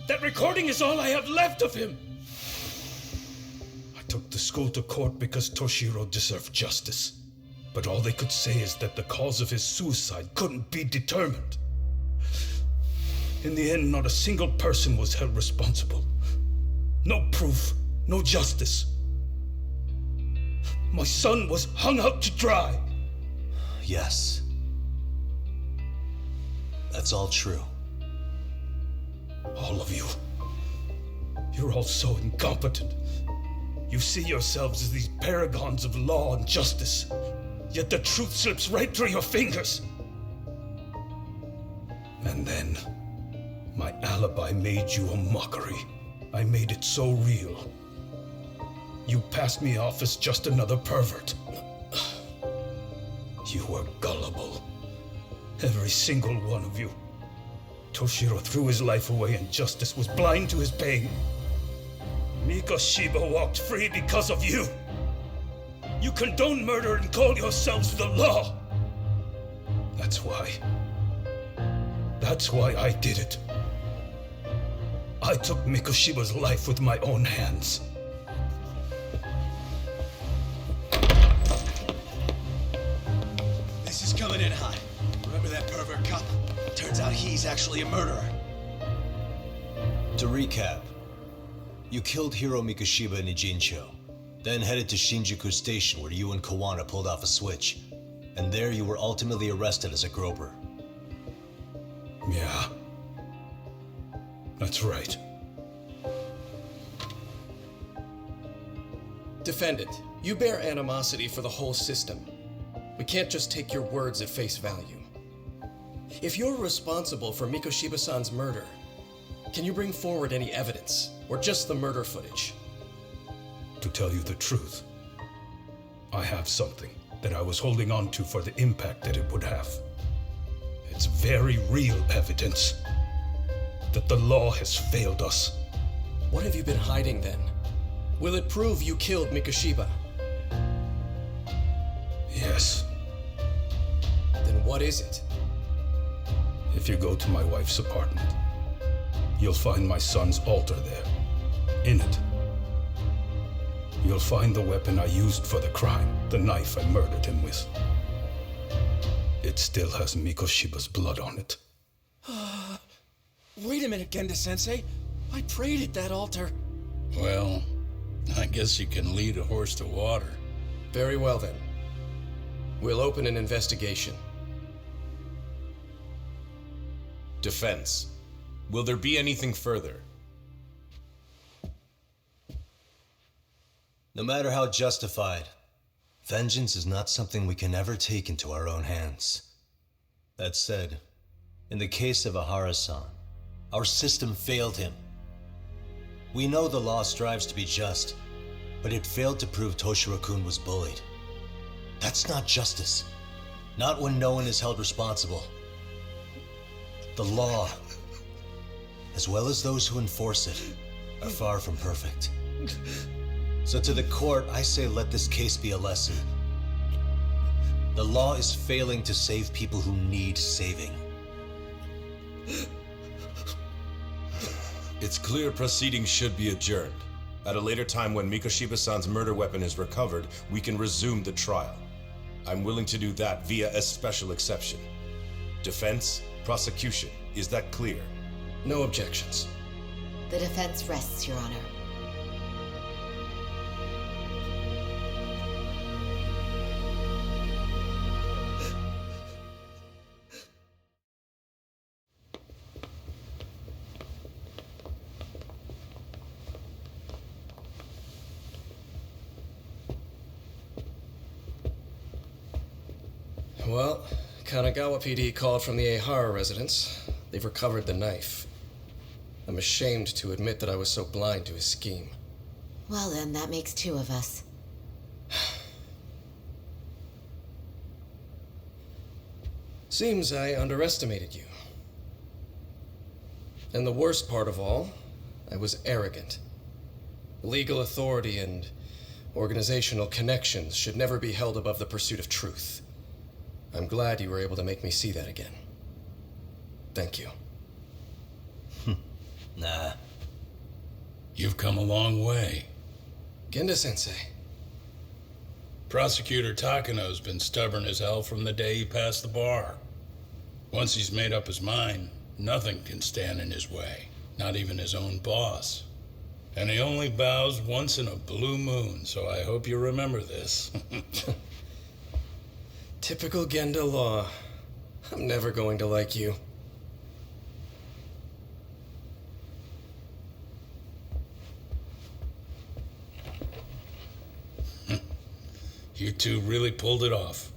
That recording is all I have left of him! I took the school to court because Toshiro deserved justice. But all they could say is that the cause of his suicide couldn't be determined. In the end, not a single person was held responsible. No proof, no justice. My son was hung out to dry. Yes. That's all true. All of you. You're all so incompetent. You see yourselves as these paragons of law and justice, yet the truth slips right through your fingers. And then, my alibi made you a mockery. I made it so real. You passed me off as just another pervert. You were gullible. Every single one of you. Toshiro threw his life away and justice was blind to his pain. Mikoshiba walked free because of you. You condone murder and call yourselves the law. That's why I did it. I took Mikoshiba's life with my own hands. This is coming in hot. Remember that pervert cop? Turns out he's actually a murderer. To recap, you killed Hiro Mikoshiba in Ijincho, then headed to Shinjuku Station where you and Kawana pulled off a switch, and there you were ultimately arrested as a groper. Yeah. That's right. Defendant, you bear animosity for the whole system. We can't just take your words at face value. If you're responsible for Mikoshiba-san's murder, can you bring forward any evidence, or just the murder footage? To tell you the truth, I have something that I was holding on to for the impact that it would have. It's very real evidence that the law has failed us. What have you been hiding then? Will it prove you killed Mikoshiba? Yes. Then what is it? If you go to my wife's apartment, you'll find my son's altar there. In it, you'll find the weapon I used for the crime, the knife I murdered him with. It still has Mikoshiba's blood on it. Wait a minute, Genda-sensei. I prayed at that altar. Well, I guess you can lead a horse to water. Very well then. We'll open an investigation. Defense. Will there be anything further? No matter how justified, vengeance is not something we can ever take into our own hands. That said, in the case of Ahara-san, our system failed him. We know the law strives to be just, but it failed to prove Toshiro-kun was bullied. That's not justice. Not when no one is held responsible. The law, as well as those who enforce it, are far from perfect. So to the court, I say let this case be a lesson. The law is failing to save people who need saving. It's clear proceedings should be adjourned. At a later time when Mikoshiba-san's murder weapon is recovered, we can resume the trial. I'm willing to do that via a special exception. Defense, prosecution, is that clear? No objections. The defense rests, Your Honor. Well, Kanagawa PD called from the Ehara residence. They've recovered the knife. I'm ashamed to admit that I was so blind to his scheme. Well then, that makes two of us. Seems I underestimated you. And the worst part of all, I was arrogant. Legal authority and organizational connections should never be held above the pursuit of truth. I'm glad you were able to make me see that again. Thank you. Nah. You've come a long way. Genda-sensei. Prosecutor Takano's been stubborn as hell from the day he passed the bar. Once he's made up his mind, nothing can stand in his way, not even his own boss. And he only bows once in a blue moon, so I hope you remember this. Typical Genda law. I'm never going to like you. You two really pulled it off.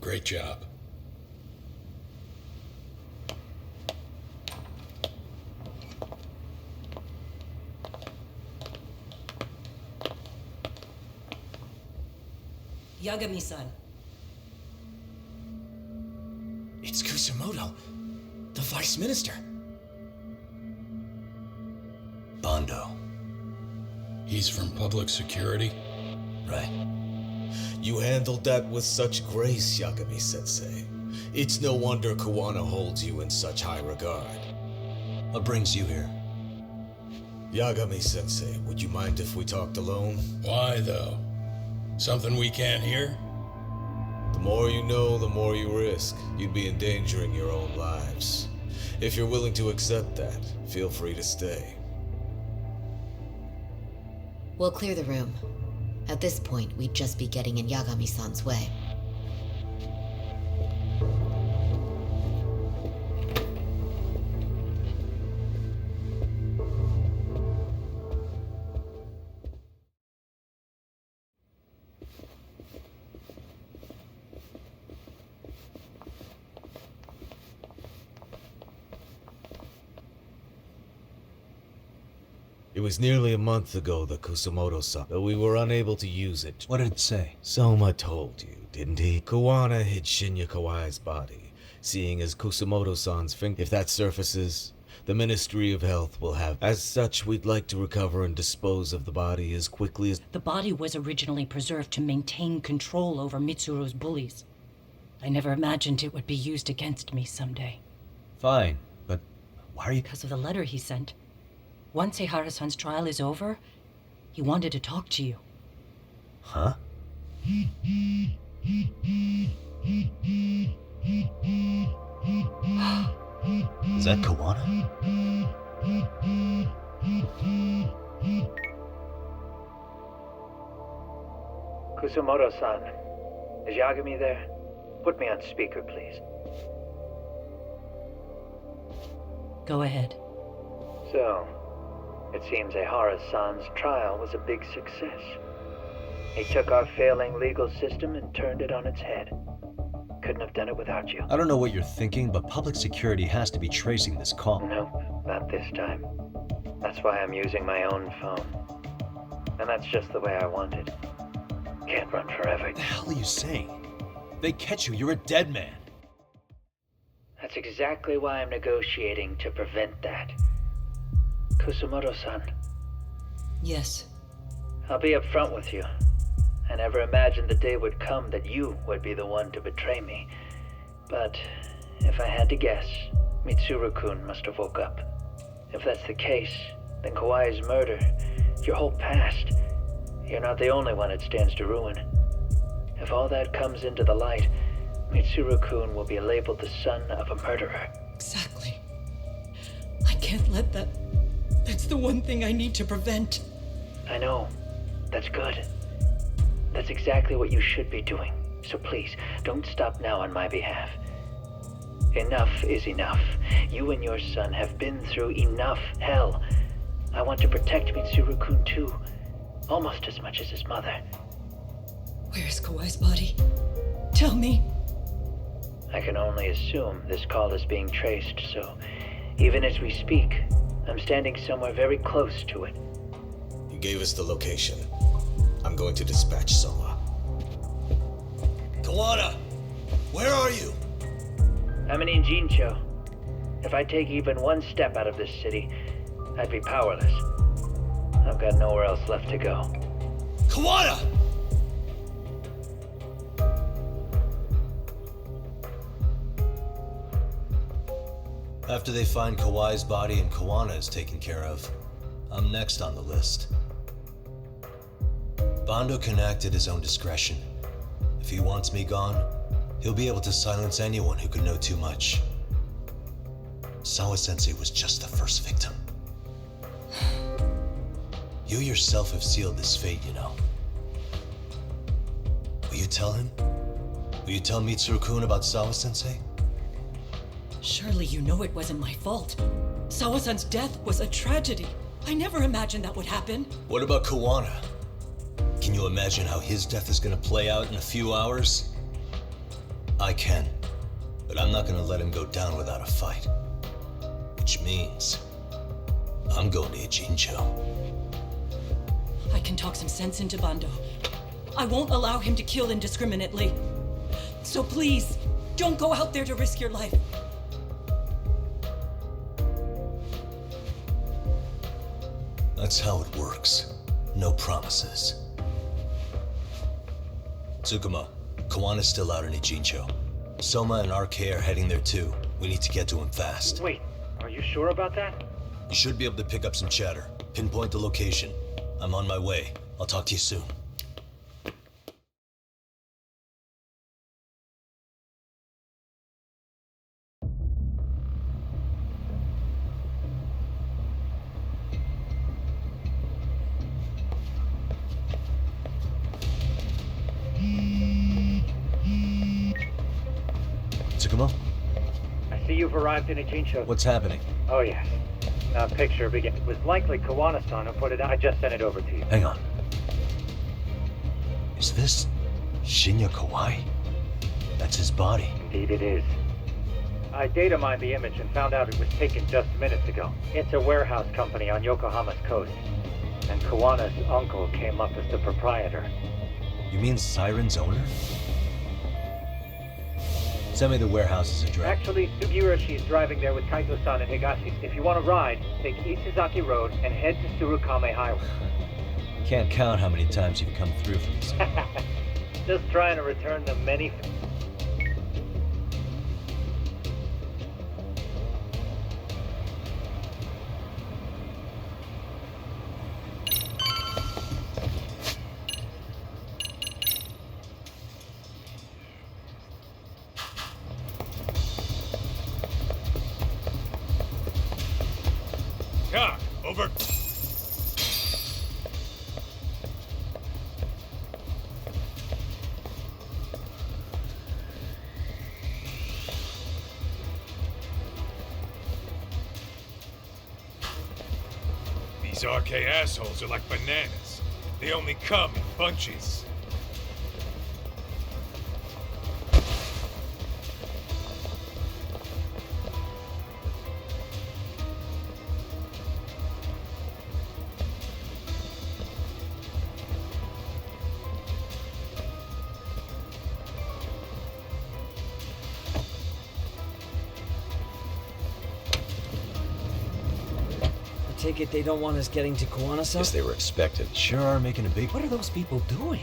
Great job. Yagami-san. It's Kusumoto, the Vice Minister. Bondo. He's from public security? Right. You handled that with such grace, Yagami-sensei. It's no wonder Kuwana holds you in such high regard. What brings you here? Yagami-sensei, would you mind if we talked alone? Why, though? Something we can't hear? The more you know, the more you risk. You'd be endangering your own lives. If you're willing to accept that, feel free to stay. We'll clear the room. At this point, we'd just be getting in Yagami-san's way. It was nearly a month ago that Kusumoto-san, though we were unable to use it. What did it say? Soma told you, didn't he? Kuwana hid Shinya Kawai's body, seeing as Kusumoto-san's finger. If that surfaces, the Ministry of Health will have. As such, we'd like to recover and dispose of the body as quickly as. The body was originally preserved to maintain control over Mitsuru's bullies. I never imagined it would be used against me someday. Fine, but why are you... Because of the letter he sent. Once Ehara-san's trial is over, he wanted to talk to you. Huh? Is that Kuwana? Kusumoto-san, is Yagami there? Put me on speaker, please. Go ahead. So, it seems Ehara-san's trial was a big success. He took our failing legal system and turned it on its head. Couldn't have done it without you. I don't know what you're thinking, but public security has to be tracing this call. Nope, not this time. That's why I'm using my own phone. And that's just the way I want it. Can't run forever. What the hell are you saying? If they catch you, you're a dead man. That's exactly why I'm negotiating to prevent that. Kusumoto-san. Yes. I'll be upfront with you. I never imagined the day would come that you would be the one to betray me. But if I had to guess, Mitsuru-kun must have woke up. If that's the case, then Kawai's murder, your whole past, you're not the only one it stands to ruin. If all that comes into the light, Mitsuru-kun will be labeled the son of a murderer. Exactly. I can't let that... That's the one thing I need to prevent. I know. That's good. That's exactly what you should be doing. So please, don't stop now on my behalf. Enough is enough. You and your son have been through enough hell. I want to protect Mitsuru-kun too. Almost as much as his mother. Where's Kawai's body? Tell me. I can only assume this call is being traced, so even as we speak, I'm standing somewhere very close to it. You gave us the location. I'm going to dispatch Soma. Kawana! Where are you? I'm in Jincho. If I take even one step out of this city, I'd be powerless. I've got nowhere else left to go. Kawana! After they find Kawai's body and Kawana is taken care of, I'm next on the list. Bando can act at his own discretion. If he wants me gone, he'll be able to silence anyone who could know too much. Sawa-sensei was just the first victim. You yourself have sealed this fate, you know. Will you tell him? Will you tell Mitsuru-kun about Sawa-sensei? Surely you know it wasn't my fault. Sawa-san's death was a tragedy. I never imagined that would happen. What about Kawana? Can you imagine how his death is gonna play out in a few hours? I can, but I'm not gonna let him go down without a fight. Which means, I'm going to Ijincho. I can talk some sense into Bando. I won't allow him to kill indiscriminately. So please, don't go out there to risk your life. That's how it works. No promises. Tsukuma, Kawana's still out in Ijincho. Soma and RK are heading there too. We need to get to him fast. Wait, are you sure about that? You should be able to pick up some chatter. Pinpoint the location. I'm on my way. I'll talk to you soon. Tsukumo? I see you've arrived in Ijincho. What's happening? Oh, yes. Picture begins. It was likely Kawana-san who put it out. I just sent it over to you. Hang on. Is this Shinya Kawai? That's his body. Indeed it is. I data mined the image and found out it was taken just minutes ago. It's a warehouse company on Yokohama's coast. And Kawana's uncle came up as the proprietor. You mean Siren's owner? Send me the warehouse's address. Actually, Sugiroshi's driving there with Kaito-san and Higashi. If you want to ride, take Isizaki Road and head to Tsurukame Highway. Can't count how many times you've come through for this. Just trying to return the many... Over. These RK assholes are like bananas. They only come in bunches. Take it they don't want us getting to Kawana-san? Guess they were expected. Sure are making a big... What are those people doing?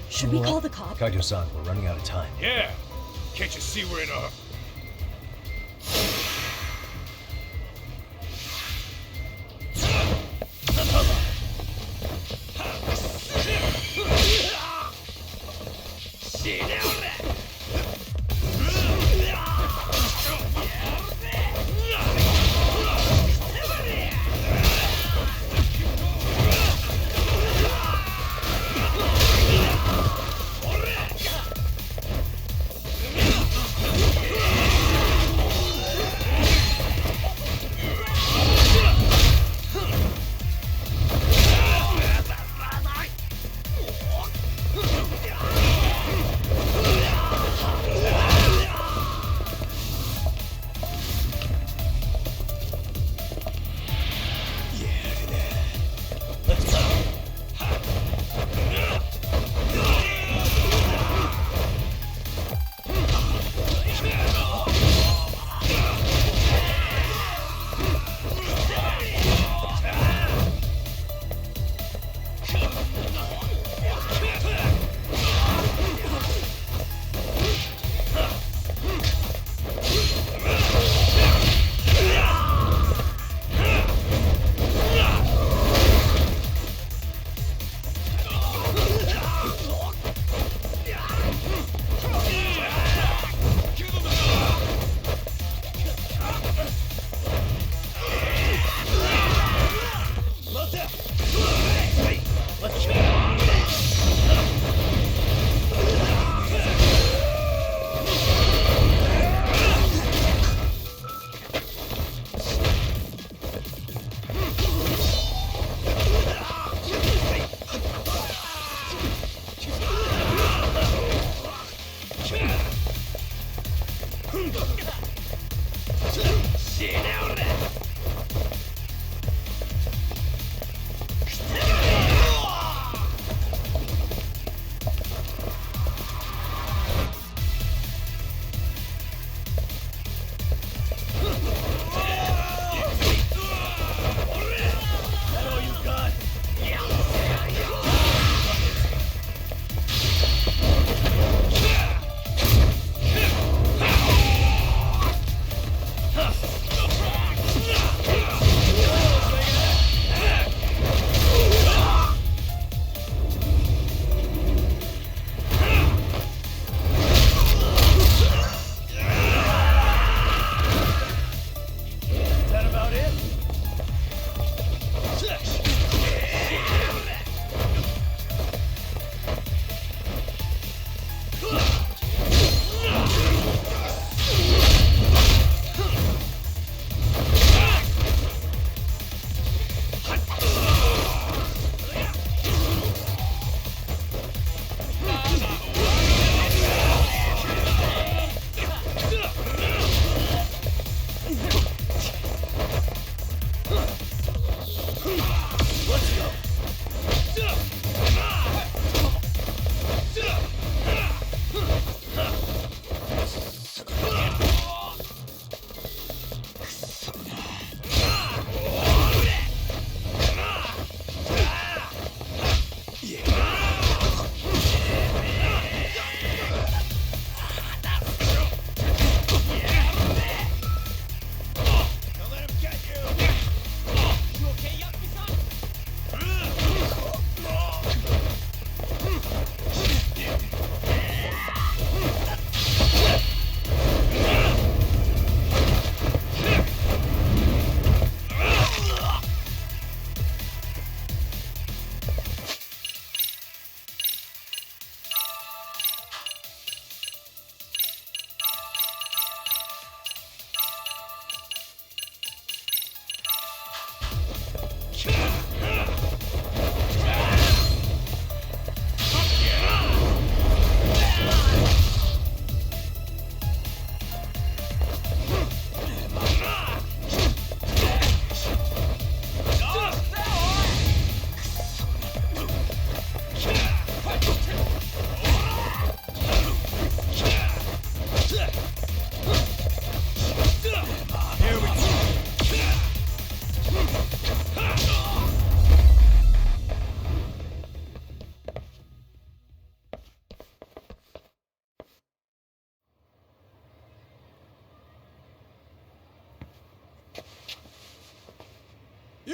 Should we call the cops? Kaito-san, we're running out of time. Yeah. Can't you see we're in a...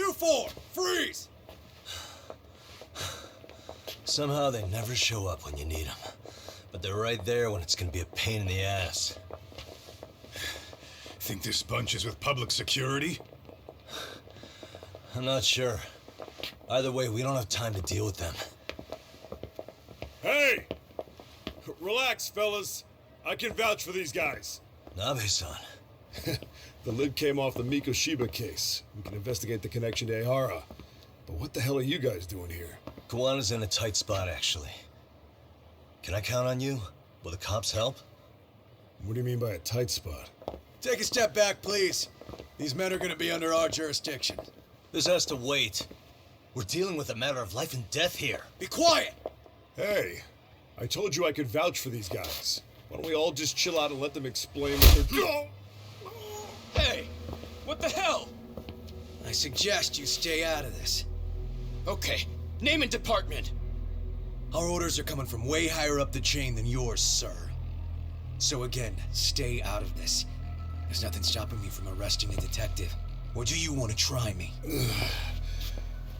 You four, freeze! Somehow they never show up when you need them. But they're right there when it's gonna be a pain in the ass. Think this bunch is with public security? I'm not sure. Either way, we don't have time to deal with them. Hey! Relax, fellas. I can vouch for these guys. Nabe-san. The lid came off the Mikoshiba case. We can investigate the connection to Ehara. But what the hell are you guys doing here? Kawana's in a tight spot, actually. Can I count on you? Will the cops help? What do you mean by a tight spot? Take a step back, please. These men are gonna be under our jurisdiction. This has to wait. We're dealing with a matter of life and death here. Be quiet! Hey, I told you I could vouch for these guys. Why don't we all just chill out and let them explain what they're doing? Hey, what the hell? I suggest you stay out of this. Okay, name and department. Our orders are coming from way higher up the chain than yours, sir. So again, stay out of this. There's nothing stopping me from arresting a detective. Or do you want to try me?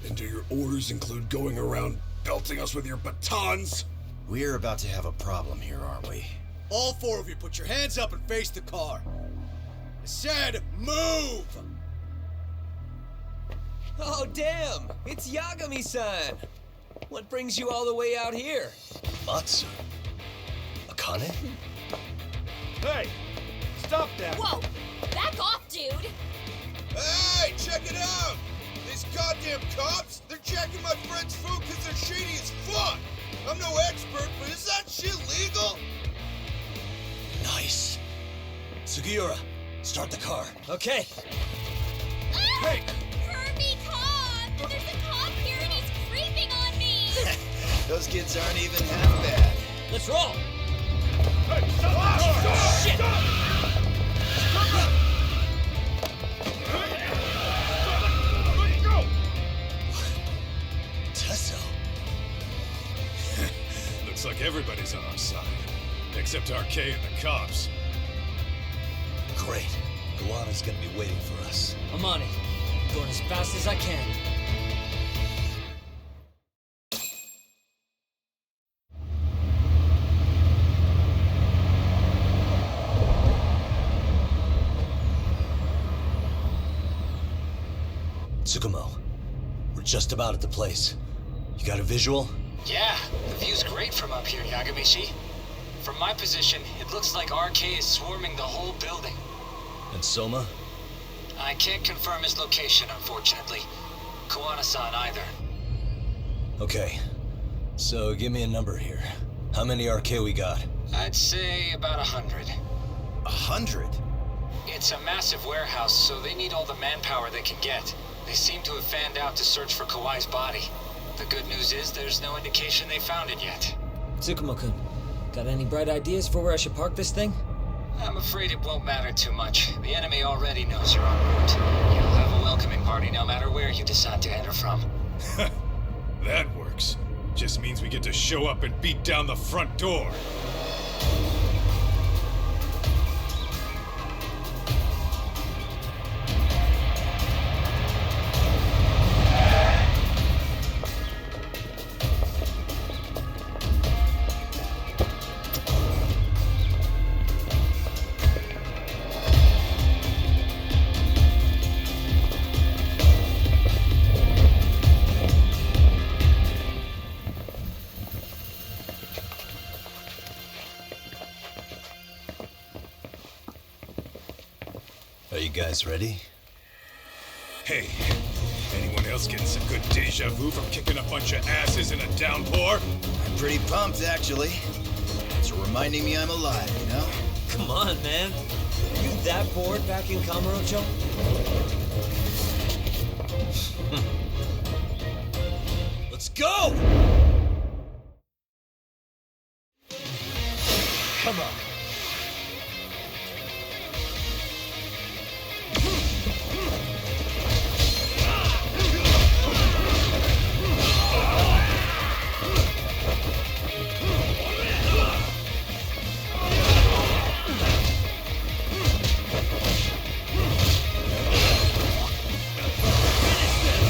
And do your orders include going around belting us with your batons? We're about to have a problem here, aren't we? All four of you put your hands up and face the car. I said move! Oh, damn! It's Yagami-san! What brings you all the way out here? Matsu? Akane? Hey! Stop that! Whoa! Back off, dude! Hey, check it out! These goddamn cops, they're checking my friend's food because they're shady as fuck! I'm no expert, but is that shit legal? Nice. Sugiura, start the car. Okay. Hey! Kirby, cop! There's a cop here and he's creeping on me! Those kids aren't even half bad. Let's roll! Hey, stop! Oh, shit! Let's go! Tesso. Looks like everybody's on our side. Except RK and the cops. Great. Kawana's gonna be waiting for us. I'm on it. Going as fast as I can. Tsukumo, we're just about at the place. You got a visual? Yeah, the view's great from up here, Yagamishi. From my position, it looks like RK is swarming the whole building. And Soma? I can't confirm his location, unfortunately. Kawana-san either. Okay, so give me a number here. How many RK we got? I'd say about 100. 100? It's a massive warehouse, so they need all the manpower they can get. They seem to have fanned out to search for Kawai's body. The good news is there's no indication they found it yet. Tsukumo-kun, got any bright ideas for where I should park this thing? I'm afraid it won't matter too much. The enemy already knows you're en route. You'll have a welcoming party no matter where you decide to enter from. That works. Just means we get to show up and beat down the front door. Are you guys ready? Hey, anyone else getting some good deja vu from kicking a bunch of asses in a downpour? I'm pretty pumped, actually. It's reminding me I'm alive, you know? Come on, man. Are you that bored back in Kamurocho? Let's go! Come on. Finish this!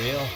real?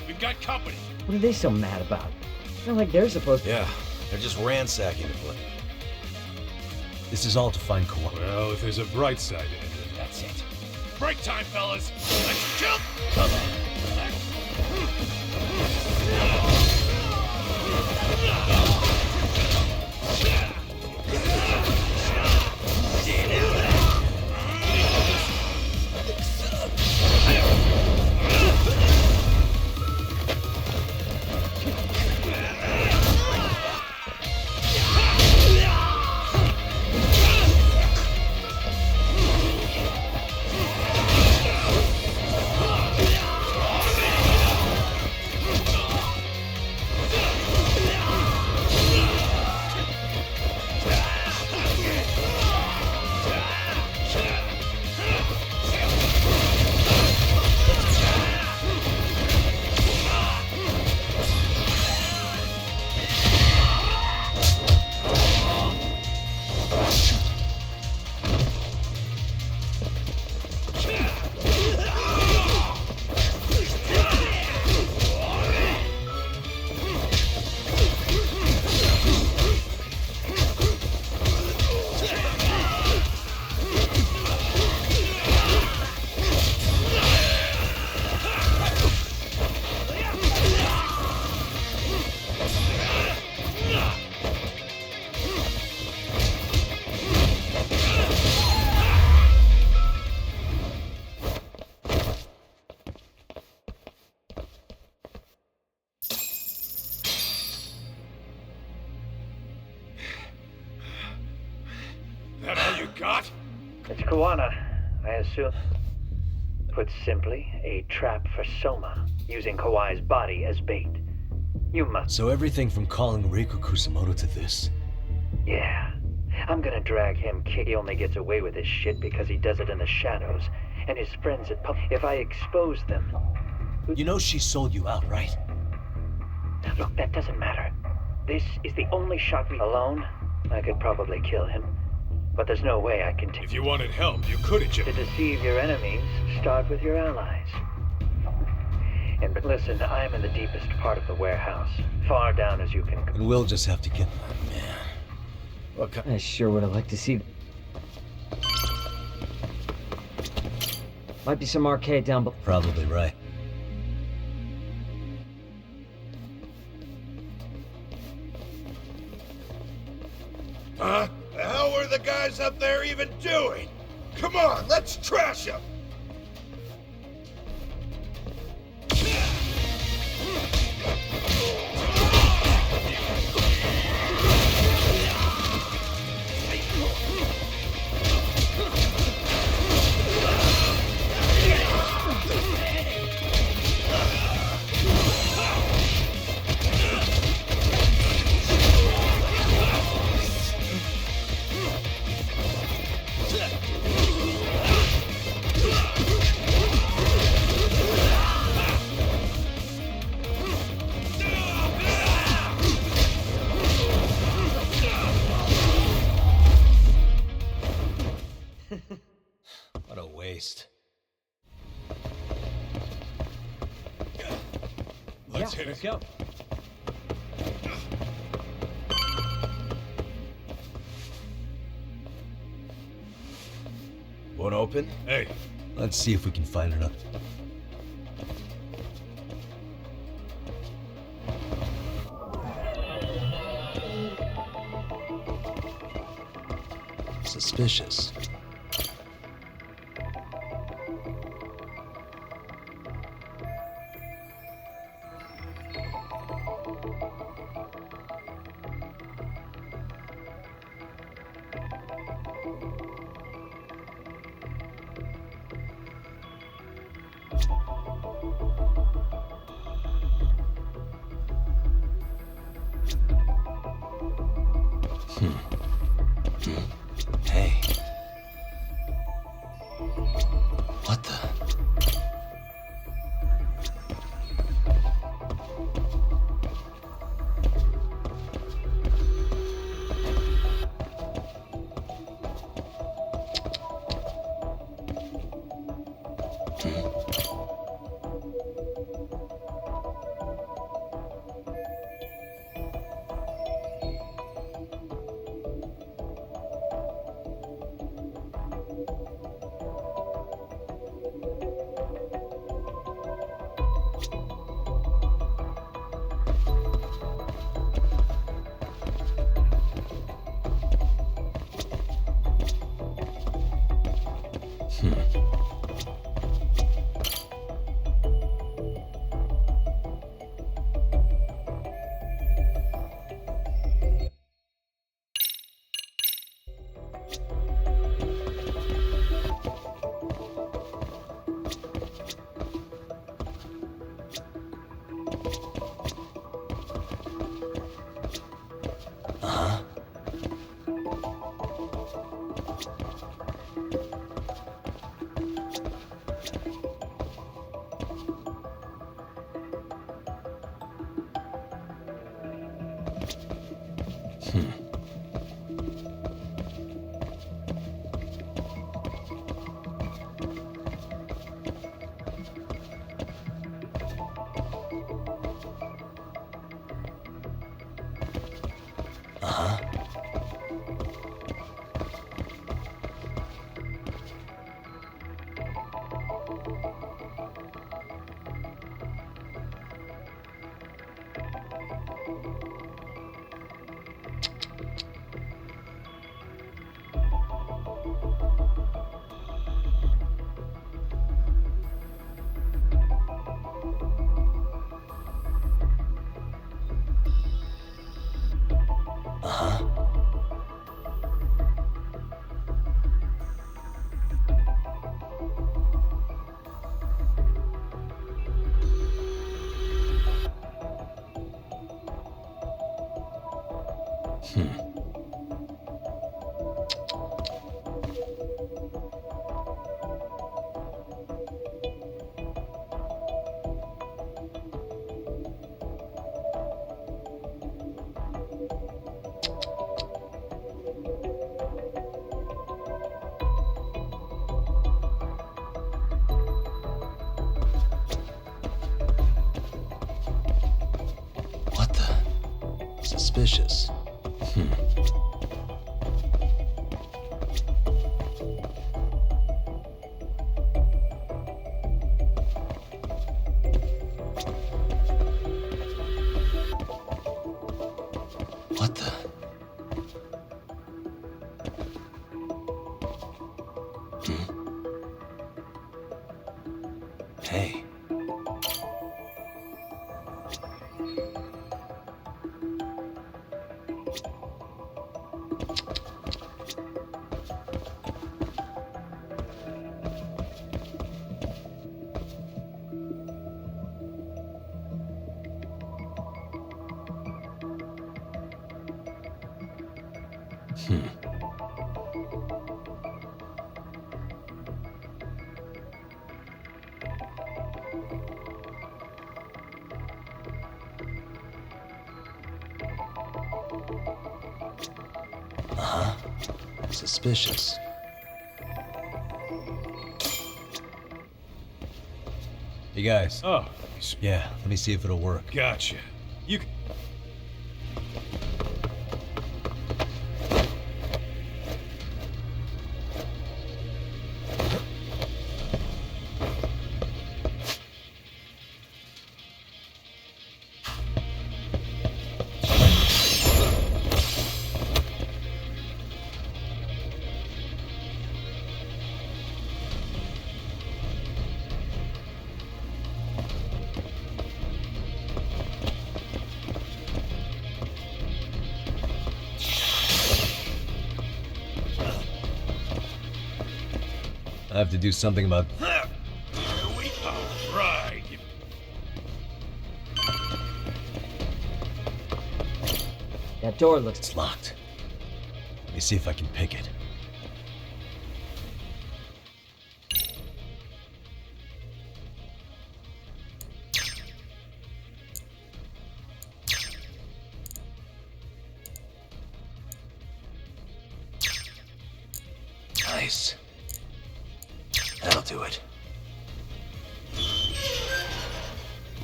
we've got company. What are they so mad about? It's not like they're supposed to. Yeah, they're just ransacking the place. This is all to find Kawana. Well, if there's a bright side to it, then that's it. Break time, fellas! Let's kill! That all you got? It's Kawana, I assume. Put simply, a trap for Soma, using Kawai's body as bait. You must. So everything from calling Reiko Kusumoto to this? Yeah. I'm gonna drag him. He only gets away with his shit because he does it in the shadows. And his friends at if I expose them... You know she sold you out, right? Look, that doesn't matter. This is the only shot we... Alone, I could probably kill him. But there's no way I can take... If you wanted help, you could have just... To deceive your enemies, start with your allies. And listen, I'm in the deepest part of the warehouse. Far down as you can go. And we'll just have to get... Man. Look, I sure would have liked to see... Might be some arcade down below. Probably right. Huh? The hell were the guys up there even doing? Come on, let's trash them! What a waste. Let's hit it. Let's go. Won't open? Hey. Let's see if we can find another. Suspicious. Hey. What the? What the? Suspicious. What the? Hey. Suspicious. Hey guys. Oh. Yeah, let me see if it'll work. Gotcha. You can... I have to do something about... Here we go. Right. That door looks locked. Let me see if I can pick it. Nice. That'll do it.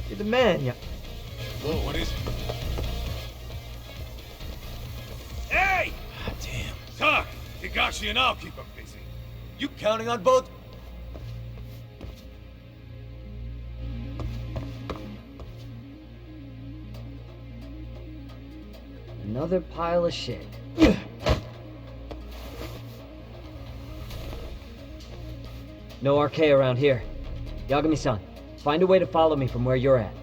You're the man, yeah. Whoa, what is it? Hey! God damn. Talk! Higashi and I'll keep him busy. You counting on both? Another pile of shit. No RK around here. Yagami-san, find a way to follow me from where you're at.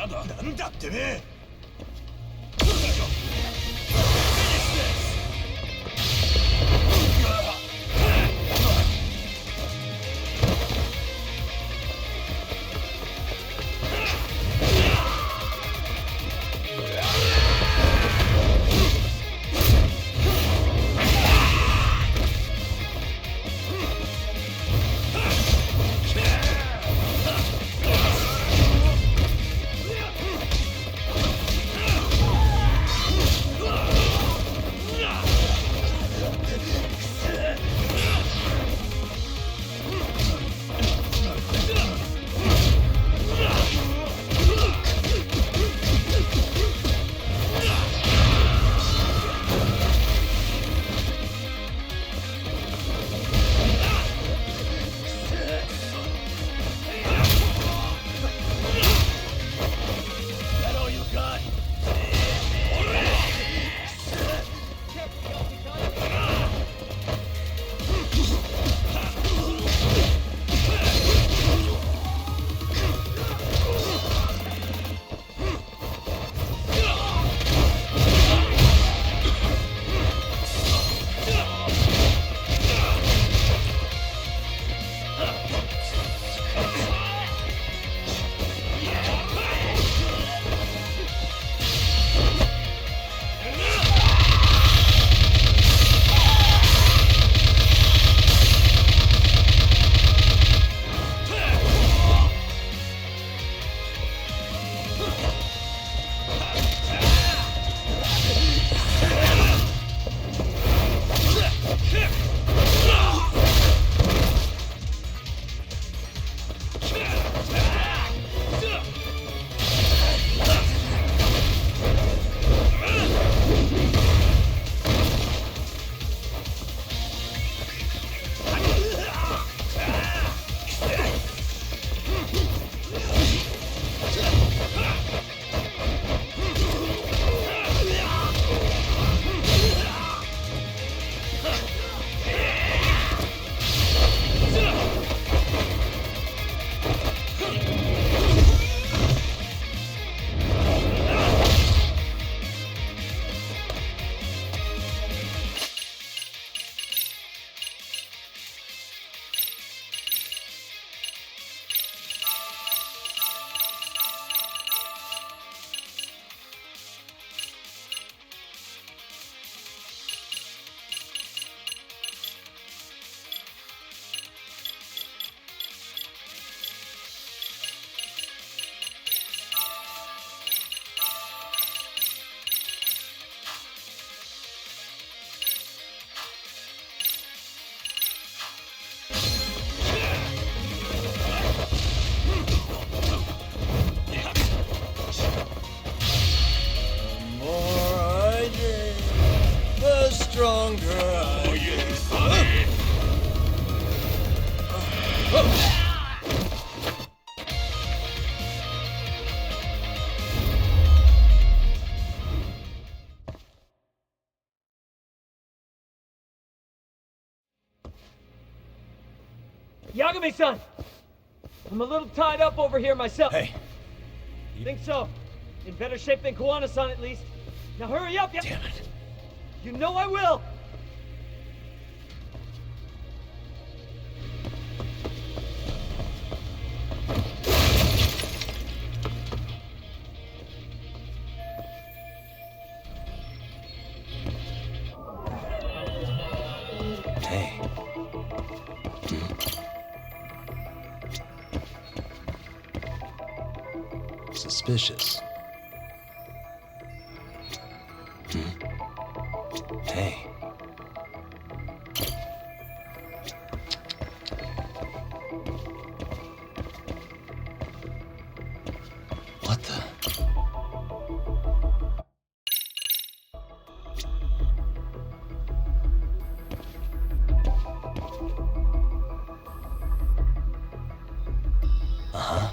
やだ。なんだってね。Yagami-san! I'm a little tied up over here myself. Hey. Think so. In better shape than Koana-san at least. Now hurry up, Damn it. You know I will! Hey. Suspicious. Hey. What the? Uh-huh.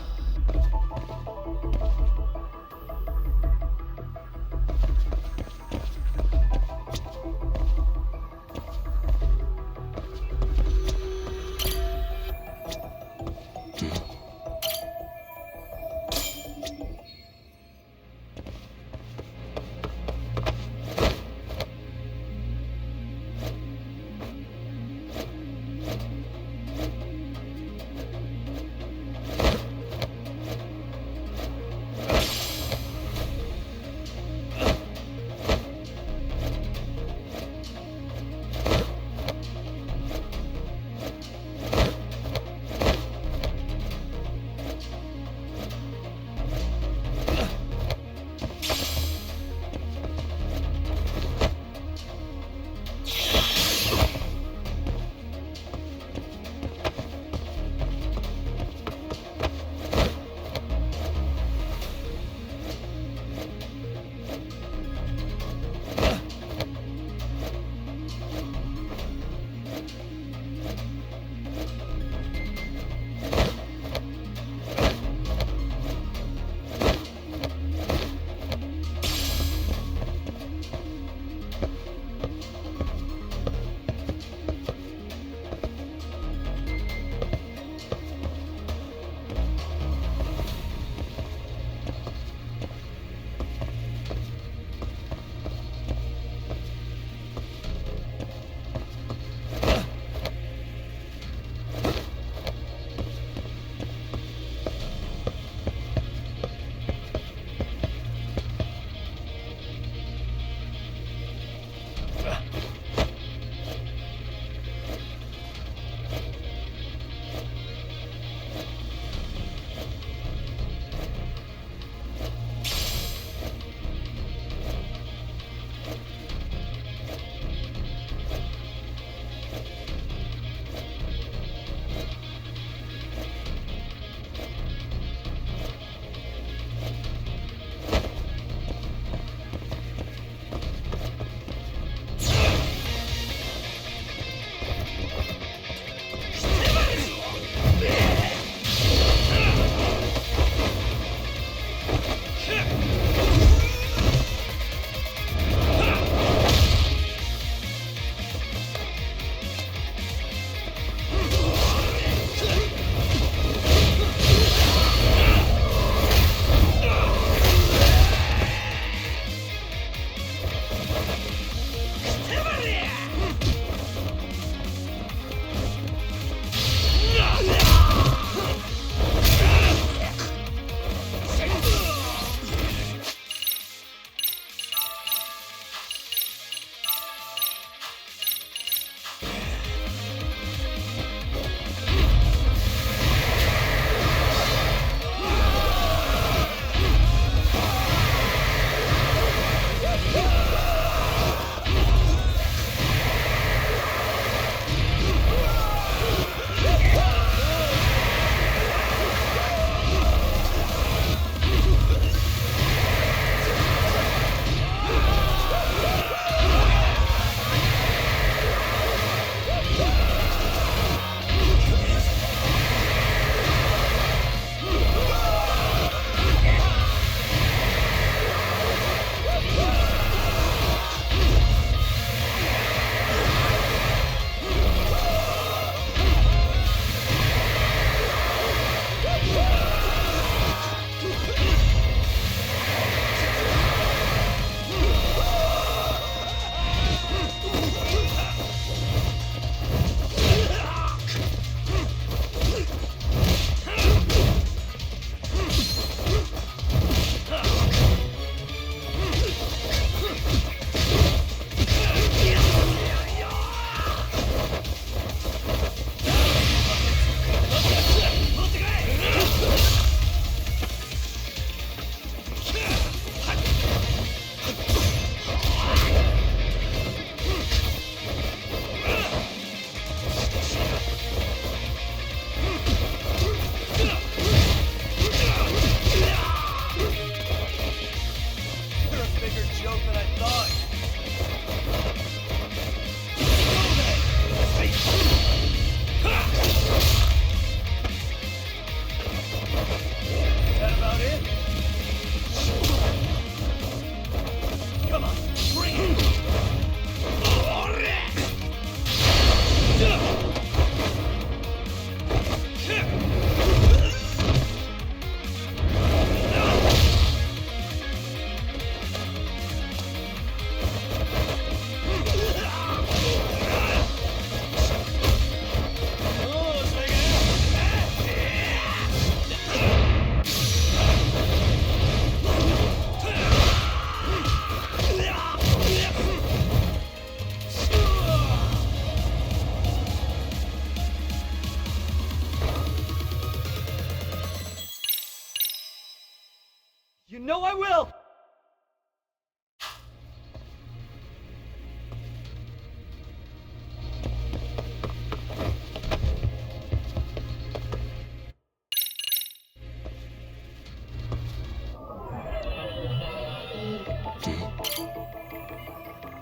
You know I will!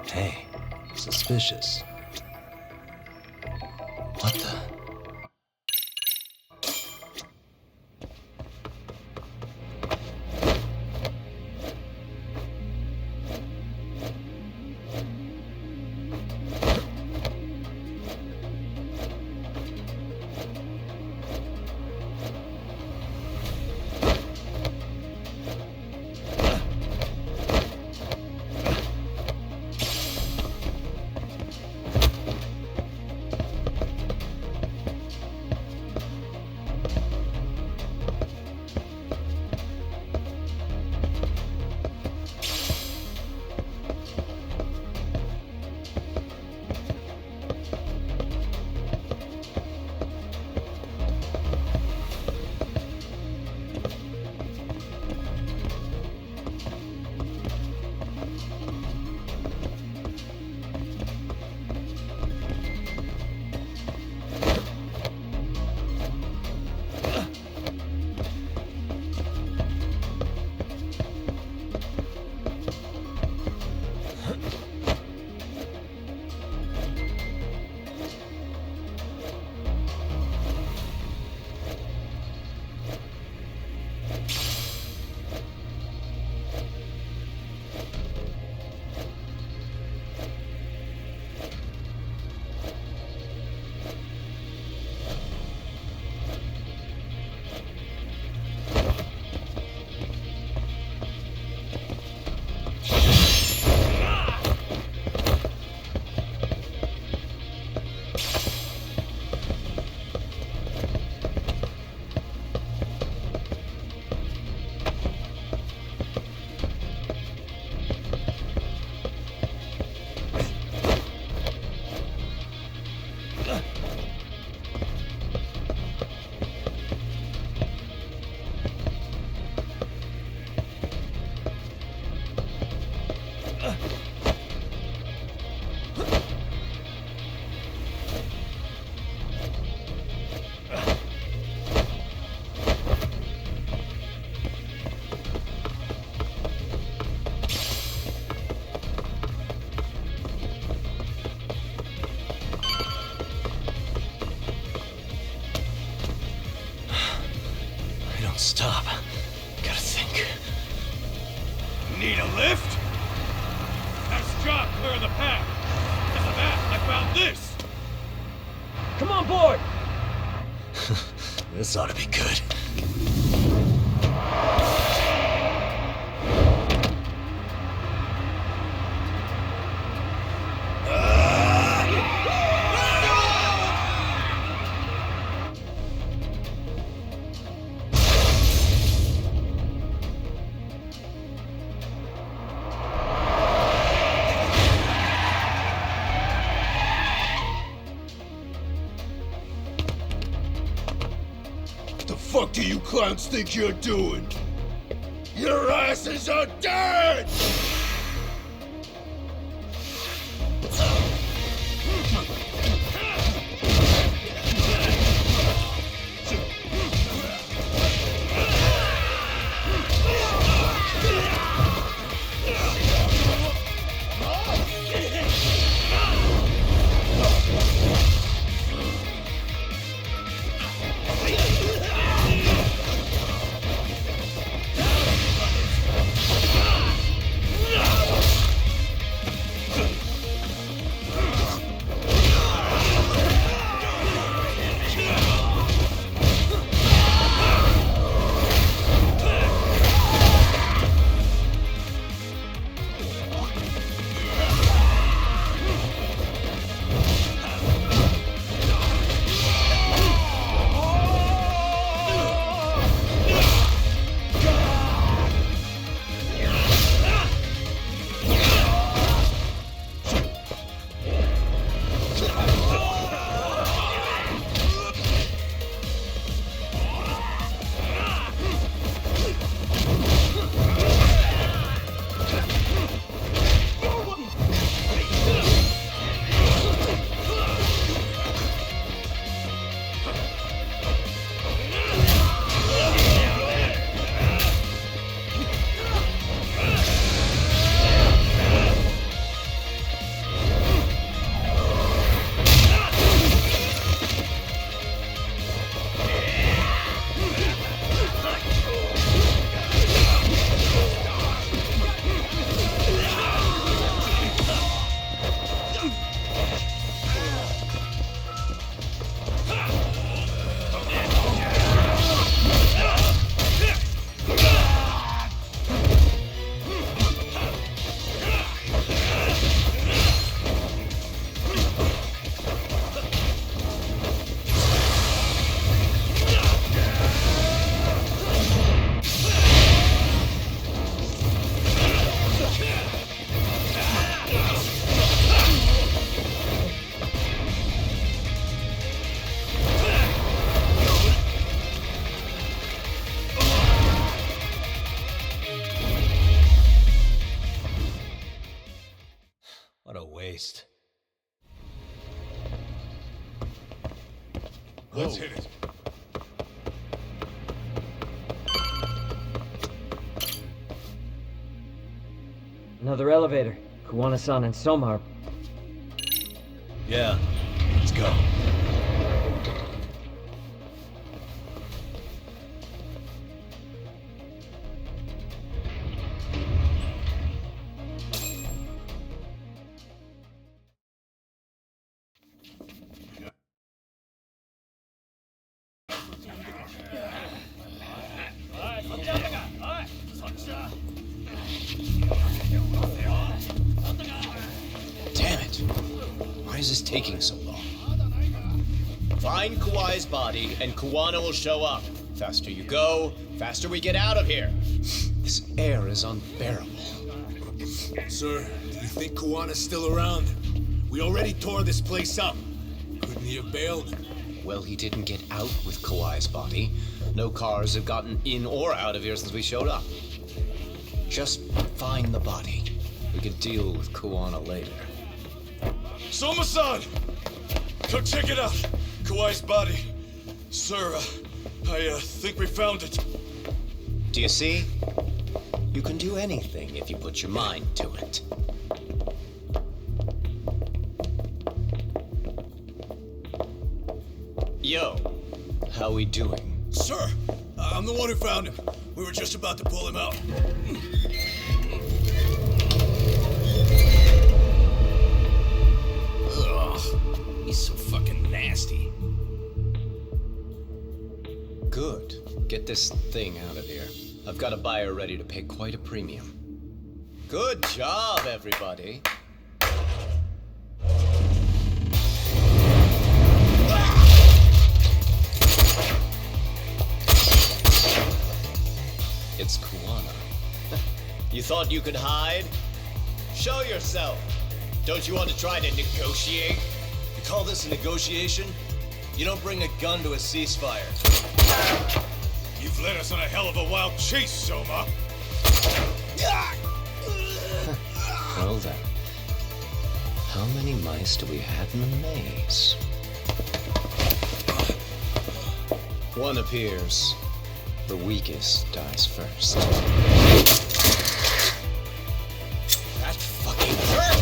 Hey, suspicious. What the? Stop. Gotta think. Need a lift? Nice job clearing the path. Because of that, I found this. Come on board! This ought to be good. What do you clowns think you're doing? Your asses are dead! Let's hit it. Another elevator. Kuwana-san and Soma are... Yeah, let's go. Damn it! Why is this taking so long? Find Kawai's body, and Kuwana will show up. Faster you go, faster we get out of here. This air is unbearable. Sir, do you think Kawana's still around? We already tore this place up. Couldn't he have bailed? Well, he didn't get out with Kawai's body. No cars have gotten in or out of here since we showed up. Just find the body. We can deal with Kuwana later. Soma-san! Come check it out. Kawai's body. Sir, I think we found it. Do you see? You can do anything if you put your mind to it. Yo, how we doing? Sir, I'm the one who found him. We were just about to pull him out. Ugh, he's so fucking nasty. Good. Get this thing out of here. I've got a buyer ready to pay quite a premium. Good job, everybody. It's Kuwana. You thought you could hide? Show yourself. Don't you want to try to negotiate? You call this a negotiation? You don't bring a gun to a ceasefire. You've led us on a hell of a wild chase, Soma. Well then, how many mice do we have in the maze? One appears. The weakest dies first. That fucking hurt!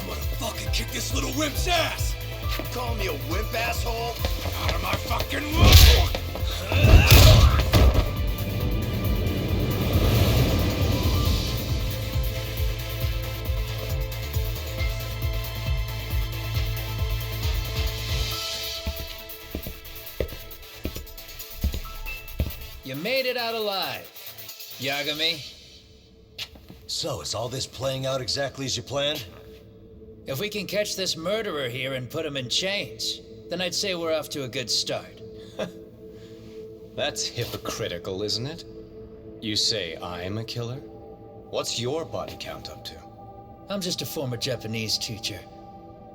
I'm gonna fucking kick this little wimp's ass! You call me a wimp, asshole? Out of my fucking way! You made it out alive, Yagami. So, is all this playing out exactly as you planned? If we can catch this murderer here and put him in chains, then I'd say we're off to a good start. That's hypocritical, isn't it? You say I'm a killer? What's your body count up to? I'm just a former Japanese teacher.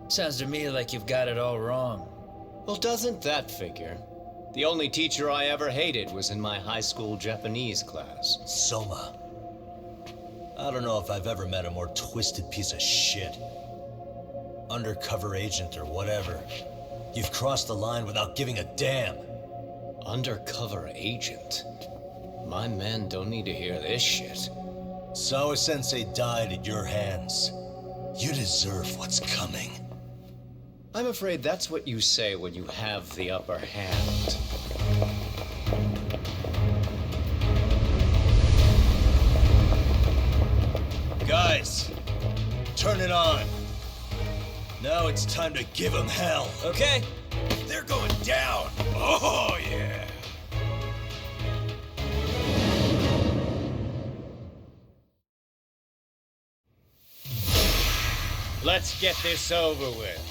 Sounds to me like you've got it all wrong. Well, doesn't that figure? The only teacher I ever hated was in my high school Japanese class. Soma. I don't know if I've ever met a more twisted piece of shit. Undercover agent or whatever. You've crossed the line without giving a damn. Undercover agent? My men don't need to hear this shit. Sawa-sensei died at your hands. You deserve what's coming. I'm afraid that's what you say when you have the upper hand. Guys, turn it on. Now it's time to give them hell. Okay. They're going down. Oh, yeah. Let's get this over with.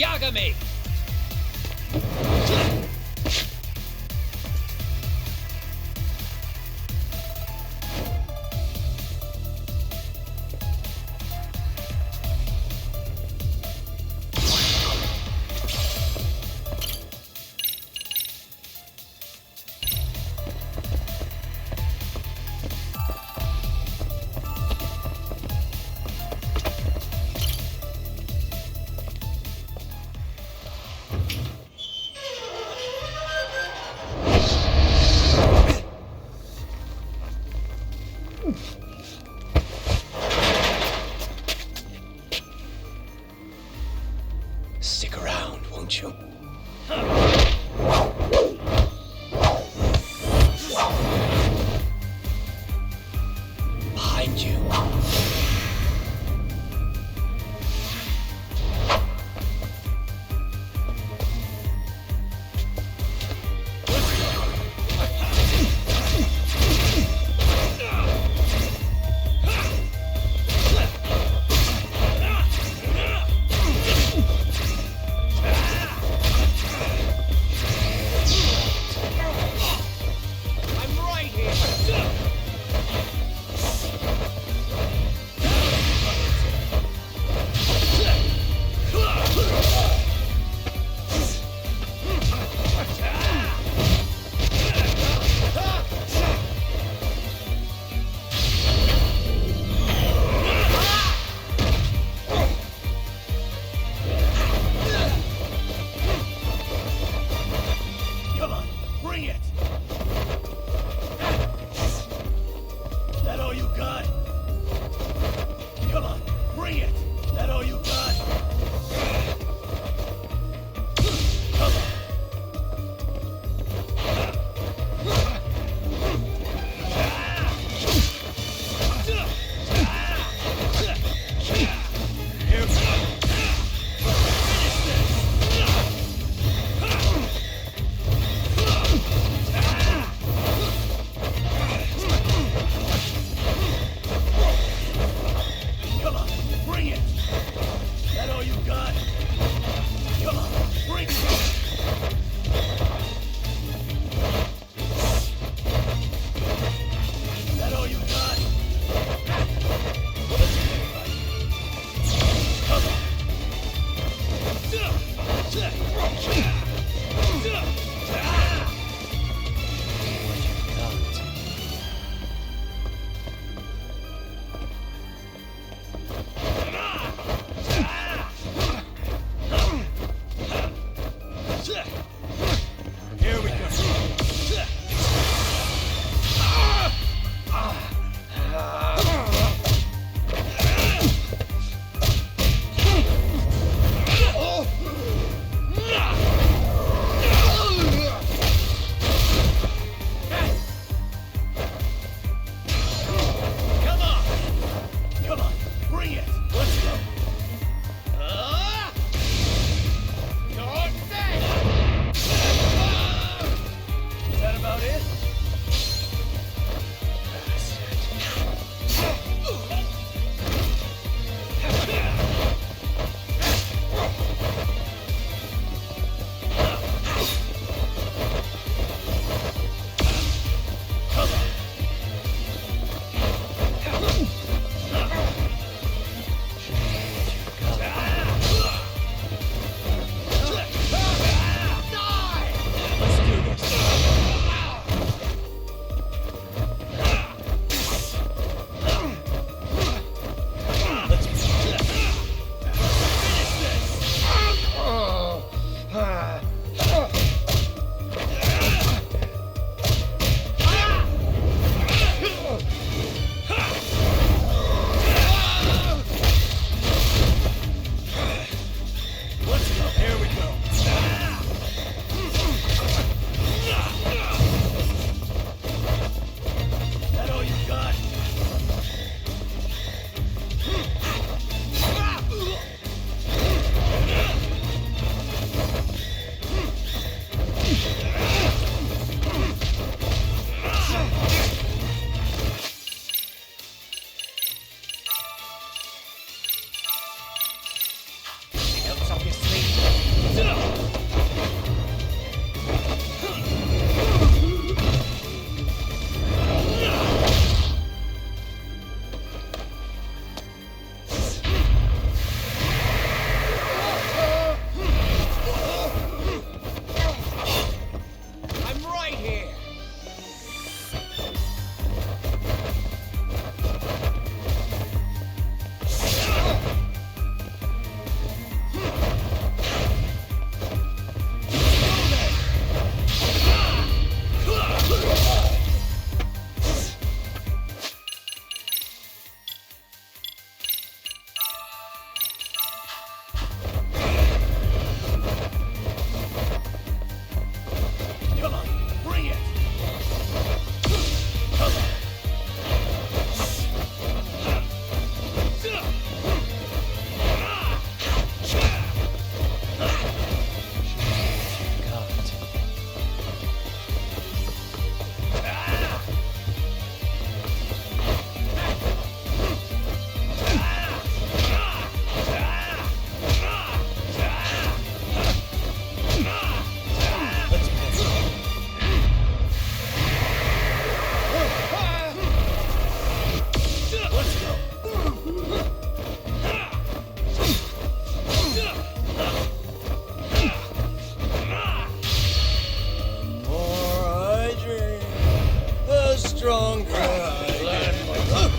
Yagami! Stick around, won't you? Behind you.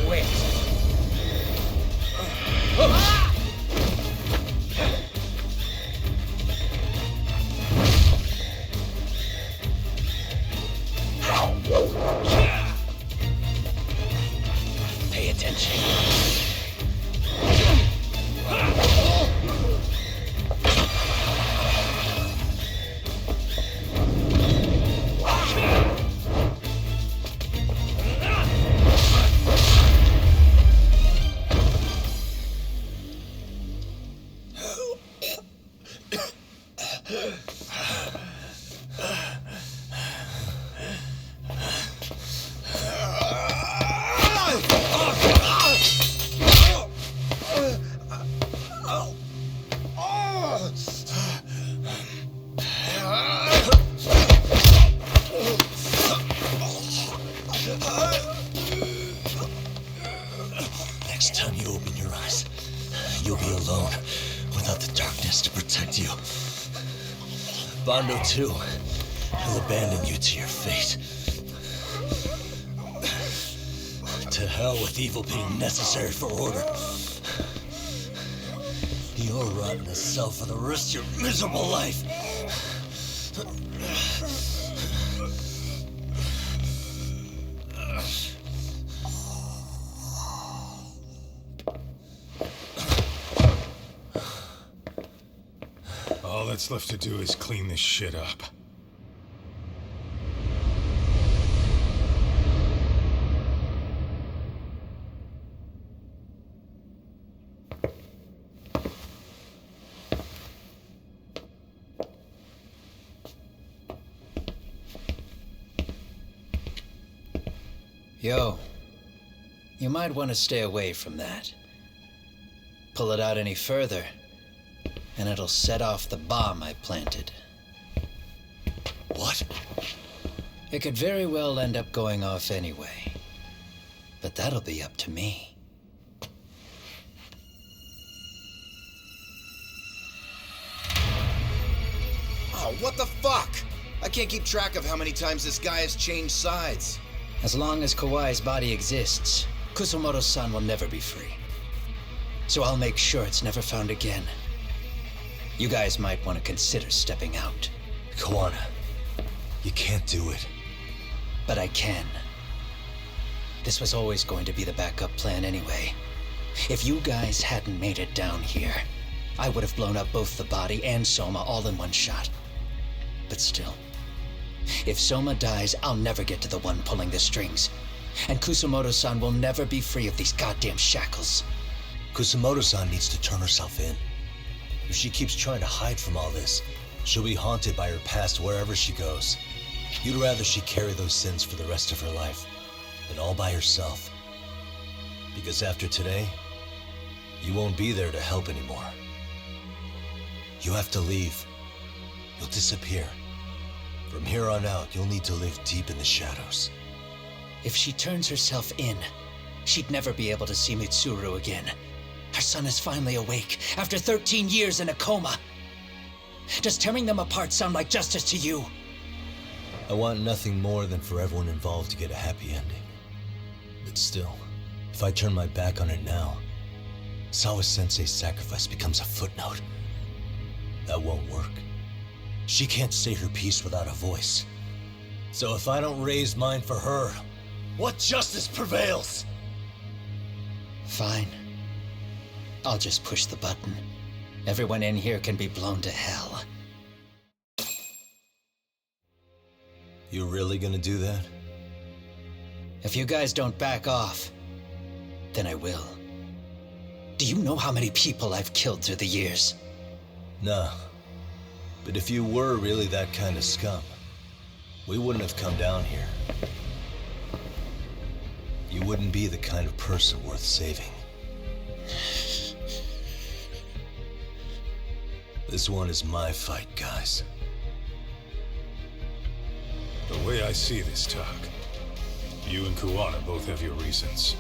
Wait. Pay attention. Next time you open your eyes, you'll be alone without the darkness to protect you. Bando, too, will abandon you to your fate. To hell with evil being necessary for order. You'll rot in a cell for the rest of your miserable life. All that's left to do is clean this shit up. Yo, you might want to stay away from that. Pull it out any further, and it'll set off the bomb I planted. What? It could very well end up going off anyway. But that'll be up to me. Oh, what the fuck? I can't keep track of how many times this guy has changed sides. As long as Kawai's body exists, Kusumoto-san will never be free. So I'll make sure it's never found again. You guys might want to consider stepping out. Kawana, you can't do it. But I can. This was always going to be the backup plan anyway. If you guys hadn't made it down here, I would have blown up both the body and Soma all in one shot. But still, if Soma dies, I'll never get to the one pulling the strings. And Kusumoto-san will never be free of these goddamn shackles. Kusumoto-san needs to turn herself in. If she keeps trying to hide from all this, she'll be haunted by her past wherever she goes. You'd rather she carry those sins for the rest of her life, than all by herself. Because after today, you won't be there to help anymore. You have to leave. You'll disappear. From here on out, you'll need to live deep in the shadows. If she turns herself in, she'd never be able to see Mitsuru again. Her son is finally awake, after 13 years in a coma. Does tearing them apart sound like justice to you? I want nothing more than for everyone involved to get a happy ending. But still, if I turn my back on it now, Sawa-sensei's sacrifice becomes a footnote. That won't work. She can't say her piece without a voice. So if I don't raise mine for her, what justice prevails? Fine. I'll just push the button. Everyone in here can be blown to hell. You really gonna do that? If you guys don't back off, then I will. Do you know how many people I've killed through the years? Nah. But if you were really that kind of scum, we wouldn't have come down here. You wouldn't be the kind of person worth saving. This one is my fight, guys. The way I see this, Tak, you and Kuwana both have your reasons.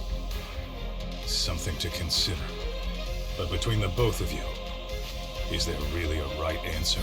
Something to consider. But between the both of you, is there really a right answer?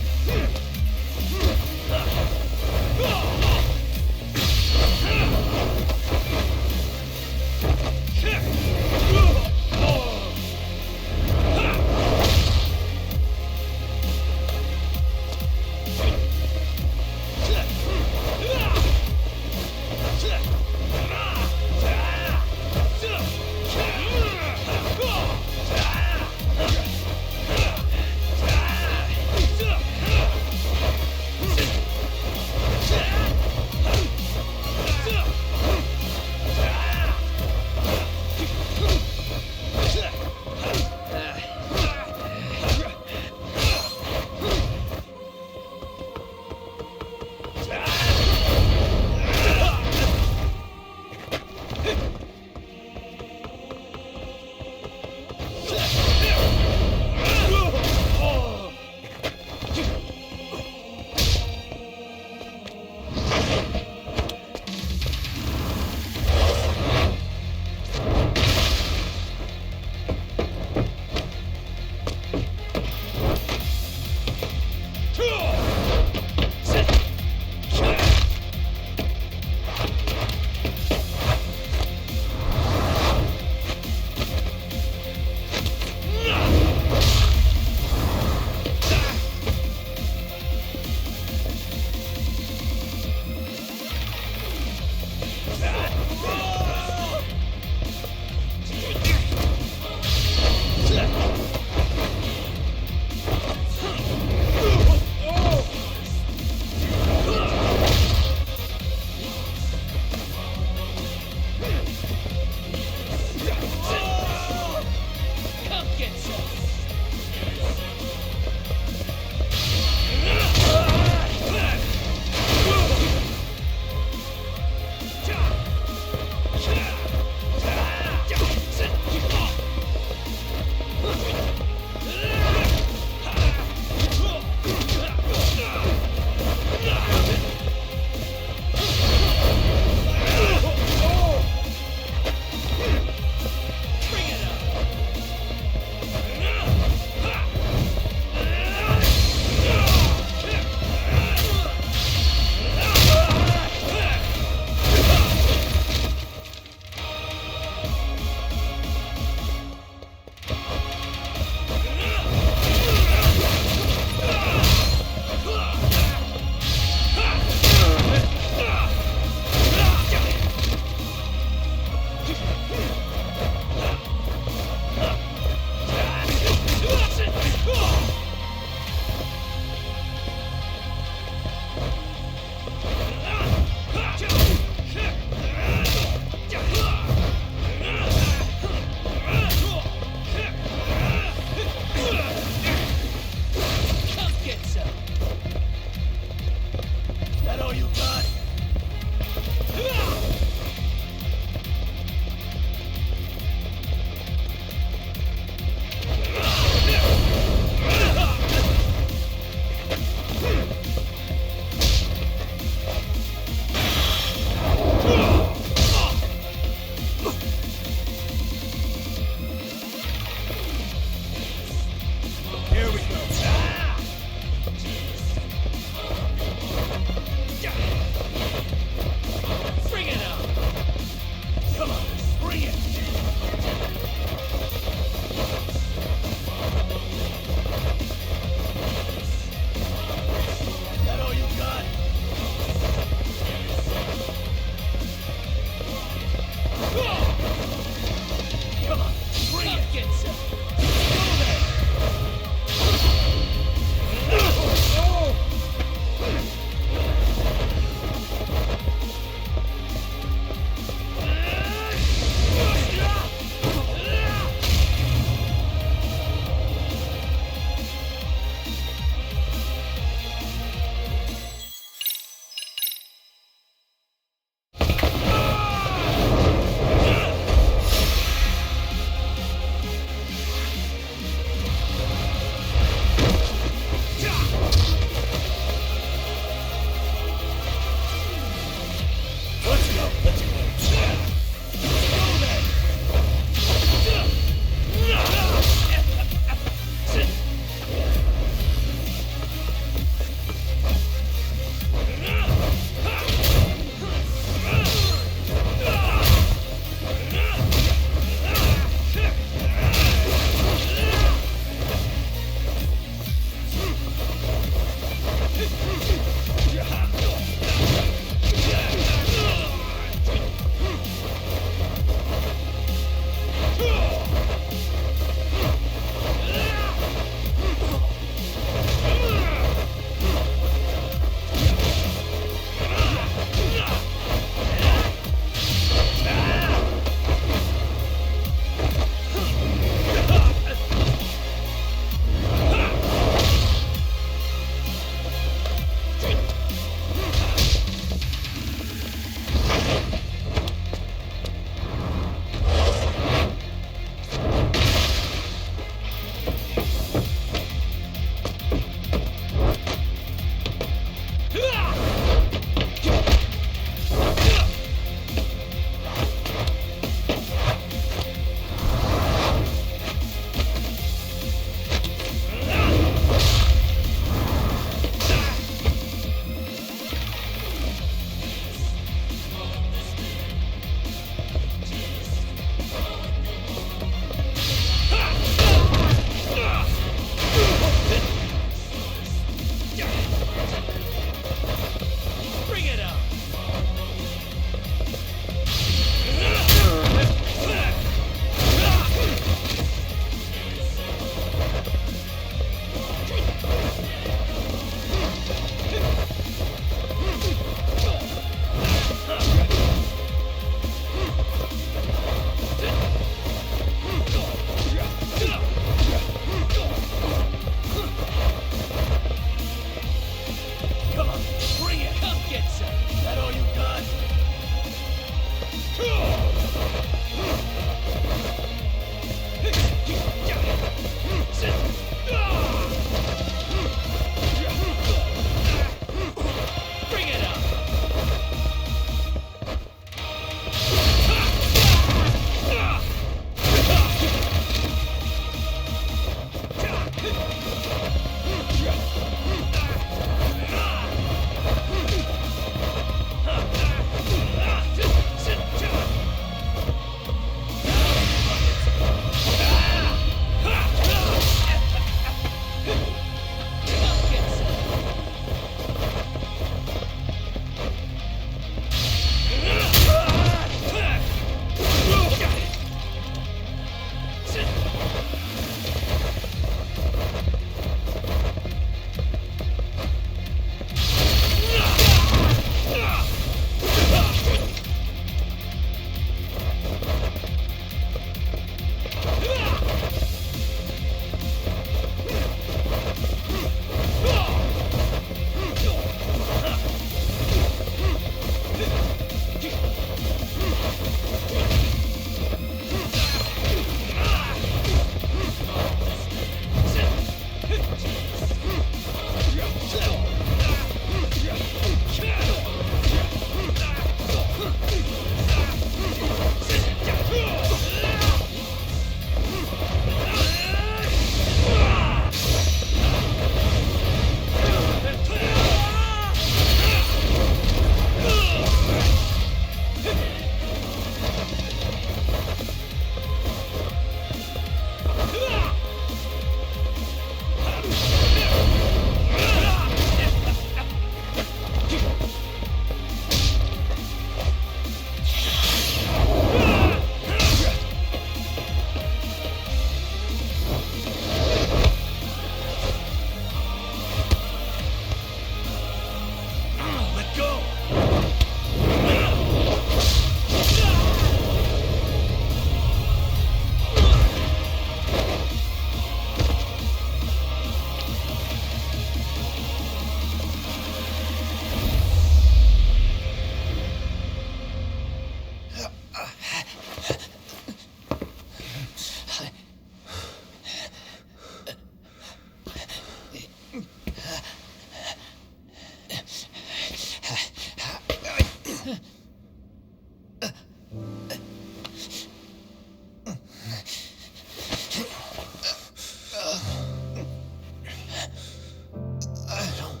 I don't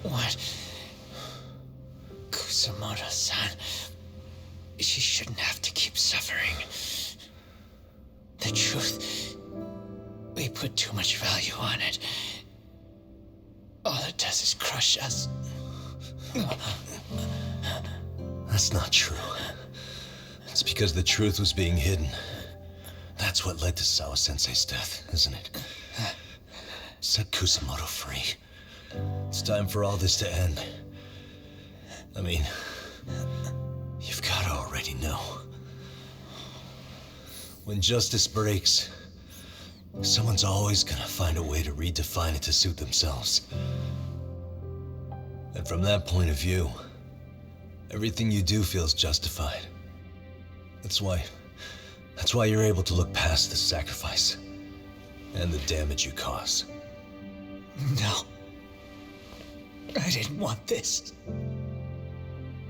want Kusamoto-san. She shouldn't have to keep suffering. The truth, we put too much value on it. All it does is crush us. That's not true. It's because the truth was being hidden. That's what led to Sawa-sensei's death, isn't it? Set Kusamoto free. It's time for all this to end. I mean, you've got to already know. When justice breaks, someone's always gonna find a way to redefine it to suit themselves. And from that point of view, everything you do feels justified. That's why you're able to look past the sacrifice and the damage you cause. No. I didn't want this.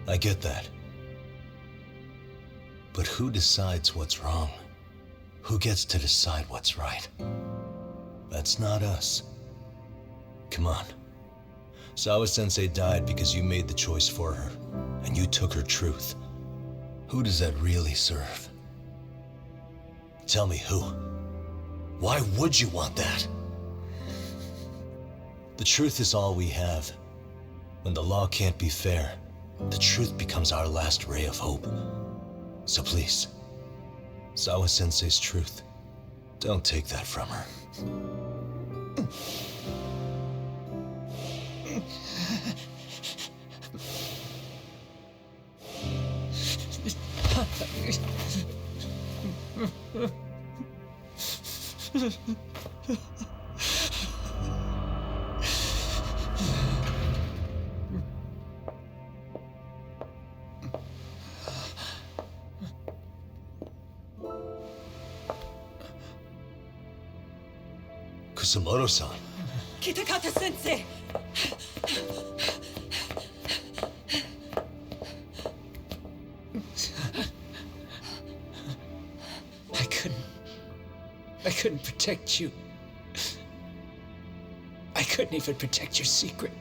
I get that. But who decides what's wrong? Who gets to decide what's right? That's not us. Come on. Sawa-sensei died because you made the choice for her, and you took her truth. Who does that really serve? Tell me who. Why would you want that? The truth is all we have. When the law can't be fair, the truth becomes our last ray of hope. So please, Sawa-sensei's truth, don't take that from her. Kusamoto-san. Kitakata-sensei! I couldn't protect you. I couldn't even protect your secret.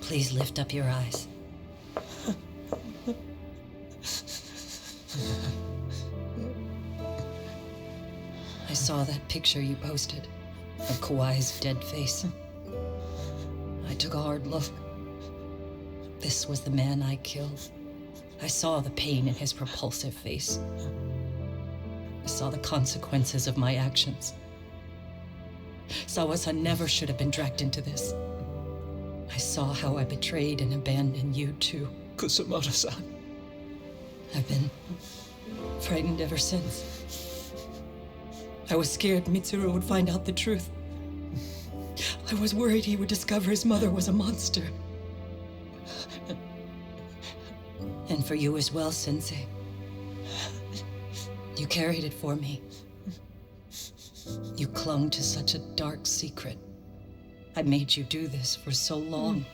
Please lift up your eyes. I saw that picture you posted of Kawai's dead face. I took a hard look. This was the man I killed. I saw the pain in his repulsive face. I saw the consequences of my actions. Sawa-san never should have been dragged into this. I saw how I betrayed and abandoned you too, Kusamoto-san. I've been frightened ever since. I was scared Mitsuru would find out the truth. I was worried he would discover his mother was a monster. And for you as well, Sensei. You carried it for me. You clung to such a dark secret. I made you do this for so long.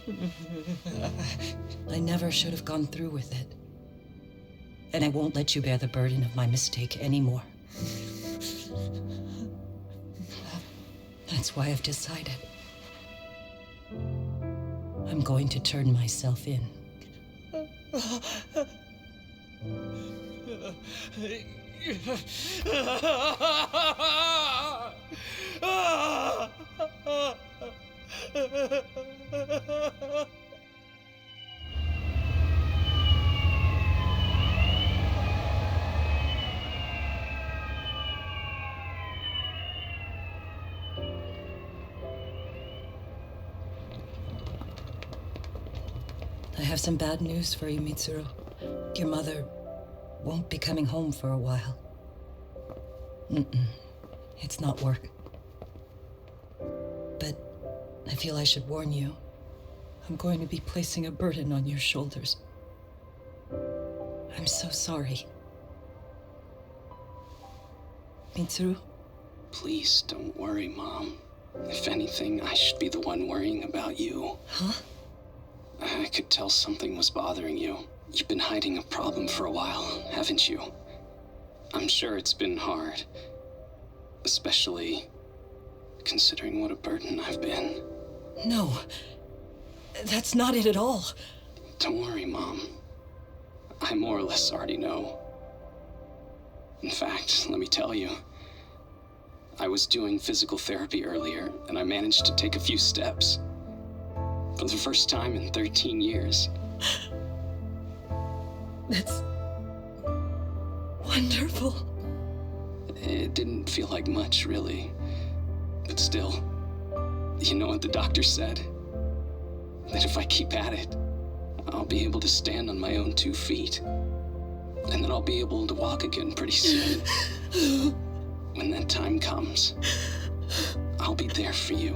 I never should have gone through with it. And I won't let you bear the burden of my mistake anymore. That's why I've decided. I'm going to turn myself in. I have some bad news for you, Mitsuru. Your mother won't be coming home for a while. It's not work. But I feel I should warn you. I'm going to be placing a burden on your shoulders. I'm so sorry. Mitsuru? Please don't worry, Mom. If anything, I should be the one worrying about you. Huh? I could tell something was bothering you. You've been hiding a problem for a while, haven't you? I'm sure it's been hard. Especially considering what a burden I've been. No. That's not it at all. Don't worry, Mom. I more or less already know. In fact, let me tell you. I was doing physical therapy earlier, and I managed to take a few steps. For the first time in 13 years. That's wonderful. It didn't feel like much, really. But still, you know what the doctor said? That if I keep at it, I'll be able to stand on my own 2 feet. And then I'll be able to walk again pretty soon. When that time comes, I'll be there for you.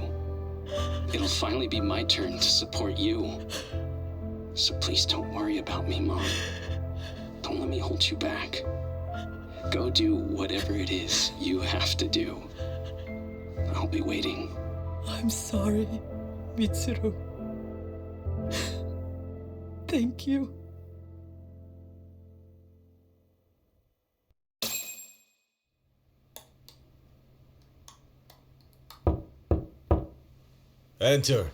It'll finally be my turn to support you. So please don't worry about me, Mom. Don't let me hold you back. Go do whatever it is you have to do. I'll be waiting. I'm sorry, Mitsuru. Thank you. Enter.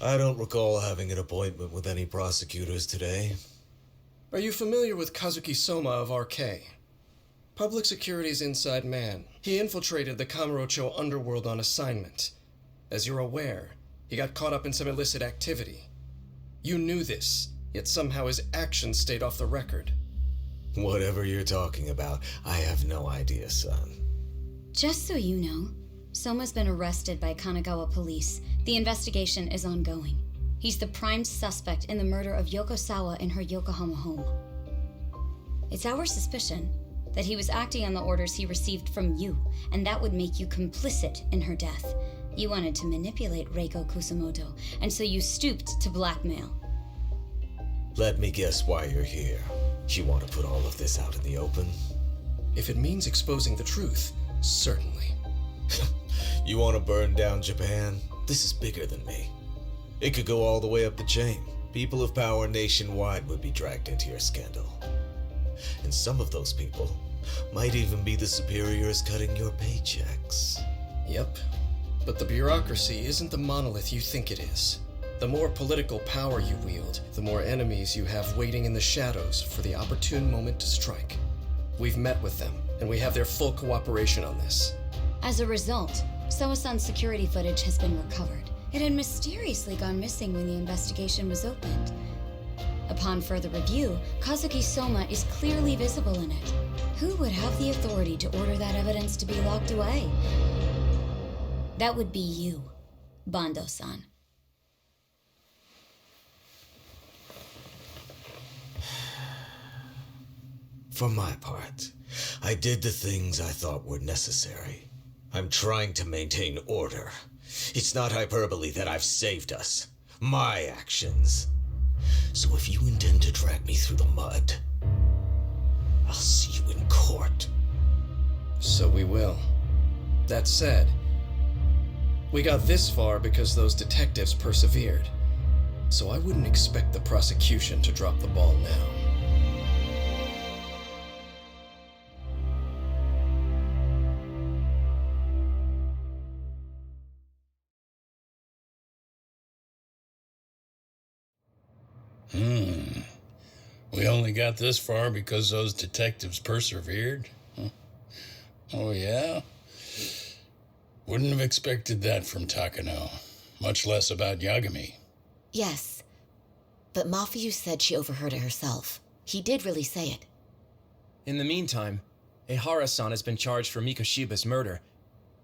I don't recall having an appointment with any prosecutors today. Are you familiar with Kazuki Soma of RK? Public Security's inside man. He infiltrated the Kamurocho underworld on assignment. As you're aware, he got caught up in some illicit activity. You knew this, yet somehow his actions stayed off the record. Whatever you're talking about, I have no idea, son. Just so you know, Soma's been arrested by Kanagawa police. The investigation is ongoing. He's the prime suspect in the murder of Yoko Sawa in her Yokohama home. It's our suspicion that he was acting on the orders he received from you, and that would make you complicit in her death. You wanted to manipulate Reiko Kusamoto, and so you stooped to blackmail. Let me guess why you're here. You want to put all of this out in the open? If it means exposing the truth, certainly. You want to burn down Japan? This is bigger than me. It could go all the way up the chain. People of power nationwide would be dragged into your scandal. And some of those people might even be the superiors cutting your paychecks. Yep. But the bureaucracy isn't the monolith you think it is. The more political power you wield, the more enemies you have waiting in the shadows for the opportune moment to strike. We've met with them, and we have their full cooperation on this. As a result, Soa-san's security footage has been recovered. It had mysteriously gone missing when the investigation was opened. Upon further review, Kazuki Soma is clearly visible in it. Who would have the authority to order that evidence to be locked away? That would be you, Bando-san. For my part, I did the things I thought were necessary. I'm trying to maintain order. It's not hyperbole that I've saved us. My actions. So if you intend to drag me through the mud, I'll see you in court. So we will. That said, we got this far because those detectives persevered. So I wouldn't expect the prosecution to drop the ball now. We only got this far because those detectives persevered? Huh? Oh, yeah? Wouldn't have expected that from Takano, much less about Yagami. Yes, but Mafuyu said she overheard it herself. He did really say it. In the meantime, Ehara-san has been charged for Mikoshiba's murder,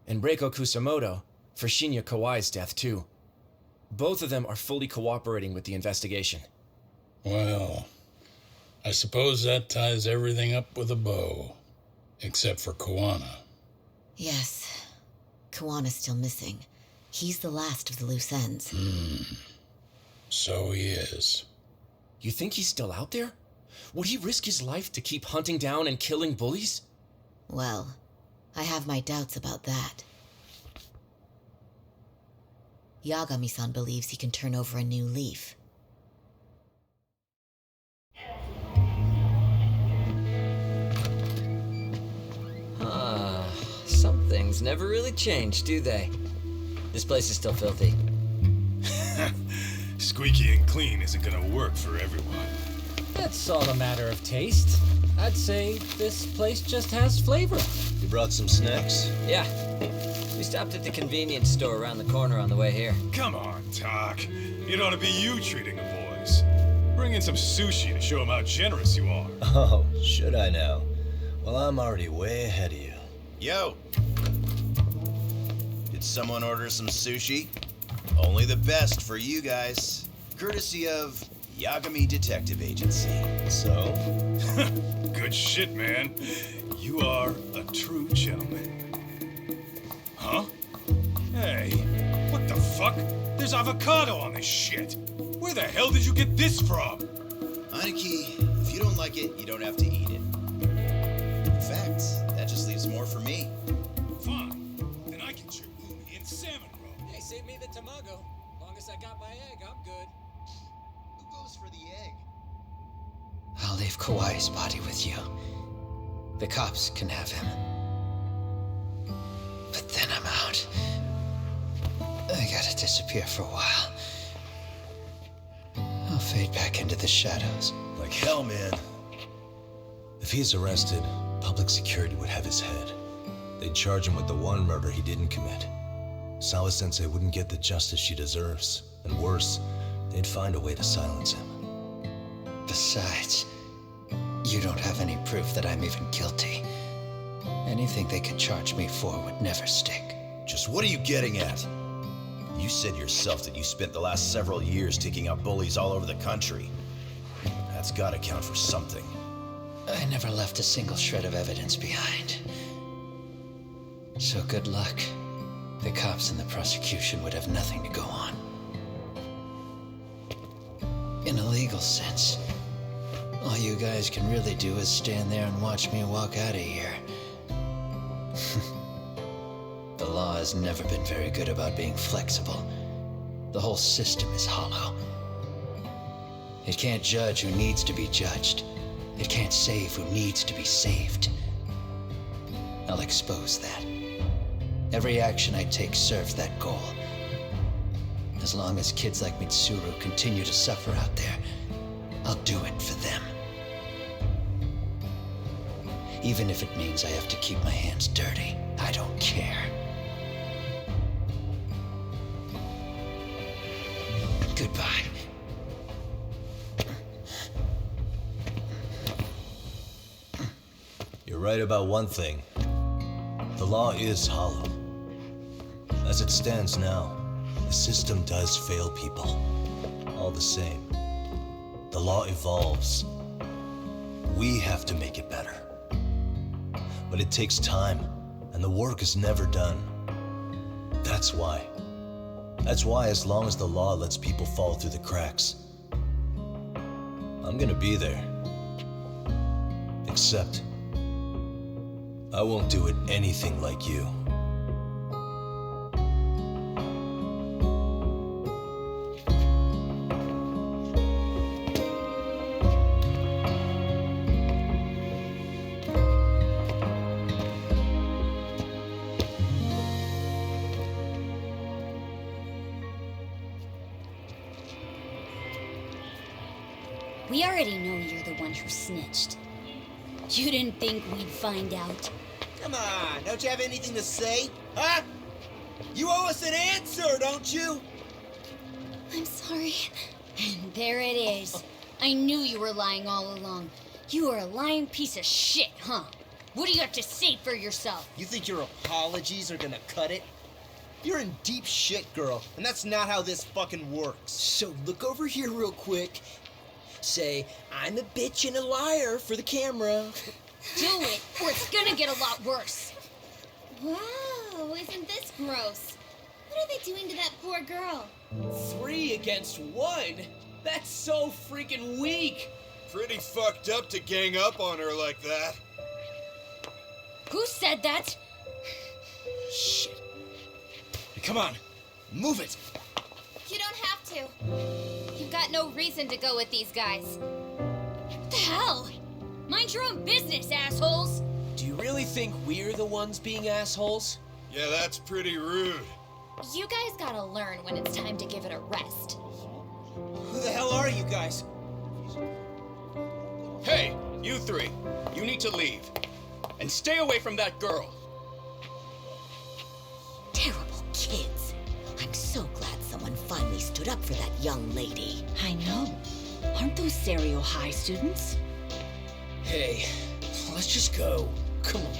and Reiko Kusamoto for Shinya Kawai's death, too. Both of them are fully cooperating with the investigation. Well, I suppose that ties everything up with a bow, except for Kawana. Yes, Kawana's still missing. He's the last of the loose ends. So he is. You think he's still out there? Would he risk his life to keep hunting down and killing bullies? Well, I have my doubts about that. Yagami-san believes he can turn over a new leaf. Some things never really change, do they? This place is still filthy. Squeaky and clean isn't gonna work for everyone. That's all a matter of taste. I'd say this place just has flavor. You brought some snacks? Yeah. We stopped at the convenience store around the corner on the way here. Come on, Talk. It ought to be you treating the boys. Bring in some sushi to show them how generous you are. Oh, should I now? Well, I'm already way ahead of you. Yo! Did someone order some sushi? Only the best for you guys. Courtesy of Yagami Detective Agency. So? Good shit, man. You are a true gentleman. Huh? Hey, what the fuck? There's avocado on this shit. Where the hell did you get this from? Aniki, if you don't like it, you don't have to eat it. In fact, that just leaves more for me. Fine. Then I can chew umi and salmon roe. Hey, save me the tamago. Long as I got my egg, I'm good. Who goes for the egg? I'll leave Kawai's body with you. The cops can have him. But then I'm out. I gotta disappear for a while. I'll fade back into the shadows. Like hell, man. If he's arrested, public security would have his head. They'd charge him with the one murder he didn't commit. Sawa-sensei wouldn't get the justice she deserves. And worse, they'd find a way to silence him. Besides, you don't have any proof that I'm even guilty. Anything they could charge me for would never stick. Just what are you getting at? You said yourself that you spent the last several years taking out bullies all over the country. That's gotta count for something. I never left a single shred of evidence behind. So good luck. The cops and the prosecution would have nothing to go on. In a legal sense, all you guys can really do is stand there and watch me walk out of here. The law has never been very good about being flexible. The whole system is hollow. It can't judge who needs to be judged. It can't save who needs to be saved. I'll expose that. Every action I take serves that goal. As long as kids like Mitsuru continue to suffer out there, I'll do it for them. Even if it means I have to keep my hands dirty, I don't care. Goodbye. You're right about one thing. The law is hollow. As it stands now, the system does fail people. All the same, the law evolves. We have to make it better. But it takes time, and the work is never done. That's why, as long as the law lets people fall through the cracks, I'm gonna be there. Except, I won't do it anything like you. We already know you're the one who snitched. You didn't think we'd find out. Come on, don't you have anything to say? Huh? You owe us an answer, don't you? I'm sorry. And there it is. I knew you were lying all along. You are a lying piece of shit, huh? What do you have to say for yourself? You think your apologies are gonna cut it? You're in deep shit, girl, and that's not how this fucking works. So look over here real quick. Say, I'm a bitch and a liar for the camera. Do it, or it's gonna get a lot worse. Wow, isn't this gross? What are they doing to that poor girl? 3 against 1? That's so freaking weak. Pretty fucked up to gang up on her like that. Who said that? Shit. Hey, come on, move it. You don't have to. You've got no reason to go with these guys. What the hell? Mind your own business, assholes! Do you really think we're the ones being assholes? Yeah, that's pretty rude. You guys gotta learn when it's time to give it a rest. Who the hell are you guys? Hey, you three. You need to leave. And stay away from that girl. Terrible kids. I'm so glad someone finally stood up for that young lady. I know. Aren't those Serio High students? Hey, let's just go. Come on.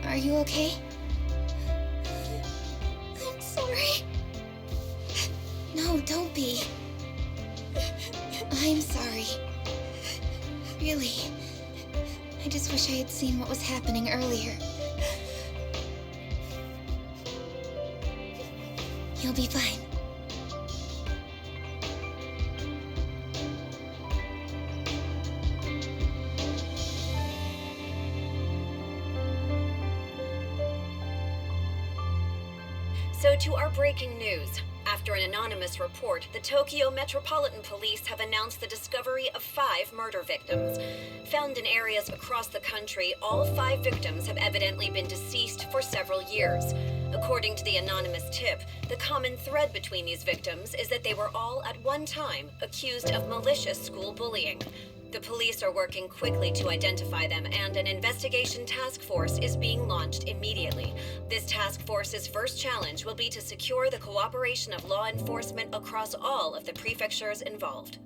Are you okay? I'm sorry. No, don't be. I'm sorry. Really. I just wish I had seen what was happening earlier. You'll be fine. So to our breaking news. After an anonymous report, the Tokyo Metropolitan Police have announced the discovery of 5 murder victims. Found in areas across the country, all 5 victims have evidently been deceased for several years. According to the anonymous tip, the common thread between these victims is that they were all at one time accused of malicious school bullying. The police are working quickly to identify them, and an investigation task force is being launched immediately. This task force's first challenge will be to secure the cooperation of law enforcement across all of the prefectures involved.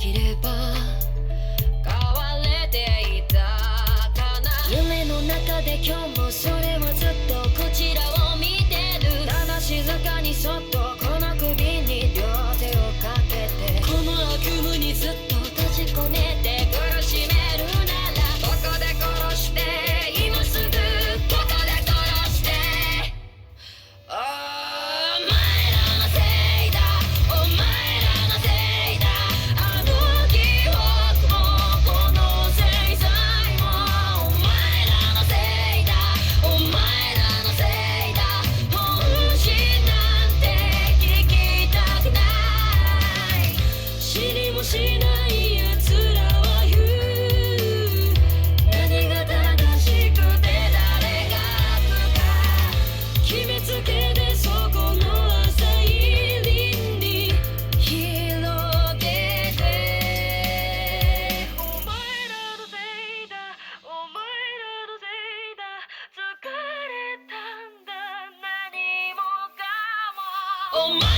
いれば変われていたかな夢の中で今日もそれはずっとこちらを見てるただ静かにそっとこの首に両手をかけてこの悪夢にずっと閉じ込めて苦しめるならここで殺して今すぐここで殺してお前らのせいだお前らのせいだあの記憶もこの制裁もお前らのせいだお前らのせいだ本心なんて聞きたくない知りもしない奴らは言う何が正しくて誰が悪か決めつけてそこの浅い倫理広げてお前らのせいだお前らのせいだ疲れたんだ何もかもお前